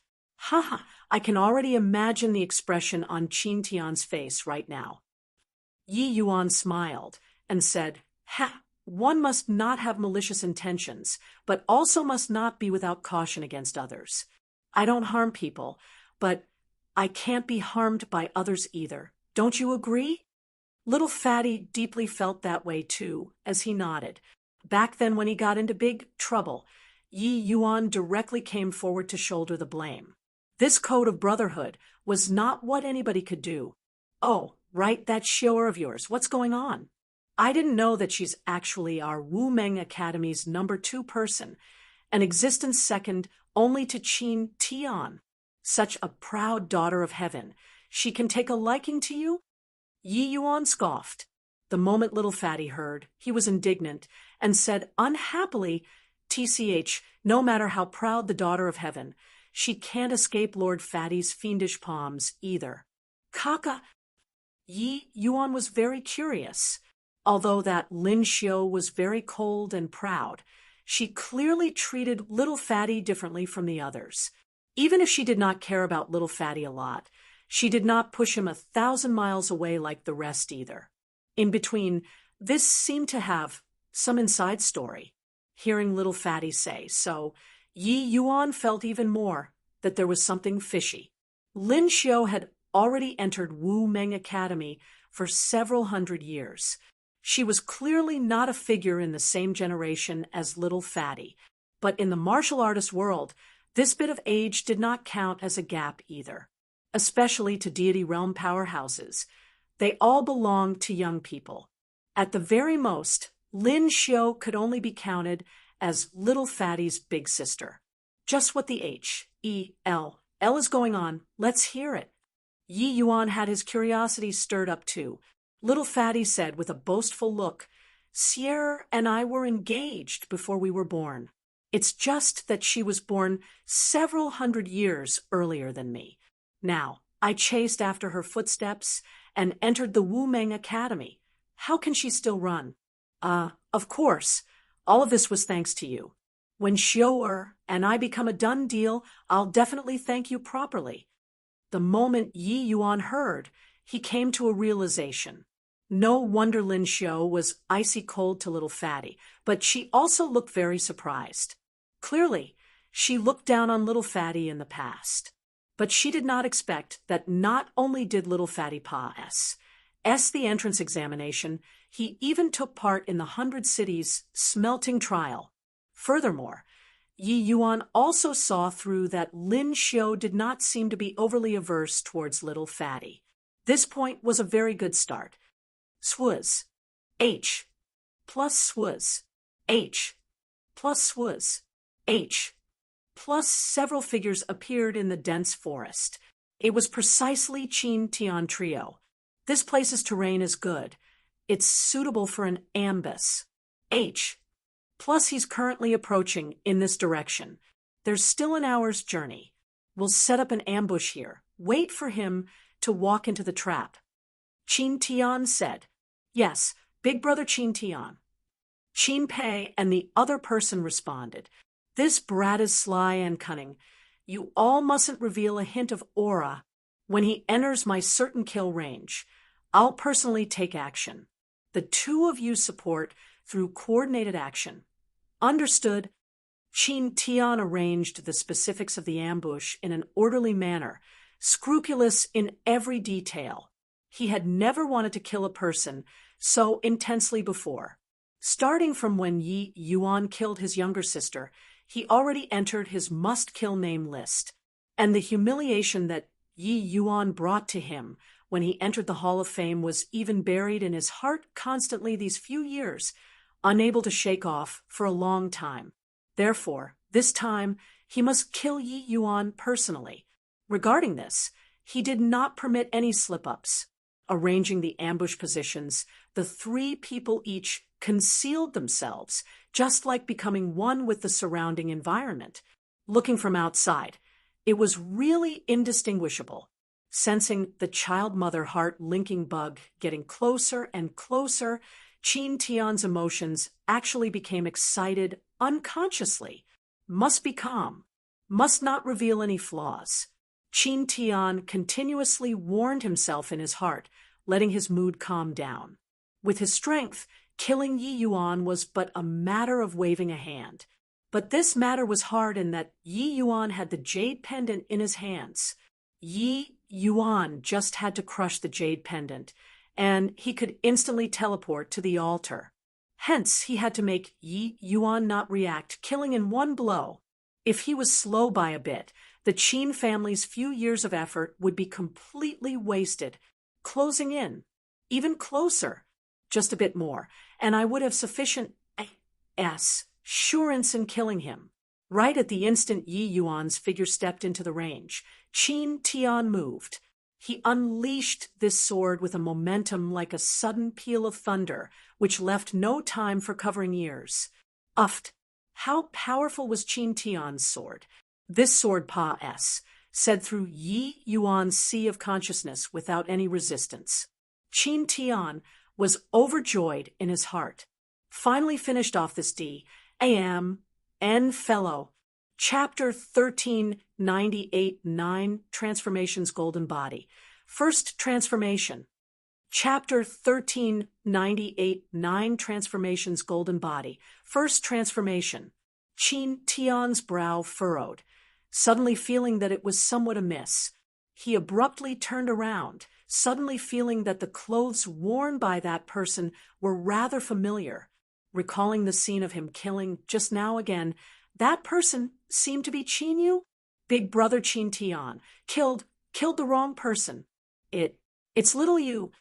"Ha! I can already imagine the expression on Qin Tian's face right now." Yi Yuan smiled and said, "Ha! One must not have malicious intentions, but also must not be without caution against others. I don't harm people, but I can't be harmed by others either. Don't you agree?" Little Fatty deeply felt that way too, as he nodded. Back then when he got into big trouble, Yi Yuan directly came forward to shoulder the blame. This code of brotherhood was not what anybody could do. "Oh, right, that Xiaoer of yours, what's going on? I didn't know that she's actually our Wu Meng Academy's #2 person, an existence second only to Qin Tian. Such a proud daughter of heaven. She can take a liking to you?" Yi Yuan scoffed. The moment Little Fatty heard, he was indignant and said unhappily, "TCH, no matter how proud the daughter of heaven, she can't escape Lord Fatty's fiendish palms either." "Kaka!" Yi Yuan was very curious. Although that Lin Xiu was very cold and proud, she clearly treated Little Fatty differently from the others. Even if she did not care about Little Fatty a lot, she did not push him 1,000 miles away like the rest either. In between, this seemed to have some inside story. Hearing Little Fatty say so, Yi Yuan felt even more that there was something fishy. Lin Xiu had already entered Wu Meng Academy for several hundred years. She was clearly not a figure in the same generation as Little Fatty, but in the martial artist world, this bit of age did not count as a gap either, especially to Deity realm powerhouses. They all belonged to young people. At the very most, Lin Xiu could only be counted as Little Fatty's big sister. Just what the H-E-L is going on. Let's hear it. Yi Yuan had his curiosity stirred up too. Little Fatty said with a boastful look, Sierra and I were engaged before we were born. It's just that she was born several hundred years earlier than me. Now, I chased after her footsteps and entered the Wu Meng Academy. How can she still run? Of course. All of this was thanks to you. When Xiu'er and I become a done deal, I'll definitely thank you properly. The moment Yi Yuan heard, he came to a realization. No wonder Lin Xiu was icy cold to little Fatty, but she also looked very surprised. Clearly, she looked down on little Fatty in the past. But she did not expect that not only did little Fatty pass the entrance examination, he even took part in the 100 Cities smelting trial. Furthermore, Yi Yuan also saw through that Lin Xiu did not seem to be overly averse towards little Fatty. This point was a very good start. Swuz. H. Plus swuz. H. Plus swuz. H. Plus several figures appeared in the dense forest. It was precisely Qin Tian Trio. This place's terrain is good. It's suitable for an ambush. H. Plus he's currently approaching in this direction. There's still an hour's journey. We'll set up an ambush here. Wait for him to walk into the trap. Qin Tian said, Yes, Big Brother Qin Tian. Qin Pei and the other person responded, This brat is sly and cunning. You all mustn't reveal a hint of aura when he enters my certain kill range. I'll personally take action. The two of you support through coordinated action. Understood. Qin Tian arranged the specifics of the ambush in an orderly manner, scrupulous in every detail. He had never wanted to kill a person so intensely before. Starting from when Yi Yuan killed his younger sister, he already entered his must-kill name list, and the humiliation that Yi Yuan brought to him when he entered the Hall of Fame was even buried in his heart constantly these few years, unable to shake off for a long time. Therefore, this time, he must kill Yi Yuan personally. Regarding this, he did not permit any slip-ups. Arranging the ambush positions, the three people each concealed themselves, just like becoming one with the surrounding environment. Looking from outside, it was really indistinguishable. Sensing the child-mother heart-linking bug getting closer and closer, Qin Tian's emotions actually became excited unconsciously. Must be calm. Must not reveal any flaws. Qin Tian continuously warned himself in his heart, letting his mood calm down. With his strength, killing Yi Yuan was but a matter of waving a hand. But this matter was hard in that Yi Yuan had the jade pendant in his hands. Yi Yuan just had to crush the jade pendant, and he could instantly teleport to the altar. Hence, he had to make Yi Yuan not react, killing in one blow. If he was slow by a bit, the Qin family's few years of effort would be completely wasted, closing in, even closer, just a bit more, and I would have sufficient assurance in killing him. Right at the instant Yi Yuan's figure stepped into the range, Qin Tian moved. He unleashed this sword with a momentum like a sudden peal of thunder, which left no time for covering ears. Uffed. How powerful was Qin Tian's sword? This sword said through Yi Yuan's sea of consciousness without any resistance. Qin Tian was overjoyed in his heart. Finally finished off this D.A.M. N. Fellow. Chapter 1398-9 Transformation's Golden Body. First Transformation. Chapter 1398-9 Transformation's Golden Body. First Transformation. Qin Tian's brow furrowed, suddenly feeling that it was somewhat amiss. He abruptly turned around, suddenly feeling that the clothes worn by that person were rather familiar. Recalling the scene of him killing just now again, that person seemed to be Qin Yu? Big Brother Qin Tian. Killed the wrong person. It's little Yu.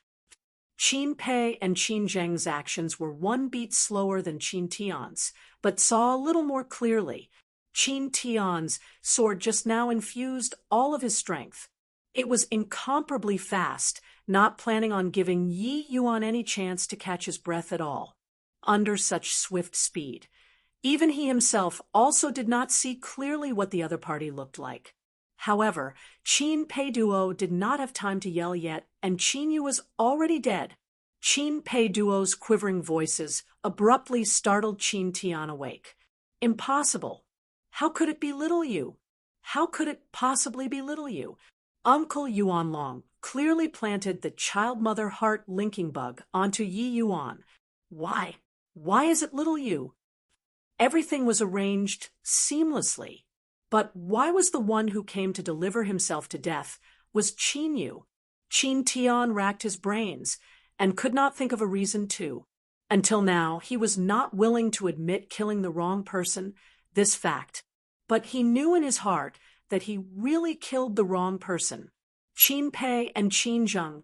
Qin Pei and Qin Zheng's actions were one beat slower than Qin Tian's, but saw a little more clearly. Qin Tian's sword just now infused all of his strength. It was incomparably fast, not planning on giving Yi Yuan any chance to catch his breath at all. Under such swift speed, even he himself also did not see clearly what the other party looked like. However, Qin Pei Duo did not have time to yell yet, and Qin Yu was already dead. Qin Pei Duo's quivering voices abruptly startled Qin Tian awake. Impossible. How could it be little Yu? How could it possibly be little Yu? Uncle Yuan Long clearly planted the child-mother heart linking bug onto Yi Yuan. Why? Why is it little Yu? Everything was arranged seamlessly. But why was the one who came to deliver himself to death was Qin Yu? Qin Tian racked his brains and could not think of a reason to. Until now, he was not willing to admit killing the wrong person, this fact. But he knew in his heart that he really killed the wrong person. Qin Pei and Qin Zheng,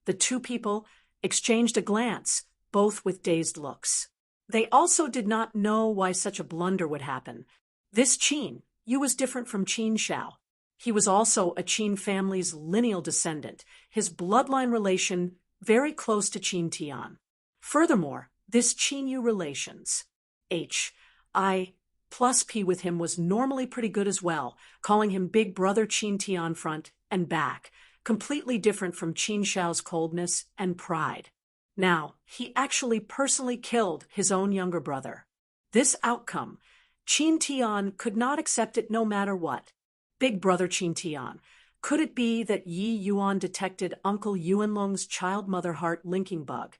the two people, exchanged a glance, both with dazed looks. They also did not know why such a blunder would happen. This Qin Yu was different from Qin Shao. He was also a Qin family's lineal descendant, his bloodline relation very close to Qin Tian. Furthermore, this Qin Yu relations, H.I. plus P with him was normally pretty good as well, calling him Big Brother Qin Tian front and back, completely different from Qin Shao's coldness and pride. Now, he actually personally killed his own younger brother. This outcome, Qin Tian could not accept it no matter what. Big Brother Qin Tian, could it be that Yi Yuan detected Uncle Yuanlong's child-mother heart linking bug,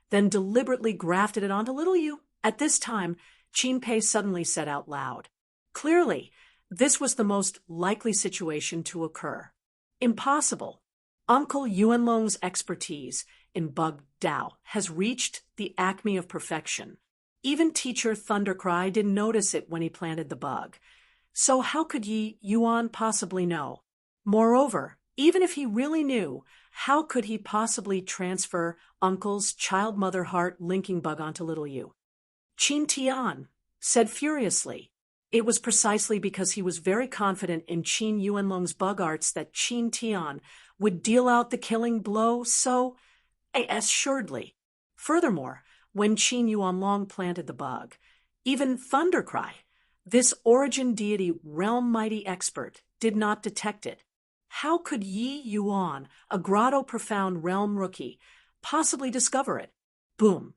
then deliberately grafted it onto little Yu? At this time, Qin Pei suddenly said out loud. Clearly, this was the most likely situation to occur. Impossible. Uncle Yuanlong's expertise in bug Dao has reached the acme of perfection. Even teacher Thundercry didn't notice it when he planted the bug. So how could Yi Yuan possibly know? Moreover, even if he really knew, how could he possibly transfer Uncle's child-mother heart linking bug onto little Yu? Qin Tian said furiously. It was precisely because he was very confident in Qin Yuanlong's bug arts that Qin Tian would deal out the killing blow so assuredly. Furthermore, when Qin Yuanlong planted the bug, even Thundercry, this origin deity realm mighty expert, did not detect it. How could Yi Yuan, a grotto profound realm rookie, possibly discover it? Boom.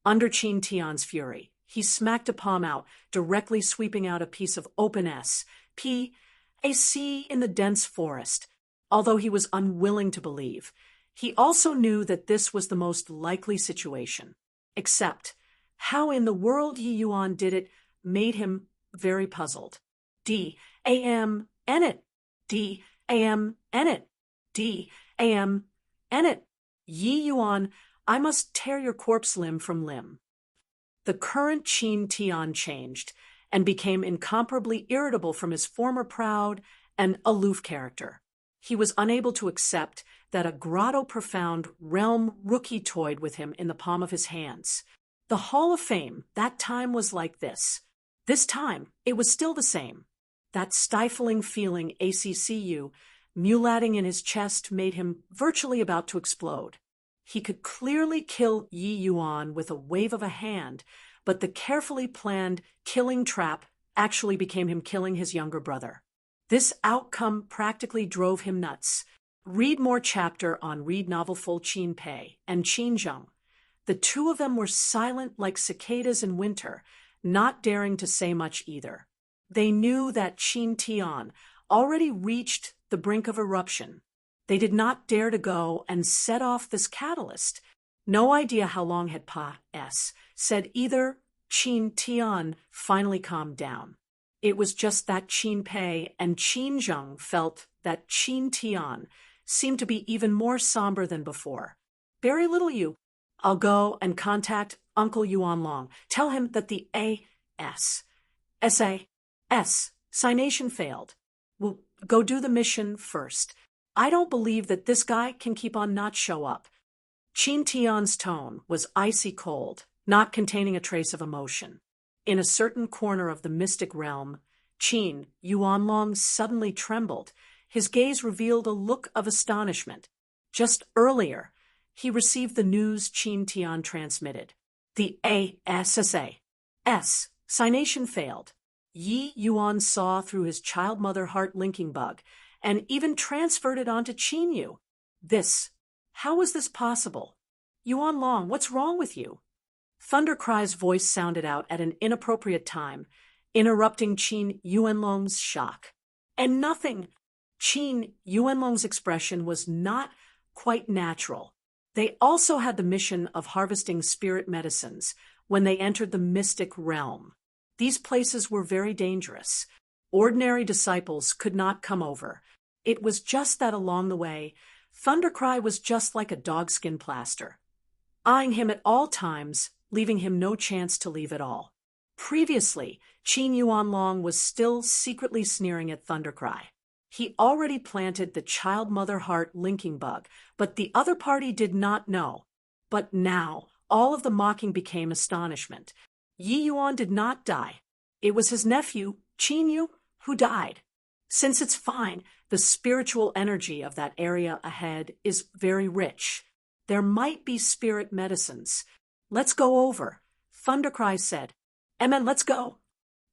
Under Qin Tian's fury, he smacked a palm out, directly sweeping out a piece of open S.P. a sea in the dense forest. Although he was unwilling to believe, he also knew that this was the most likely situation. Except, how in the world Yi Yuan did it made him very puzzled. D-A-M-N-it. D-A-M-N-it. D-A-M-N-it. Yi Yuan, I must tear your corpse limb from limb. The current Qin Tian changed and became incomparably irritable from his former proud and aloof character. He was unable to accept that a grotto-profound realm rookie toyed with him in the palm of his hands. The Hall of Fame that time was like this. This time, it was still the same. That stifling feeling ACCU, mulating in his chest, made him virtually about to explode. He could clearly kill Yi Yuan with a wave of a hand, but the carefully planned killing trap actually became him killing his younger brother. This outcome practically drove him nuts. Read more chapter on Read Novel Full Qin Pei and Qin Zheng. The two of them were silent like cicadas in winter, not daring to say much either. They knew that Qin Tian already reached the brink of eruption. They did not dare to go and set off this catalyst. No idea how long had said either. Qin Tian finally calmed down. It was just that Qin Pei and Qin Zheng felt that Qin Tian seemed to be even more somber than before. Very little Yu. I'll go and contact Uncle Yuan Long. Tell him that the signation failed. We'll go do the mission first. I don't believe that this guy can keep on not show up. Qin Tian's tone was icy cold, not containing a trace of emotion. In a certain corner of the mystic realm, Qin Yuanlong suddenly trembled. His gaze revealed a look of astonishment. Just earlier, he received the news Qin Tian transmitted. The ASSA signation failed. Yi Yuan saw through his child-mother heart linking bug and even transferred it onto Qin Yu. How was this possible? Yuanlong, what's wrong with you? Thundercry's voice sounded out at an inappropriate time, interrupting Qin Yuanlong's shock. And nothing. Qin Yuanlong's expression was not quite natural. They also had the mission of harvesting spirit medicines when they entered the mystic realm. These places were very dangerous. Ordinary disciples could not come over. It was just that along the way, Thundercry was just like a dogskin plaster, eyeing him at all times, leaving him no chance to leave at all. Previously, Qin Yuanlong was still secretly sneering at Thundercry. He already planted the child-mother heart linking bug, but the other party did not know. But now, all of the mocking became astonishment. Yi Yuan did not die. It was his nephew, Qin Yu, who died. Since it's fine, the spiritual energy of that area ahead is very rich. There might be spirit medicines. Let's go over, Thundercry said. Amen, let's go.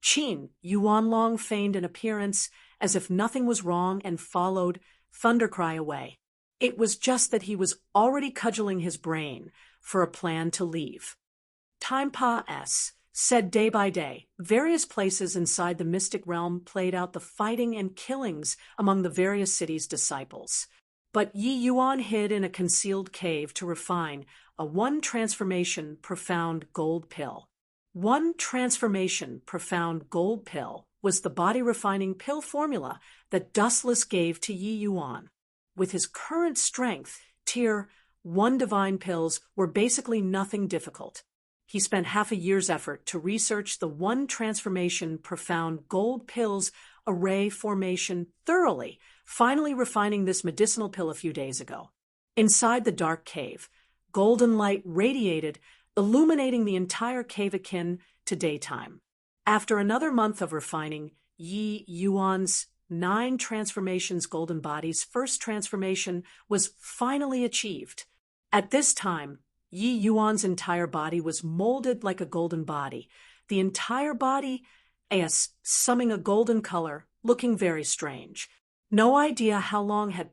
Qin Yuanlong feigned an appearance as if nothing was wrong and followed Thundercry away. It was just that he was already cudgeling his brain for a plan to leave. Time said day by day, various places inside the mystic realm played out the fighting and killings among the various cities' disciples. But Yi Yuan hid in a concealed cave to refine a one-transformation profound gold pill. One transformation profound gold pill was the body-refining pill formula that Dustless gave to Yi Yuan. With his current strength, Tier 1 divine pills were basically nothing difficult. He spent half a year's effort to research the one transformation profound gold pill's array formation thoroughly, finally refining this medicinal pill a few days ago. Inside the dark cave, golden light radiated, illuminating the entire cave akin to daytime. After another month of refining, Yi Yuan's 9 transformations golden body's first transformation was finally achieved. At this time, Yi Yuan's entire body was molded like a golden body, the entire body summing a golden color, looking very strange. No idea how long had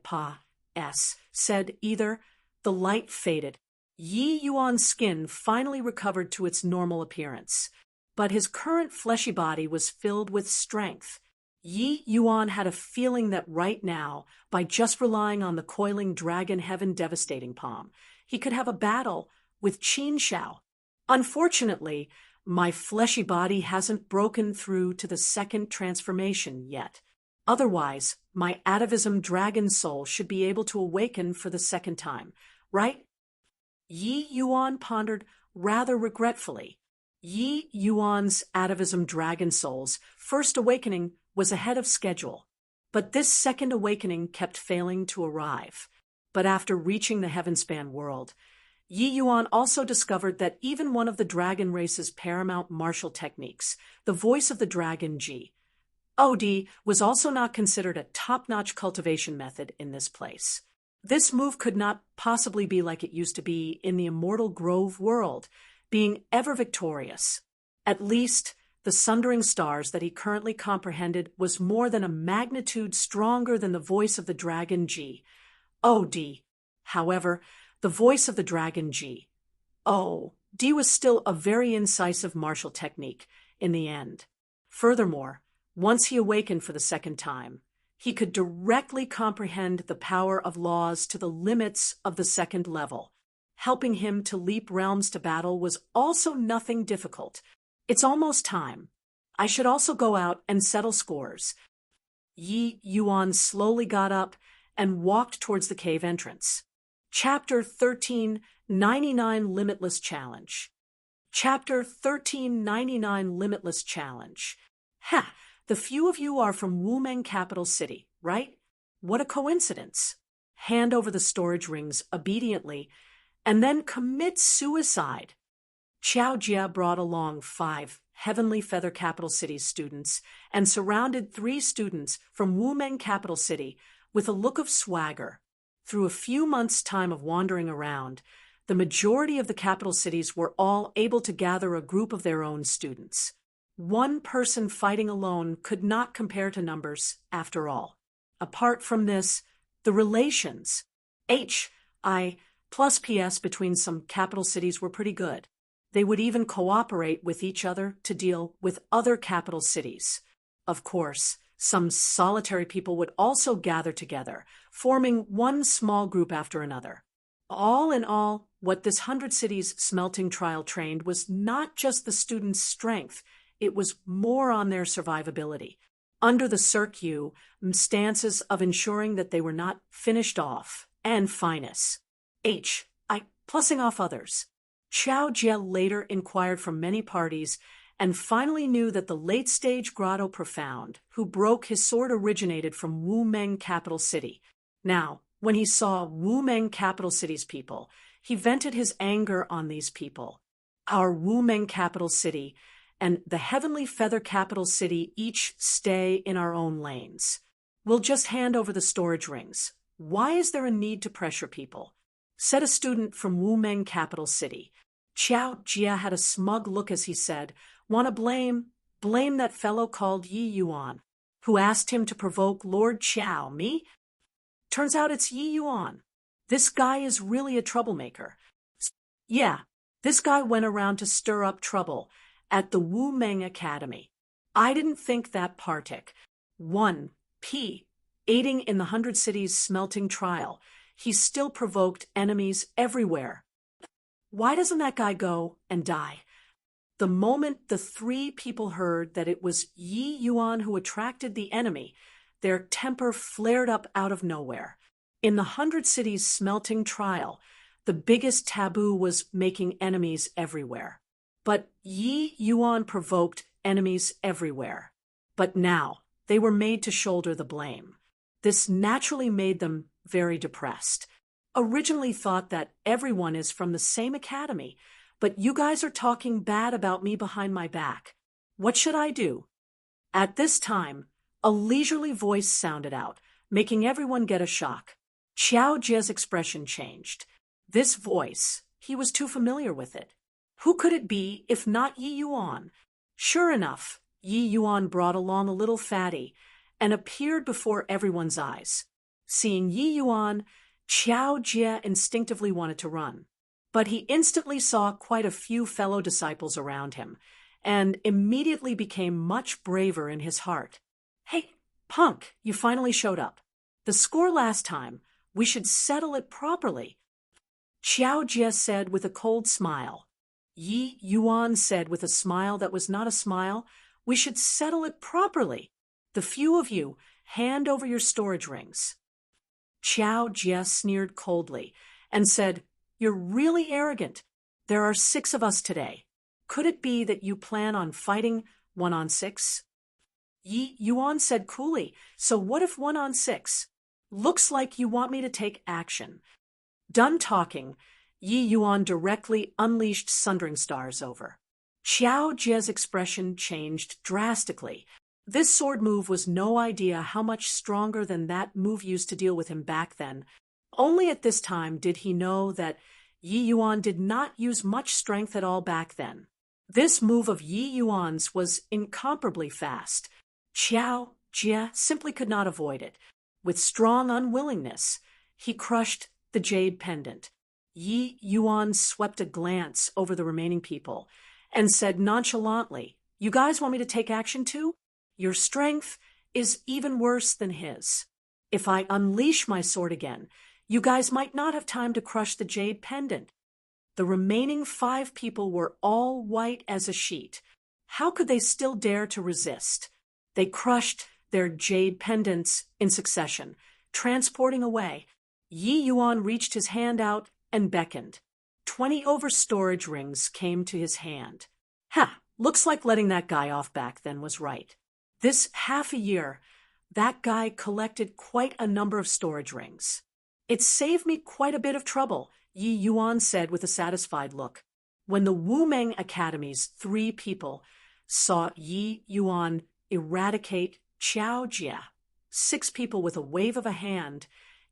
said either. The light faded. Yi Yuan's skin finally recovered to its normal appearance, but his current fleshy body was filled with strength. Yi Yuan had a feeling that right now, by just relying on the coiling dragon heaven devastating palm, he could have a battle with Qin Shao. Unfortunately, my fleshy body hasn't broken through to the second transformation yet. Otherwise, my atavism dragon soul should be able to awaken for the second time, right? Yi Yuan pondered rather regretfully. Yi Yuan's atavism dragon soul's first awakening was ahead of schedule, but this second awakening kept failing to arrive. But after reaching the Heavenspan world, Yi Yuan also discovered that even one of the dragon race's paramount martial techniques, the voice of the dragon G.O.D., was also not considered a top-notch cultivation method in this place. This move could not possibly be like it used to be in the Immortal Grove world, being ever victorious. At least, the sundering stars that he currently comprehended was more than a magnitude stronger than the voice of the dragon G.O.D. However, the voice of the dragon G.O.D. was still a very incisive martial technique in the end. Furthermore, once he awakened for the second time, he could directly comprehend the power of laws to the limits of the second level. Helping him to leap realms to battle was also nothing difficult. It's almost time. I should also go out and settle scores. Yi Yuan slowly got up and walked towards the cave entrance. Chapter 1399 Limitless Challenge. Chapter 1399 Limitless Challenge. Ha! The few of you are from Wumeng capital city, right? What a coincidence. Hand over the storage rings obediently, and then commit suicide. Qiao Jia brought along 5 Heavenly Feather Capital Cities students and surrounded 3 students from Wumeng Capital City with a look of swagger. Through a few months' time of wandering around, the majority of the capital cities were all able to gather a group of their own students. One person fighting alone could not compare to numbers, after all. Apart from this, the relations, HI plus PS between some capital cities were pretty good. They would even cooperate with each other to deal with other capital cities. Of course, some solitary people would also gather together, forming one small group after another. All in all, what this 100 Cities smelting trial trained was not just the students' strength, it was more on their survivability. Under the circu, stances of ensuring that they were not finished off, and finesse. HI plussing off others. Qiao Jia later inquired from many parties and finally knew that the late-stage Grotto Profound, who broke his sword, originated from Wumeng Capital City. Now, when he saw Wumeng Capital City's people, he vented his anger on these people. Our Wumeng Capital City and the Heavenly Feather Capital City each stay in our own lanes. We'll just hand over the storage rings. Why is there a need to pressure people? Said a student from Wumeng Capital City. Qiao Jia had a smug look as he said, "Wanna blame that fellow called Yi Yuan, who asked him to provoke Lord Qiao, me? Turns out it's Yi Yuan. This guy is really a troublemaker. Yeah, this guy went around to stir up trouble at the Wumeng Academy. I didn't think that partic. 1P, aiding in the 100 Cities smelting trial. He still provoked enemies everywhere. Why doesn't that guy go and die?" The moment the 3 people heard that it was Yi Yuan who attracted the enemy, their temper flared up out of nowhere. In the 100 Cities smelting trial, the biggest taboo was making enemies everywhere. But Yi Yuan provoked enemies everywhere. But now they were made to shoulder the blame. This naturally made them very depressed. Originally thought that everyone is from the same academy, but you guys are talking bad about me behind my back. What should I do? At this time, a leisurely voice sounded out, making everyone get a shock. Qiao Jia's expression changed. This voice, he was too familiar with it. Who could it be if not Yi Yuan? Sure enough, Yi Yuan brought along a little fatty and appeared before everyone's eyes. Seeing Yi Yuan, Qiao Jia instinctively wanted to run. But he instantly saw quite a few fellow disciples around him, and immediately became much braver in his heart. "Hey, punk, you finally showed up. The score last time, we should settle it properly," Qiao Jia said with a cold smile. Yi Yuan said with a smile that was not a smile, "We should settle it properly. The few of you, hand over your storage rings." Qiao Jia sneered coldly and said, "You're really arrogant. There are 6 of us today. Could it be that you plan on fighting 1-on-6? Yi Yuan said coolly, "So what if 1-on-6? Looks like you want me to take action." Done talking, Yi Yuan directly unleashed Sundering Stars over. Qiao Jia's expression changed drastically. This sword move was no idea how much stronger than that move used to deal with him back then. Only at this time did he know that Yi Yuan did not use much strength at all back then. This move of Yi Yuan's was incomparably fast. Qiao Jia simply could not avoid it. With strong unwillingness, he crushed the jade pendant. Yi Yuan swept a glance over the remaining people and said nonchalantly, "You guys want me to take action too? Your strength is even worse than his. If I unleash my sword again, you guys might not have time to crush the jade pendant." The remaining 5 people were all white as a sheet. How could they still dare to resist? They crushed their jade pendants in succession, transporting away. Yi Yuan reached his hand out and beckoned. 20 over storage rings came to his hand. Looks like letting that guy off back then was right. This half a year, that guy collected quite a number of storage rings. "It saved me quite a bit of trouble," Yi Yuan said with a satisfied look. When the Wu-Meng Academy's 3 people saw Yi Yuan eradicate Qiao Jia, 6 people with a wave of a hand,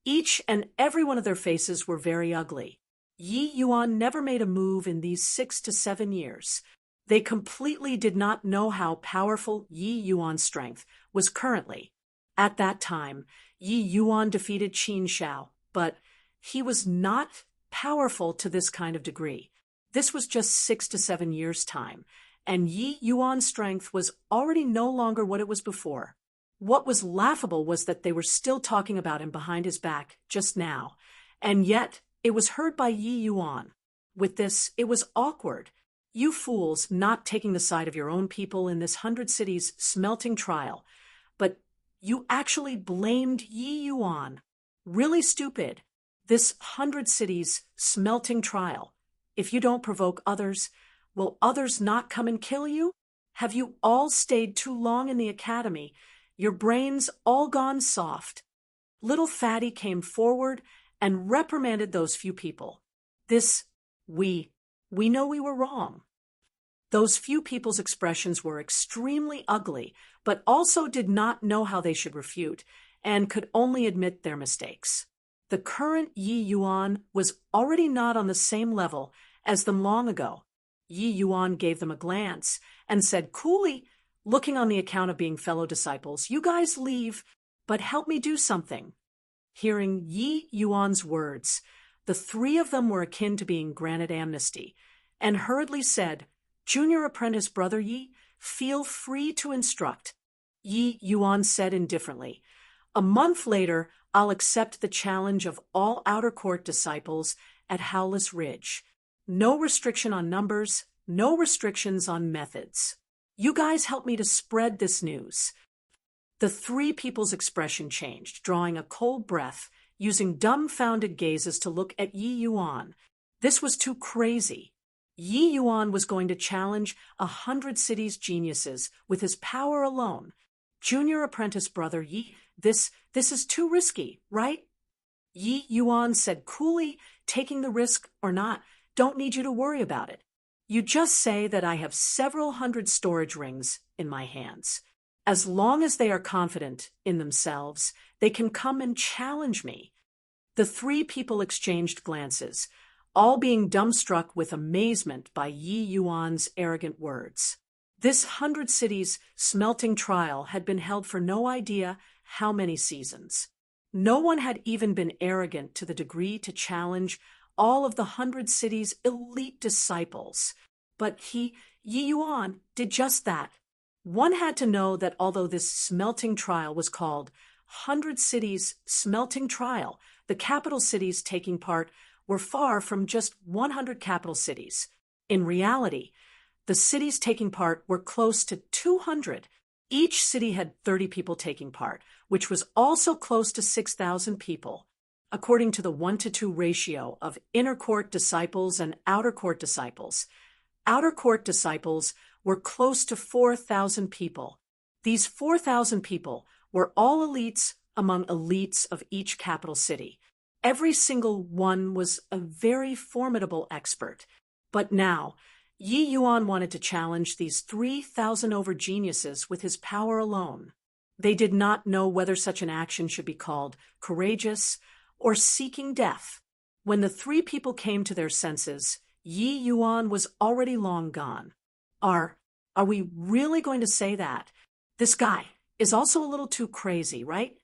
each and every one of their faces were very ugly. Yi Yuan never made a move in these 6 to 7 years. They completely did not know how powerful Yi Yuan's strength was currently. At that time, Yi Yuan defeated Qin Shao, but he was not powerful to this kind of degree. This was just 6 to 7 years' time, and Yi Yuan's strength was already no longer what it was before. What was laughable was that they were still talking about him behind his back just now, and yet it was heard by Yi Yuan. With this, it was awkward. You fools not taking the side of your own people in this 100 cities smelting trial, but you actually blamed Yi Yuan. Really stupid. This 100 cities smelting trial. If you don't provoke others, will others not come and kill you? Have you all stayed too long in the academy? Your brains all gone soft. Little Fatty came forward and reprimanded those few people. We know we were wrong. Those few people's expressions were extremely ugly, but also did not know how they should refute, and could only admit their mistakes. The current Yi Yuan was already not on the same level as them long ago. Yi Yuan gave them a glance and said coolly, looking on the account of being fellow disciples, "You guys leave, but help me do something." Hearing Yi Yuan's words, the 3 of them were akin to being granted amnesty, and hurriedly said, "Junior apprentice brother Yi, feel free to instruct." Yi Yuan said indifferently, "A month later, I'll accept the challenge of all outer court disciples at Howless Ridge. No restriction on numbers, no restrictions on methods. You guys help me to spread this news." The 3 people's expression changed, drawing a cold breath, using dumbfounded gazes to look at Yi Yuan. This was too crazy. Yi Yuan was going to challenge 100 cities' geniuses with his power alone. Junior apprentice brother Yi, this is too risky, right? Yi Yuan said coolly, taking the risk or not, don't need you to worry about it. You just say that I have several hundred storage rings in my hands. As long as they are confident in themselves, they can come and challenge me. The 3 people exchanged glances, all being dumbstruck with amazement by Yi Yuan's arrogant words. This 100 cities smelting trial had been held for no idea how many seasons. No one had even been arrogant to the degree to challenge all of the 100 cities' elite disciples. But Yi Yuan did just that. One had to know that although this smelting trial was called 100 cities smelting trial, the capital cities taking part were far from just 100 capital cities. In reality, the cities taking part were close to 200. Each city had 30 people taking part, which was also close to 6,000 people. According to the 1-to-2 ratio of inner court disciples and outer court disciples were close to 4,000 people. These 4,000 people were all elites among elites of each capital city. Every single one was a very formidable expert. But now, Yi Yuan wanted to challenge these 3,000 over geniuses with his power alone. They did not know whether such an action should be called courageous or seeking death. When the 3 people came to their senses, Yi Yuan was already long gone. Are we really going to say that? This guy is also a little too crazy, right?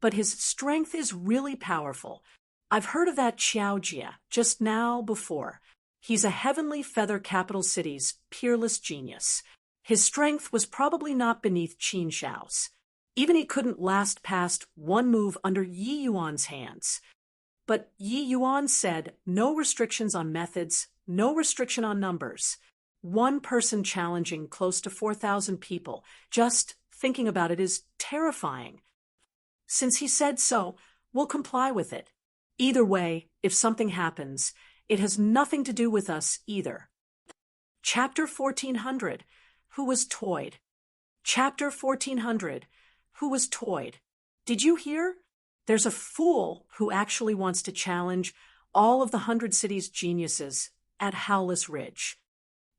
But his strength is really powerful. I've heard of that Qiao Jia just now before. He's a heavenly feather capital city's peerless genius. His strength was probably not beneath Qin Shao's. Even he couldn't last past one move under Yi Yuan's hands. But Yi Yuan said no restrictions on methods, no restriction on numbers. One person challenging close to 4,000 people. Just thinking about it is terrifying. Since he said so, we'll comply with it. Either way, if something happens, it has nothing to do with us either. Chapter 1400. Who was toyed? Chapter 1400. Who was toyed? Did you hear? There's a fool who actually wants to challenge all of the 100 cities' geniuses at Howless Ridge.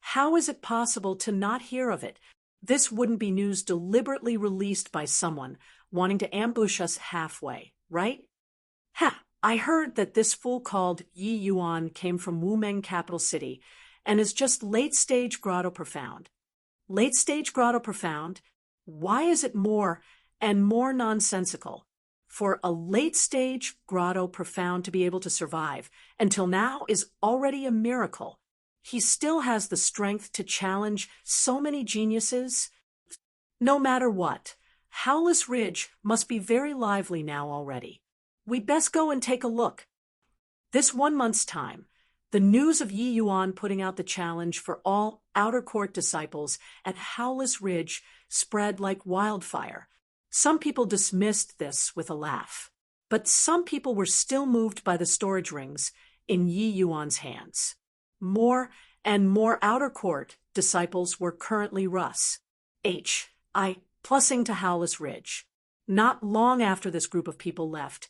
How is it possible to not hear of it? This wouldn't be news deliberately released by someone wanting to ambush us halfway, right? Ha! I heard that this fool called Yi Yuan came from Wumeng capital city and is just late-stage Grotto Profound. Late-stage Grotto Profound? Why is it more and more nonsensical for a late-stage Grotto Profound to be able to survive until now is already a miracle. He still has the strength to challenge so many geniuses. No matter what, Howless Ridge must be very lively now already. We'd best go and take a look. This 1 month's time, the news of Yi Yuan putting out the challenge for all outer court disciples at Howless Ridge spread like wildfire. Some people dismissed this with a laugh, but some people were still moved by the storage rings in Yi Yuan's hands. More and more outer court disciples were currently plussing to Howless Ridge. Not long after this group of people left,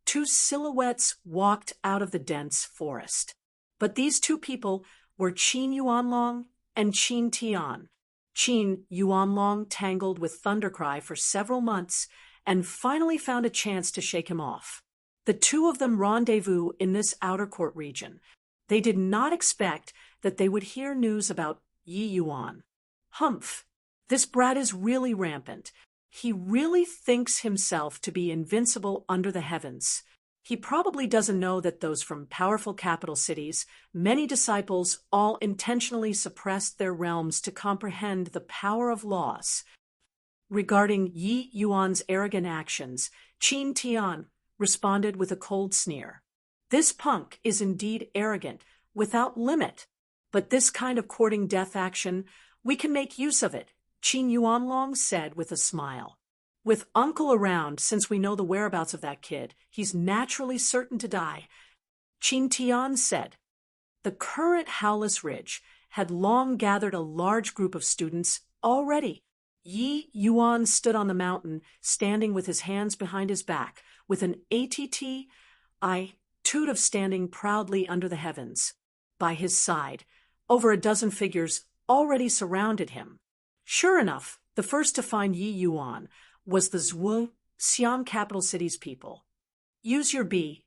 2 silhouettes walked out of the dense forest. But these 2 people were Qin Yuanlong and Qin Tian. Qin Yuanlong tangled with Thundercry for several months and finally found a chance to shake him off. The 2 of them rendezvous in this outer court region. They did not expect that they would hear news about Yi Yuan. Humph! This brat is really rampant. He really thinks himself to be invincible under the heavens. He probably doesn't know that those from powerful capital cities, many disciples, all intentionally suppressed their realms to comprehend the power of laws. Regarding Yi Yuan's arrogant actions, Qin Tian responded with a cold sneer. This punk is indeed arrogant, without limit. But this kind of courting death action, we can make use of it, Qin Yuanlong said with a smile. With Uncle around, since we know the whereabouts of that kid, he's naturally certain to die. Qin Tian said. The current Howless Ridge had long gathered a large group of students already. Yi Yuan stood on the mountain, standing with his hands behind his back, with an attitude of standing proudly under the heavens. By his side, over a dozen figures already surrounded him. Sure enough, the first to find Yi Yuan was the Xiang capital city's people. Use your T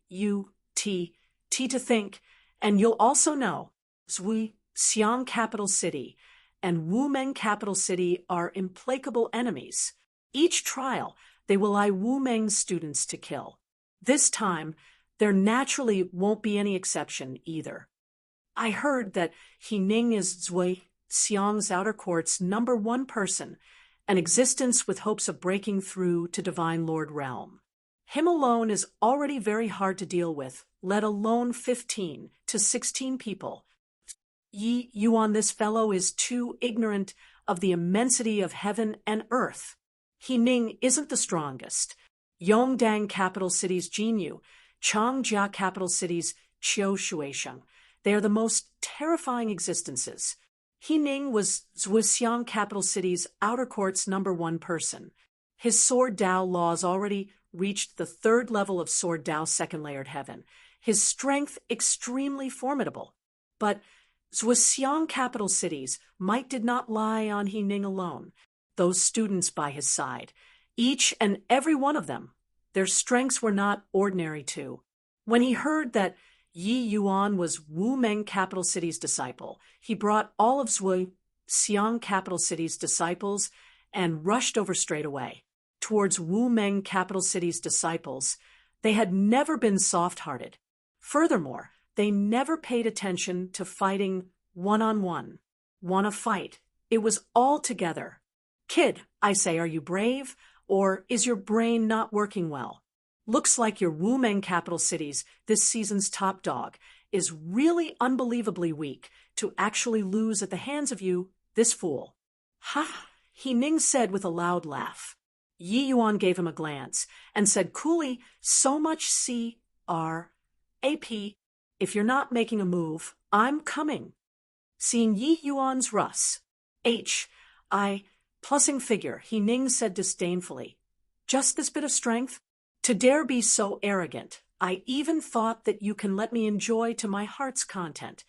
to think, and you'll also know Xiang capital city and Wumeng capital city are implacable enemies. Each trial, they will eye Wumeng's students to kill. This time, there naturally won't be any exception either. I heard that Ning is Xiang's outer court's #1 person, an existence with hopes of breaking through to Divine Lord realm. Him alone is already very hard to deal with, let alone 15 to 16 people. Yi Yuan, this fellow is too ignorant of the immensity of heaven and earth. Ning isn't the strongest. Yongdang capital city's Jinyu, Changjia capital city's Qiu Shuisheng. They are the most terrifying existences. Ning was Zhuxiang capital city's outer court's #1 person. His Sword Dao laws already reached the 3rd level of Sword Dao 2nd layered heaven. His strength extremely formidable. But Zhuxiang capital city's might did not lie on Ning alone. Those students by his side, each and every one of them, their strengths were not ordinary too. When he heard that Yi Yuan was Wumeng capital city's disciple, he brought all of Xiang capital city's disciples and rushed over straight away. Towards Wumeng capital city's disciples, they had never been soft-hearted. Furthermore, they never paid attention to fighting one-on-one. Want to fight? It was all together. Kid, I say, are you brave, or is your brain not working well? Looks like your Wumeng capital city's, this season's top dog, is really unbelievably weak to actually lose at the hands of you, this fool. Ha! Ning said with a loud laugh. Yi Yuan gave him a glance and said coolly, so much CRAP. If you're not making a move, I'm coming. Seeing Yi Yuan's plussing figure, Ning said disdainfully, just this bit of strength? To dare be so arrogant, I even thought that you can let me enjoy to my heart's content.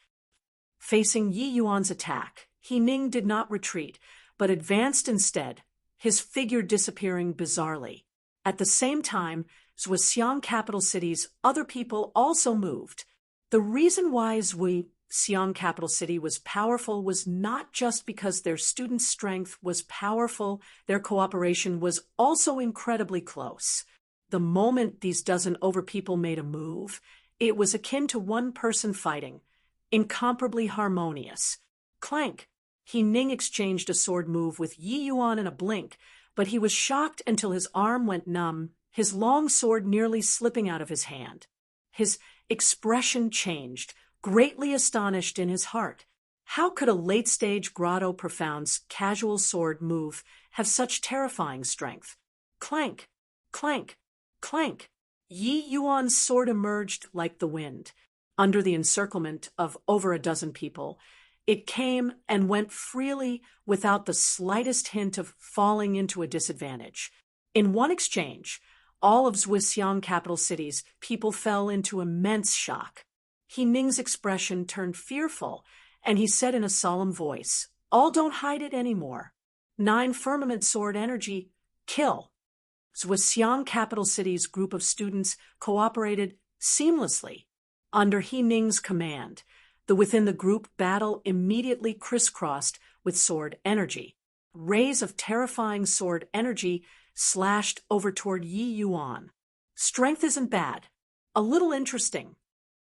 Facing Yi Yuan's attack, He Ning did not retreat, but advanced instead, his figure disappearing bizarrely. At the same time, Zhuxiang capital city's other people also moved. The reason why Zhuxiang capital city was powerful was not just because their student strength was powerful, their cooperation was also incredibly close. The moment these dozen over people made a move, it was akin to one person fighting, incomparably harmonious. Clank! He Ning exchanged a sword move with Yi Yuan in a blink, but he was shocked until his arm went numb, his long sword nearly slipping out of his hand. His expression changed, greatly astonished in his heart. How could a late-stage Grotto Profound's casual sword move have such terrifying strength? Clank! Clank! Clank! Yi Yuan's sword emerged like the wind. Under the encirclement of over a dozen people, it came and went freely without the slightest hint of falling into a disadvantage. In one exchange, all of Zhuxiang capital city's people fell into immense shock. He Ning's expression turned fearful, and he said in a solemn voice, "All don't hide it anymore. 9 firmament sword energy, kill." Zhuxiang capital city's group of students cooperated seamlessly. Under He Ning's command, the within-the-group battle immediately crisscrossed with sword energy. Rays of terrifying sword energy slashed over toward Yi Yuan. Strength isn't bad. A little interesting.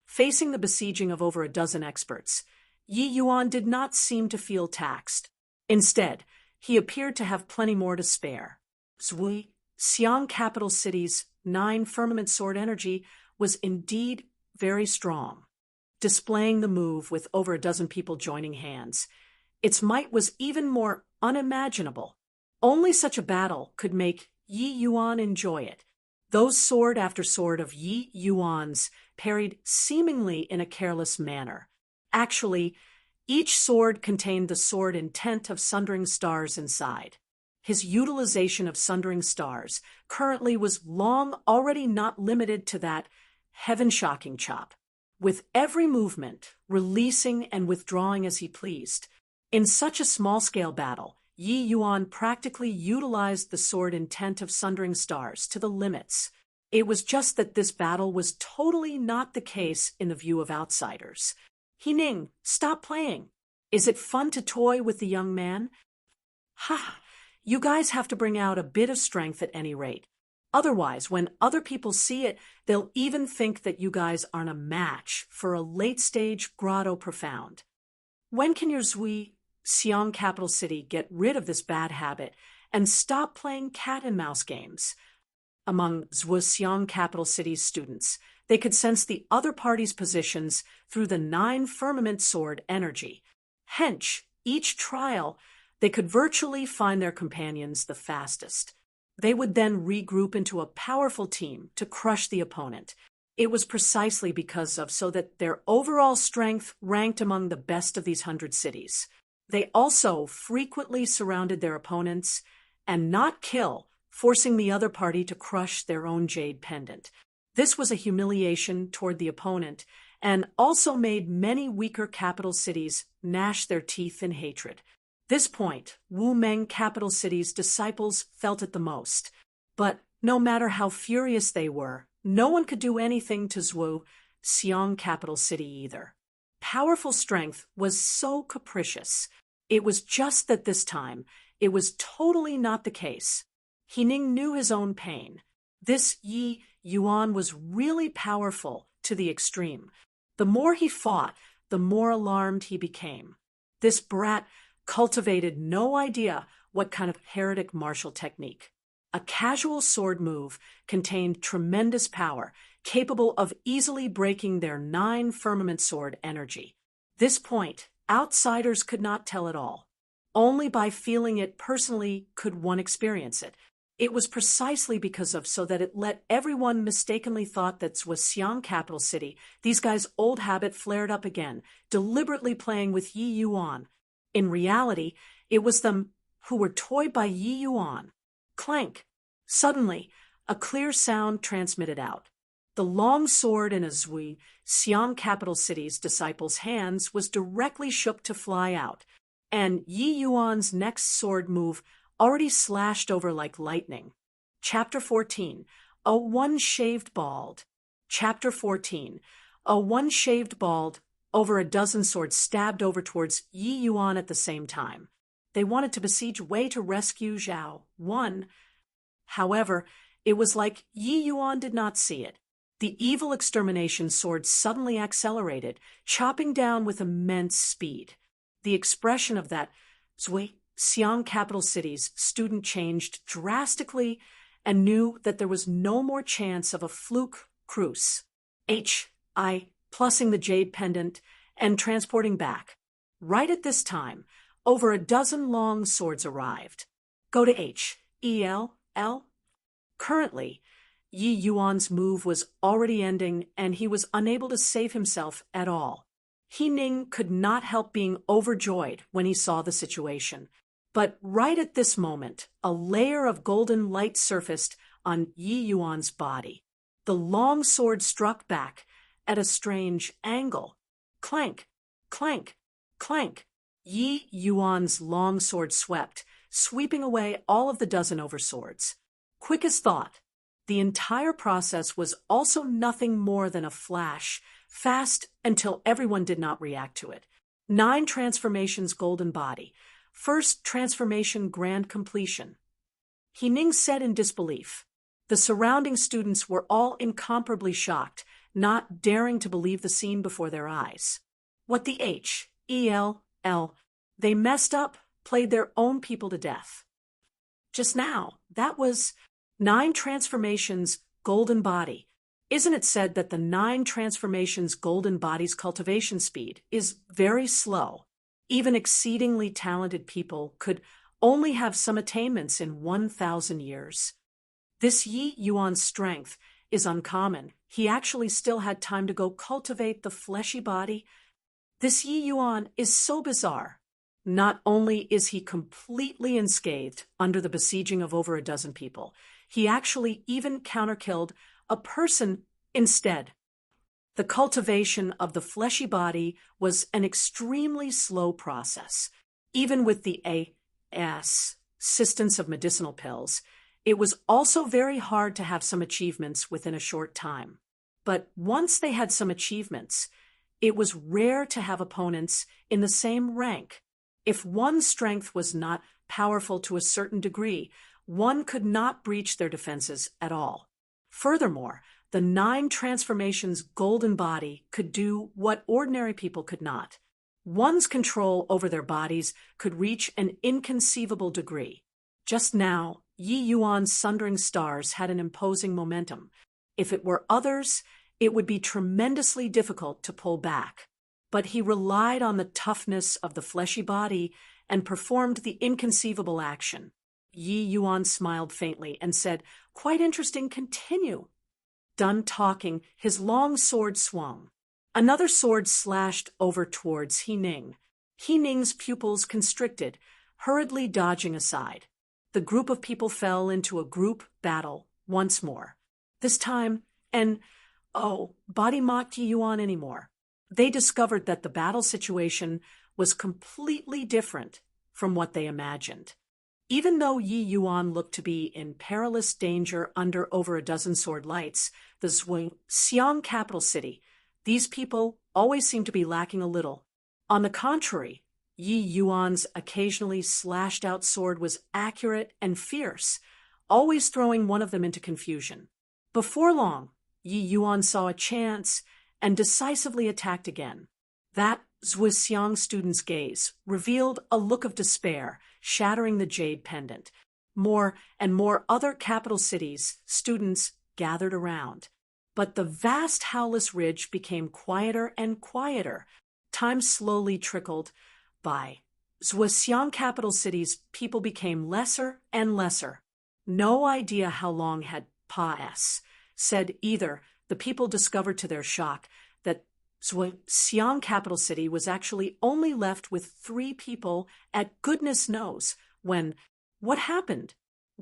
Facing the besieging of over a dozen experts, Yi Yuan did not seem to feel taxed. Instead, he appeared to have plenty more to spare. Zhuxiang capital city's 9 firmament sword energy was indeed very strong. Displaying the move with over a dozen people joining hands, its might was even more unimaginable. Only such a battle could make Yi Yuan enjoy it. Those sword after sword of Yi Yuan's parried seemingly in a careless manner. Actually, each sword contained the sword intent of Sundering Stars inside. His utilization of Sundering Stars currently was long already not limited to that heaven-shocking chop, with every movement releasing and withdrawing as he pleased. In such a small-scale battle, Yi Yuan practically utilized the sword intent of Sundering Stars to the limits. It was just that this battle was totally not the case in the view of outsiders. He Ning, stop playing. Is it fun to toy with the young man? Ha! You guys have to bring out a bit of strength at any rate. Otherwise, when other people see it, they'll even think that you guys aren't a match for a late-stage Grotto Profound. When can your Zhuxiang capital city get rid of this bad habit and stop playing cat-and-mouse games? Among Zhuxiang capital city's students, they could sense the other party's positions through the 9 firmament sword energy. Hence, each trial, they could virtually find their companions the fastest. They would then regroup into a powerful team to crush the opponent. It was precisely because of so that their overall strength ranked among the best of these 100 cities. They also frequently surrounded their opponents and not kill, forcing the other party to crush their own jade pendant. This was a humiliation toward the opponent and also made many weaker capital cities gnash their teeth in hatred. This point, Wu Meng capital city's disciples felt it the most. But no matter how furious they were, no one could do anything to Zhuxiang capital city either. Powerful strength was so capricious. It was just that this time, it was totally not the case. He Ning knew his own pain. This Yi Yuan was really powerful to the extreme. The more he fought, the more alarmed he became. This brat cultivated no idea what kind of heretic martial technique. A casual sword move contained tremendous power, capable of easily breaking their 9 firmament sword energy. This point, outsiders could not tell at all. Only by feeling it personally could one experience it. It was precisely because of so that it let everyone mistakenly thought that Zhuxiang capital city, these guys' old habit flared up again, deliberately playing with Yi Yuan. In reality, it was them who were toyed by Yi Yuan. Clank! Suddenly, a clear sound transmitted out. The long sword in a Zhui, Xiang capital city's disciples' hands was directly shook to fly out, and Yi Yuan's next sword move already slashed over like lightning. Chapter 14. A One-Shaved Bald. Chapter 14. A one-shaved bald, over a dozen swords stabbed over towards Yi Yuan at the same time. They wanted to besiege Wei to rescue Zhao. However, it was like Yi Yuan did not see it. The evil extermination sword suddenly accelerated, chopping down with immense speed. The expression of that Zhui, Xiang capital city's student changed drastically and knew that there was no more chance of a fluke cruise. Plussing the jade pendant and transporting back. Right at this time, over a dozen long swords arrived. Go to H-E-L-L. Currently, Yi Yuan's move was already ending, and he was unable to save himself at all. He Ning could not help being overjoyed when he saw the situation. But right at this moment, a layer of golden light surfaced on Yi Yuan's body. The long sword struck back at a strange angle. Clank, clank, clank. Yi Yuan's long sword swept, sweeping away all of the dozen overswords. Quick as thought, the entire process was also nothing more than a flash, fast until everyone did not react to it. 9 transformations golden body. First transformation grand completion. He Ning said in disbelief. The surrounding students were all incomparably shocked, not daring to believe the scene before their eyes. What the H-E-L-L. They messed up, played their own people to death. Just now, that was 9 transformations golden body. Isn't it said that the 9 transformations golden body's cultivation speed is very slow? Even exceedingly talented people could only have some attainments in 1,000 years. This Yi Yuan's strength is uncommon. He actually still had time to go cultivate the fleshy body. This Yi Yuan is so bizarre. Not only is he completely unscathed under the besieging of over a dozen people, he actually even counterkilled a person instead. The cultivation of the fleshy body was an extremely slow process. Even with the assistance of medicinal pills, it was also very hard to have some achievements within a short time. But once they had some achievements, it was rare to have opponents in the same rank. If one's strength was not powerful to a certain degree, one could not breach their defenses at all. Furthermore, the 9 transformations golden body could do what ordinary people could not. One's control over their bodies could reach an inconceivable degree. Just now, Yi Yuan's sundering stars had an imposing momentum. If it were others, it would be tremendously difficult to pull back. But he relied on the toughness of the fleshy body and performed the inconceivable action. Yi Yuan smiled faintly and said, "Quite interesting, continue." Done talking, his long sword swung. Another sword slashed over towards He Ning. He Ning's pupils constricted, hurriedly dodging aside. The group of people fell into a group battle once more. This time, body mocked Yi Yuan anymore. They discovered that the battle situation was completely different from what they imagined. Even though Yi Yuan looked to be in perilous danger under over a dozen sword lights, the Xiang capital city, these people always seemed to be lacking a little. On the contrary, Yi Yuan's occasionally slashed-out sword was accurate and fierce, always throwing one of them into confusion. Before long, Yi Yuan saw a chance and decisively attacked again. That Zhuxiang student's gaze revealed a look of despair, shattering the jade pendant. More and more other capital cities' students gathered around. But the vast Howless Ridge became quieter and quieter. Time slowly trickled by. Zhuxiang capital city's people became lesser and lesser. No idea how long had said either. The people discovered to their shock that Zhuxiang capital city was actually only left with 3 people at goodness knows when. What happened?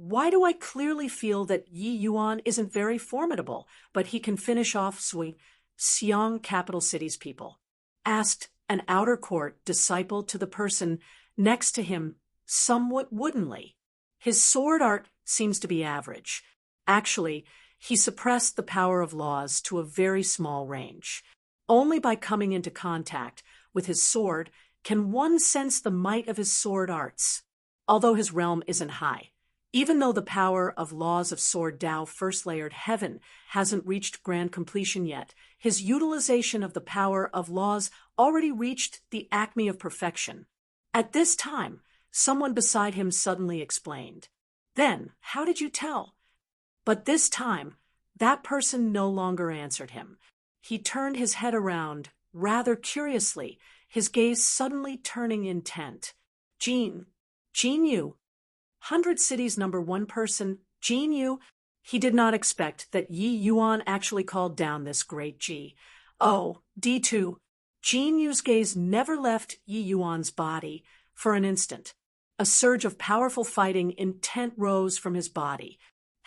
Why do I clearly feel that Yi Yuan isn't very formidable, but he can finish off Sui, Xiang capital city's people? Asked an outer court disciple to the person next to him somewhat woodenly. His sword art seems to be average. Actually, he suppressed the power of laws to a very small range. Only by coming into contact with his sword can one sense the might of his sword arts. Although his realm isn't high, even though the power of laws of sword Tao first layered heaven hasn't reached grand completion yet, his utilization of the power of laws already reached the acme of perfection. At this time, someone beside him suddenly explained, "Then, how did you tell?" But this time, that person no longer answered him. He turned his head around, rather curiously, his gaze suddenly turning intent. Jin Yu. 100 Cities #1 person, Jin Yu. He did not expect that Yi Yuan actually called down this great G. Oh, D2. Jin Yu's gaze never left Yi Yuan's body for an instant. A surge of powerful fighting intent rose from his body.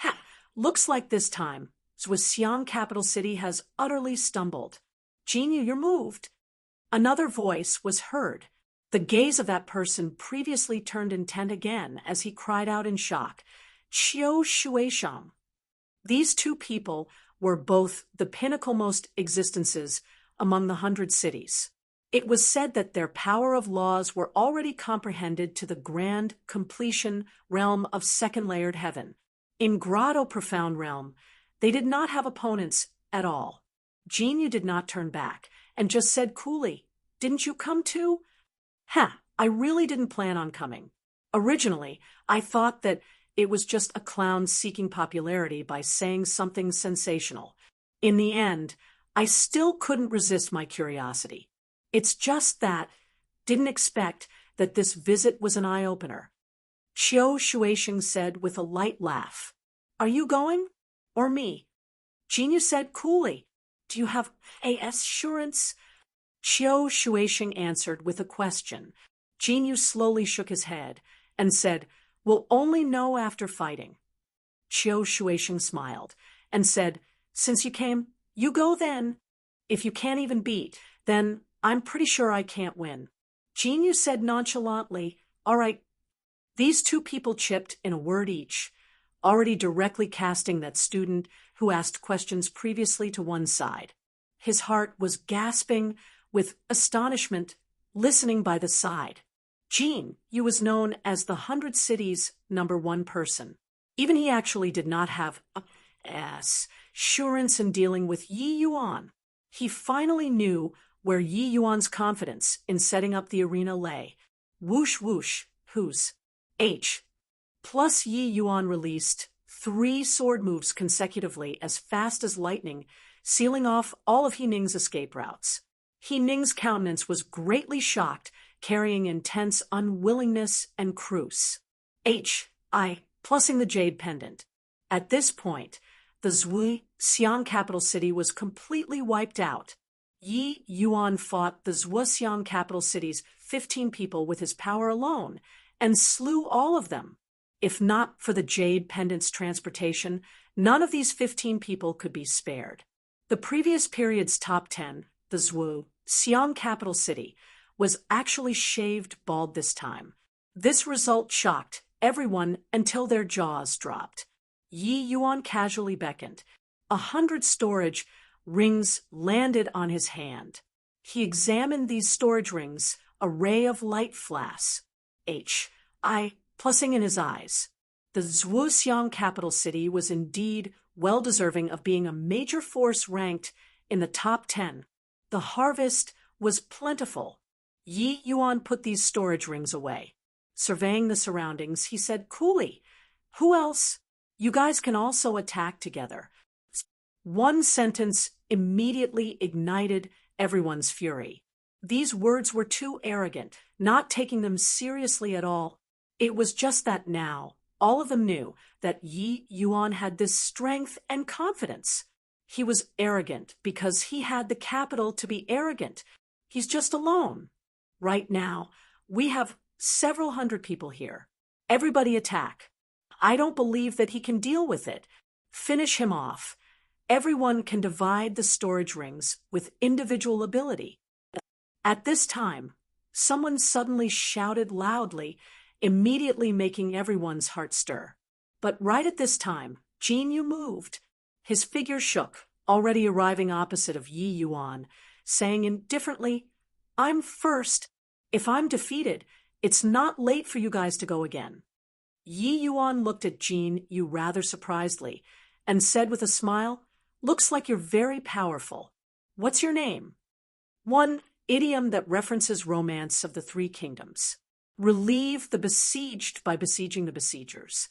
Ha! Looks like this time, Zhuxiang capital city has utterly stumbled. Jin Yu, you're moved. Another voice was heard. The gaze of that person previously turned intent again as he cried out in shock, "Qiu Shuishang." These two people were both the pinnacle-most existences among the 100 cities. It was said that their power of laws were already comprehended to the grand completion realm of second-layered heaven. In grotto profound realm, they did not have opponents at all. Jin Yu did not turn back and just said coolly, "Didn't you come too?" I really didn't plan on coming. Originally, I thought that it was just a clown seeking popularity by saying something sensational. In the end, I still couldn't resist my curiosity. It's just that, didn't expect that this visit was an eye-opener. Qiu Shuisheng said with a light laugh, "Are you going? Or me?" Jin Yu said coolly, "Do you have assurance?" Qiu Shuisheng answered with a question. Jin Yu slowly shook his head and said, "We'll only know after fighting." Qiu Shuisheng smiled and said, "Since you came, you go then. If you can't even beat, then I'm pretty sure I can't win." Jin Yu said nonchalantly, "All right." These two people chipped in a word each, already directly casting that student who asked questions previously to one side. His heart was gasping with astonishment, listening by the side. Jin Yu was known as the 100 Cities #1 person. Even he actually did not have assurance in dealing with Yi Yuan. He finally knew where Yi Yuan's confidence in setting up the arena lay. Whoosh whoosh, whose H. Plus Yi Yuan released 3 sword moves consecutively as fast as lightning, sealing off all of He Ning's escape routes. He Ning's countenance was greatly shocked, carrying intense unwillingness and cruce. Plussing the jade pendant. At this point, the Zhuxiang capital city was completely wiped out. Yi Yuan fought the Zhuxiang capital city's 15 people with his power alone, and slew all of them. If not for the jade pendant's transportation, none of these 15 people could be spared. The previous period's top 10, the Zhuxiang capital city, was actually shaved bald this time. This result shocked everyone until their jaws dropped. Yi Yuan casually beckoned. 100 storage rings landed on his hand. He examined these storage rings, a ray of light flashed. Plussing in his eyes. The Zhuxiang capital city was indeed well deserving of being a major force ranked in the top 10. The harvest was plentiful. Yi Yuan put these storage rings away. Surveying the surroundings, he said coolly, "Who else? You guys can also attack together." One sentence immediately ignited everyone's fury. These words were too arrogant, not taking them seriously at all. It was just that now, all of them knew that Yi Yuan had this strength and confidence. He was arrogant because he had the capital to be arrogant. He's just alone. Right now, we have several hundred people here. Everybody attack. I don't believe that he can deal with it. Finish him off. Everyone can divide the storage rings with individual ability. At this time, someone suddenly shouted loudly, immediately making everyone's heart stir. But right at this time, Jin Yu moved. His figure shook, already arriving opposite of Yi Yuan, saying indifferently, "I'm first. If I'm defeated, it's not late for you guys to go again." Yi Yuan looked at Jin Yu rather surprisedly and said with a smile, "Looks like you're very powerful. What's your name?" One idiom that references romance of the three kingdoms. Relieve the besieged by besieging the besiegers.